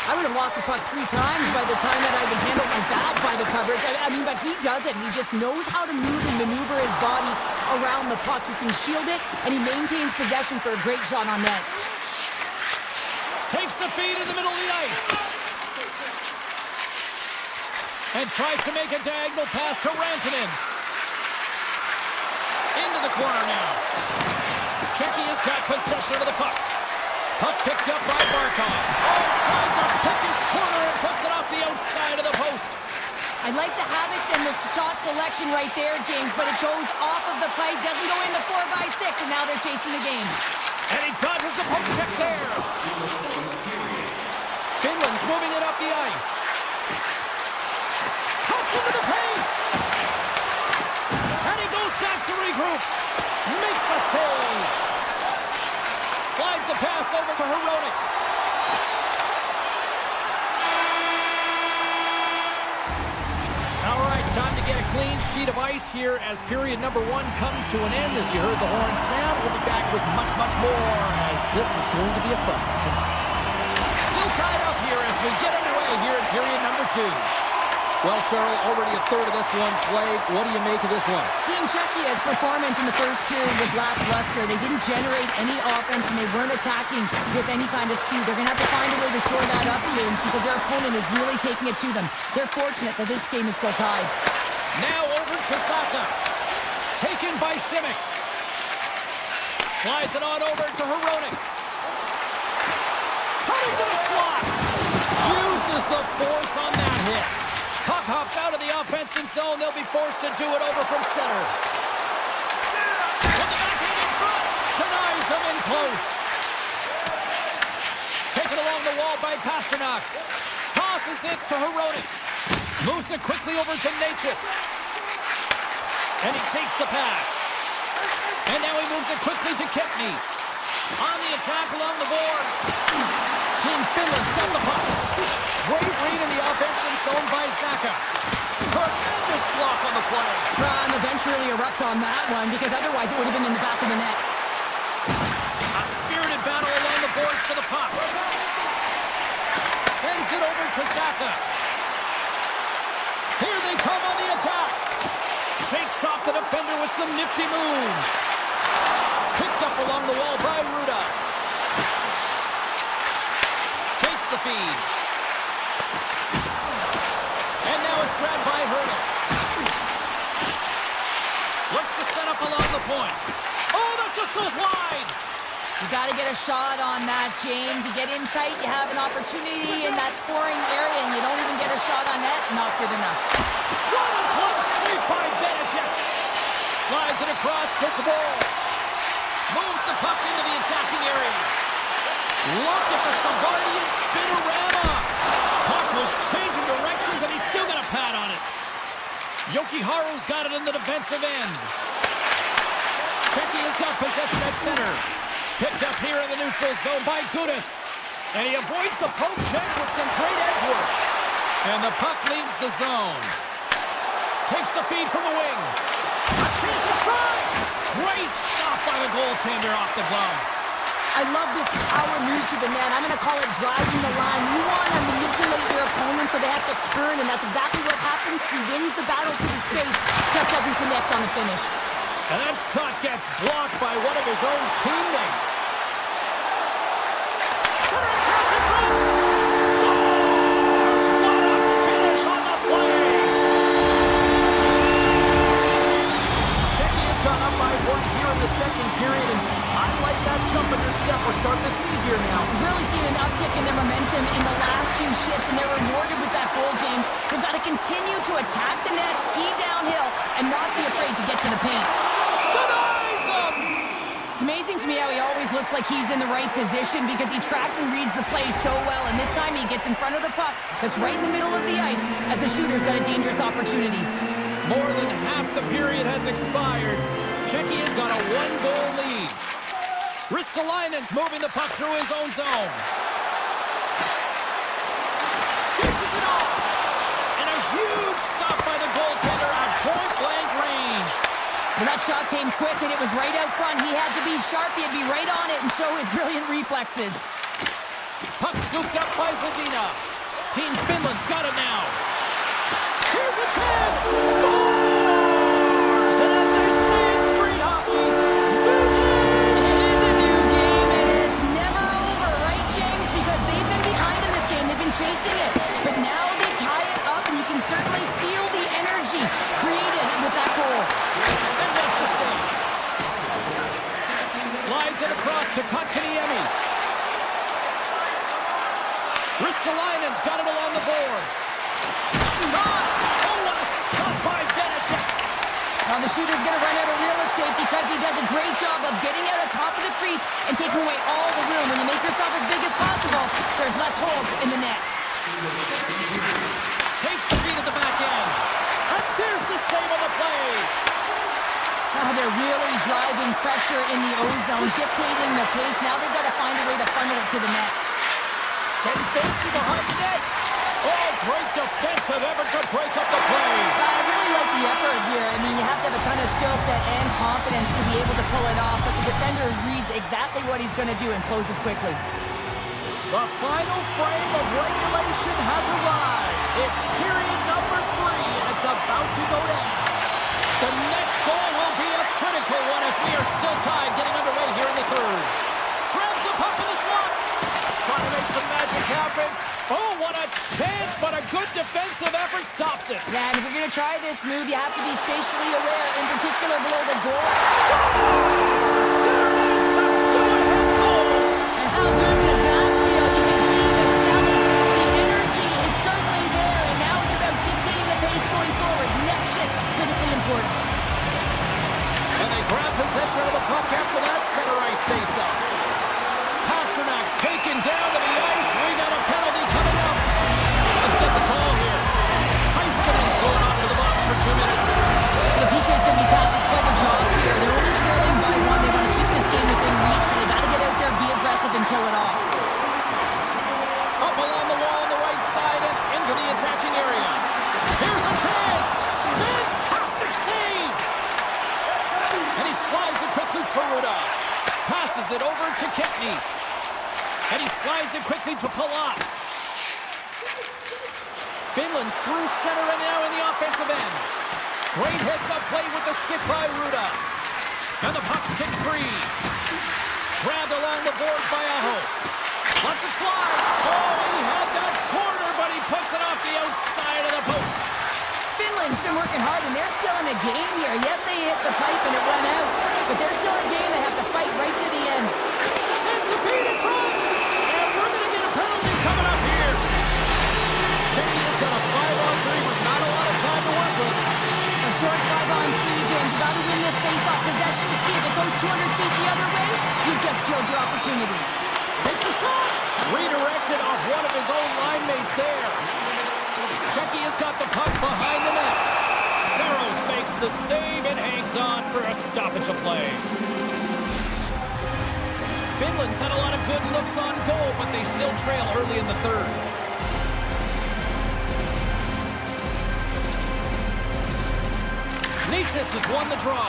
I would have lost the puck 3 times by the time that I've been handled like that by the coverage. I mean, but he does it. He just knows how to move and maneuver his body around the puck. He can shield it, and he maintains possession for a great shot on net. Takes the feed in the middle of the ice. And tries to make a diagonal pass to Rantanen. Into the corner now. Czechia's got possession of the puck. Puck picked up by Barkov. Oh, tried to pick his corner and puts it off the outside of the post. I like the habits and the shot selection right there, James, but it goes off of the pipe, doesn't go in the 4x6, and now they're chasing the game. And he dodges the poke check there. Finland's moving it up the ice. Cuts into the paint. And he goes back to regroup. Makes a save. Slides the pass over to Hronek. All right, time to get a clean sheet of ice here as period number 1 comes to an end. As you heard the horn sound, we'll be back with much, much more as this is going to be a fun one tonight. Still tied up here as we get underway here in period number 2. Well, Cheryl, already a third of this one played. What do you make of this one? Team Czechia's performance in the first period was lackluster. They didn't generate any offense, and they weren't attacking with any kind of speed. They're going to have to find a way to shore that up, James, because their opponent is really taking it to them. They're fortunate that this game is still tied. Now over to Saka. Taken by Šimić. Slides it on over to Hronek. Cutting to the slot. Uses the force on that hit. Puck hops out of the offensive zone. They'll be forced to do it over from center. With the backhand in front. Denies him in close. Taken along the wall by Pasternak. Tosses it to Hronek. Moves it quickly over to Necas. And he takes the pass. And now he moves it quickly to Kempny. On the attack along the boards. Team Finland's got the puck. Great read in the offensive zone by Saka. Tremendous block on the play. And the bench really erupts on that one, because otherwise it would have been in the back of the net. A spirited battle along the boards for the puck. Sends it over to Saka. Here they come on the attack. Shakes off the defender with some nifty moves. Picked up along the wall by Ruda. Takes the feed. And now it's grabbed by Hurtle. Looks to set up along the point. Oh, that just goes wide. You got to get a shot on that, James. You get in tight, you have an opportunity in that scoring area, and you don't even get a shot on net. Not good enough. What a close save by Benedict. Slides it across to Sabor. Moves the puck into the attacking area. Look at the Savardian spinorama. Puck was changing directions, and he's still got a pad on it. Jokiharu's got it in the defensive end. Czechia's got possession at center. Picked up here in the neutral zone by Gudas. And he avoids the poke check with some great edge work. And the puck leaves the zone. Takes the feed from the wing. A chance at shot! Great stop by the goaltender off the glove. I love this power move to the net. I'm going to call it driving the line. You want to manipulate your opponent so they have to turn, and that's exactly what happens. He wins the battle to the space, just doesn't connect on the finish. And that shot gets blocked by one of his own teammates. Center across in front. Scores! What a finish on the play! Czechia's gone up by one here in the second period, and I like that jump in their step we're starting to see here now. We've really seen an uptick in their momentum in the last few shifts, and they're rewarded with that goal, James. They've got to continue to attack the net, ski downhill, and not be afraid to get to the paint. Denies him! It's amazing to me how he always looks like he's in the right position because he tracks and reads the play so well, and this time he gets in front of the puck that's right in the middle of the ice as the shooter's got a dangerous opportunity. More than half the period has expired. Czechia's got a one-goal lead. Ristolainen's moving the puck through his own zone. Dishes it off. And a huge stop by the goaltender at point-blank range. Well, that shot came quick, and it was right out front. He had to be sharp. He had to be right on it and show his brilliant reflexes. Puck scooped up by Zadina. Team Finland's got it now. Here's a chance. Scores! And as they say in street hockey, new game. It is a new game, and it's never over, right, James? Because they've been behind in this game. They've been chasing it. But now they tie it up, and you can certainly feel the energy created with that goal. And that's the save. Slides it across to Kotkaniemi. Ristolainen's got it along the boards. Shot! Oh, what a stop by Benedict. Now the shooter's going to run out of real estate because he does a great job of getting out on top of the crease and taking away all the room. When you make yourself as big as possible, there's less holes in the net. Takes the feed at the back end. And there's the save on the play. Now they're really driving pressure in the O-zone, dictating the pace. Now they've got to find a way to funnel it to the net. Getting fancy behind the net. Oh, great defensive effort to break up the play. I really like the effort here. I mean, you have to have a ton of skill set and confidence to be able to pull it off, but the defender reads exactly what he's going to do and closes quickly. The final frame of regulation has arrived. It's period number 3. it's about to go down. The next goal will be a critical one as we are still tied, getting underway here in the third. Grabs the puck in the slot. Trying to make some magic happen. Oh, what a chance, but a good defensive effort stops it. Yeah, and if you're going to try this move, you have to be spatially aware, in particular below the goal. Scores! There is the go-ahead goal. And how good does that feel? You can see the selling. The energy is certainly there, and now it's about dictating the pace going forward. Next shift, critically important. And they grab possession of the puck after that center ice face-off. Pasternak's taken down to the ice. We got a penalty coming up. Let's get the call here. Heiskanen's going off to the box for 2 minutes. The PK is going to be tasked with quite a job here. They're only trailing by one. They want to keep this game within reach, so they got to get out there, be aggressive, and kill it off. Up along the wall on the right side and into the attacking area. Here's a chance. Fantastic save. And he slides it quickly to Rudolph. Passes it over to Kempney. And he slides it quickly to Palat. Finland's through center and now in the offensive end. Great heads-up play with the stick by Rudolph. And the puck's kicked free. Grabbed along the board by Aho. Lets it fly. Oh, he had that corner, but he puts it off the outside of the post. Finland's been working hard, and they're still in the game here. Yes, they hit the pipe and it went out, but they're still in the game. They have to fight right to the end. Sends the feed in front, and we're going to get a penalty coming up here. Czechia has got a 5-on-3 with not a lot of time to work with. A short 5-on-3, James. You got to win this face-off. Possession is key. If it goes 200 feet the other way, you've just killed your opportunity. Takes a shot. Redirected off one of his own line mates there. Czechia's got the puck behind the net. Saros makes the save and hangs on for a stoppage of play. Finland's had a lot of good looks on goal, but they still trail early in the third. Nishis has won the draw.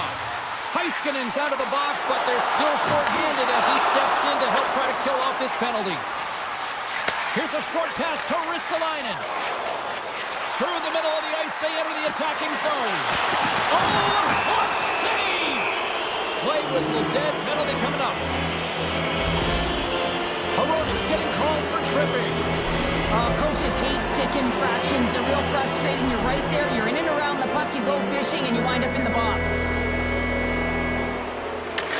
Heiskanen's out of the box, but they're still short-handed as he steps in to help try to kill off this penalty. Here's a short pass to Ristolainen. Through the middle of the ice, they enter the attacking zone. Oh, a clutch save! Play whistle dead, penalty coming up. Hronik's getting called for tripping. Coaches hate stick infractions. They're real frustrating. You're right there. You're in and around the puck. You go fishing, and you wind up in the box.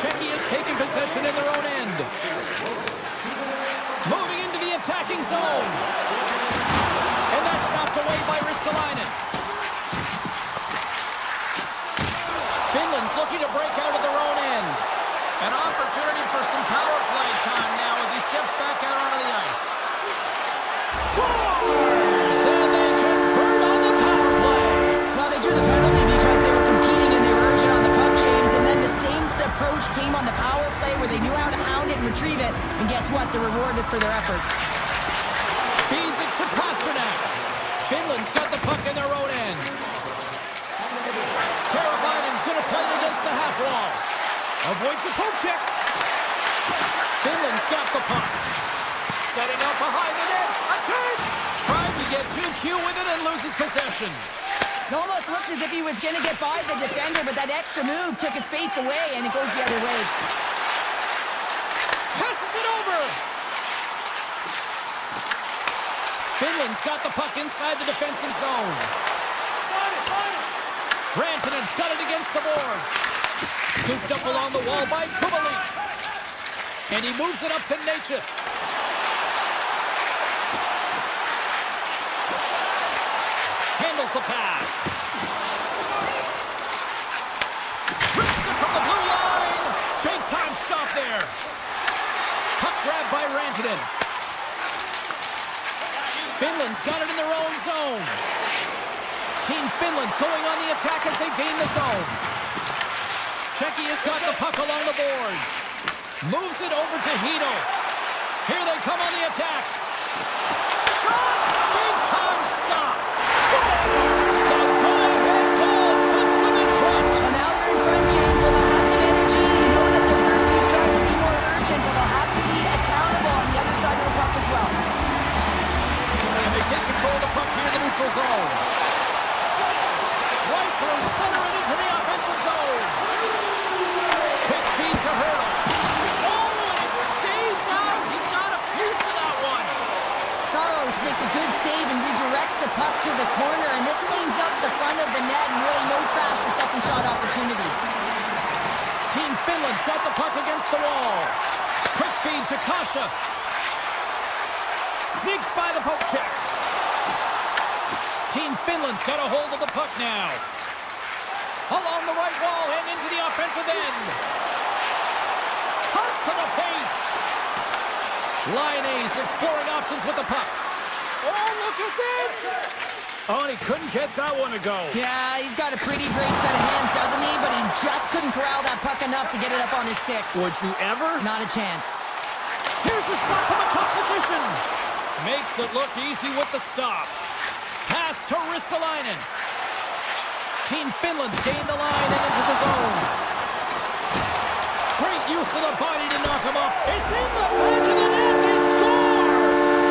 Czechia's taken possession in their own end. Moving into the attacking zone. And that's knocked away by Ristolainen. Finland's looking to break out of their own end. An opportunity for some power play time now as he steps back out onto the ice. Scores! And they convert on the power play. Well, they drew the penalty because they were competing and they were urgent on the puck, James. And then the same approach came on the power play where they knew how to hound it and retrieve it. And guess what? They're rewarded for their efforts. Feeds it to Pasternak. Finland's got the puck in their own end. Karavainen's going to play it against the half wall. Avoids the poke check. Finland's got the puck. Setting up behind the net. A chance! Trying to get too cute with it and loses possession. It almost looked as if he was going to get by the defender, but that extra move took his space away, and it goes the other way. Passes it over. Finland's got the puck inside the defensive zone. Rantanen's got it against the boards. Scooped up along the wall by Kubalik. And he moves it up to Natchez. Handles the pass. Rips it from the blue line. Big time stop there. Puck grabbed by Rantanen. Finland's got it in their own zone. Team Finland's going on the attack as they gain the zone. Czechia's got the puck along the boards. Moves it over to Hito. Here they come on the attack. Shot! Big time stop. Scores! The go-ahead goal puts them in front. Well, now they're in front, James, so they'll have some energy. You know that their first few starts will be more urgent, but they'll have to be accountable on the other side of the puck as well. And they take control of the puck here in the neutral zone. makes a good save and redirects the puck to the corner, and this cleans up the front of the net and really no trash for second shot opportunity. Team Finland's got the puck against the wall. Quick feed to Kasha. Sneaks by the poke check. Team Finland's got a hold of the puck now. Along the right wall and into the offensive end. Cuts to the paint. Lioness exploring options with the puck. Oh, look at this! Oh, and he couldn't get that one to go. Yeah, he's got a pretty great set of hands, doesn't he? But he just couldn't corral that puck enough to get it up on his stick. Would you ever? Not a chance. Here's a shot from a top position. Makes it look easy with the stop. Pass to Ristolainen. Team Finland's gained the line and into the zone. Great use of the body to knock him up. It's in the back of the net. They score!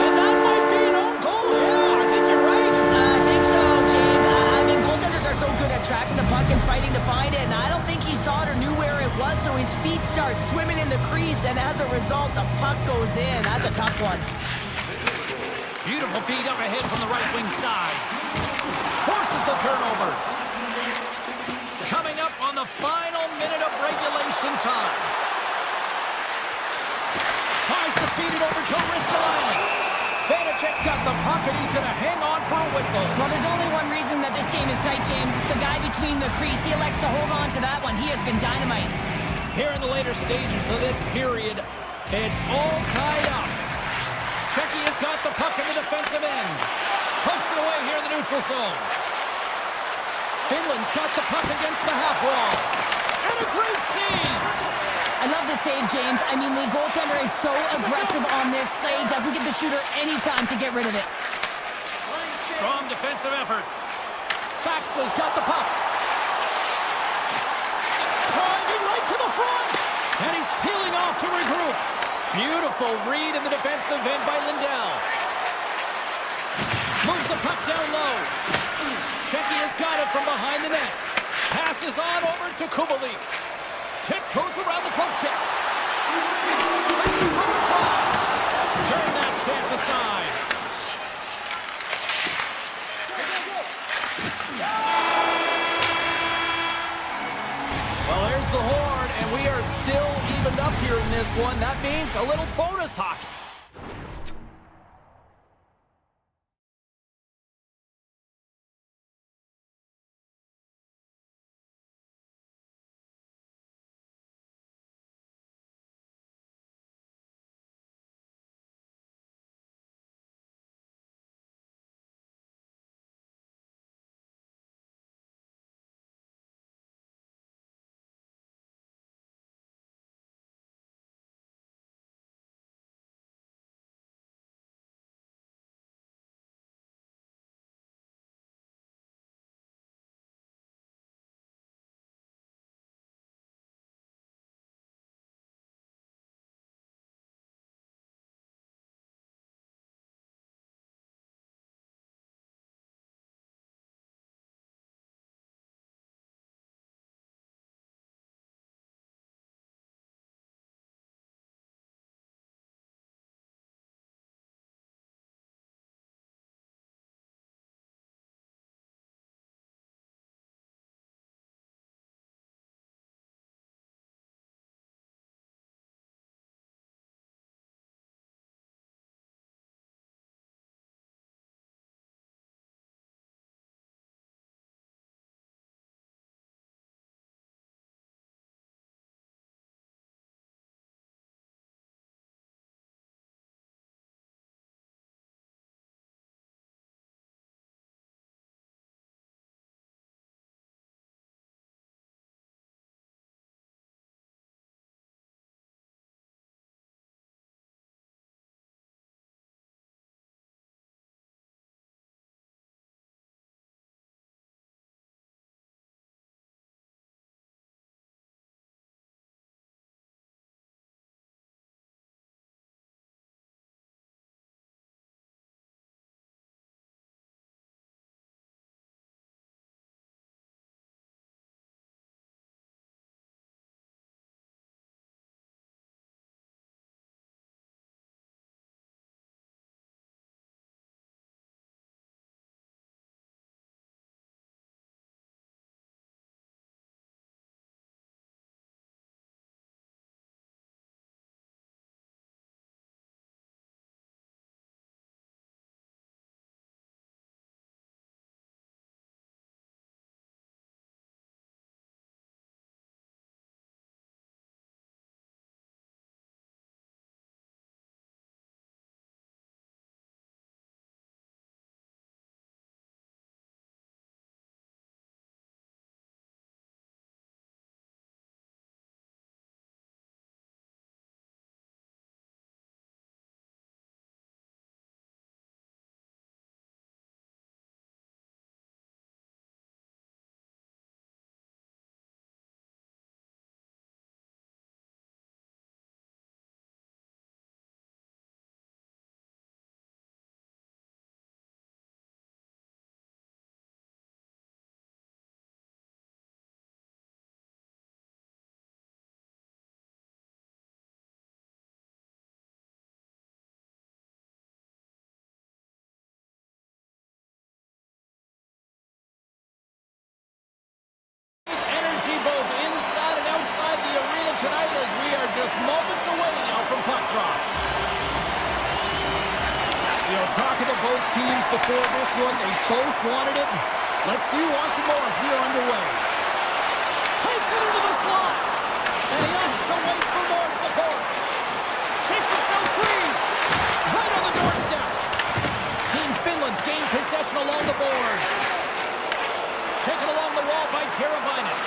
And that might be an own goal. Yeah, I think you're right. I think so, James. I mean, goaltenders are so good at tracking the puck and fighting to find it, and I don't think he saw it or knew where it was, so his feet start swimming in the crease, and as a result, the puck goes in. That's a tough one. Beautiful feed up ahead from the right wing side. Forces the turnover. Coming up on the final minute of regulation time. Tries to feed it over to Ristolainen. Vanacek's got the puck and he's going to hang on for a whistle. Well, there's only one reason that this game is tight, James. It's the guy between the crease. He elects to hold on to that one. He has been dynamite. Here in the later stages of this period, it's all tied up. Checky has got the puck in the defensive end. Pokes it away here in the neutral zone. Finland's got the puck against the half wall. And a great save! I love the save, James. I mean, the goaltender is so aggressive on this play. Doesn't give the shooter any time to get rid of it. Strong defensive effort. Faxler's got the puck. Driving right to the front. And he's peeling off to regroup. Beautiful read in the defensive end by Lindell. Moves the puck down low. Checky has got it from behind the net. Passes on over to Kubalik. Tiptoes around the poke check. Sends it from across. Turn that chance aside. Well, there's the horn, and we are still evened up here in this one. That means a little bonus hockey. talking to both teams before this one. They both wanted it. Let's see who wants it more as we are underway. Takes it into the slot. And he opts to wait for more support. Shakes himself free. Right on the doorstep. Team Finland's gained possession along the boards. Taken along the wall by Teravainen.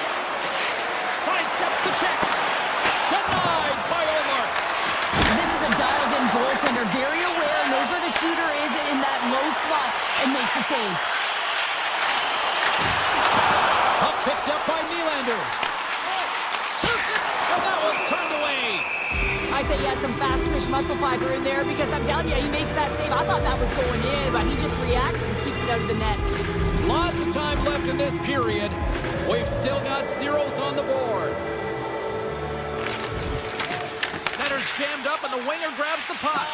Sidesteps the check. Denied by Olmark. This is a dialed-in goaltender, very aware, knows where the shooter is in that low slot, and makes the save. Puck picked up by Nylander. Shoots it, and that one's turned away. I'd say he has some fast-twitch muscle fiber in there because I'm telling you, he makes that save. I thought that was going in, but he just reacts and keeps it out of the net. Lots of time left in this period. We've still got zeros on the board. Center's jammed up, and the winger grabs the puck.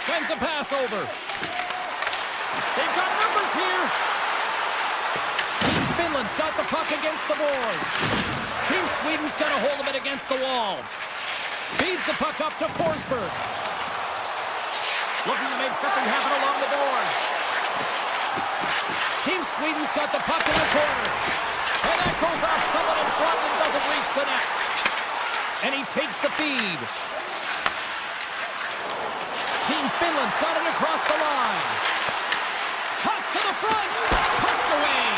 Sends a pass over. They've got numbers here. Team Finland's got the puck against the boards. Team Sweden's got a hold of it against the wall. Feeds the puck up to Forsberg. Looking to make something happen along the boards. Team Sweden's got the puck in the corner. And that goes off someone in front and doesn't reach the net. And he takes the feed. Team Finland's got it across the line. Cuts to the front. Pucked away.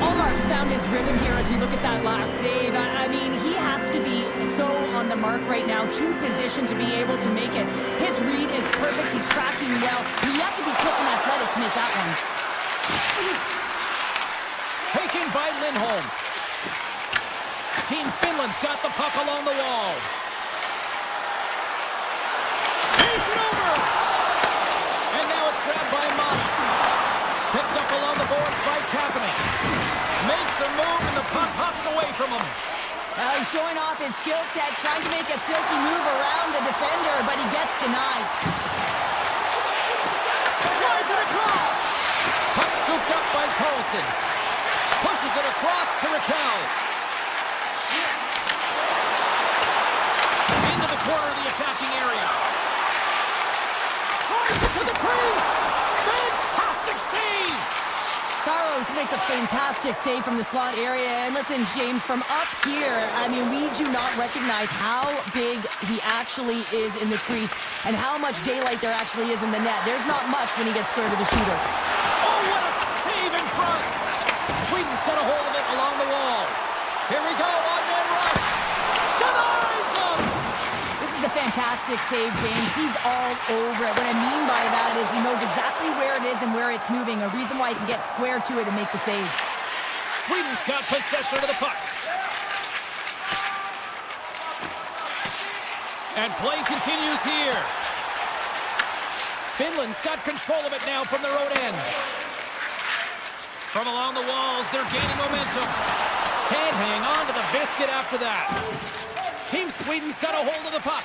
Olmark's found his rhythm here as we look at that last save. I mean, he has to be so on the mark right now, true position to be able to make it. His read is perfect. He's tracking well. You have to be quick and athletic to make that one. Taken by Lindholm. Team Finland's got the puck along the wall. He's it over! And now it's grabbed by Mana. Picked up along the boards by Kapanen. Makes a move and the puck hops away from him. He's showing off his skill set, trying to make a silky move around the defender, but he gets denied. Slides it across. Puck scooped up by Carlson. Pushes it across to Raquel. Into the corner of the attacking area. Drives it to the crease. Fantastic save. Saros makes a fantastic save from the slot area. And listen, James, from up here, I mean, we do not recognize how big he actually is in the crease and how much daylight there actually is in the net. There's not much when he gets square to the shooter. Oh, what a save in front. Sweden's got a hold of it along the wall. Here we go, one-man rush. Denies him. This is a fantastic save, James. He's all over it. What I mean by that is he knows exactly where it is and where it's moving, a reason why he can get square to it and make the save. Sweden's got possession of the puck. And play continues here. Finland's got control of it now from their own end. From along the walls, they're gaining momentum. Can't hang on to the biscuit after that. Team Sweden's got a hold of the puck.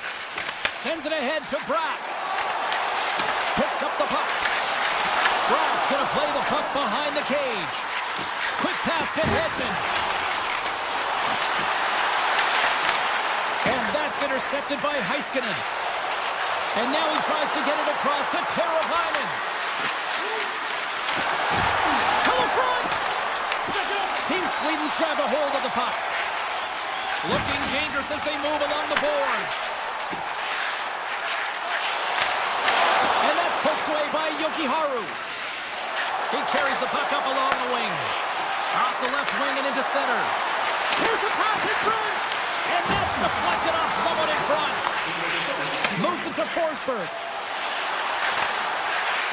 Sends it ahead to Bratt. Picks up the puck. Bratt's going to play the puck behind the cage. Quick pass to Hedman. And that's intercepted by Heiskanen. And now he tries to get it across to Teravainen. To the front! Team Sweden's grabbed a hold of the puck. Looking dangerous as they move along the boards. And that's poked away by Jokiharju. He carries the puck up along the wing. Off the left wing and into center. Here's a pass in front. And that's deflected off someone in front. Moves it to Forsberg.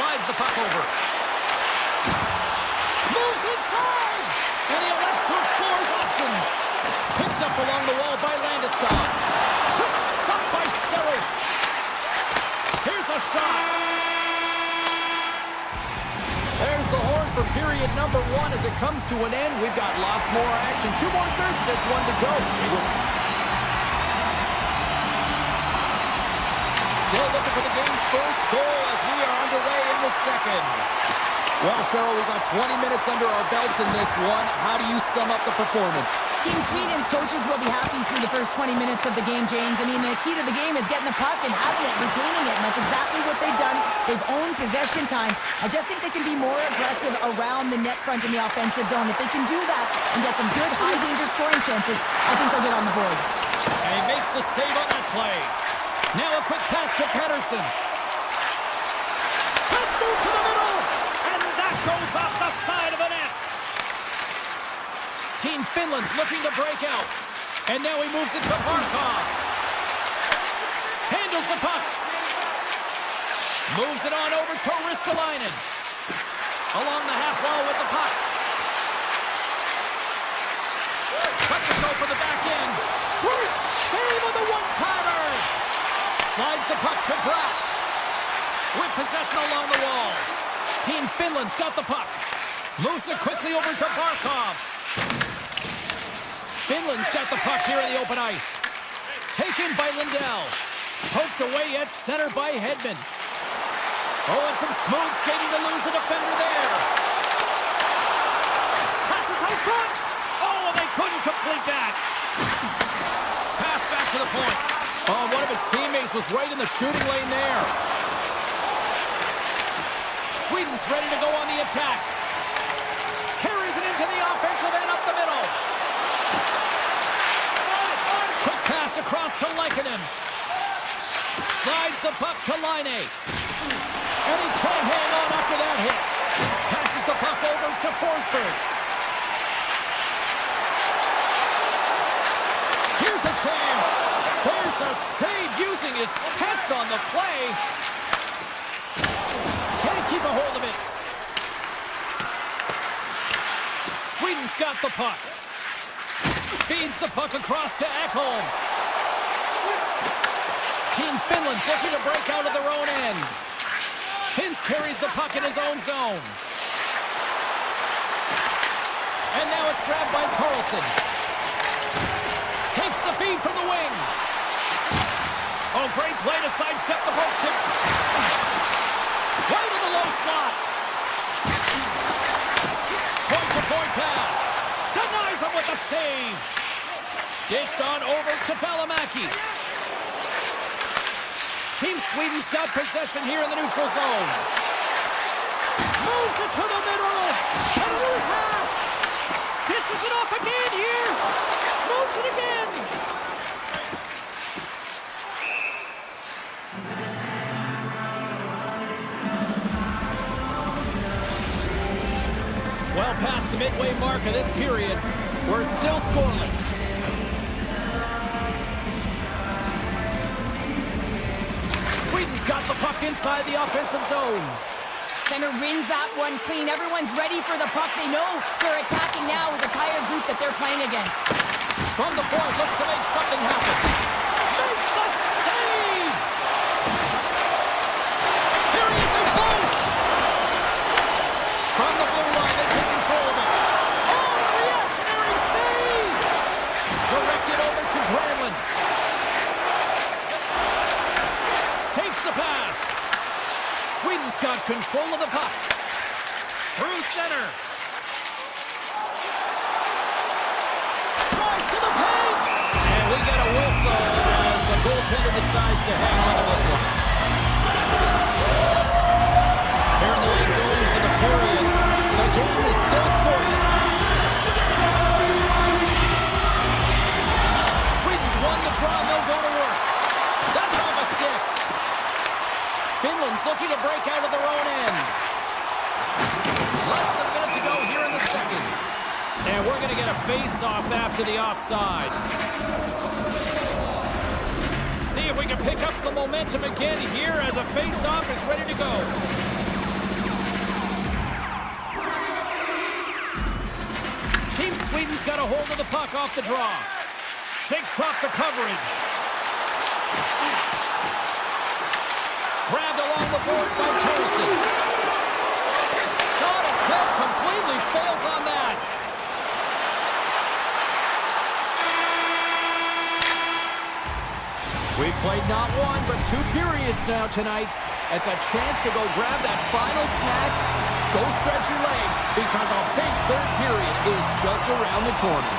Slides the puck over. Moves inside. And he elects to explore his options. Picked up along the wall by Landeskog. Quick stop by Saros. Here's a shot. There's the horn for period number 1 as it comes to an end. We've got lots more action. 2 more thirds of this one to go, Stevens. Still looking for the game's first goal as we are underway in the second. Well, Cheryl, we got 20 minutes under our belts in this one. How do you sum up the performance? Team Sweden's coaches will be happy through the first 20 minutes of the game, James. I mean, the key to the game is getting the puck and having it, retaining it, and that's exactly what they've done. They've owned possession time. I just think they can be more aggressive around the net front in the offensive zone. If they can do that and get some good high-danger scoring chances, I think they'll get on the board. And he makes the save on that play. Now a quick pass to Pettersson. Let's move to the middle. And that goes off the side of the net. Team Finland's looking to break out. And now he moves it to Barkov. Handles the puck. Moves it on over to Ristolainen. Along the half wall with the puck. Lets it go for the back end. Great save on the one-timer. Slides the puck to Bratt. With possession along the wall. Team Finland's got the puck. Moves it quickly over to Barkov. Finland's got the puck here in the open ice. Taken by Lindell. Poked away at center by Hedman. Oh, and some smooth skating to lose the defender there. Passes out front. Oh, they couldn't complete that. Pass back to the point. Oh, one of his teammates was right in the shooting lane there. Sweden's ready to go on the attack. Carries it into the offensive end up the middle. Quick pass across to Lekkinen. Slides the puck to Line. And he can't hang on after that hit. Passes the puck over to Forsberg. Here's a chance. There's a save using his chest on the play. Can't keep a hold of it. Sweden's got the puck. Feeds the puck across to Ekholm. Team Finland's looking to break out of their own end. Hintz carries the puck in his own zone. And now it's grabbed by Carlson. Takes the feed from the wing. Oh, great play to sidestep the poke check. Right in the low slot. Point-to-point pass. Denies him with a save. Dished on over to Valimaki. Team Sweden's got possession here in the neutral zone. Moves it to the middle. And a little pass. Dishes it off again here. Moves it again. Well past the midway mark of this period, we're still scoreless. Sweden's got the puck inside the offensive zone. Center wins that one clean. Everyone's ready for the puck. They know they're attacking now with the tired group that they're playing against. From the point, looks to make something happen. Makes the save. Here he is in close. From the blue line, they take control of it. Oh, a reactionary save. Directed over to Granlund. Takes the pass. Sweden's got control of the puck. Through center. Drives to the paint. And we get a whistle as the goaltender decides to hang on to this one. Here in the late goings of the period, the game is still scoreless. Sweden's won the draw and they'll go to work. That's off a stick. Finland's looking to break out of their own end. Less than a minute to go here in the second. And we're going to get a face-off after the offside. See if we can pick up some momentum again here as a face-off is ready to go. Team Sweden's got a hold of the puck off the draw. Shakes off the coverage. Grabbed along the boards by Carlson. Shot attempt completely fails on that. We've played not one, but two periods now tonight. It's a chance to go grab that final snack Go stretch your legs because a big third period is just around the corner.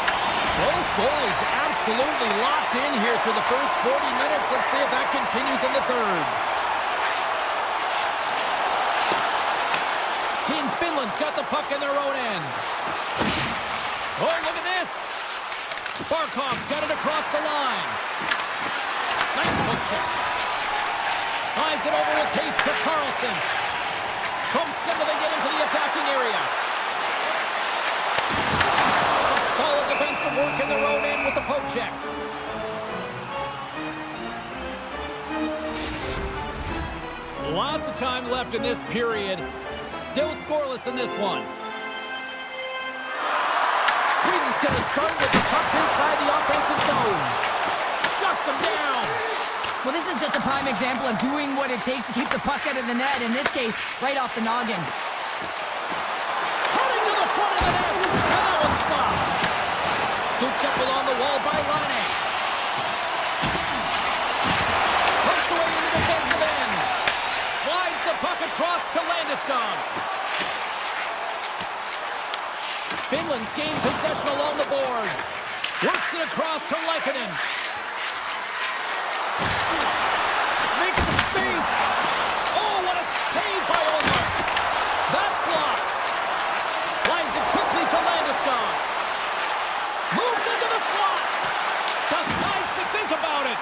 Both goalies absolutely locked in here for the first 40 minutes. Let's see if that continues in the third. Team Finland's got the puck in their own end. Oh, look at this. Barkov's got it across the line. Nice hook check. Slides it over with pace to Carlson. From center they get into the attacking area. Some solid defensive work in their own end with the poke check. Lots of time left in this period. Still scoreless in this one. Sweden's going to start with the puck inside the offensive zone. Shuts him down. Well, this is just a prime example of doing what it takes to keep the puck out of the net. In this case, right off the noggin. Cutting to the front of the net. And that was stopped. Scooped up along the wall by Laine. Punched away in the defensive end. Slides the puck across to Landeskog. Finland's gained possession along the boards. Works it across to Lehkonen. Makes some space. Oh, what a save by Olmark. That's blocked. Slides it quickly to Landeskog. Moves into the slot. Decides to think about it.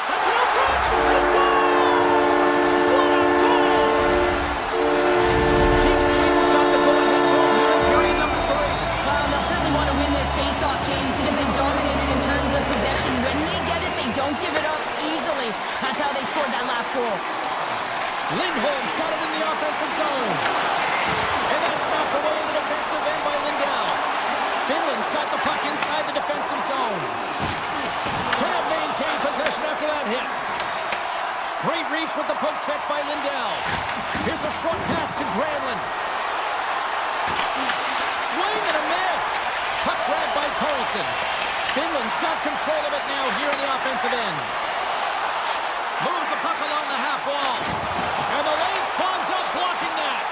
Sets it up front. He scores! What a goal! Team Sweden's got the go-ahead goal here in period number 3. Well, they'll certainly want to win this face-off, James, because they've dominated in terms of possession. When they get it, they don't give it up easily. That's how they scored that last goal. Lindholm's got it in the offensive zone. And that's knocked away in the defensive end by Lindell. Finland's got the puck inside the defensive zone. Can't maintain possession after that hit. Great reach with the poke check by Lindell. Here's a short pass to Granlund. Swing and a miss. Puck grabbed by Carlson. Finland's got control of it now here in the offensive end. Moves the puck along the half wall. And the lane's clogged up blocking that.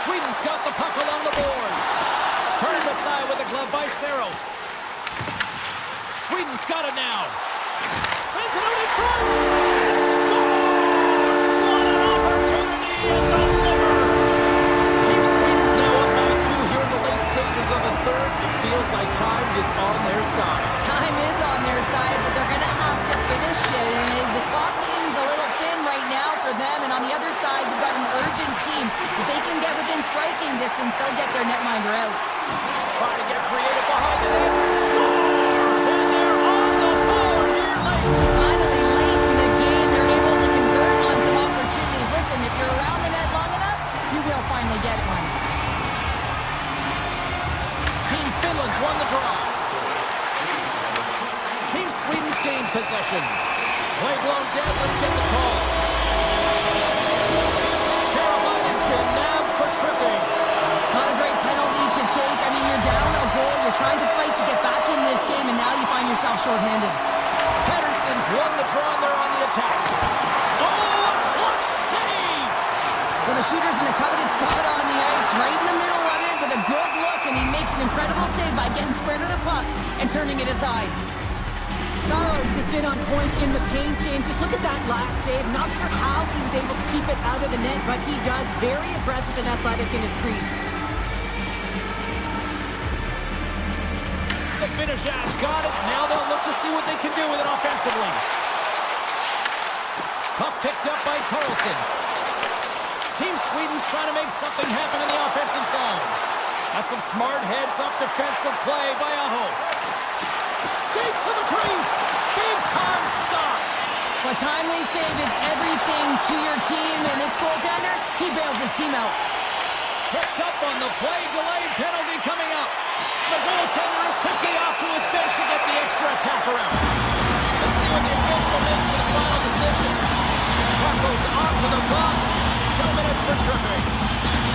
Sweden's got the puck along the boards. Turned aside with a glove by Saros. Sweden's got it now. Sends it out in front. And scores! What an opportunity and delivers. Team Sweden's now up by 2 here in the late stages of the third. It feels like time is on their side. Time is on their side, but they're going to have to finish it. And the clock seems a little thin right now for them. And on the other side, we've got an urgent team. If they can get within striking distance, they'll get their netminder out. Try to get creative behind the net. Scores! And they're on the board here late. Finally, late in the game, they're able to convert on some opportunities. Listen, if you're around the net long enough, you will finally get one. Team Finland's won the draw. Team Sweden's gained possession. Play blown dead. Let's get the call. Carolina's been nabbed for tripping. Not a great penalty to take. I mean, you're down a goal. You're trying to fight to get back in this game, and now you find yourself shorthanded. Pettersson's won the draw, and they're on the attack. Oh, a clutch save! Well, the shooter's in a coveted spot on the ice, right in the middle of it, with a good look, and he makes an incredible save by getting square to the puck and turning it aside. Saros has been on point in the paint, James. Just look at that last save. Not sure how he was able to keep it out of the net, but he does. Very aggressive and athletic in his crease. Sabinajad's got it. Now they'll look to see what they can do with it offensively. Puck picked up by Carlson. Team Sweden's trying to make something happen in the offensive zone. That's some smart heads-up defensive play by Aho. Skates to the crease. Big time stop. A timely save is everything to your team, and this goaltender, he bails his team out. Tripped up on the play, delayed penalty coming up. The goaltender is quickly off to his bench to get the extra attacker out. Let's see what the official makes of the final decision. Puck goes off to the box. 2 minutes for tripping.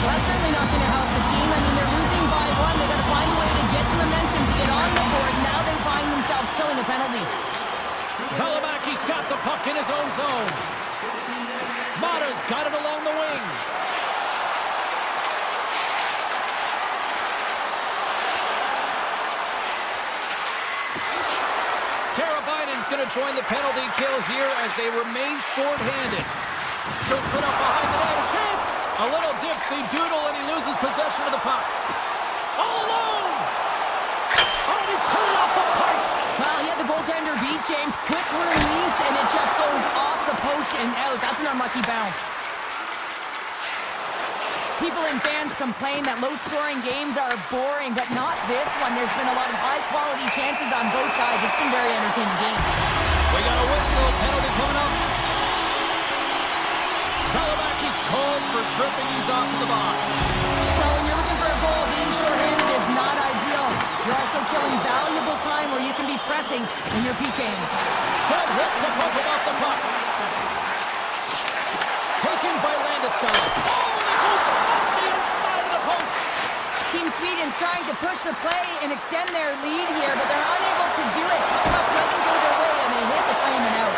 Well, that's certainly not going to help the team. I mean, they're losing by 1. They got to find a way to get some momentum to get on the board. Now they find themselves killing a penalty. Valimaki's got the puck in his own zone. Mata's got it along the wing. going to join the penalty kill here as they remain short-handed. Scoops it up behind the net, a chance! A little dipsy-doodle, and he loses possession of the puck. All alone! Oh, he pulled it off the pipe! Well, he had the goaltender beat, James. Quick release, and it just goes off the post and out. That's an unlucky bounce. People and fans complain that low-scoring games are boring, but not this one. There's been a lot of high-quality chances on both sides. It's been a very entertaining game. We got a whistle, penalty coming up. Valimaki's called for tripping. He's off to the box. Well, when you're looking for a goal, being short-handed is not ideal. You're also killing valuable time where you can be pressing when you're PKing. Good hit to bump him off the puck. Taken by Landeskog. Oh, and it goes off the outside of the post. Team Sweden's trying to push the play and extend their lead here, but they're unable to do it. Puck doesn't go their way, and they hit the frame and out.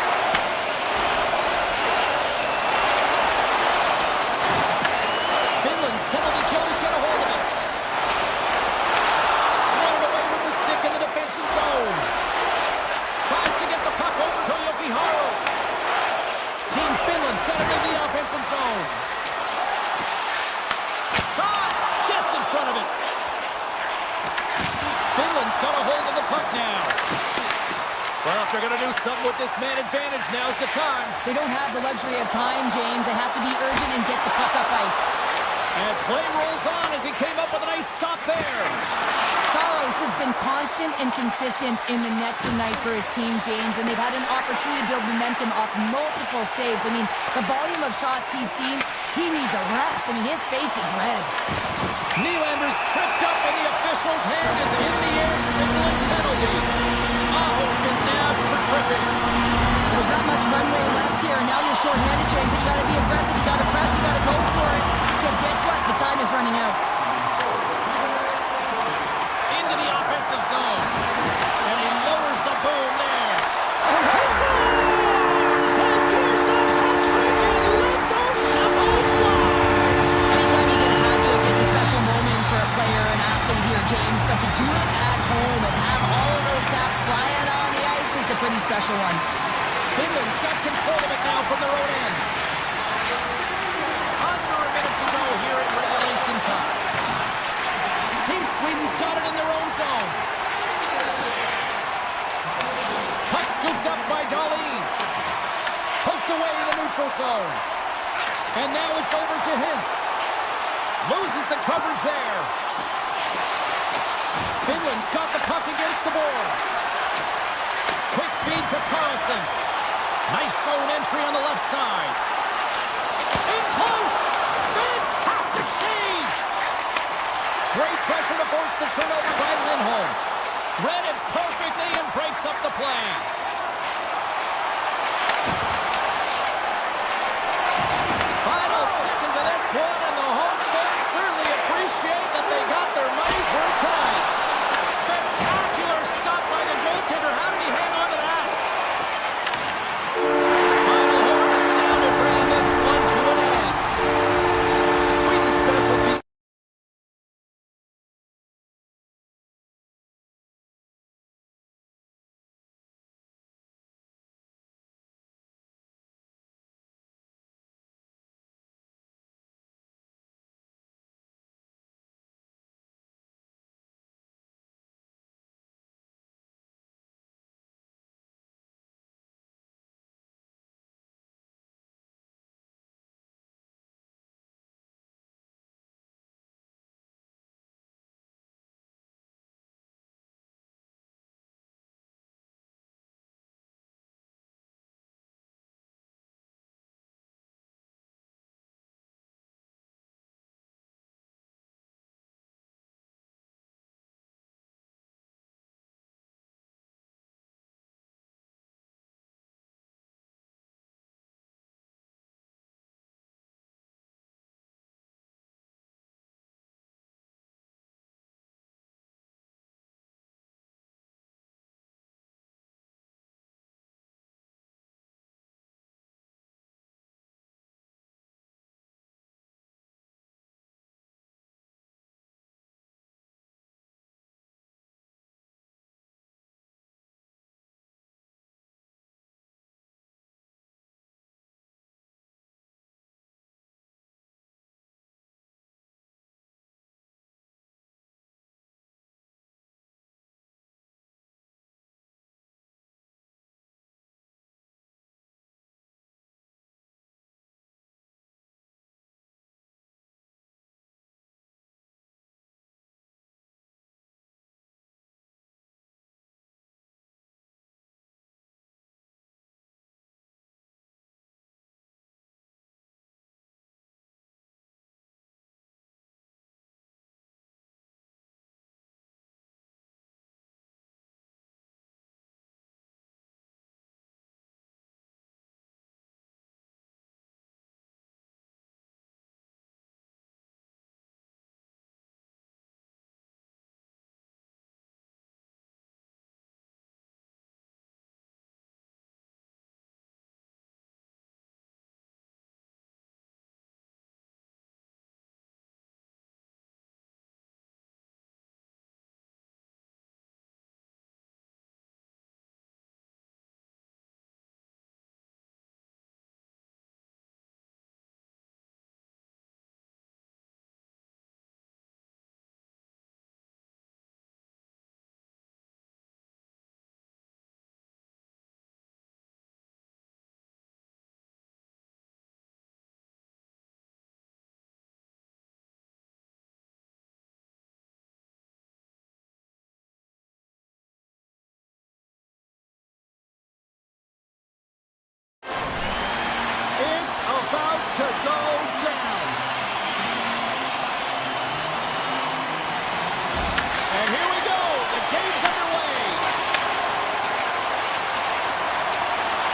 Finland's penalty killers get a hold of it. Swatted away with the stick in the defensive zone. Tries to get the puck over to Jokiharju. Team Finland's got it in the offensive zone. Shot! Gets in front of it. Finland's got a hold of the puck now. Well, if they're going to do something with this man advantage, now's the time. They don't have the luxury of time, James. They have to be urgent and get the puck up ice. And play rolls on as he came up with a nice stop there. Saros has been constant and consistent in the net tonight for his team, James, and they've had an opportunity to build momentum off multiple saves. I mean, the volume of shots he's seen, he needs a rest. I mean, his face is red. Nylander's tripped up and the official's hand is in the air, signaling penalty. Aho's been nabbed for tripping. There's not much runway left here, and now you're short-handed, James, but you gotta be aggressive, you gotta press, you gotta go for it. Because guess what? The time is running out. Into the offensive zone. And he lowers the boom there. He scores! And there's the hat-trick, and let those shovels fly! Anytime you get a hat trick, it's a special moment for a player, an athlete here, James. But to do it at home and have all of those caps flying on the ice, it's a pretty special one. Finland's got control of it now from their own end. Under a minute to go here in regulation time. Team Sweden's got it in their own zone. Puck scooped up by Dahlin. Poked away in the neutral zone. And now it's over to Hintz. Loses the coverage there. Finland's got the puck against the boards. Quick feed to Carlson. Nice zone entry on the left side. In close! Fantastic save! Great pressure to force the turnover by Lindholm. Read it perfectly and breaks up the play. Final seconds of this one, and the home folks certainly appreciate that they got their money's worth tonight. Spectacular stop by the goaltender. How did he hang on to that? Final horn is sounded, bringing this one to an end. Sweden specialty. about to go down. And here we go. The game's underway.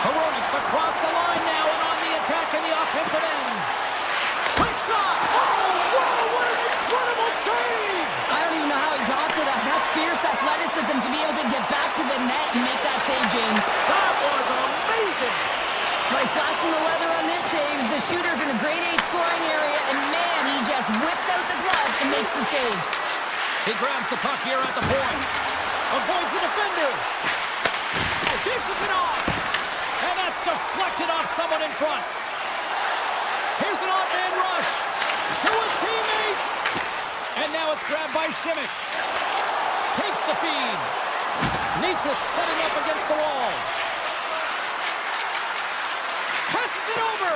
Heroics across the line now and on the attack in the offensive end. Quick shot. Oh, wow, what an incredible save. I don't even know how he got to that. That's fierce athleticism to be able to get back to the net and make that save, James. That was amazing. By slashing the leather on this save, the shooter's in a grade A scoring area, and man, he just whips out the glove and makes the save. He grabs the puck here at the point. Avoids the defender. Dishes it off. And that's deflected off someone in front. Here's an odd-man rush to his teammate. And now it's grabbed by Šimić. Takes the feed. Nietzsche setting up against the wall. Passes it over.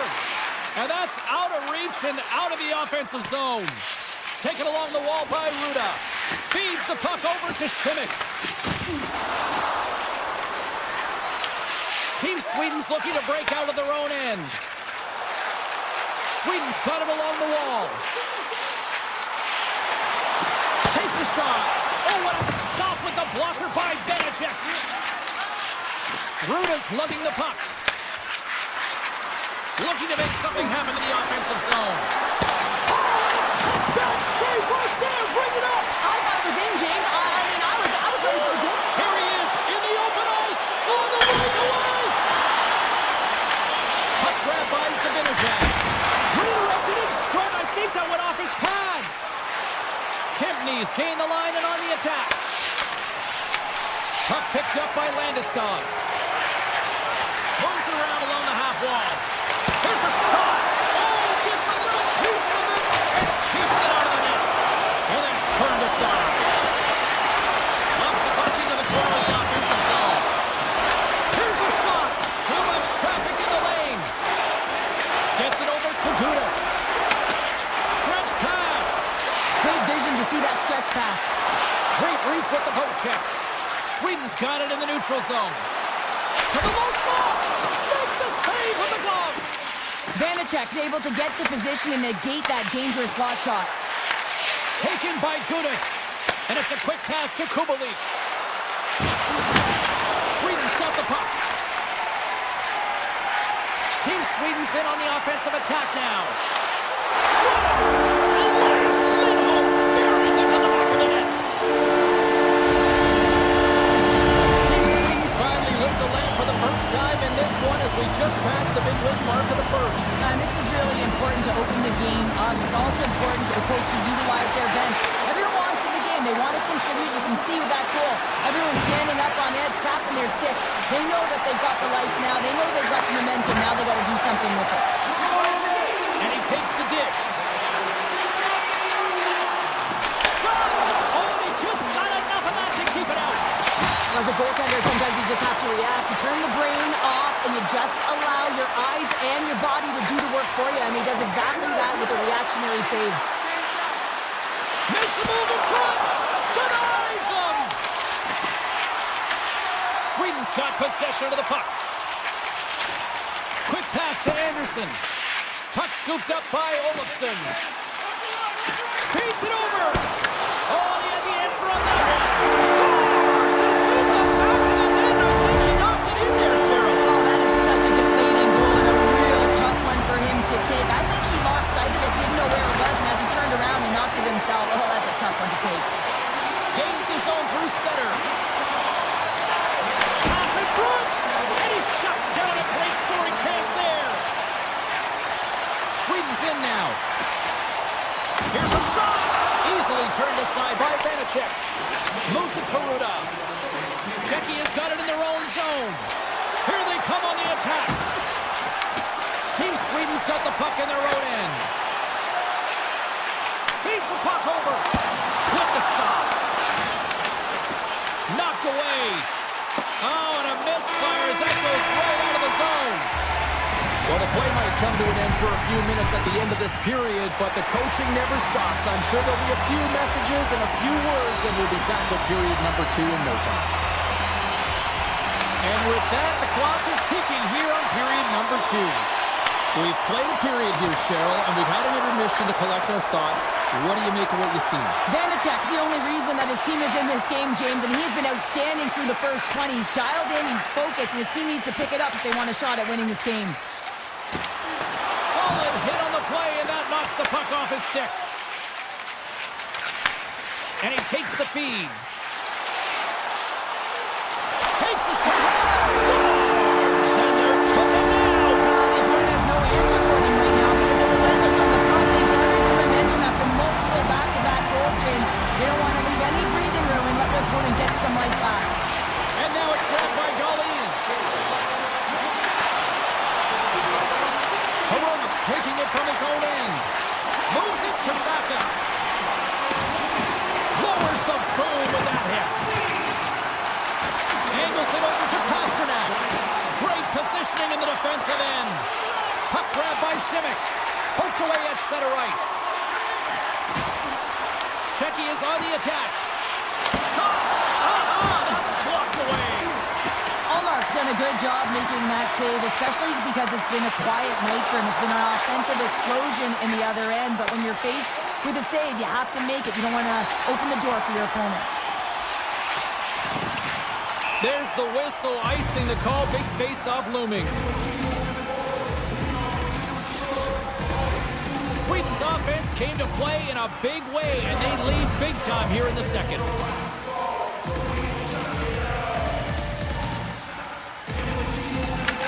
And that's out of reach and out of the offensive zone. Taken along the wall by Ruda. Feeds the puck over to Šimić. Team Sweden's looking to break out of their own end. Sweden's got it along the wall. Takes a shot. Oh, what a stop with the blocker by Vanacek. Ruda's lugging the puck. Looking to make something happen in the offensive zone. Best save right there. Bring it up. I thought it was in, James. I was ready for the goal. Here he is in the open ice. On the breakaway. Puck grab by Zibanejad. Redirected in front. I think that went off his pad. Kempney's gained the line and on the attack. Puck picked up by Landeskog. Moves it around along the half wall. Here's a shot. Oh, gets a little piece of it and keeps it out of the net. And then it's turned aside. Lobs the puck into the corner of the offensive zone. Here's a shot. Too much traffic in the lane. Gets it over to Gudas. Stretch pass. Great vision to see that stretch pass. Great reach with the poke check. Sweden's got it in the neutral zone. To the low slot. Makes a save with the glove. Vanacek's able to get to position and negate that dangerous slot shot. Taken by Gudas. And it's a quick pass to Kubalik. Sweden's got the puck. Team Sweden's in on the offensive attack now. Scores! Elias Lindholm buries it to the back of the net. Team Sweden's finally lit the lamp for the first time in this one as we just passed the big win mark of the first. And this is really important to open the game up. It's also important for the coach to utilize their bench. Everyone wants in the game. They want to contribute. You can see with that goal. Everyone's standing up on edge, tapping their sticks. They know that they've got the life now. They know they've got the momentum. Now they've got to do something with it. And he takes the dish. Shot! Oh, and he just got enough of that to keep it out. As a goaltender, sometimes you just have to react. You turn the brain off and you just allow your eyes and your body to do the work for you. And he does exactly that with a reactionary save. Makes a move in front. Denies him. Sweden's got possession of the puck. Quick pass to Anderson. Puck scooped up by Olofsson. Feeds it over. Oh, he had the answer on that one. Scores! It's in the back of the net. I think he knocked it in there, Cheryl. Oh, that is such a deflating goal and a real tough one for him to take. I think he lost sight of it, didn't know where it was, and as he turned around, he knocked it himself. Oh, that's a tough one to take. Gains the zone through center. Pass in front. And he shuts down a great scoring chance there. Sweden's in now. Here's a shot. Easily turned aside by Vanacek. Moves it to Ruda. Czechia has got it in their own zone. Here they come on the attack. Team Sweden's got the puck in their own end. Feeds the puck over. With the stop. Knocked away. Oh, and a misfire as that goes right out of the zone. Well, the play might come to an end for a few minutes at the end of this period, but the coaching never stops. I'm sure there'll be a few messages and a few words, and we'll be back at period number 2 in no time. And with that, the clock is ticking here on period number 2. We've played a period here, Cheryl, and we've had an intermission to collect our thoughts. What do you make of what you've seen? Vanacek's the only reason that his team is in this game, James, and he's been outstanding through the first 20. He's dialed in, he's focused, and his team needs to pick it up if they want a shot at winning this game. Solid hit on the play, and that knocks the puck off his stick. And he takes the feed. Takes the shot. Scores! And they're cooking now. The opponent has no answer for them right now because they're relentless on the puck. They garnered some momentum after multiple back-to-back goals, James. They don't want to leave any breathing room and let their opponent get some life back. And now it's grabbed by Galin. Hironic's taking it from his own end. Moves it to Saka. Lowers the boom with that hit. Angles it over to Pasternak. Great positioning in the defensive end. Puck grab by Šimik. Poked away at center ice. Čechy is on the attack. Shot! That's blocked away. Allmark's done a good job making that save, especially because it's been a quiet night for him. It's been an offensive explosion in the other end, but when you're faced with a save, you have to make it. You don't want to open the door for your opponent. There's the whistle, icing the call, big face-off looming. Sweden's offense came to play in a big way, and they lead big time here in the second.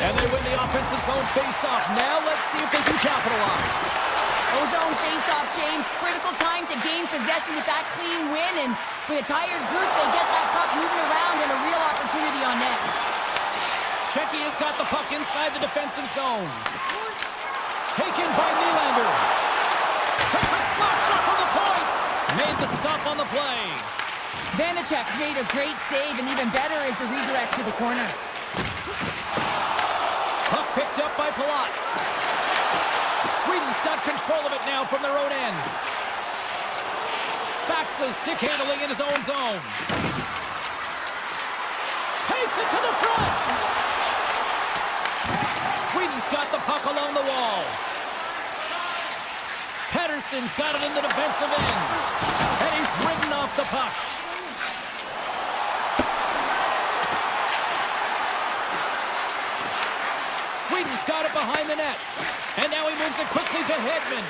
And they win the offensive zone face-off. Now let's see if they can capitalize. Ozone face-off, James. Critical time to gain possession with that clean win, and with a tired group, they get that puck moving around and a real opportunity on net. Čechy has got the puck inside the defensive zone. Taken by Nylander. Takes a slap shot from the point. Made the stop on the play. Vanacek's made a great save, and even better is the redirect to the corner. Puck picked up by Palat. Sweden's got control of it now from their own end. Faxa's stick handling in his own zone. Takes it to the front. Sweden's got the puck along the wall. Pettersson's got it in the defensive end. And he's ridden off the puck. Sweden's got it behind the net. And now he moves it quickly to Hedman.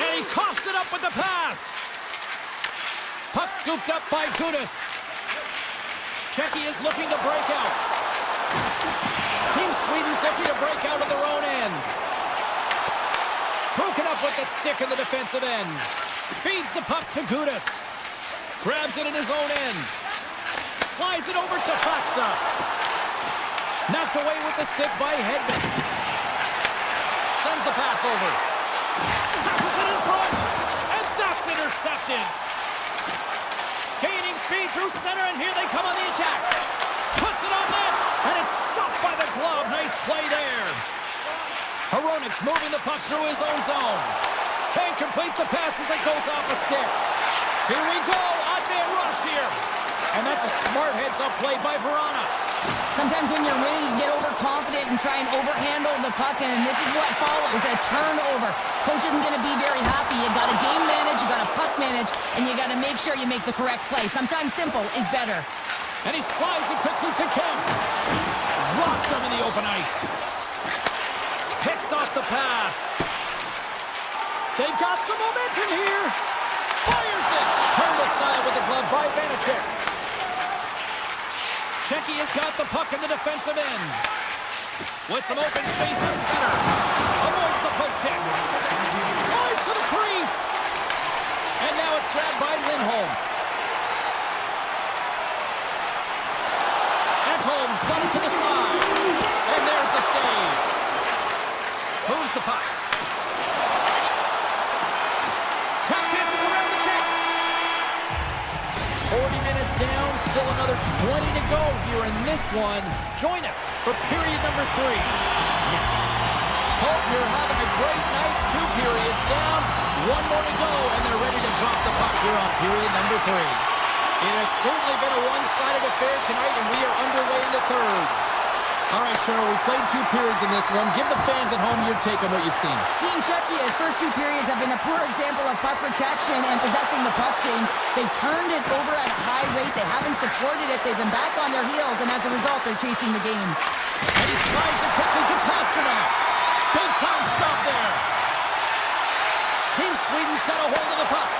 And he coughs it up with the pass. Puck scooped up by Gudas. Čechy is looking to break out. Team Sweden's looking to break out of their own end. Broken up with the stick in the defensive end. Feeds the puck to Gudas. Grabs it in his own end. Slides it over to Faxa. Knocked away with the stick by Hedman. Sends the pass over. Passes it in front. And that's intercepted. Gaining speed through center, and here they come on the attack. Puts it on net, and it's stopped by the glove. Nice play there. Hironic's moving the puck through his own zone. Can't complete the pass as it goes off a stick. Here we go. Odd-man rush here. And that's a smart heads-up play by Verana. Sometimes when you're winning, you get overconfident and try and overhandle the puck, and this is what follows, a turnover. Coach isn't going to be very happy. You got to game manage, you got to puck manage, and you got to make sure you make the correct play. Sometimes simple is better. And he slides it quickly to Kemp. Rocked him in the open ice. Picks off the pass. They've got some momentum here. Fires it. Turned aside with the glove by Vanacek. Čechy has got the puck in the defensive end. With some open space in center. Avoids the poke check. Drives to the crease. And now it's grabbed by Lindholm. Ekholm's got it to the side. And there's the save. Moves the puck. Tap dances around the check. 40 minutes down, still another 20 to go here in this one. Join us for period number 3 next. Hope you're having a great night. 2 periods down, 1 more to go, and they're ready to drop the puck here on period number 3. It has certainly been a one-sided affair tonight, and we are underway in the third. All right, Cheryl, we played 2 periods in this one. Give the fans at home your take on what you've seen. Team Czechia's first 2 periods have been a poor example of puck protection and possessing the puck, James. They turned it over at a high rate. They haven't supported it. They've been back on their heels, and as a result, they're chasing the game. And he slides it quickly to Pasternak. Big time stop there. Team Sweden's got a hold of the puck.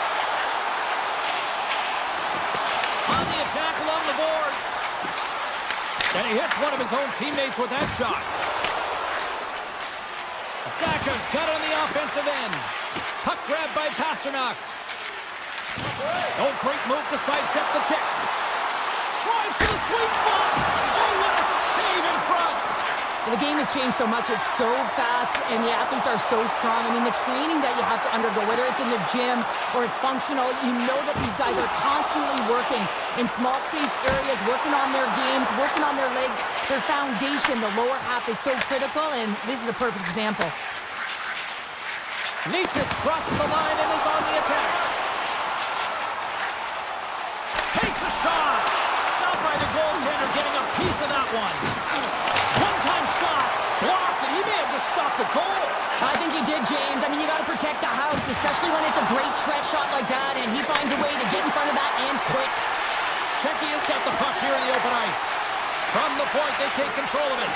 On the attack along the boards. And he hits one of his own teammates with that shot. Zaka's got it on the offensive end. Puck grabbed by Pasternak. Oh, great move to sidestep the check. Drives to the sweet spot. Oh, what a save in front. Well, the game has changed so much. It's so fast, and the athletes are so strong. I mean, the training that you have to undergo, whether it's in the gym or it's functional, you know that these guys are constantly working in small space areas, working on their games, working on their legs. Their foundation, the lower half, is so critical, and this is a perfect example. Nietzsche's crosses the line and is on the attack. Takes a shot. Stopped by the goaltender, getting a piece of that one. One-time shot. Blocked, and he may have just stopped the goal. I think he did, James. I mean, you got to protect the house, especially when it's a great stretch shot like that, and he finds a way to get in front of that and quick. Czechia's got the puck here in the open ice. From the point, they take control of it.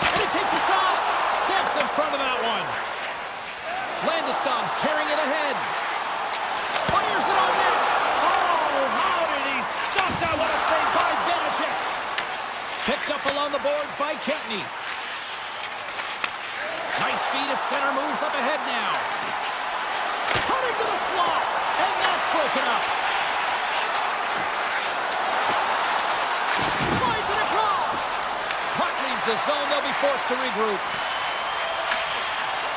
And he takes a shot. Steps in front of that one. Landeskog's carrying it ahead. Fires it on net. Oh, how did he stop that? What a save by Vanacek. Picked up along the boards by Kempny. Nice feed of center, moves up ahead now. Cutting to the slot. And that's broken up. Slides it across. Puck leaves the zone. They'll be forced to regroup.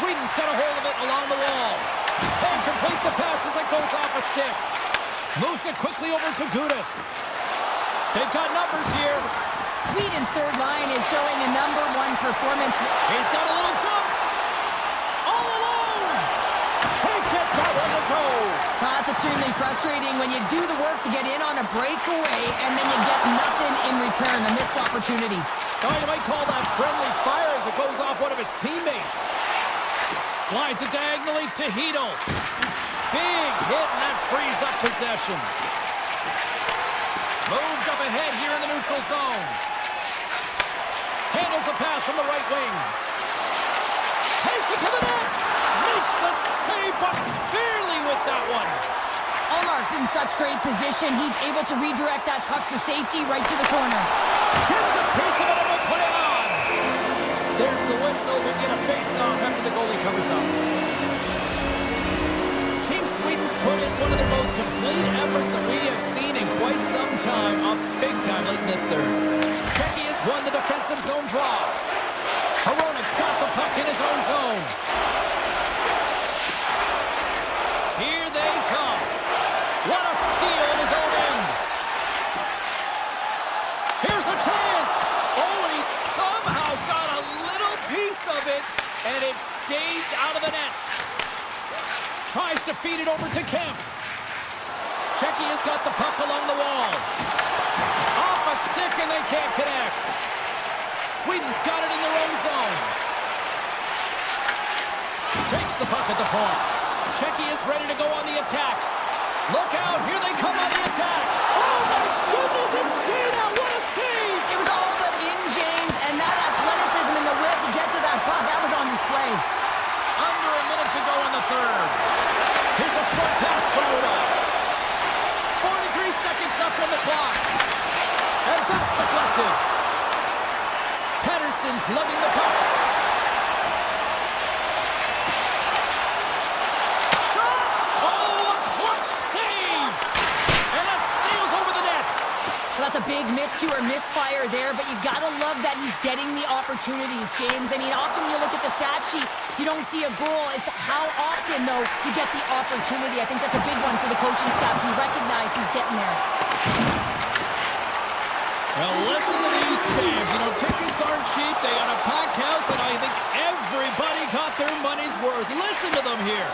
Sweden's got a hold of it along the wall. Can't complete the pass as it goes off a stick. Moves it quickly over to Gudas. They've got numbers here. Sweden's third line is showing a #1 performance. He's got a little jump. All alone. Can't get that one to go. Well, that's extremely frustrating when you do the work to get in on a breakaway and then you get nothing in return, a missed opportunity. Oh, you might call that friendly fire as it goes off one of his teammates. Slides it diagonally to Hedel. Big hit, and that frees up possession. Moved up ahead here in the neutral zone. Handles a pass from the right wing. Takes it to the net. Makes the save, but barely with that one. Allmark's in such great position. He's able to redirect that puck to safety right to the corner. Gets a piece of it and will put it on. There's the whistle. We get a face-off after the goalie covers up. Team Sweden's put in one of the most complete efforts that we have seen in quite some time. A big time late in this third. Czechia has won the defensive zone draw. Hronik's got the puck in his own zone. Here they come. What a steal in his own end. Here's a chance. Oh, and he somehow got a little piece of it, and it stays out of the net. Tries to feed it over to Kemp. Czechia's got the puck along the wall. Off a stick, and they can't connect. Sweden's got it in their own zone. Takes the puck at the point. Czechia's ready to go on the attack. Look out, here they come on the attack. Oh my goodness, it stayed out, what a save! It was all but in, James, and that athleticism and the will to get to that puck, that was on display. Under a minute to go in the third. Here's a short pass to Rudolph. 43 seconds left on the clock. And that's deflected. Patterson's lugging the puck. Shot! Oh, a clutch save! And that sails over the net. Well, that's a big miscue or misfire there, but you gotta love that he's getting the opportunities, James. I mean, often when you look at the stat sheet, you don't see a goal. It's how often, though, you get the opportunity. I think that's a big one for the coaching staff to recognize he's getting there. Well, listen to these fans. You know, tickets aren't cheap. They got a packed house, and I think everybody got their money's worth. Listen to them here.